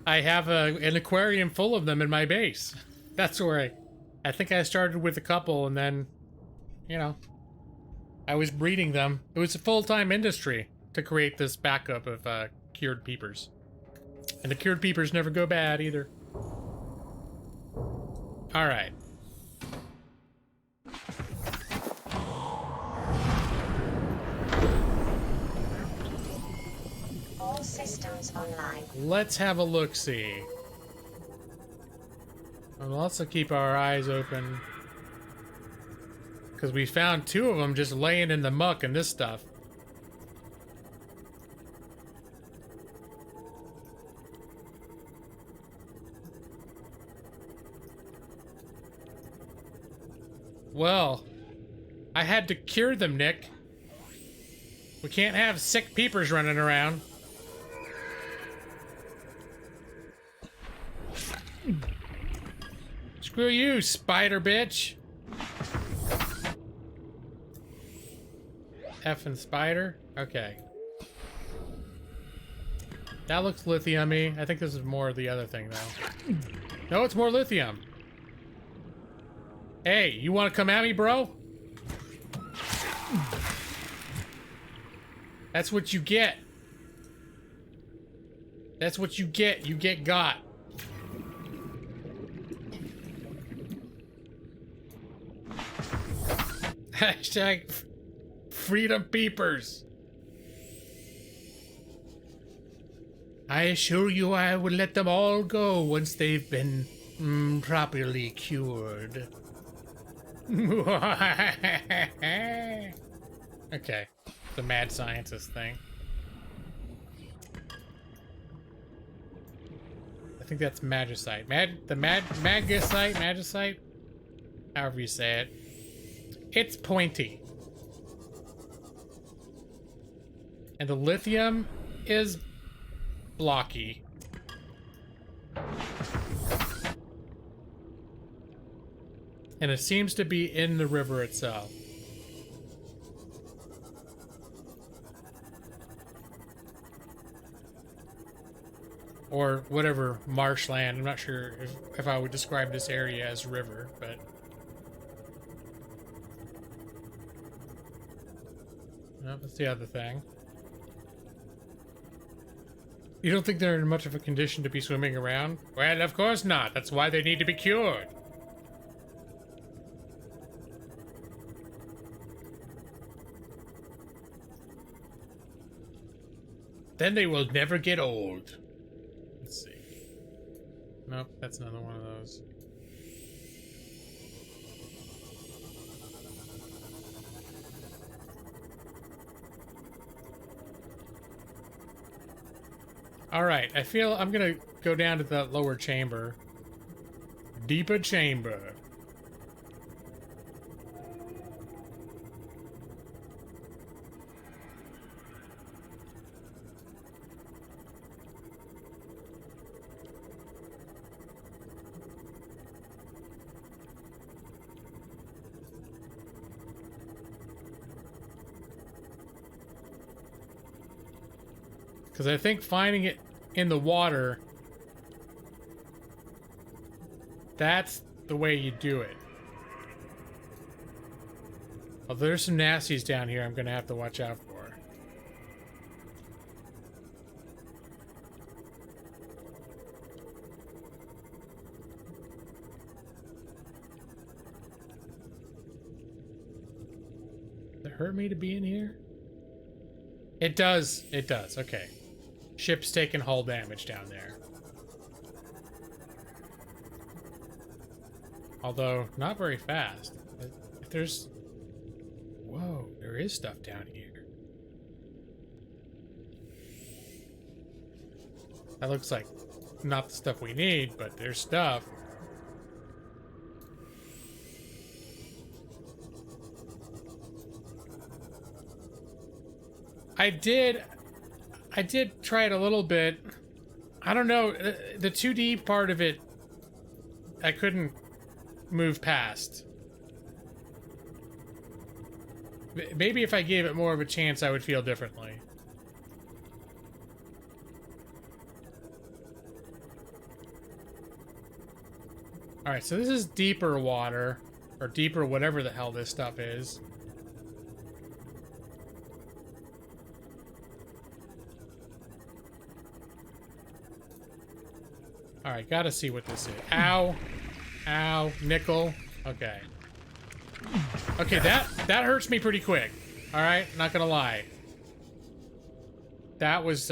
I have an aquarium full of them in my base. That's where I think I started with a couple and then, you know, I was breeding them. It was a full-time industry to create this backup of cured peepers. And the cured peepers never go bad either. All right.
All systems online.
Let's have a look-see. We'll also keep our eyes open. Because we found two of them just laying in the muck and this stuff. Well, I had to cure them, Nick. We can't have sick peepers running around. Screw you, spider bitch. Effing spider? Okay. That looks lithium-y. I think this is more of the other thing, though. No, it's more lithium. Hey, you want to come at me, bro? That's what you get. That's what you get. You get got. Hashtag freedom peepers. I assure you I will let them all go once they've been properly cured. Okay, the mad scientist thing. I think that's magicite. Magicite? However you say it. It's pointy. And the lithium is blocky. And it seems to be in the river itself. Or whatever marshland. I'm not sure if I would describe this area as river, but... No, that's the other thing. You don't think they're in much of a condition to be swimming around? Well, of course not. That's why they need to be cured. Then they will never get old. Let's see. Nope, that's another one of those. Alright, I feel I'm gonna go down to the lower chamber. Deeper chamber. Because I think finding it in the water, that's the way you do it. Although there's some nasties down here I'm going to have to watch out for. Does it hurt me to be in here? It does. It does. Okay. Ship's taking hull damage down there. Although, not very fast. If there's... Whoa, there is stuff down here. That looks like not the stuff we need, but there's stuff. I did try it a little bit. I don't know, the 2D part of it, I couldn't move past. Maybe if I gave it more of a chance, I would feel differently. Alright, so this is deeper water, or deeper whatever the hell this stuff is. Alright, gotta see what this is. Ow. Ow. Nickel. Okay. Okay, that hurts me pretty quick. Alright, not gonna lie. That was,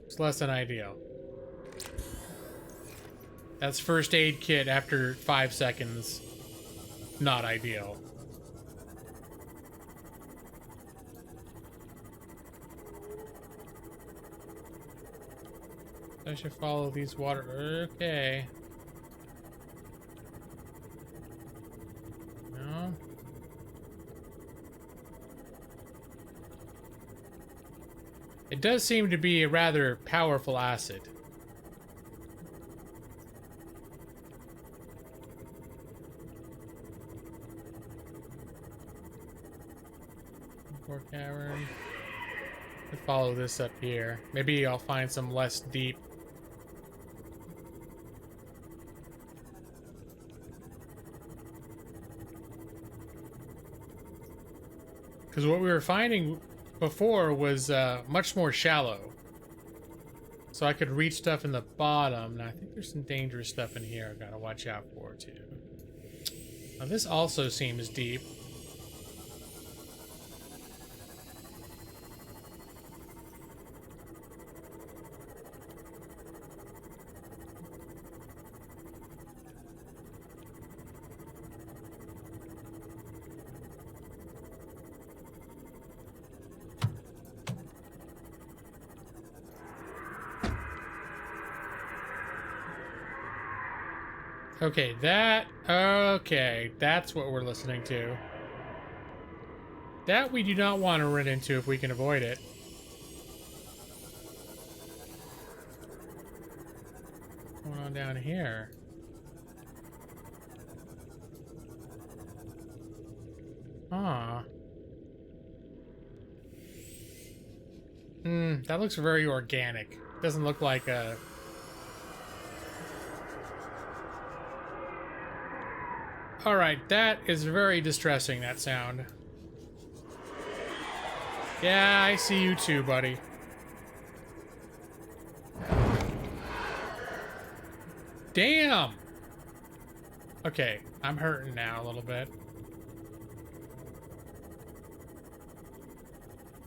it's less than ideal. That's first aid kit after 5 seconds. Not ideal. I should follow these water. Okay. No. It does seem to be a rather powerful acid. Poor cavern. I'll follow this up here. Maybe I'll find some less deep. Because what we were finding before was much more shallow. So I could reach stuff in the bottom. Now I think there's some dangerous stuff in here I've got to watch out for too. Now this also seems deep. Okay, that's what we're listening to. That we do not want to run into if we can avoid it. What's going on down here? Ah. That looks very organic. Doesn't look like a... Alright, that is very distressing, that sound. Yeah, I see you too, buddy. Damn! Okay, I'm hurting now a little bit.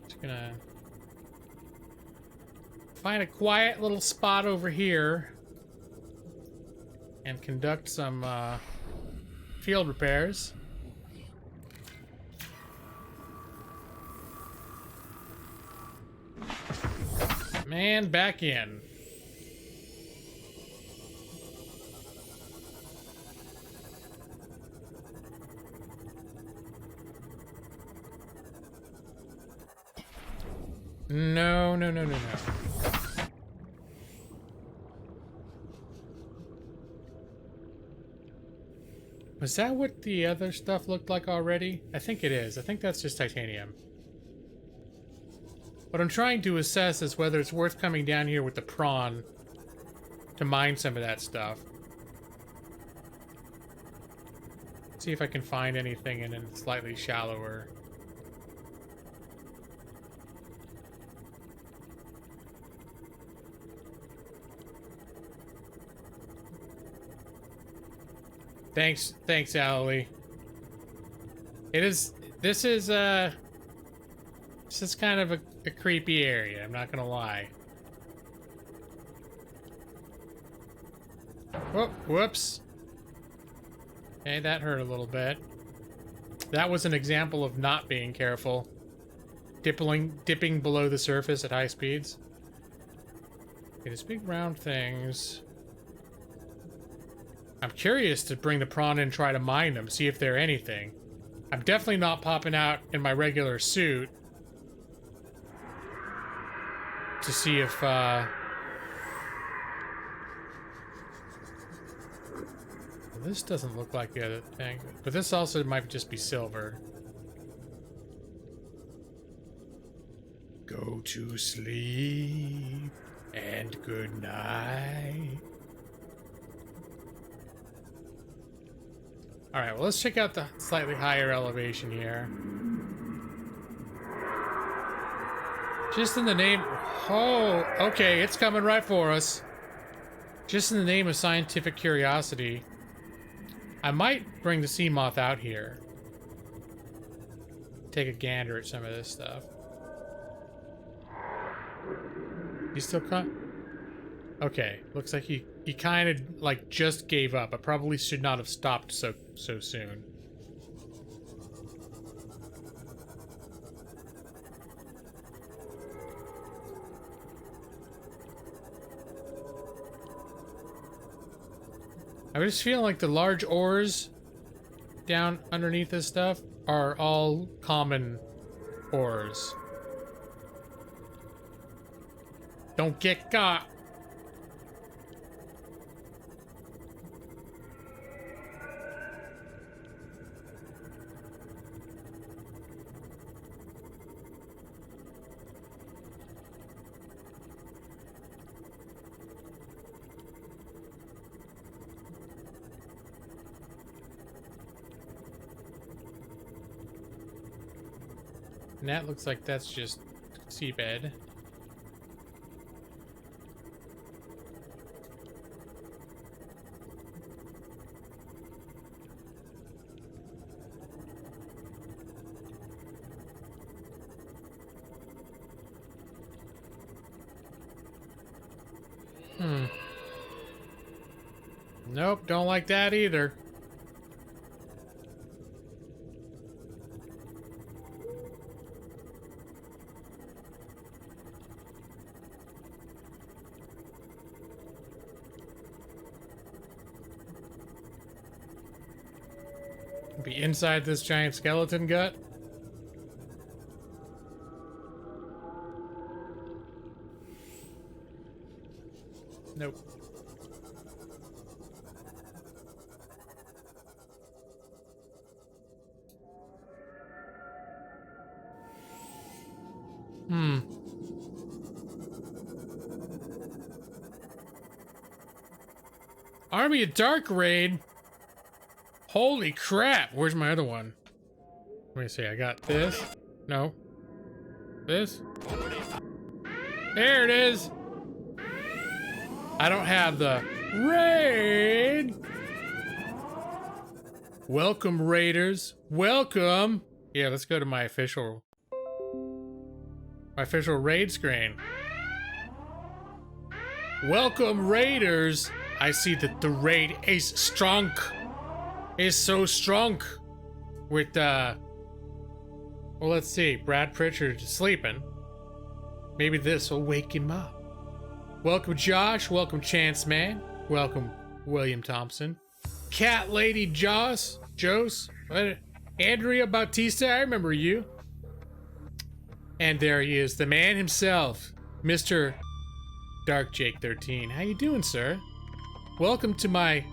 Just gonna find a quiet little spot over here and conduct some field repairs. Man, back in. No, no, no, no, no. Was that what the other stuff looked like already? I think it is. I think that's just titanium. What I'm trying to assess is whether it's worth coming down here with the prawn to mine some of that stuff. See if I can find anything in a slightly shallower. Thanks, Allie. This is kind of a creepy area, I'm not gonna lie. Oh, whoops. Okay, that hurt a little bit. That was an example of not being careful. Dipping below the surface at high speeds. Okay, these big round things. I'm curious to bring the prawn in and try to mine them, see if they're anything. I'm definitely not popping out in my regular suit to see if, well, this doesn't look like the other thing, but this also might just be silver. Go to sleep and good night. Alright, well, let's check out the slightly higher elevation here. Just in the name... Oh, okay, it's coming right for us. Just in the name of scientific curiosity, I might bring the sea moth out here. Take a gander at some of this stuff. He's still okay, looks like he kind of like just gave up. I probably should not have stopped so soon. I just feel like the large ores down underneath this stuff are all common ores. Don't get caught. And that looks like that's just seabed. Nope, don't like that either. Be inside this giant skeleton gut. Nope. Army of Dark raid. Holy crap. Where's my other one? Let me see. I got this. No. This. There it is. I don't have the raid. Welcome, raiders. Welcome. Yeah, let's go to my official raid screen. Welcome, raiders. I see that the raid is strong. Is so strong. With well, let's see. Brad Pritchard sleeping. Maybe this will wake him up. Welcome, Josh. Welcome, Chance Man. Welcome, William Thompson. Cat Lady Joss. Jose. Andrea Bautista. I remember you. And there he is, the man himself, Mr. Dark Jake 13. How you doing, sir? Welcome to my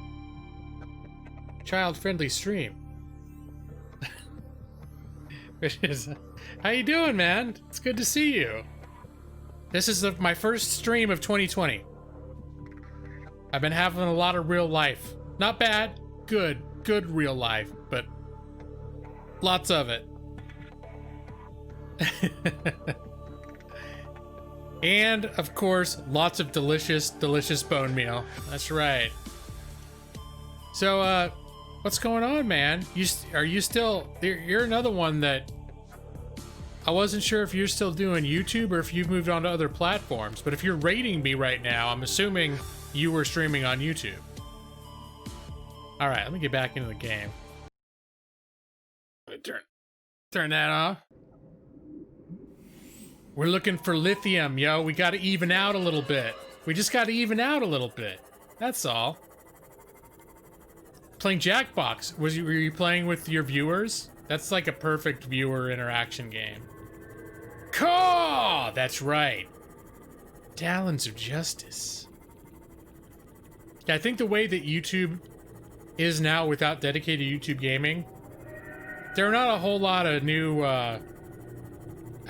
child-friendly stream. How you doing, man? It's good to see you. This is my first stream of 2020. I've been having a lot of real life. Not bad, good real life, but lots of it. And of course, lots of delicious bone meal. That's right. So, what's going on, man? Are you still? You're another one that I wasn't sure if you're still doing YouTube or if you've moved on to other platforms. But if you're rating me right now, I'm assuming you were streaming on YouTube. All right, let me get back into the game. Let me turn that off. We're looking for lithium, yo. We got to even out a little bit. We just got to even out a little bit. That's all. Playing Jackbox. Were you playing with your viewers? That's like a perfect viewer interaction game. Caw! That's right. Talons of Justice. Yeah, I think the way that YouTube is now without dedicated YouTube gaming, there are not a whole lot of new, I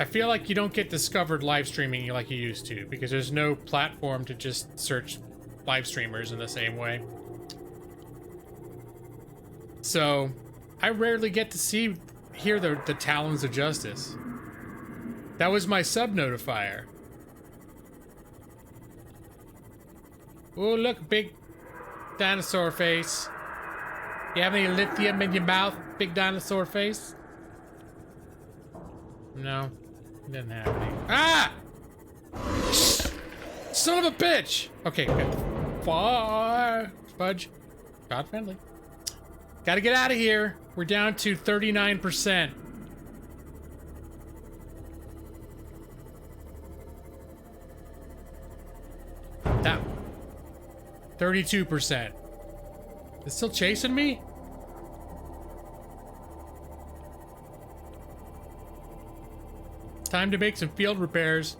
feel like you don't get discovered live streaming like you used to, because there's no platform to just search live streamers in the same way. So, I rarely get to hear the Talons of Justice. That was my sub notifier. Oh, look, big dinosaur face. You have any lithium in your mouth, big dinosaur face? No, didn't have any. Ah! Son of a bitch! Okay, good. Far fudge. God friendly. Gotta get out of here. We're down to 39%. That 32%. It's still chasing me? Time to make some field repairs.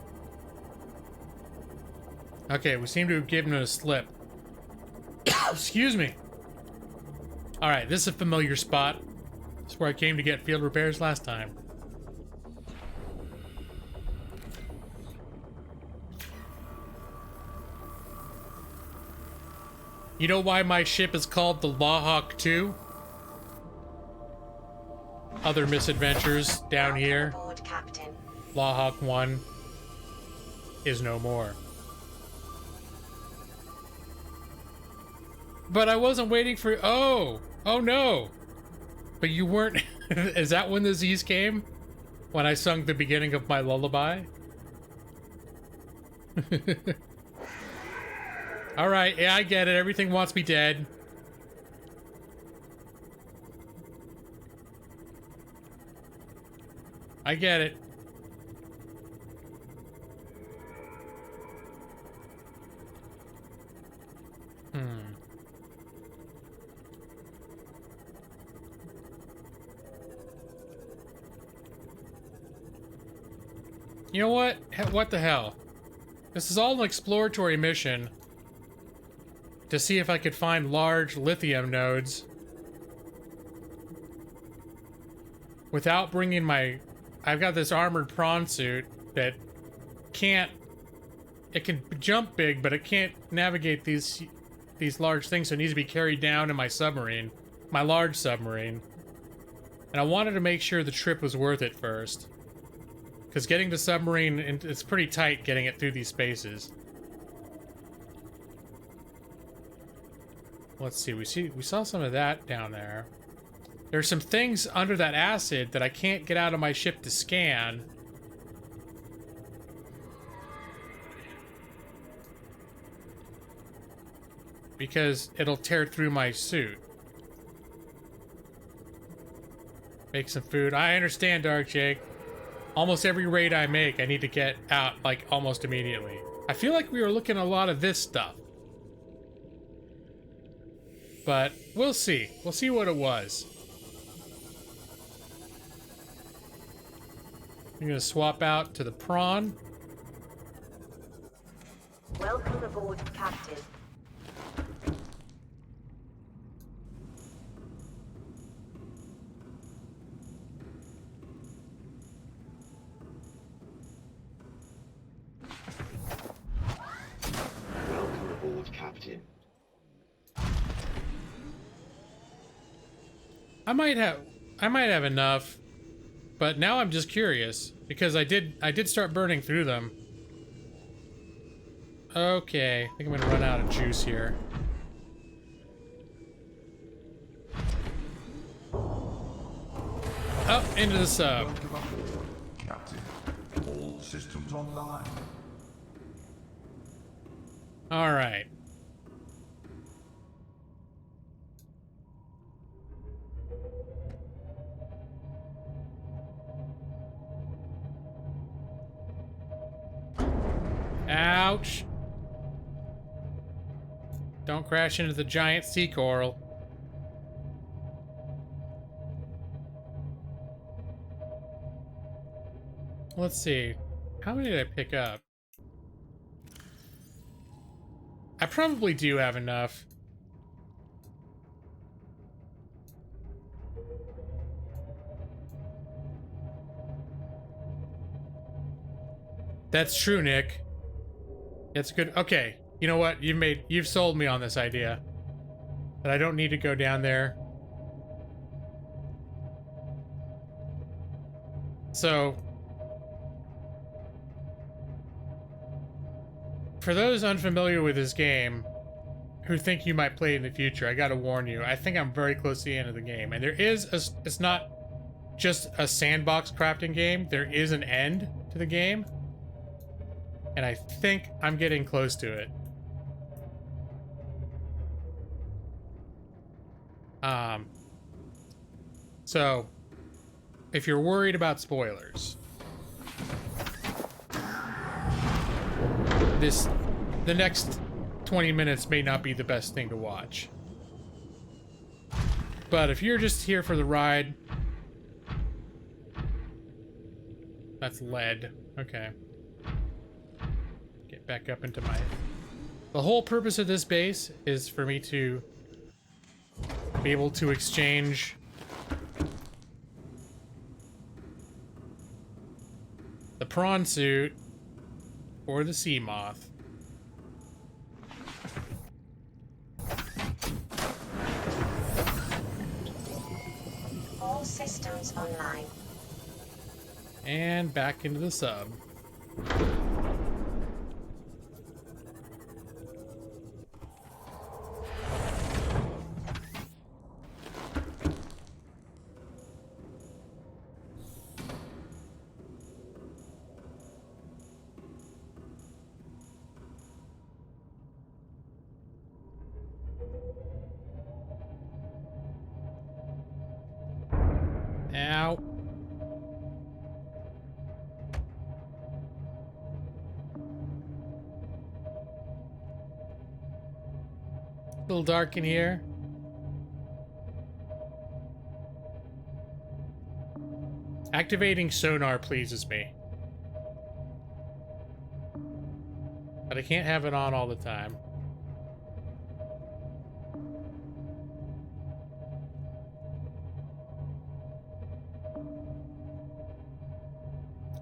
Okay, we seem to have given it a slip. Excuse me. Alright, this is a familiar spot. This is where I came to get field repairs last time. You know why my ship is called the Lawhawk 2? other misadventures down here.
Welcome aboard, Captain.
Lawhawk 1 is no more. But I wasn't waiting for... Oh no! But you weren't... Is that when the Z's came? When I sung the beginning of my lullaby? Alright, yeah, I get it. Everything wants me dead. I get it. You know what? What the hell? This is all an exploratory mission to see if I could find large lithium nodes without bringing my... I've got this armored prawn suit that can't... It can jump big, but it can't navigate these large things, so it needs to be carried down in my submarine. My large submarine. And I wanted to make sure the trip was worth it first. Because getting the submarine, it's pretty tight getting it through these spaces. Let's see, we saw some of that down there. There's some things under that acid that I can't get out of my ship to scan. Because it'll tear through my suit. Make some food. I understand, Dark Jake. Almost every raid I make, I need to get out, like, almost immediately. I feel like we were looking at a lot of this stuff. But, we'll see. We'll see what it was. I'm gonna swap out to the prawn.
Welcome aboard, Captain.
Welcome aboard, Captain.
I might have enough, but now I'm just curious because I did start burning through them. Okay, I think I'm gonna run out of juice here. Up into the sub.
Welcome aboard, Captain. All systems online.
All right. Ouch. Don't crash into the giant sea coral. Let's see. How many did I pick up? I probably do have enough. That's true, Nick. That's good. Okay, you know what? You've sold me on this idea. That I don't need to go down there. So, for those unfamiliar with this game, who think you might play it in the future, I gotta warn you, I think I'm very close to the end of the game. And there is it's not just a sandbox crafting game, there is an end to the game. And I think I'm getting close to it. So, if you're worried about spoilers, the next 20 minutes may not be the best thing to watch. But if you're just here for the ride, that's lead. Okay. Get back up into my... The whole purpose of this base is for me to be able to exchange the prawn suit or the sea moth.
All All systems online.
And back into the sub. Ow. A little dark in here. Activating sonar pleases me. But I can't have it on all the time.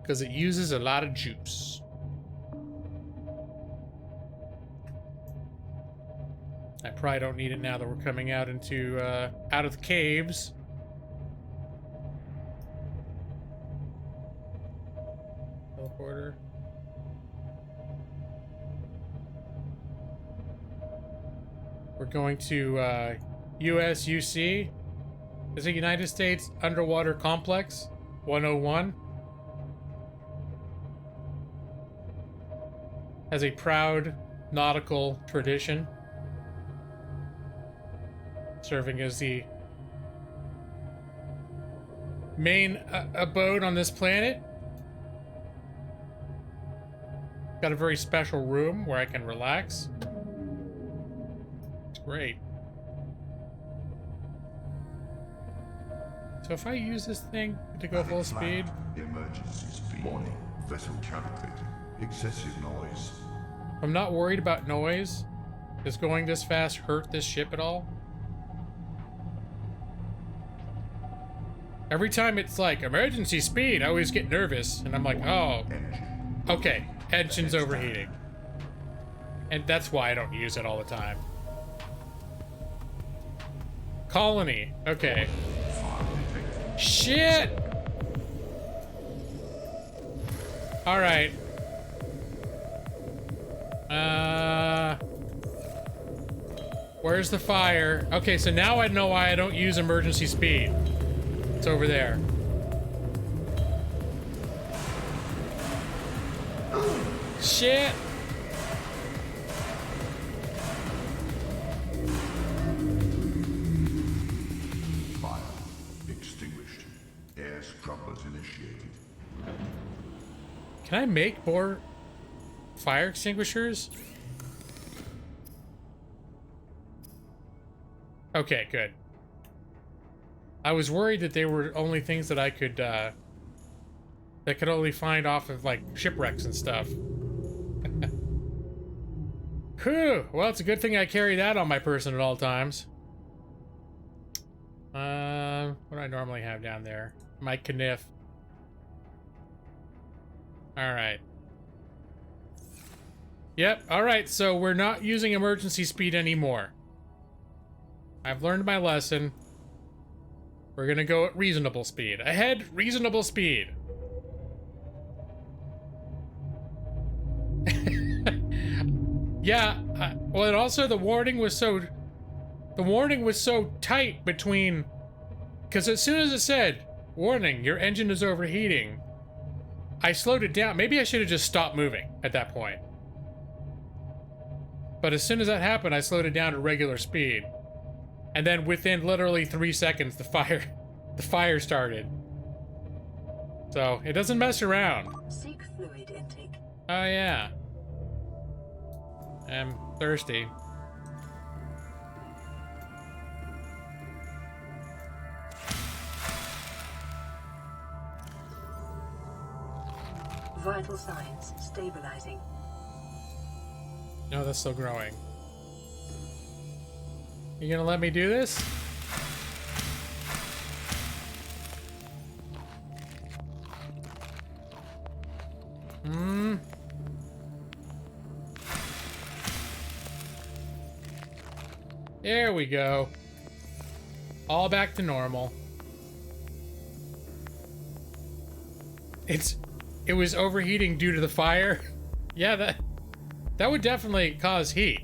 Because it uses a lot of juice. I probably don't need it now that we're coming out into out of the caves. Teleporter. We're going to USUC. Is it United States Underwater Complex 101? Has a proud nautical tradition, serving as the main abode on this planet. Got a very special room where I can relax. It's great. So if I use this thing to go full speed.
Emergency speed. Warning. Vessel calibrated. Excessive noise.
I'm not worried about noise. Does going this fast hurt this ship at all? Every time it's like emergency speed, I always get nervous and I'm like, oh, okay, engine's overheating. And that's why I don't use it all the time. Colony, okay. Shit! All right. Where's the fire? Okay, so now I know why I don't use emergency speed. It's over there. Shit!
Fire extinguished. Air scrubbers initiated.
Can I make more fire extinguishers? Okay, good. I was worried that they were only things that I could, that could only find off of, like, shipwrecks and stuff. Whew! Well, it's a good thing I carry that on my person at all times. What do I normally have down there? My kniff. Alright. Yep, alright, so we're not using emergency speed anymore. I've learned my lesson. We're gonna go at reasonable speed. Ahead, reasonable speed. Yeah, well, and also the warning was so tight between, because as soon as it said, warning, your engine is overheating, I slowed it down. Maybe I should have just stopped moving at that point. But as soon as that happened, I slowed it down to regular speed. And then within literally 3 seconds, the fire started. So it doesn't mess around.
Seek fluid intake.
Oh yeah. I'm thirsty.
Vital signs stabilizing.
No, that's still growing. You gonna let me do this? There we go. All back to normal. It was overheating due to the fire. Yeah, that would definitely cause heat.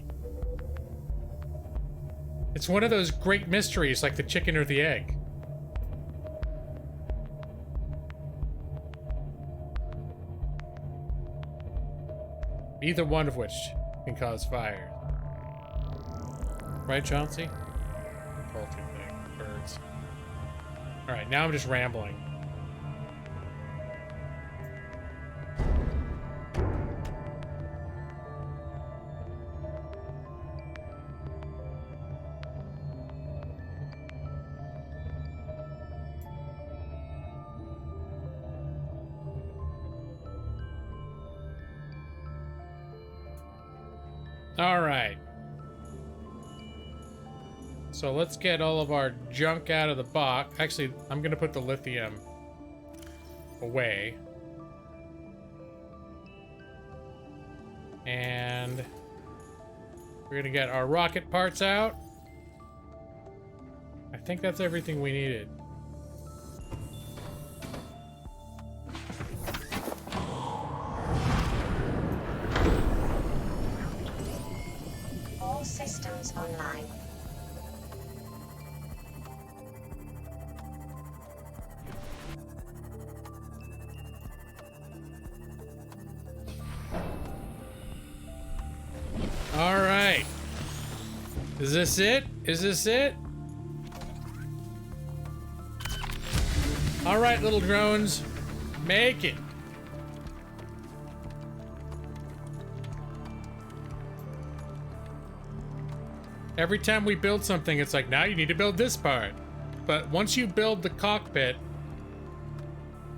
It's one of those great mysteries, like the chicken or the egg. Either one of which can cause fire. Right, Chauncey? Poultry thing. Birds. Alright, now I'm just rambling. All right. So let's get all of our junk out of the box. Actually, I'm going to put the lithium away. And we're going to get our rocket parts out. I think that's everything we needed.
All systems online.
All right. Is this it? Is this it? All right, little drones. Make it. Every time we build something, it's like, now you need to build this part. But once you build the cockpit,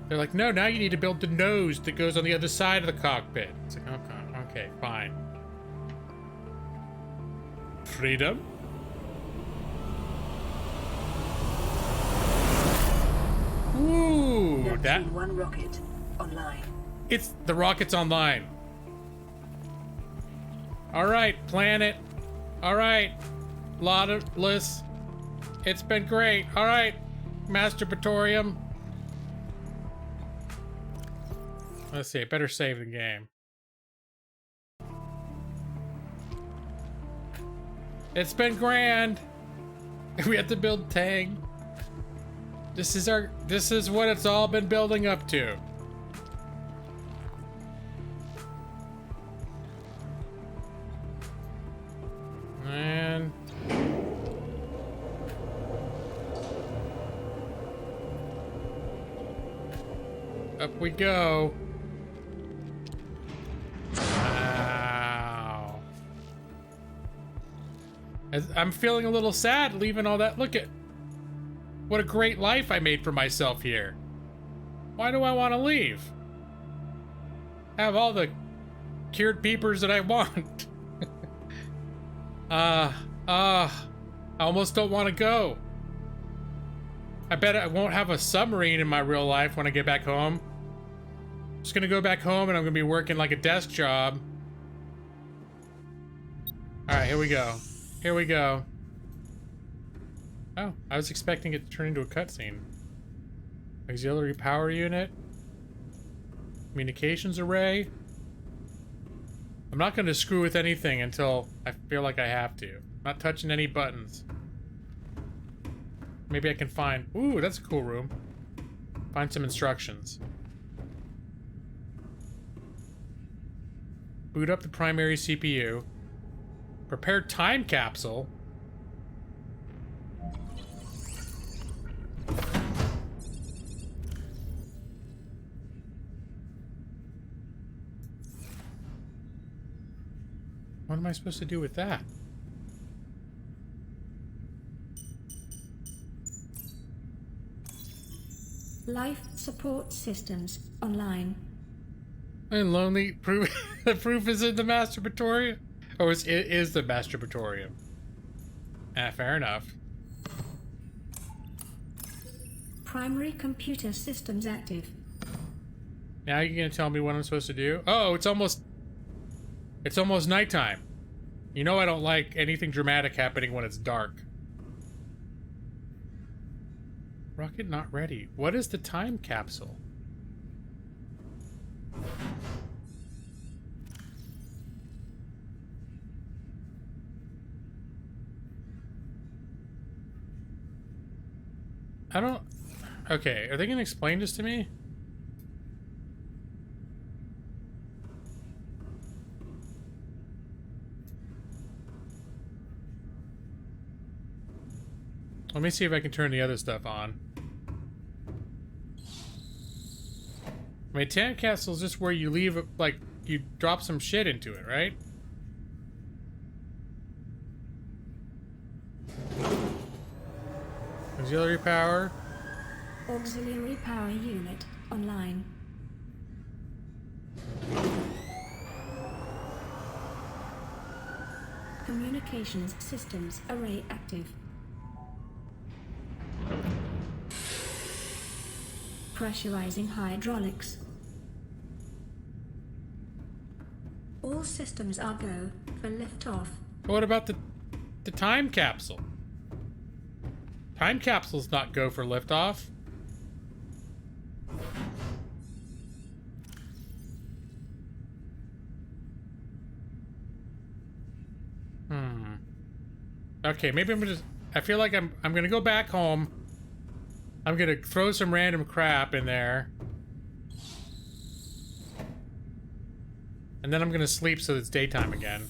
they're like, no, now you need to build the nose that goes on the other side of the cockpit. It's like, okay, fine. Freedom? Ooh, that...
Neptune 1 rocket online.
It's... the rocket's online. Alright, planet. Alright, Lawless. It's been great. Alright, Masturbatorium. Let's see, I better save the game. It's been grand. We have to build Tang. This is what it's all been building up to. And up we go. Wow. I'm feeling a little sad leaving all that. Look at what a great life I made for myself here. Why do I want to leave? I have all the cured peepers that I want. I almost don't want to go. I bet I won't have a submarine in my real life when I get back home. Just gonna go back home and I'm gonna be working like a desk job. Alright, here we go. Here we go. Oh, I was expecting it to turn into a cutscene. Auxiliary power unit. Communications array. I'm not going to screw with anything until I feel like I have to. I'm not touching any buttons. Maybe I can find... Ooh, that's a cool room. Find some instructions. Boot up the primary CPU. Prepare time capsule. What am I supposed to do with that?
Life support systems online.
And lonely proof. The proof is in the masturbatorium. Oh, it is the masturbatorium. Fair enough.
Primary computer systems active.
Now you're gonna tell me what I'm supposed to do? Oh, it's almost nighttime. You know I don't like anything dramatic happening when it's dark. Rocket not ready. What is the time capsule? I don't... Okay, are they gonna explain this to me? Let me see if I can turn the other stuff on. I mean, Tan Castle is just where you leave, like, you drop some shit into it, right? Auxiliary power.
Auxiliary power unit online. Communications systems array active. Pressurizing hydraulics. All systems are go for liftoff.
What about the time capsule? Time capsule's not go for liftoff. Okay, maybe I'm gonna just... I feel like I'm gonna go back home. I'm gonna throw some random crap in there. And then I'm gonna sleep so it's daytime again.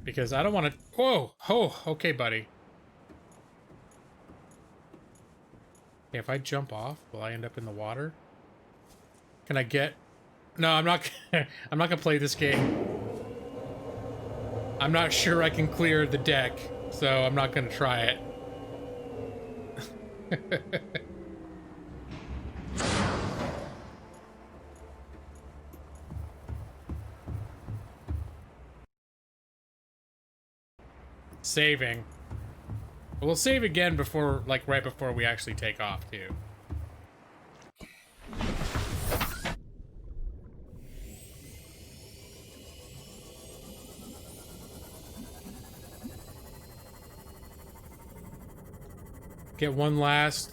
Because I don't want to... Whoa! Oh, okay, buddy. Okay, if I jump off, will I end up in the water? Can I get... No, I'm not... I'm not gonna play this game. I'm not sure I can clear the deck, so I'm not gonna try it. Saving. We'll save again before, like, right before we actually take off, too. Get one last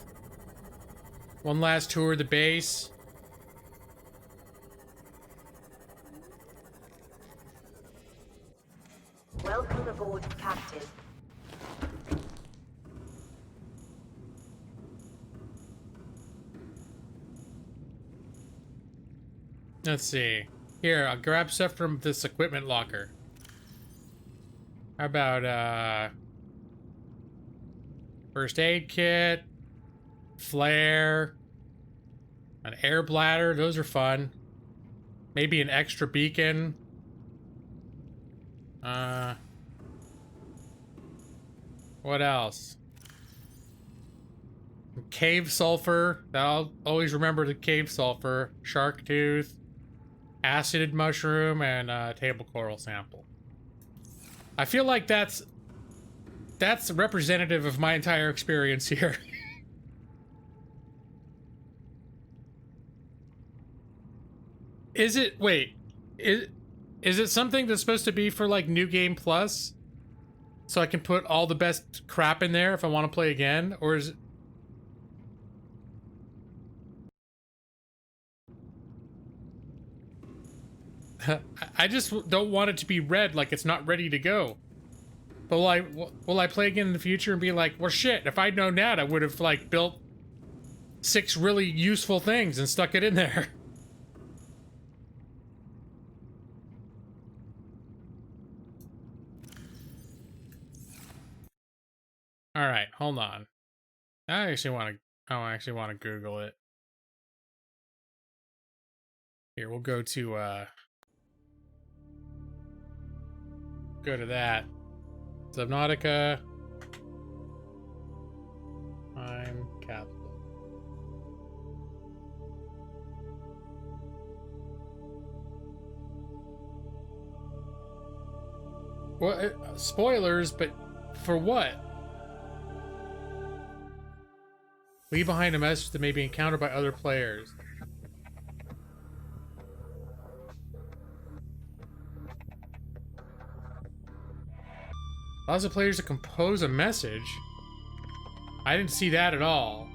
tour of the base.
Welcome aboard, Captain.
Let's see. Here, I'll grab stuff from this equipment locker. How about, first aid kit, flare, an air bladder, those are fun. Maybe an extra beacon. What else? Cave sulfur. I'll always remember the cave sulfur. Shark tooth, acid mushroom, and table coral sample. I feel like that's representative of my entire experience here. Is it... Wait. Is it something that's supposed to be for, like, New Game Plus? So I can put all the best crap in there if I want to play again? Or is it... I just don't want it to be red like it's not ready to go. But will I play again in the future and be like, well, shit, if I'd known that, I would have, like, built 6 really useful things and stuck it in there. All right, hold on. I actually want to Google it. Here, we'll go to that. Subnautica. Time capsule. Well, spoilers, but for what? Leave behind a message that may be encountered by other players. Allows the players to compose a message? I didn't see that at all.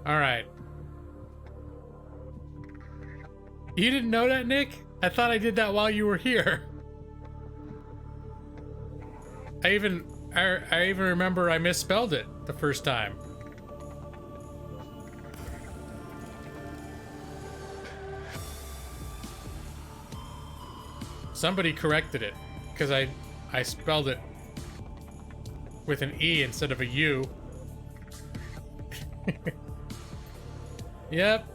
Alright. You didn't know that, Nick? I thought I did that while you were here. I even remember I misspelled it the first time. Somebody corrected it because I spelled it with an E instead of a U. Yep.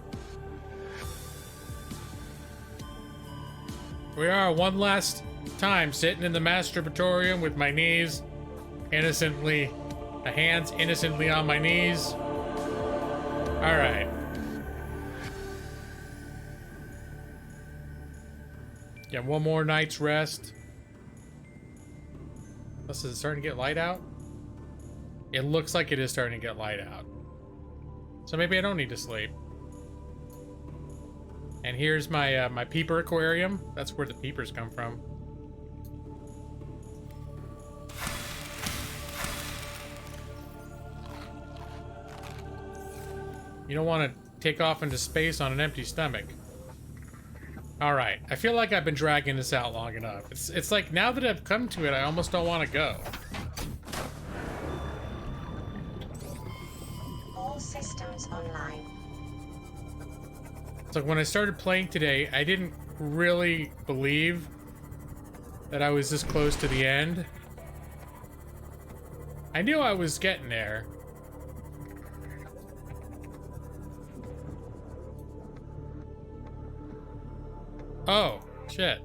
We are one last time sitting in the masturbatorium with my knees innocently, the hands innocently on my knees. All right. Yeah, one more night's rest. Is it starting to get light out? It looks like it is starting to get light out. So maybe I don't need to sleep. And here's my my peeper aquarium. That's where the peepers come from. You don't want to take off into space on an empty stomach. All right, I feel like I've been dragging this out long enough. It's like now that I've come to it, I almost don't want to go.
All systems online.
So when I started playing today, I didn't really believe that I was this close to the end. I knew I was getting there. Oh, shit.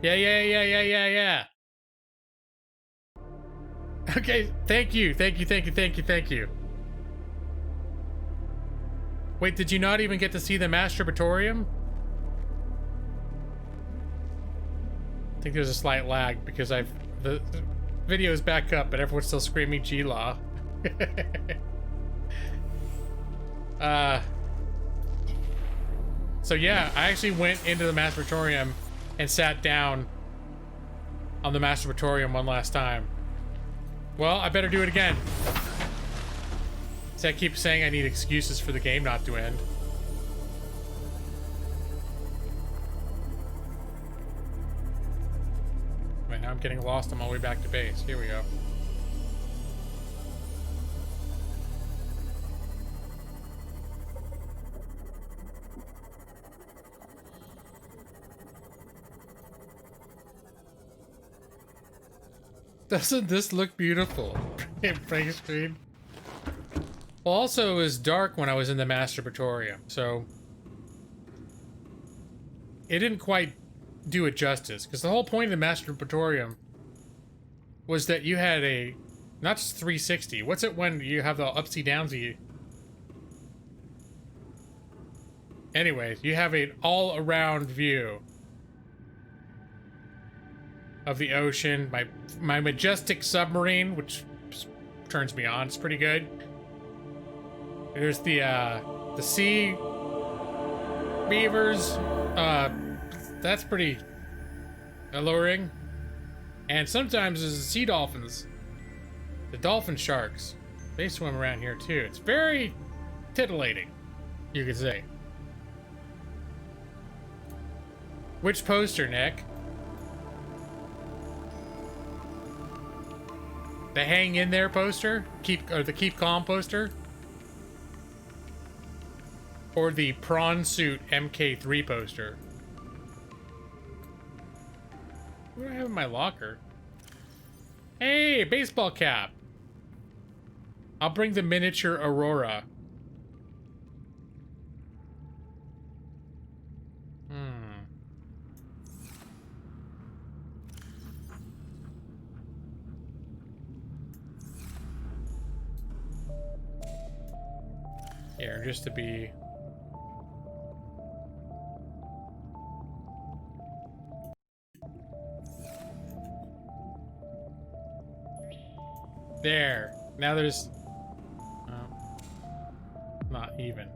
Yeah. Okay, thank you. Wait, did you not even get to see the masturbatorium? I think there's a slight lag because the video's back up, but everyone's still screaming G-Law. So yeah, I actually went into the masturbatorium and sat down on the masturbatorium one last time. Well, I better do it again. So I keep saying I need excuses for the game not to end. Wait, now I'm getting lost on my way back to base. Here we go. Doesn't this look beautiful? Break screen. Well, also, it was dark when I was in the masturbatorium, so it didn't quite do it justice. Because the whole point of the masturbatorium was that you had a not just 360. What's it when you have the upsy downsy? Anyways, you have an all-around view of the ocean, my majestic submarine, which turns me on. It's pretty good. There's the sea beavers. That's pretty alluring. And sometimes there's the sea dolphins, the dolphin sharks. They swim around here too. It's very titillating, you could say. Which poster, Nick? The hang in there poster? The keep calm poster? Or the prawn suit MK3 poster? What do I have in my locker? Hey, baseball cap. I'll bring the miniature Aurora. Here, just to be... There. Now there's... not even.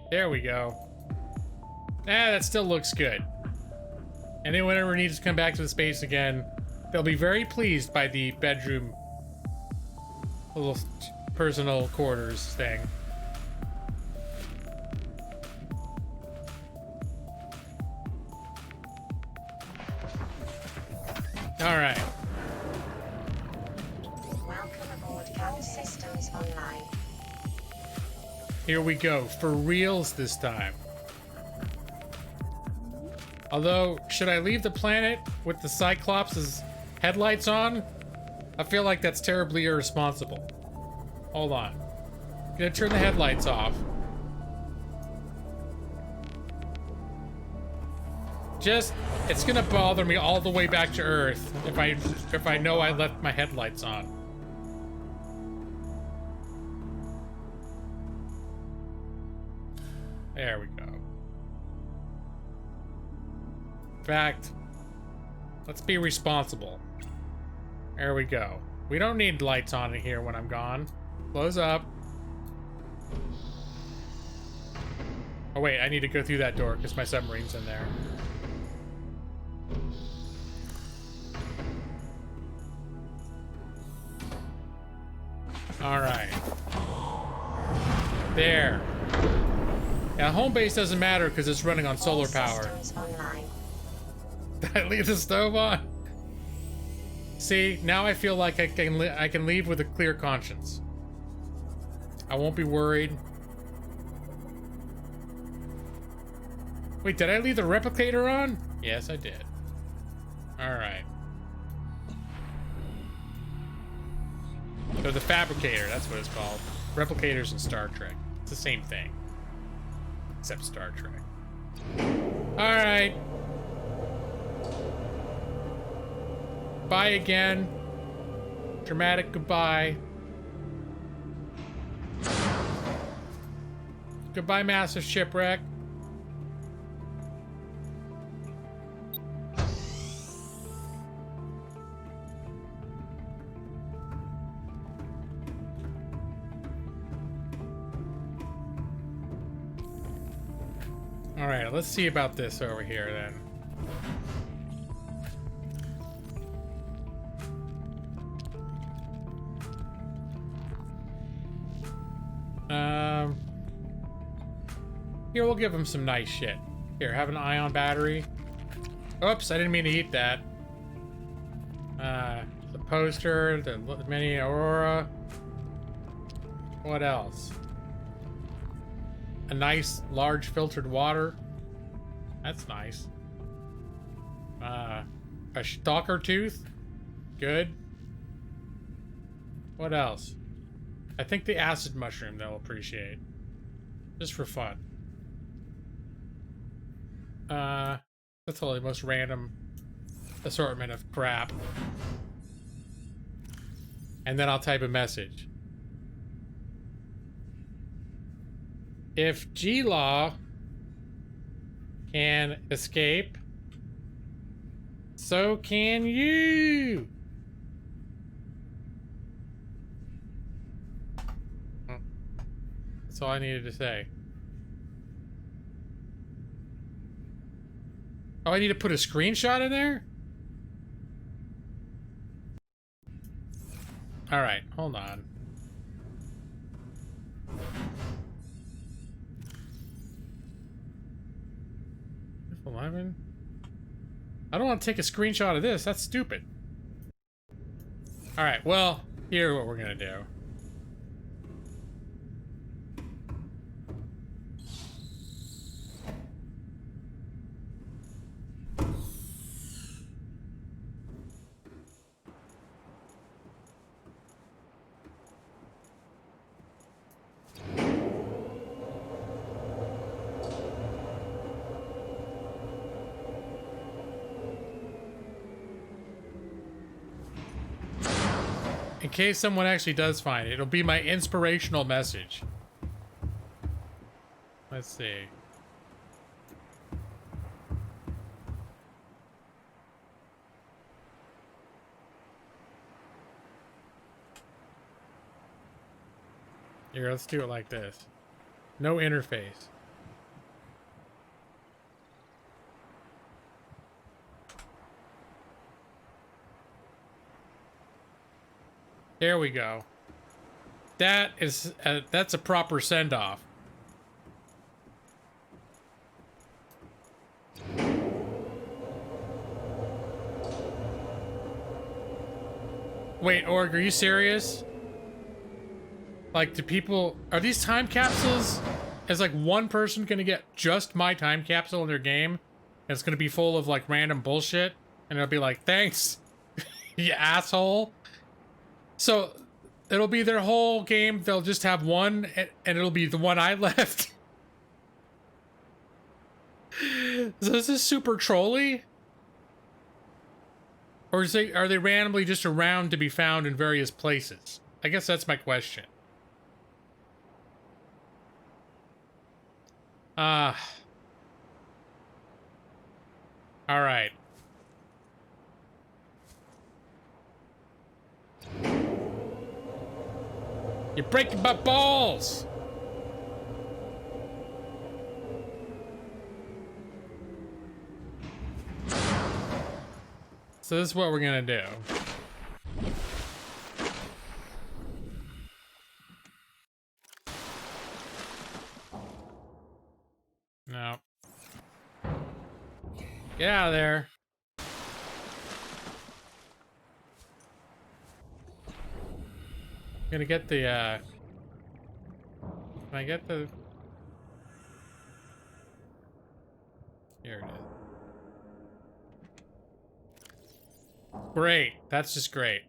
There we go. That still looks good. Anyone ever needs to come back to the space again, they'll be very pleased by the bedroom little personal quarters thing. All right.
Welcome aboard Cap Systems Online.
Here we go. For reals this time. Although, should I leave the planet with the Cyclops' headlights on? I feel like that's terribly irresponsible. Hold on. I'm gonna turn the headlights off. Just, it's gonna bother me all the way back to Earth if I know I left my headlights on. There we go. In fact, let's be responsible. There we go. We don't need lights on in here when I'm gone. Close up. Oh wait, I need to go through that door because my submarine's in there. All right. There. Yeah, home base doesn't matter because it's running on solar power. Did I leave the stove on? See, now I feel like I can leave with a clear conscience. I won't be worried. Wait, did I leave the replicator on? Yes, I did. All right. So the fabricator, that's what it's called. Replicators in Star Trek. It's the same thing. Except Star Trek. All right. Bye again. Dramatic goodbye. Goodbye, massive shipwreck. All right, let's see about this over here then. Here, we'll give him some nice shit. Here, have an ion battery. Oops, I didn't mean to eat that. The poster, the mini Aurora. What else? A nice, large filtered water. That's nice. A stalker tooth. Good. What else? I think the acid mushroom they'll appreciate. Just for fun. That's totally the most random assortment of crap. And then I'll type a message. If G-Law can escape, so can you. That's all I needed to say. Oh, I need to put a screenshot in there? All right, hold on. F11. I don't want to take a screenshot of this. That's stupid. All right, well, here's what we're gonna do. In case someone actually does find it, it'll be my inspirational message. Let's see. Here, let's do it like this. No interface. There we go. That is that's a proper send-off. Wait, Org, are you serious? Like, do people... Are these time capsules? Is, like, one person gonna get just my time capsule in their game? And it's gonna be full of, like, random bullshit? And it'll be like, thanks, you asshole. So, it'll be their whole game. They'll just have one, and it'll be the one I left. So this is super trolly? Or are they randomly just around to be found in various places? I guess that's my question. All right. You're breaking my balls! So this is what we're gonna do. No. Get out of there. I'm gonna get the, can I get the... Here it is. Great. That's just great.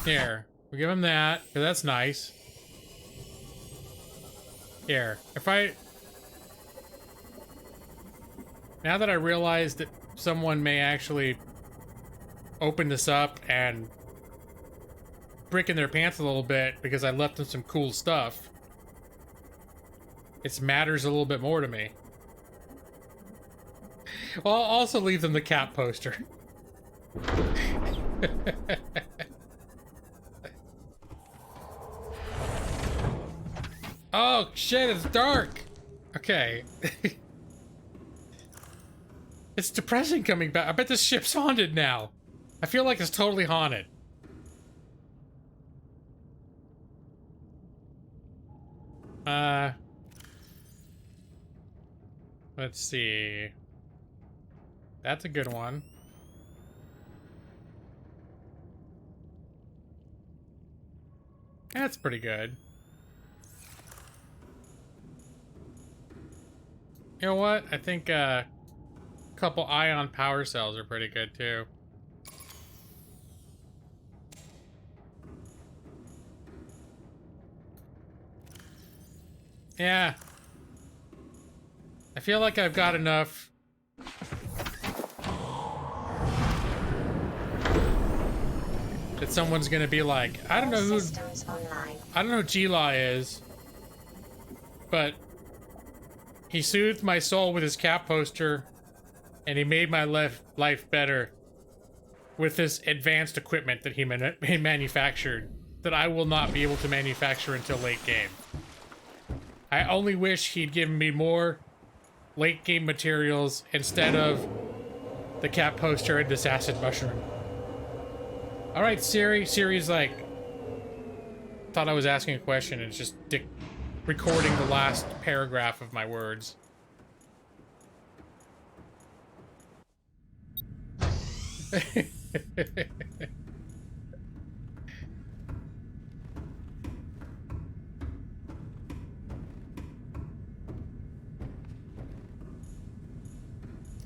Here. We give him that, because that's nice. Here. Now that I realize that someone may actually open this up and brick in their pants a little bit because I left them some cool stuff, it matters a little bit more to me. Well, I'll also leave them the cat poster. Oh shit, it's dark. Okay. It's depressing coming back. I bet this ship's haunted now. I feel like it's totally haunted. Let's see. That's a good one. That's pretty good. You know what? I think, couple ion power cells are pretty good too. Yeah. I feel like I've got enough. That someone's gonna be like, I don't know who G-Law is, but he soothed my soul with his cat poster. And he made my life better with this advanced equipment that he manufactured that I will not be able to manufacture until late game. I only wish he'd given me more late game materials instead of the cat poster and this acid mushroom. All right, Siri. Siri's like, thought I was asking a question and it's just recording the last paragraph of my words. All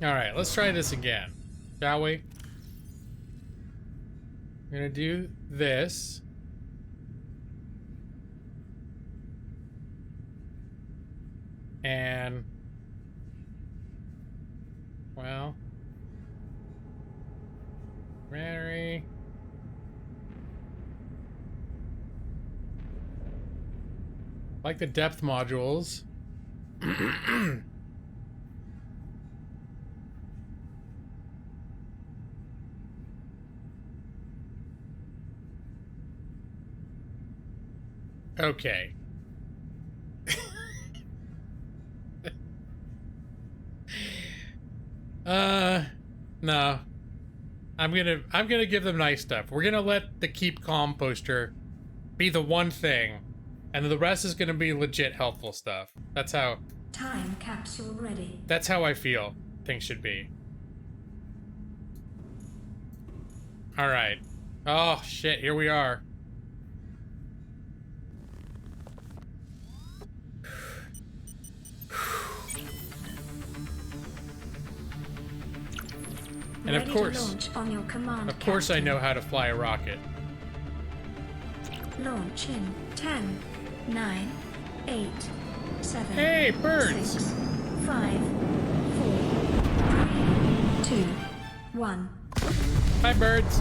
right, let's try this again, shall we? I'm gonna do this. And, well, battery. Like the depth modules. Okay. No. I'm gonna give them nice stuff. We're gonna let the keep calm poster be the one thing, and the rest is gonna be legit helpful stuff. That's how
Time capsule ready.
That's how I feel things should be. Alright. Oh, shit, here we are. And
Ready to launch on your command,
of course I know how to fly a rocket.
Launch in 10, 9, 8, 7,
Hey, birds!
6, 5, 4, 3, 2, 1.
Hi, birds.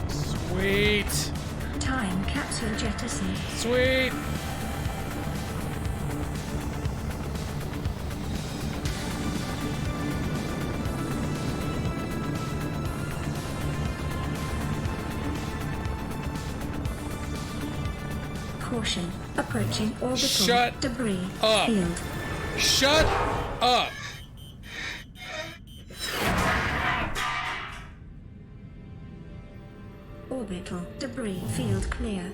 Sweet.
Time capsule jettisoned.
Sweet.
Caution. Approaching orbital
Shut
debris
up.
field.
Shut up.
Orbital debris field clear.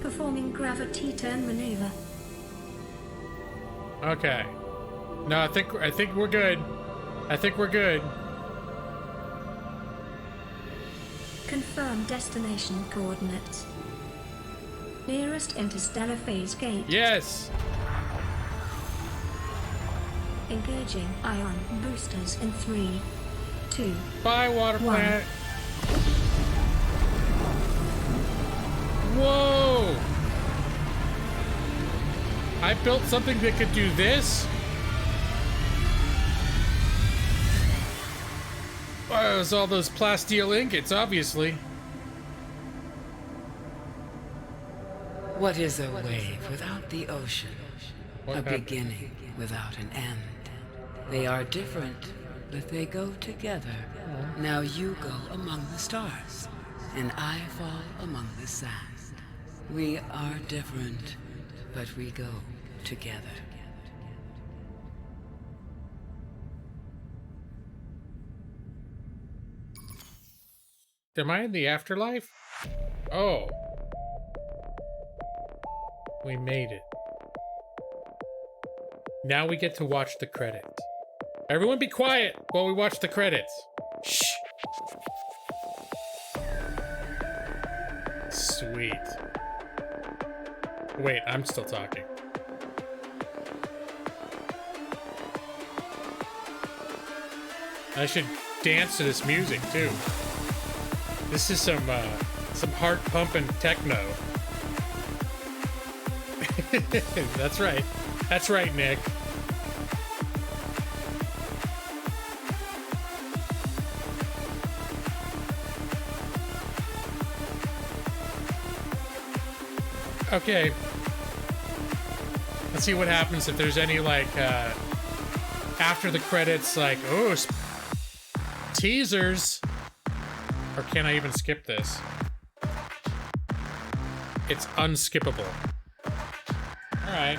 Performing gravity turn maneuver.
Okay. No, I think we're good. I think we're good.
Confirm destination coordinates. Nearest interstellar phase gate.
Yes.
Engaging ion boosters in 3, 2.
Bye, water
One.
planet. Whoa! I built something that could do this? Oh, it was all those plasteel ingots, obviously.
What is a wave without the ocean?
What
A
happened?
beginning without an end. They are different, but they go together. Now you go among the stars, and I fall among the sand. We are different, but we go together.
Am I in the afterlife? Oh. We made it. Now we get to watch the credits. Everyone be quiet while we watch the credits. Shh. Sweet. Wait, I'm still talking. I should dance to this music too. This is some heart pumping techno. That's right. That's right, Nick. Okay. Let's see what happens if there's any, like, after the credits, like, oh, teasers. Or can I even skip this? It's unskippable. Alright.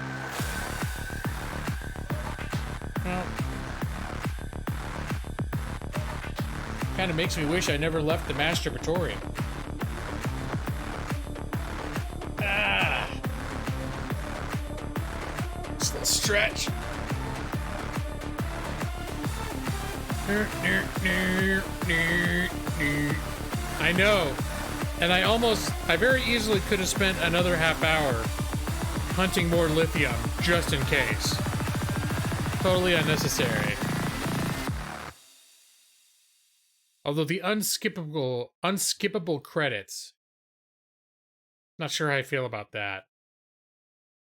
Well. Kind of makes me wish I never left the masturbatorium. Ah! Just a little stretch. I know. And I very easily could have spent another half hour hunting more lithium, just in case. Totally unnecessary. Although the unskippable credits. Not sure how I feel about that.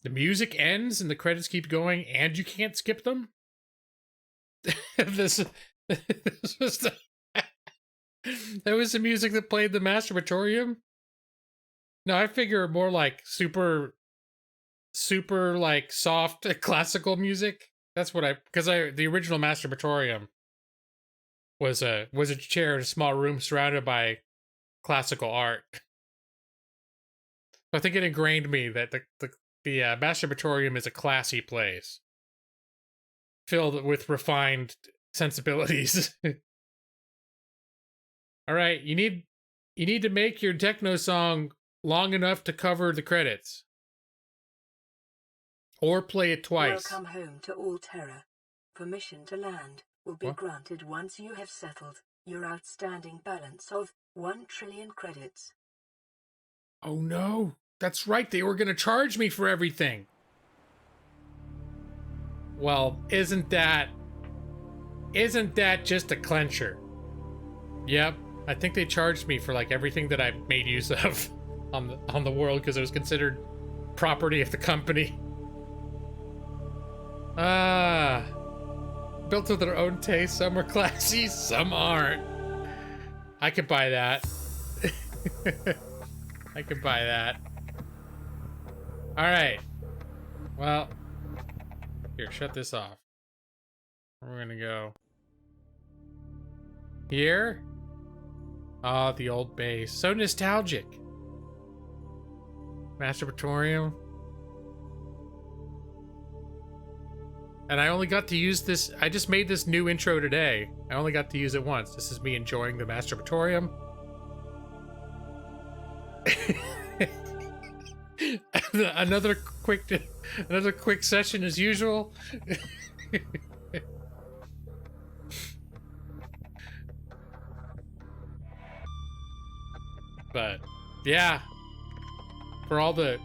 The music ends and the credits keep going and you can't skip them? This was that was the music that played the masturbatorium? No, I figure more like super like soft classical music. That's what the original masturbatorium was a chair in a small room surrounded by classical art. I think it ingrained me that the masturbatorium is a classy place. filled with refined sensibilities. All right, you need to make your techno song long enough to cover the credits. Or play it twice.
Welcome home to Alterra. Permission to land will be
What?
granted once you have settled your outstanding balance of 1 trillion credits.
Oh no, that's right, they were gonna charge me for everything. Well, isn't that just a clencher? Yep, I think they charged me for like everything that I made use of on the world because it was considered property of the company. Built to their own taste, some are classy, some aren't. I could buy that. I could buy that. Alright. Well, here, shut this off. We're gonna go here. Ah, the old base. So nostalgic. Masturbatorium. And I only got to use this. I just made this new intro today. I only got to use it once. This is me enjoying the masturbatorium. another quick session as usual. But yeah, for all the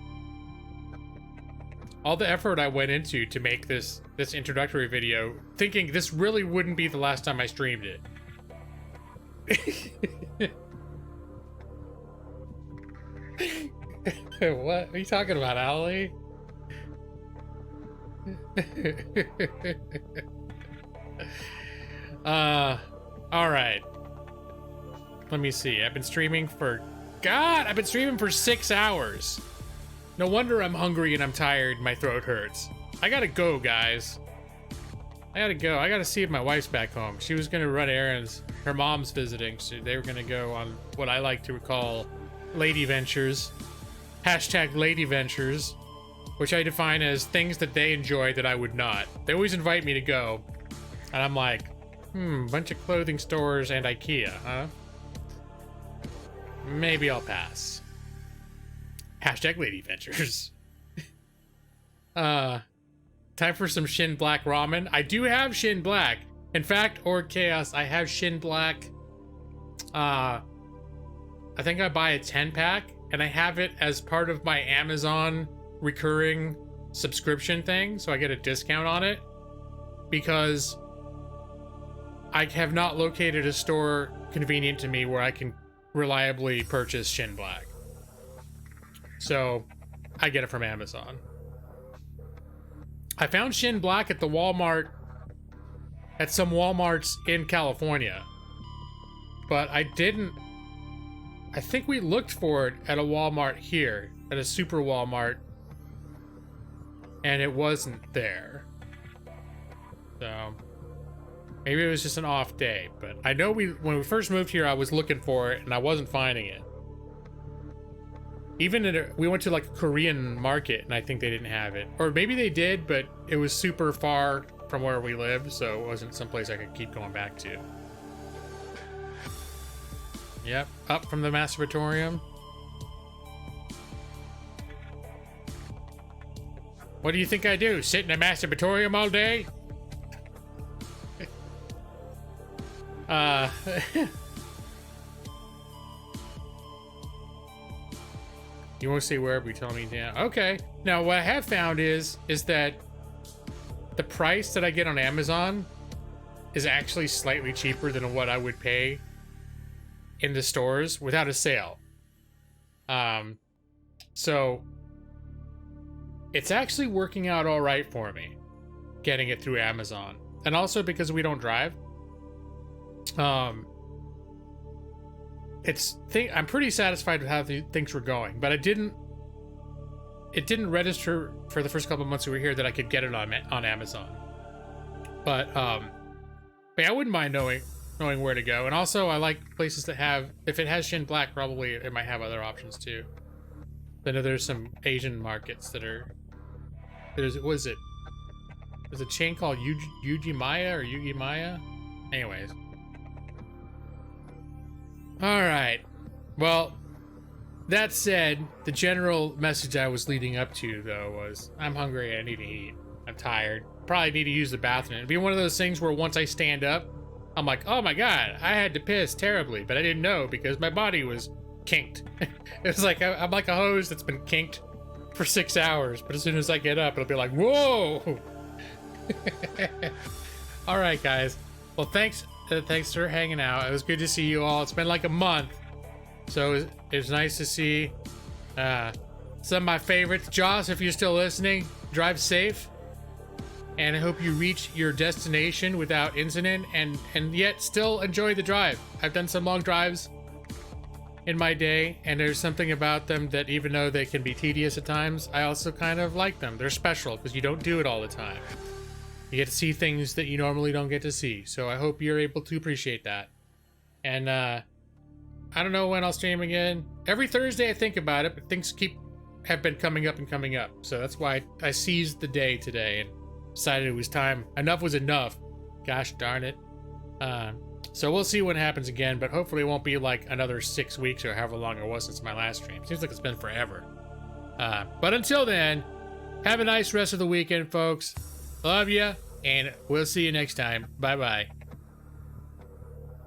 effort I went into to make this introductory video, thinking this really wouldn't be the last time I streamed it. What are you talking about, Allie? All right. Let me see. I've been streaming for 6 hours. No wonder I'm hungry and I'm tired and my throat hurts. I gotta go, guys. I gotta go. I gotta see if my wife's back home. She was gonna run errands. Her mom's visiting, so they were gonna go on what I like to call lady ventures. Hashtag lady ventures, which I define as things that they enjoy that I would not. They always invite me to go, and I'm like, bunch of clothing stores and IKEA, huh? Maybe I'll pass. Hashtag lady ventures. Time for some Shin Black ramen. I do have Shin Black. In fact, or Chaos, I have Shin Black. I think I buy a 10-pack, and I have it as part of my Amazon recurring subscription thing, so I get a discount on it. Because I have not located a store convenient to me where I can reliably purchase Shin Black. So I get it from Amazon. I found Shin Black at the Walmart, at some Walmarts in California, but I think we looked for it at a Walmart here, at a super Walmart, and it wasn't there. So maybe it was just an off day, but I know when we first moved here, I was looking for it and I wasn't finding it. Even we went to like a Korean market and I think they didn't have it. Or maybe they did, but it was super far from where we lived, so it wasn't someplace I could keep going back to. Yep, up from the masturbatorium. What do you think I do? Sit in a masturbatorium all day? You won't see wherever you tell me down. Okay. Now what I have found is that the price that I get on Amazon is actually slightly cheaper than what I would pay in the stores without a sale. So it's actually working out all right for me, getting it through Amazon. And also because we don't drive. I'm pretty satisfied with how things were going, but it didn't register for the first couple of months we were here that I could get it on Amazon. But yeah, I wouldn't mind knowing where to go. And also I like places that have, if it has Shin Black, probably it might have other options too. I know there's some Asian markets that are, what is it? There's a chain called Yuji Maya or Yugi Maya. Anyways. Alright. Well, that said, the general message I was leading up to, though, was I'm hungry, I need to eat. I'm tired. Probably need to use the bathroom. It'd be one of those things where once I stand up, I'm like, oh my god, I had to piss terribly, but I didn't know because my body was kinked. It's like I'm like a hose that's been kinked for 6 hours, but as soon as I get up, it'll be like, whoa! All right, guys. Well, thanks for hanging out. It was good to see you all. It's been like a month, so it was nice to see some of my favorites. Joss, if you're still listening, drive safe, and I hope you reach your destination without incident, and yet still enjoy the drive. I've done some long drives in my day, and there's something about them that even though they can be tedious at times, I also kind of like them. They're special because you don't do it all the time. You get to see things that you normally don't get to see. So I hope you're able to appreciate that. And I don't know when I'll stream again. Every Thursday I think about it, but things have been coming up and coming up. So that's why I seized the day today and decided it was time. Enough was enough. Gosh darn it. So we'll see what happens again, but hopefully it won't be like another 6 weeks or however long it was since my last stream. Seems like it's been forever. But until then, have a nice rest of the weekend, folks. Love ya, and we'll see you next time. Bye-bye.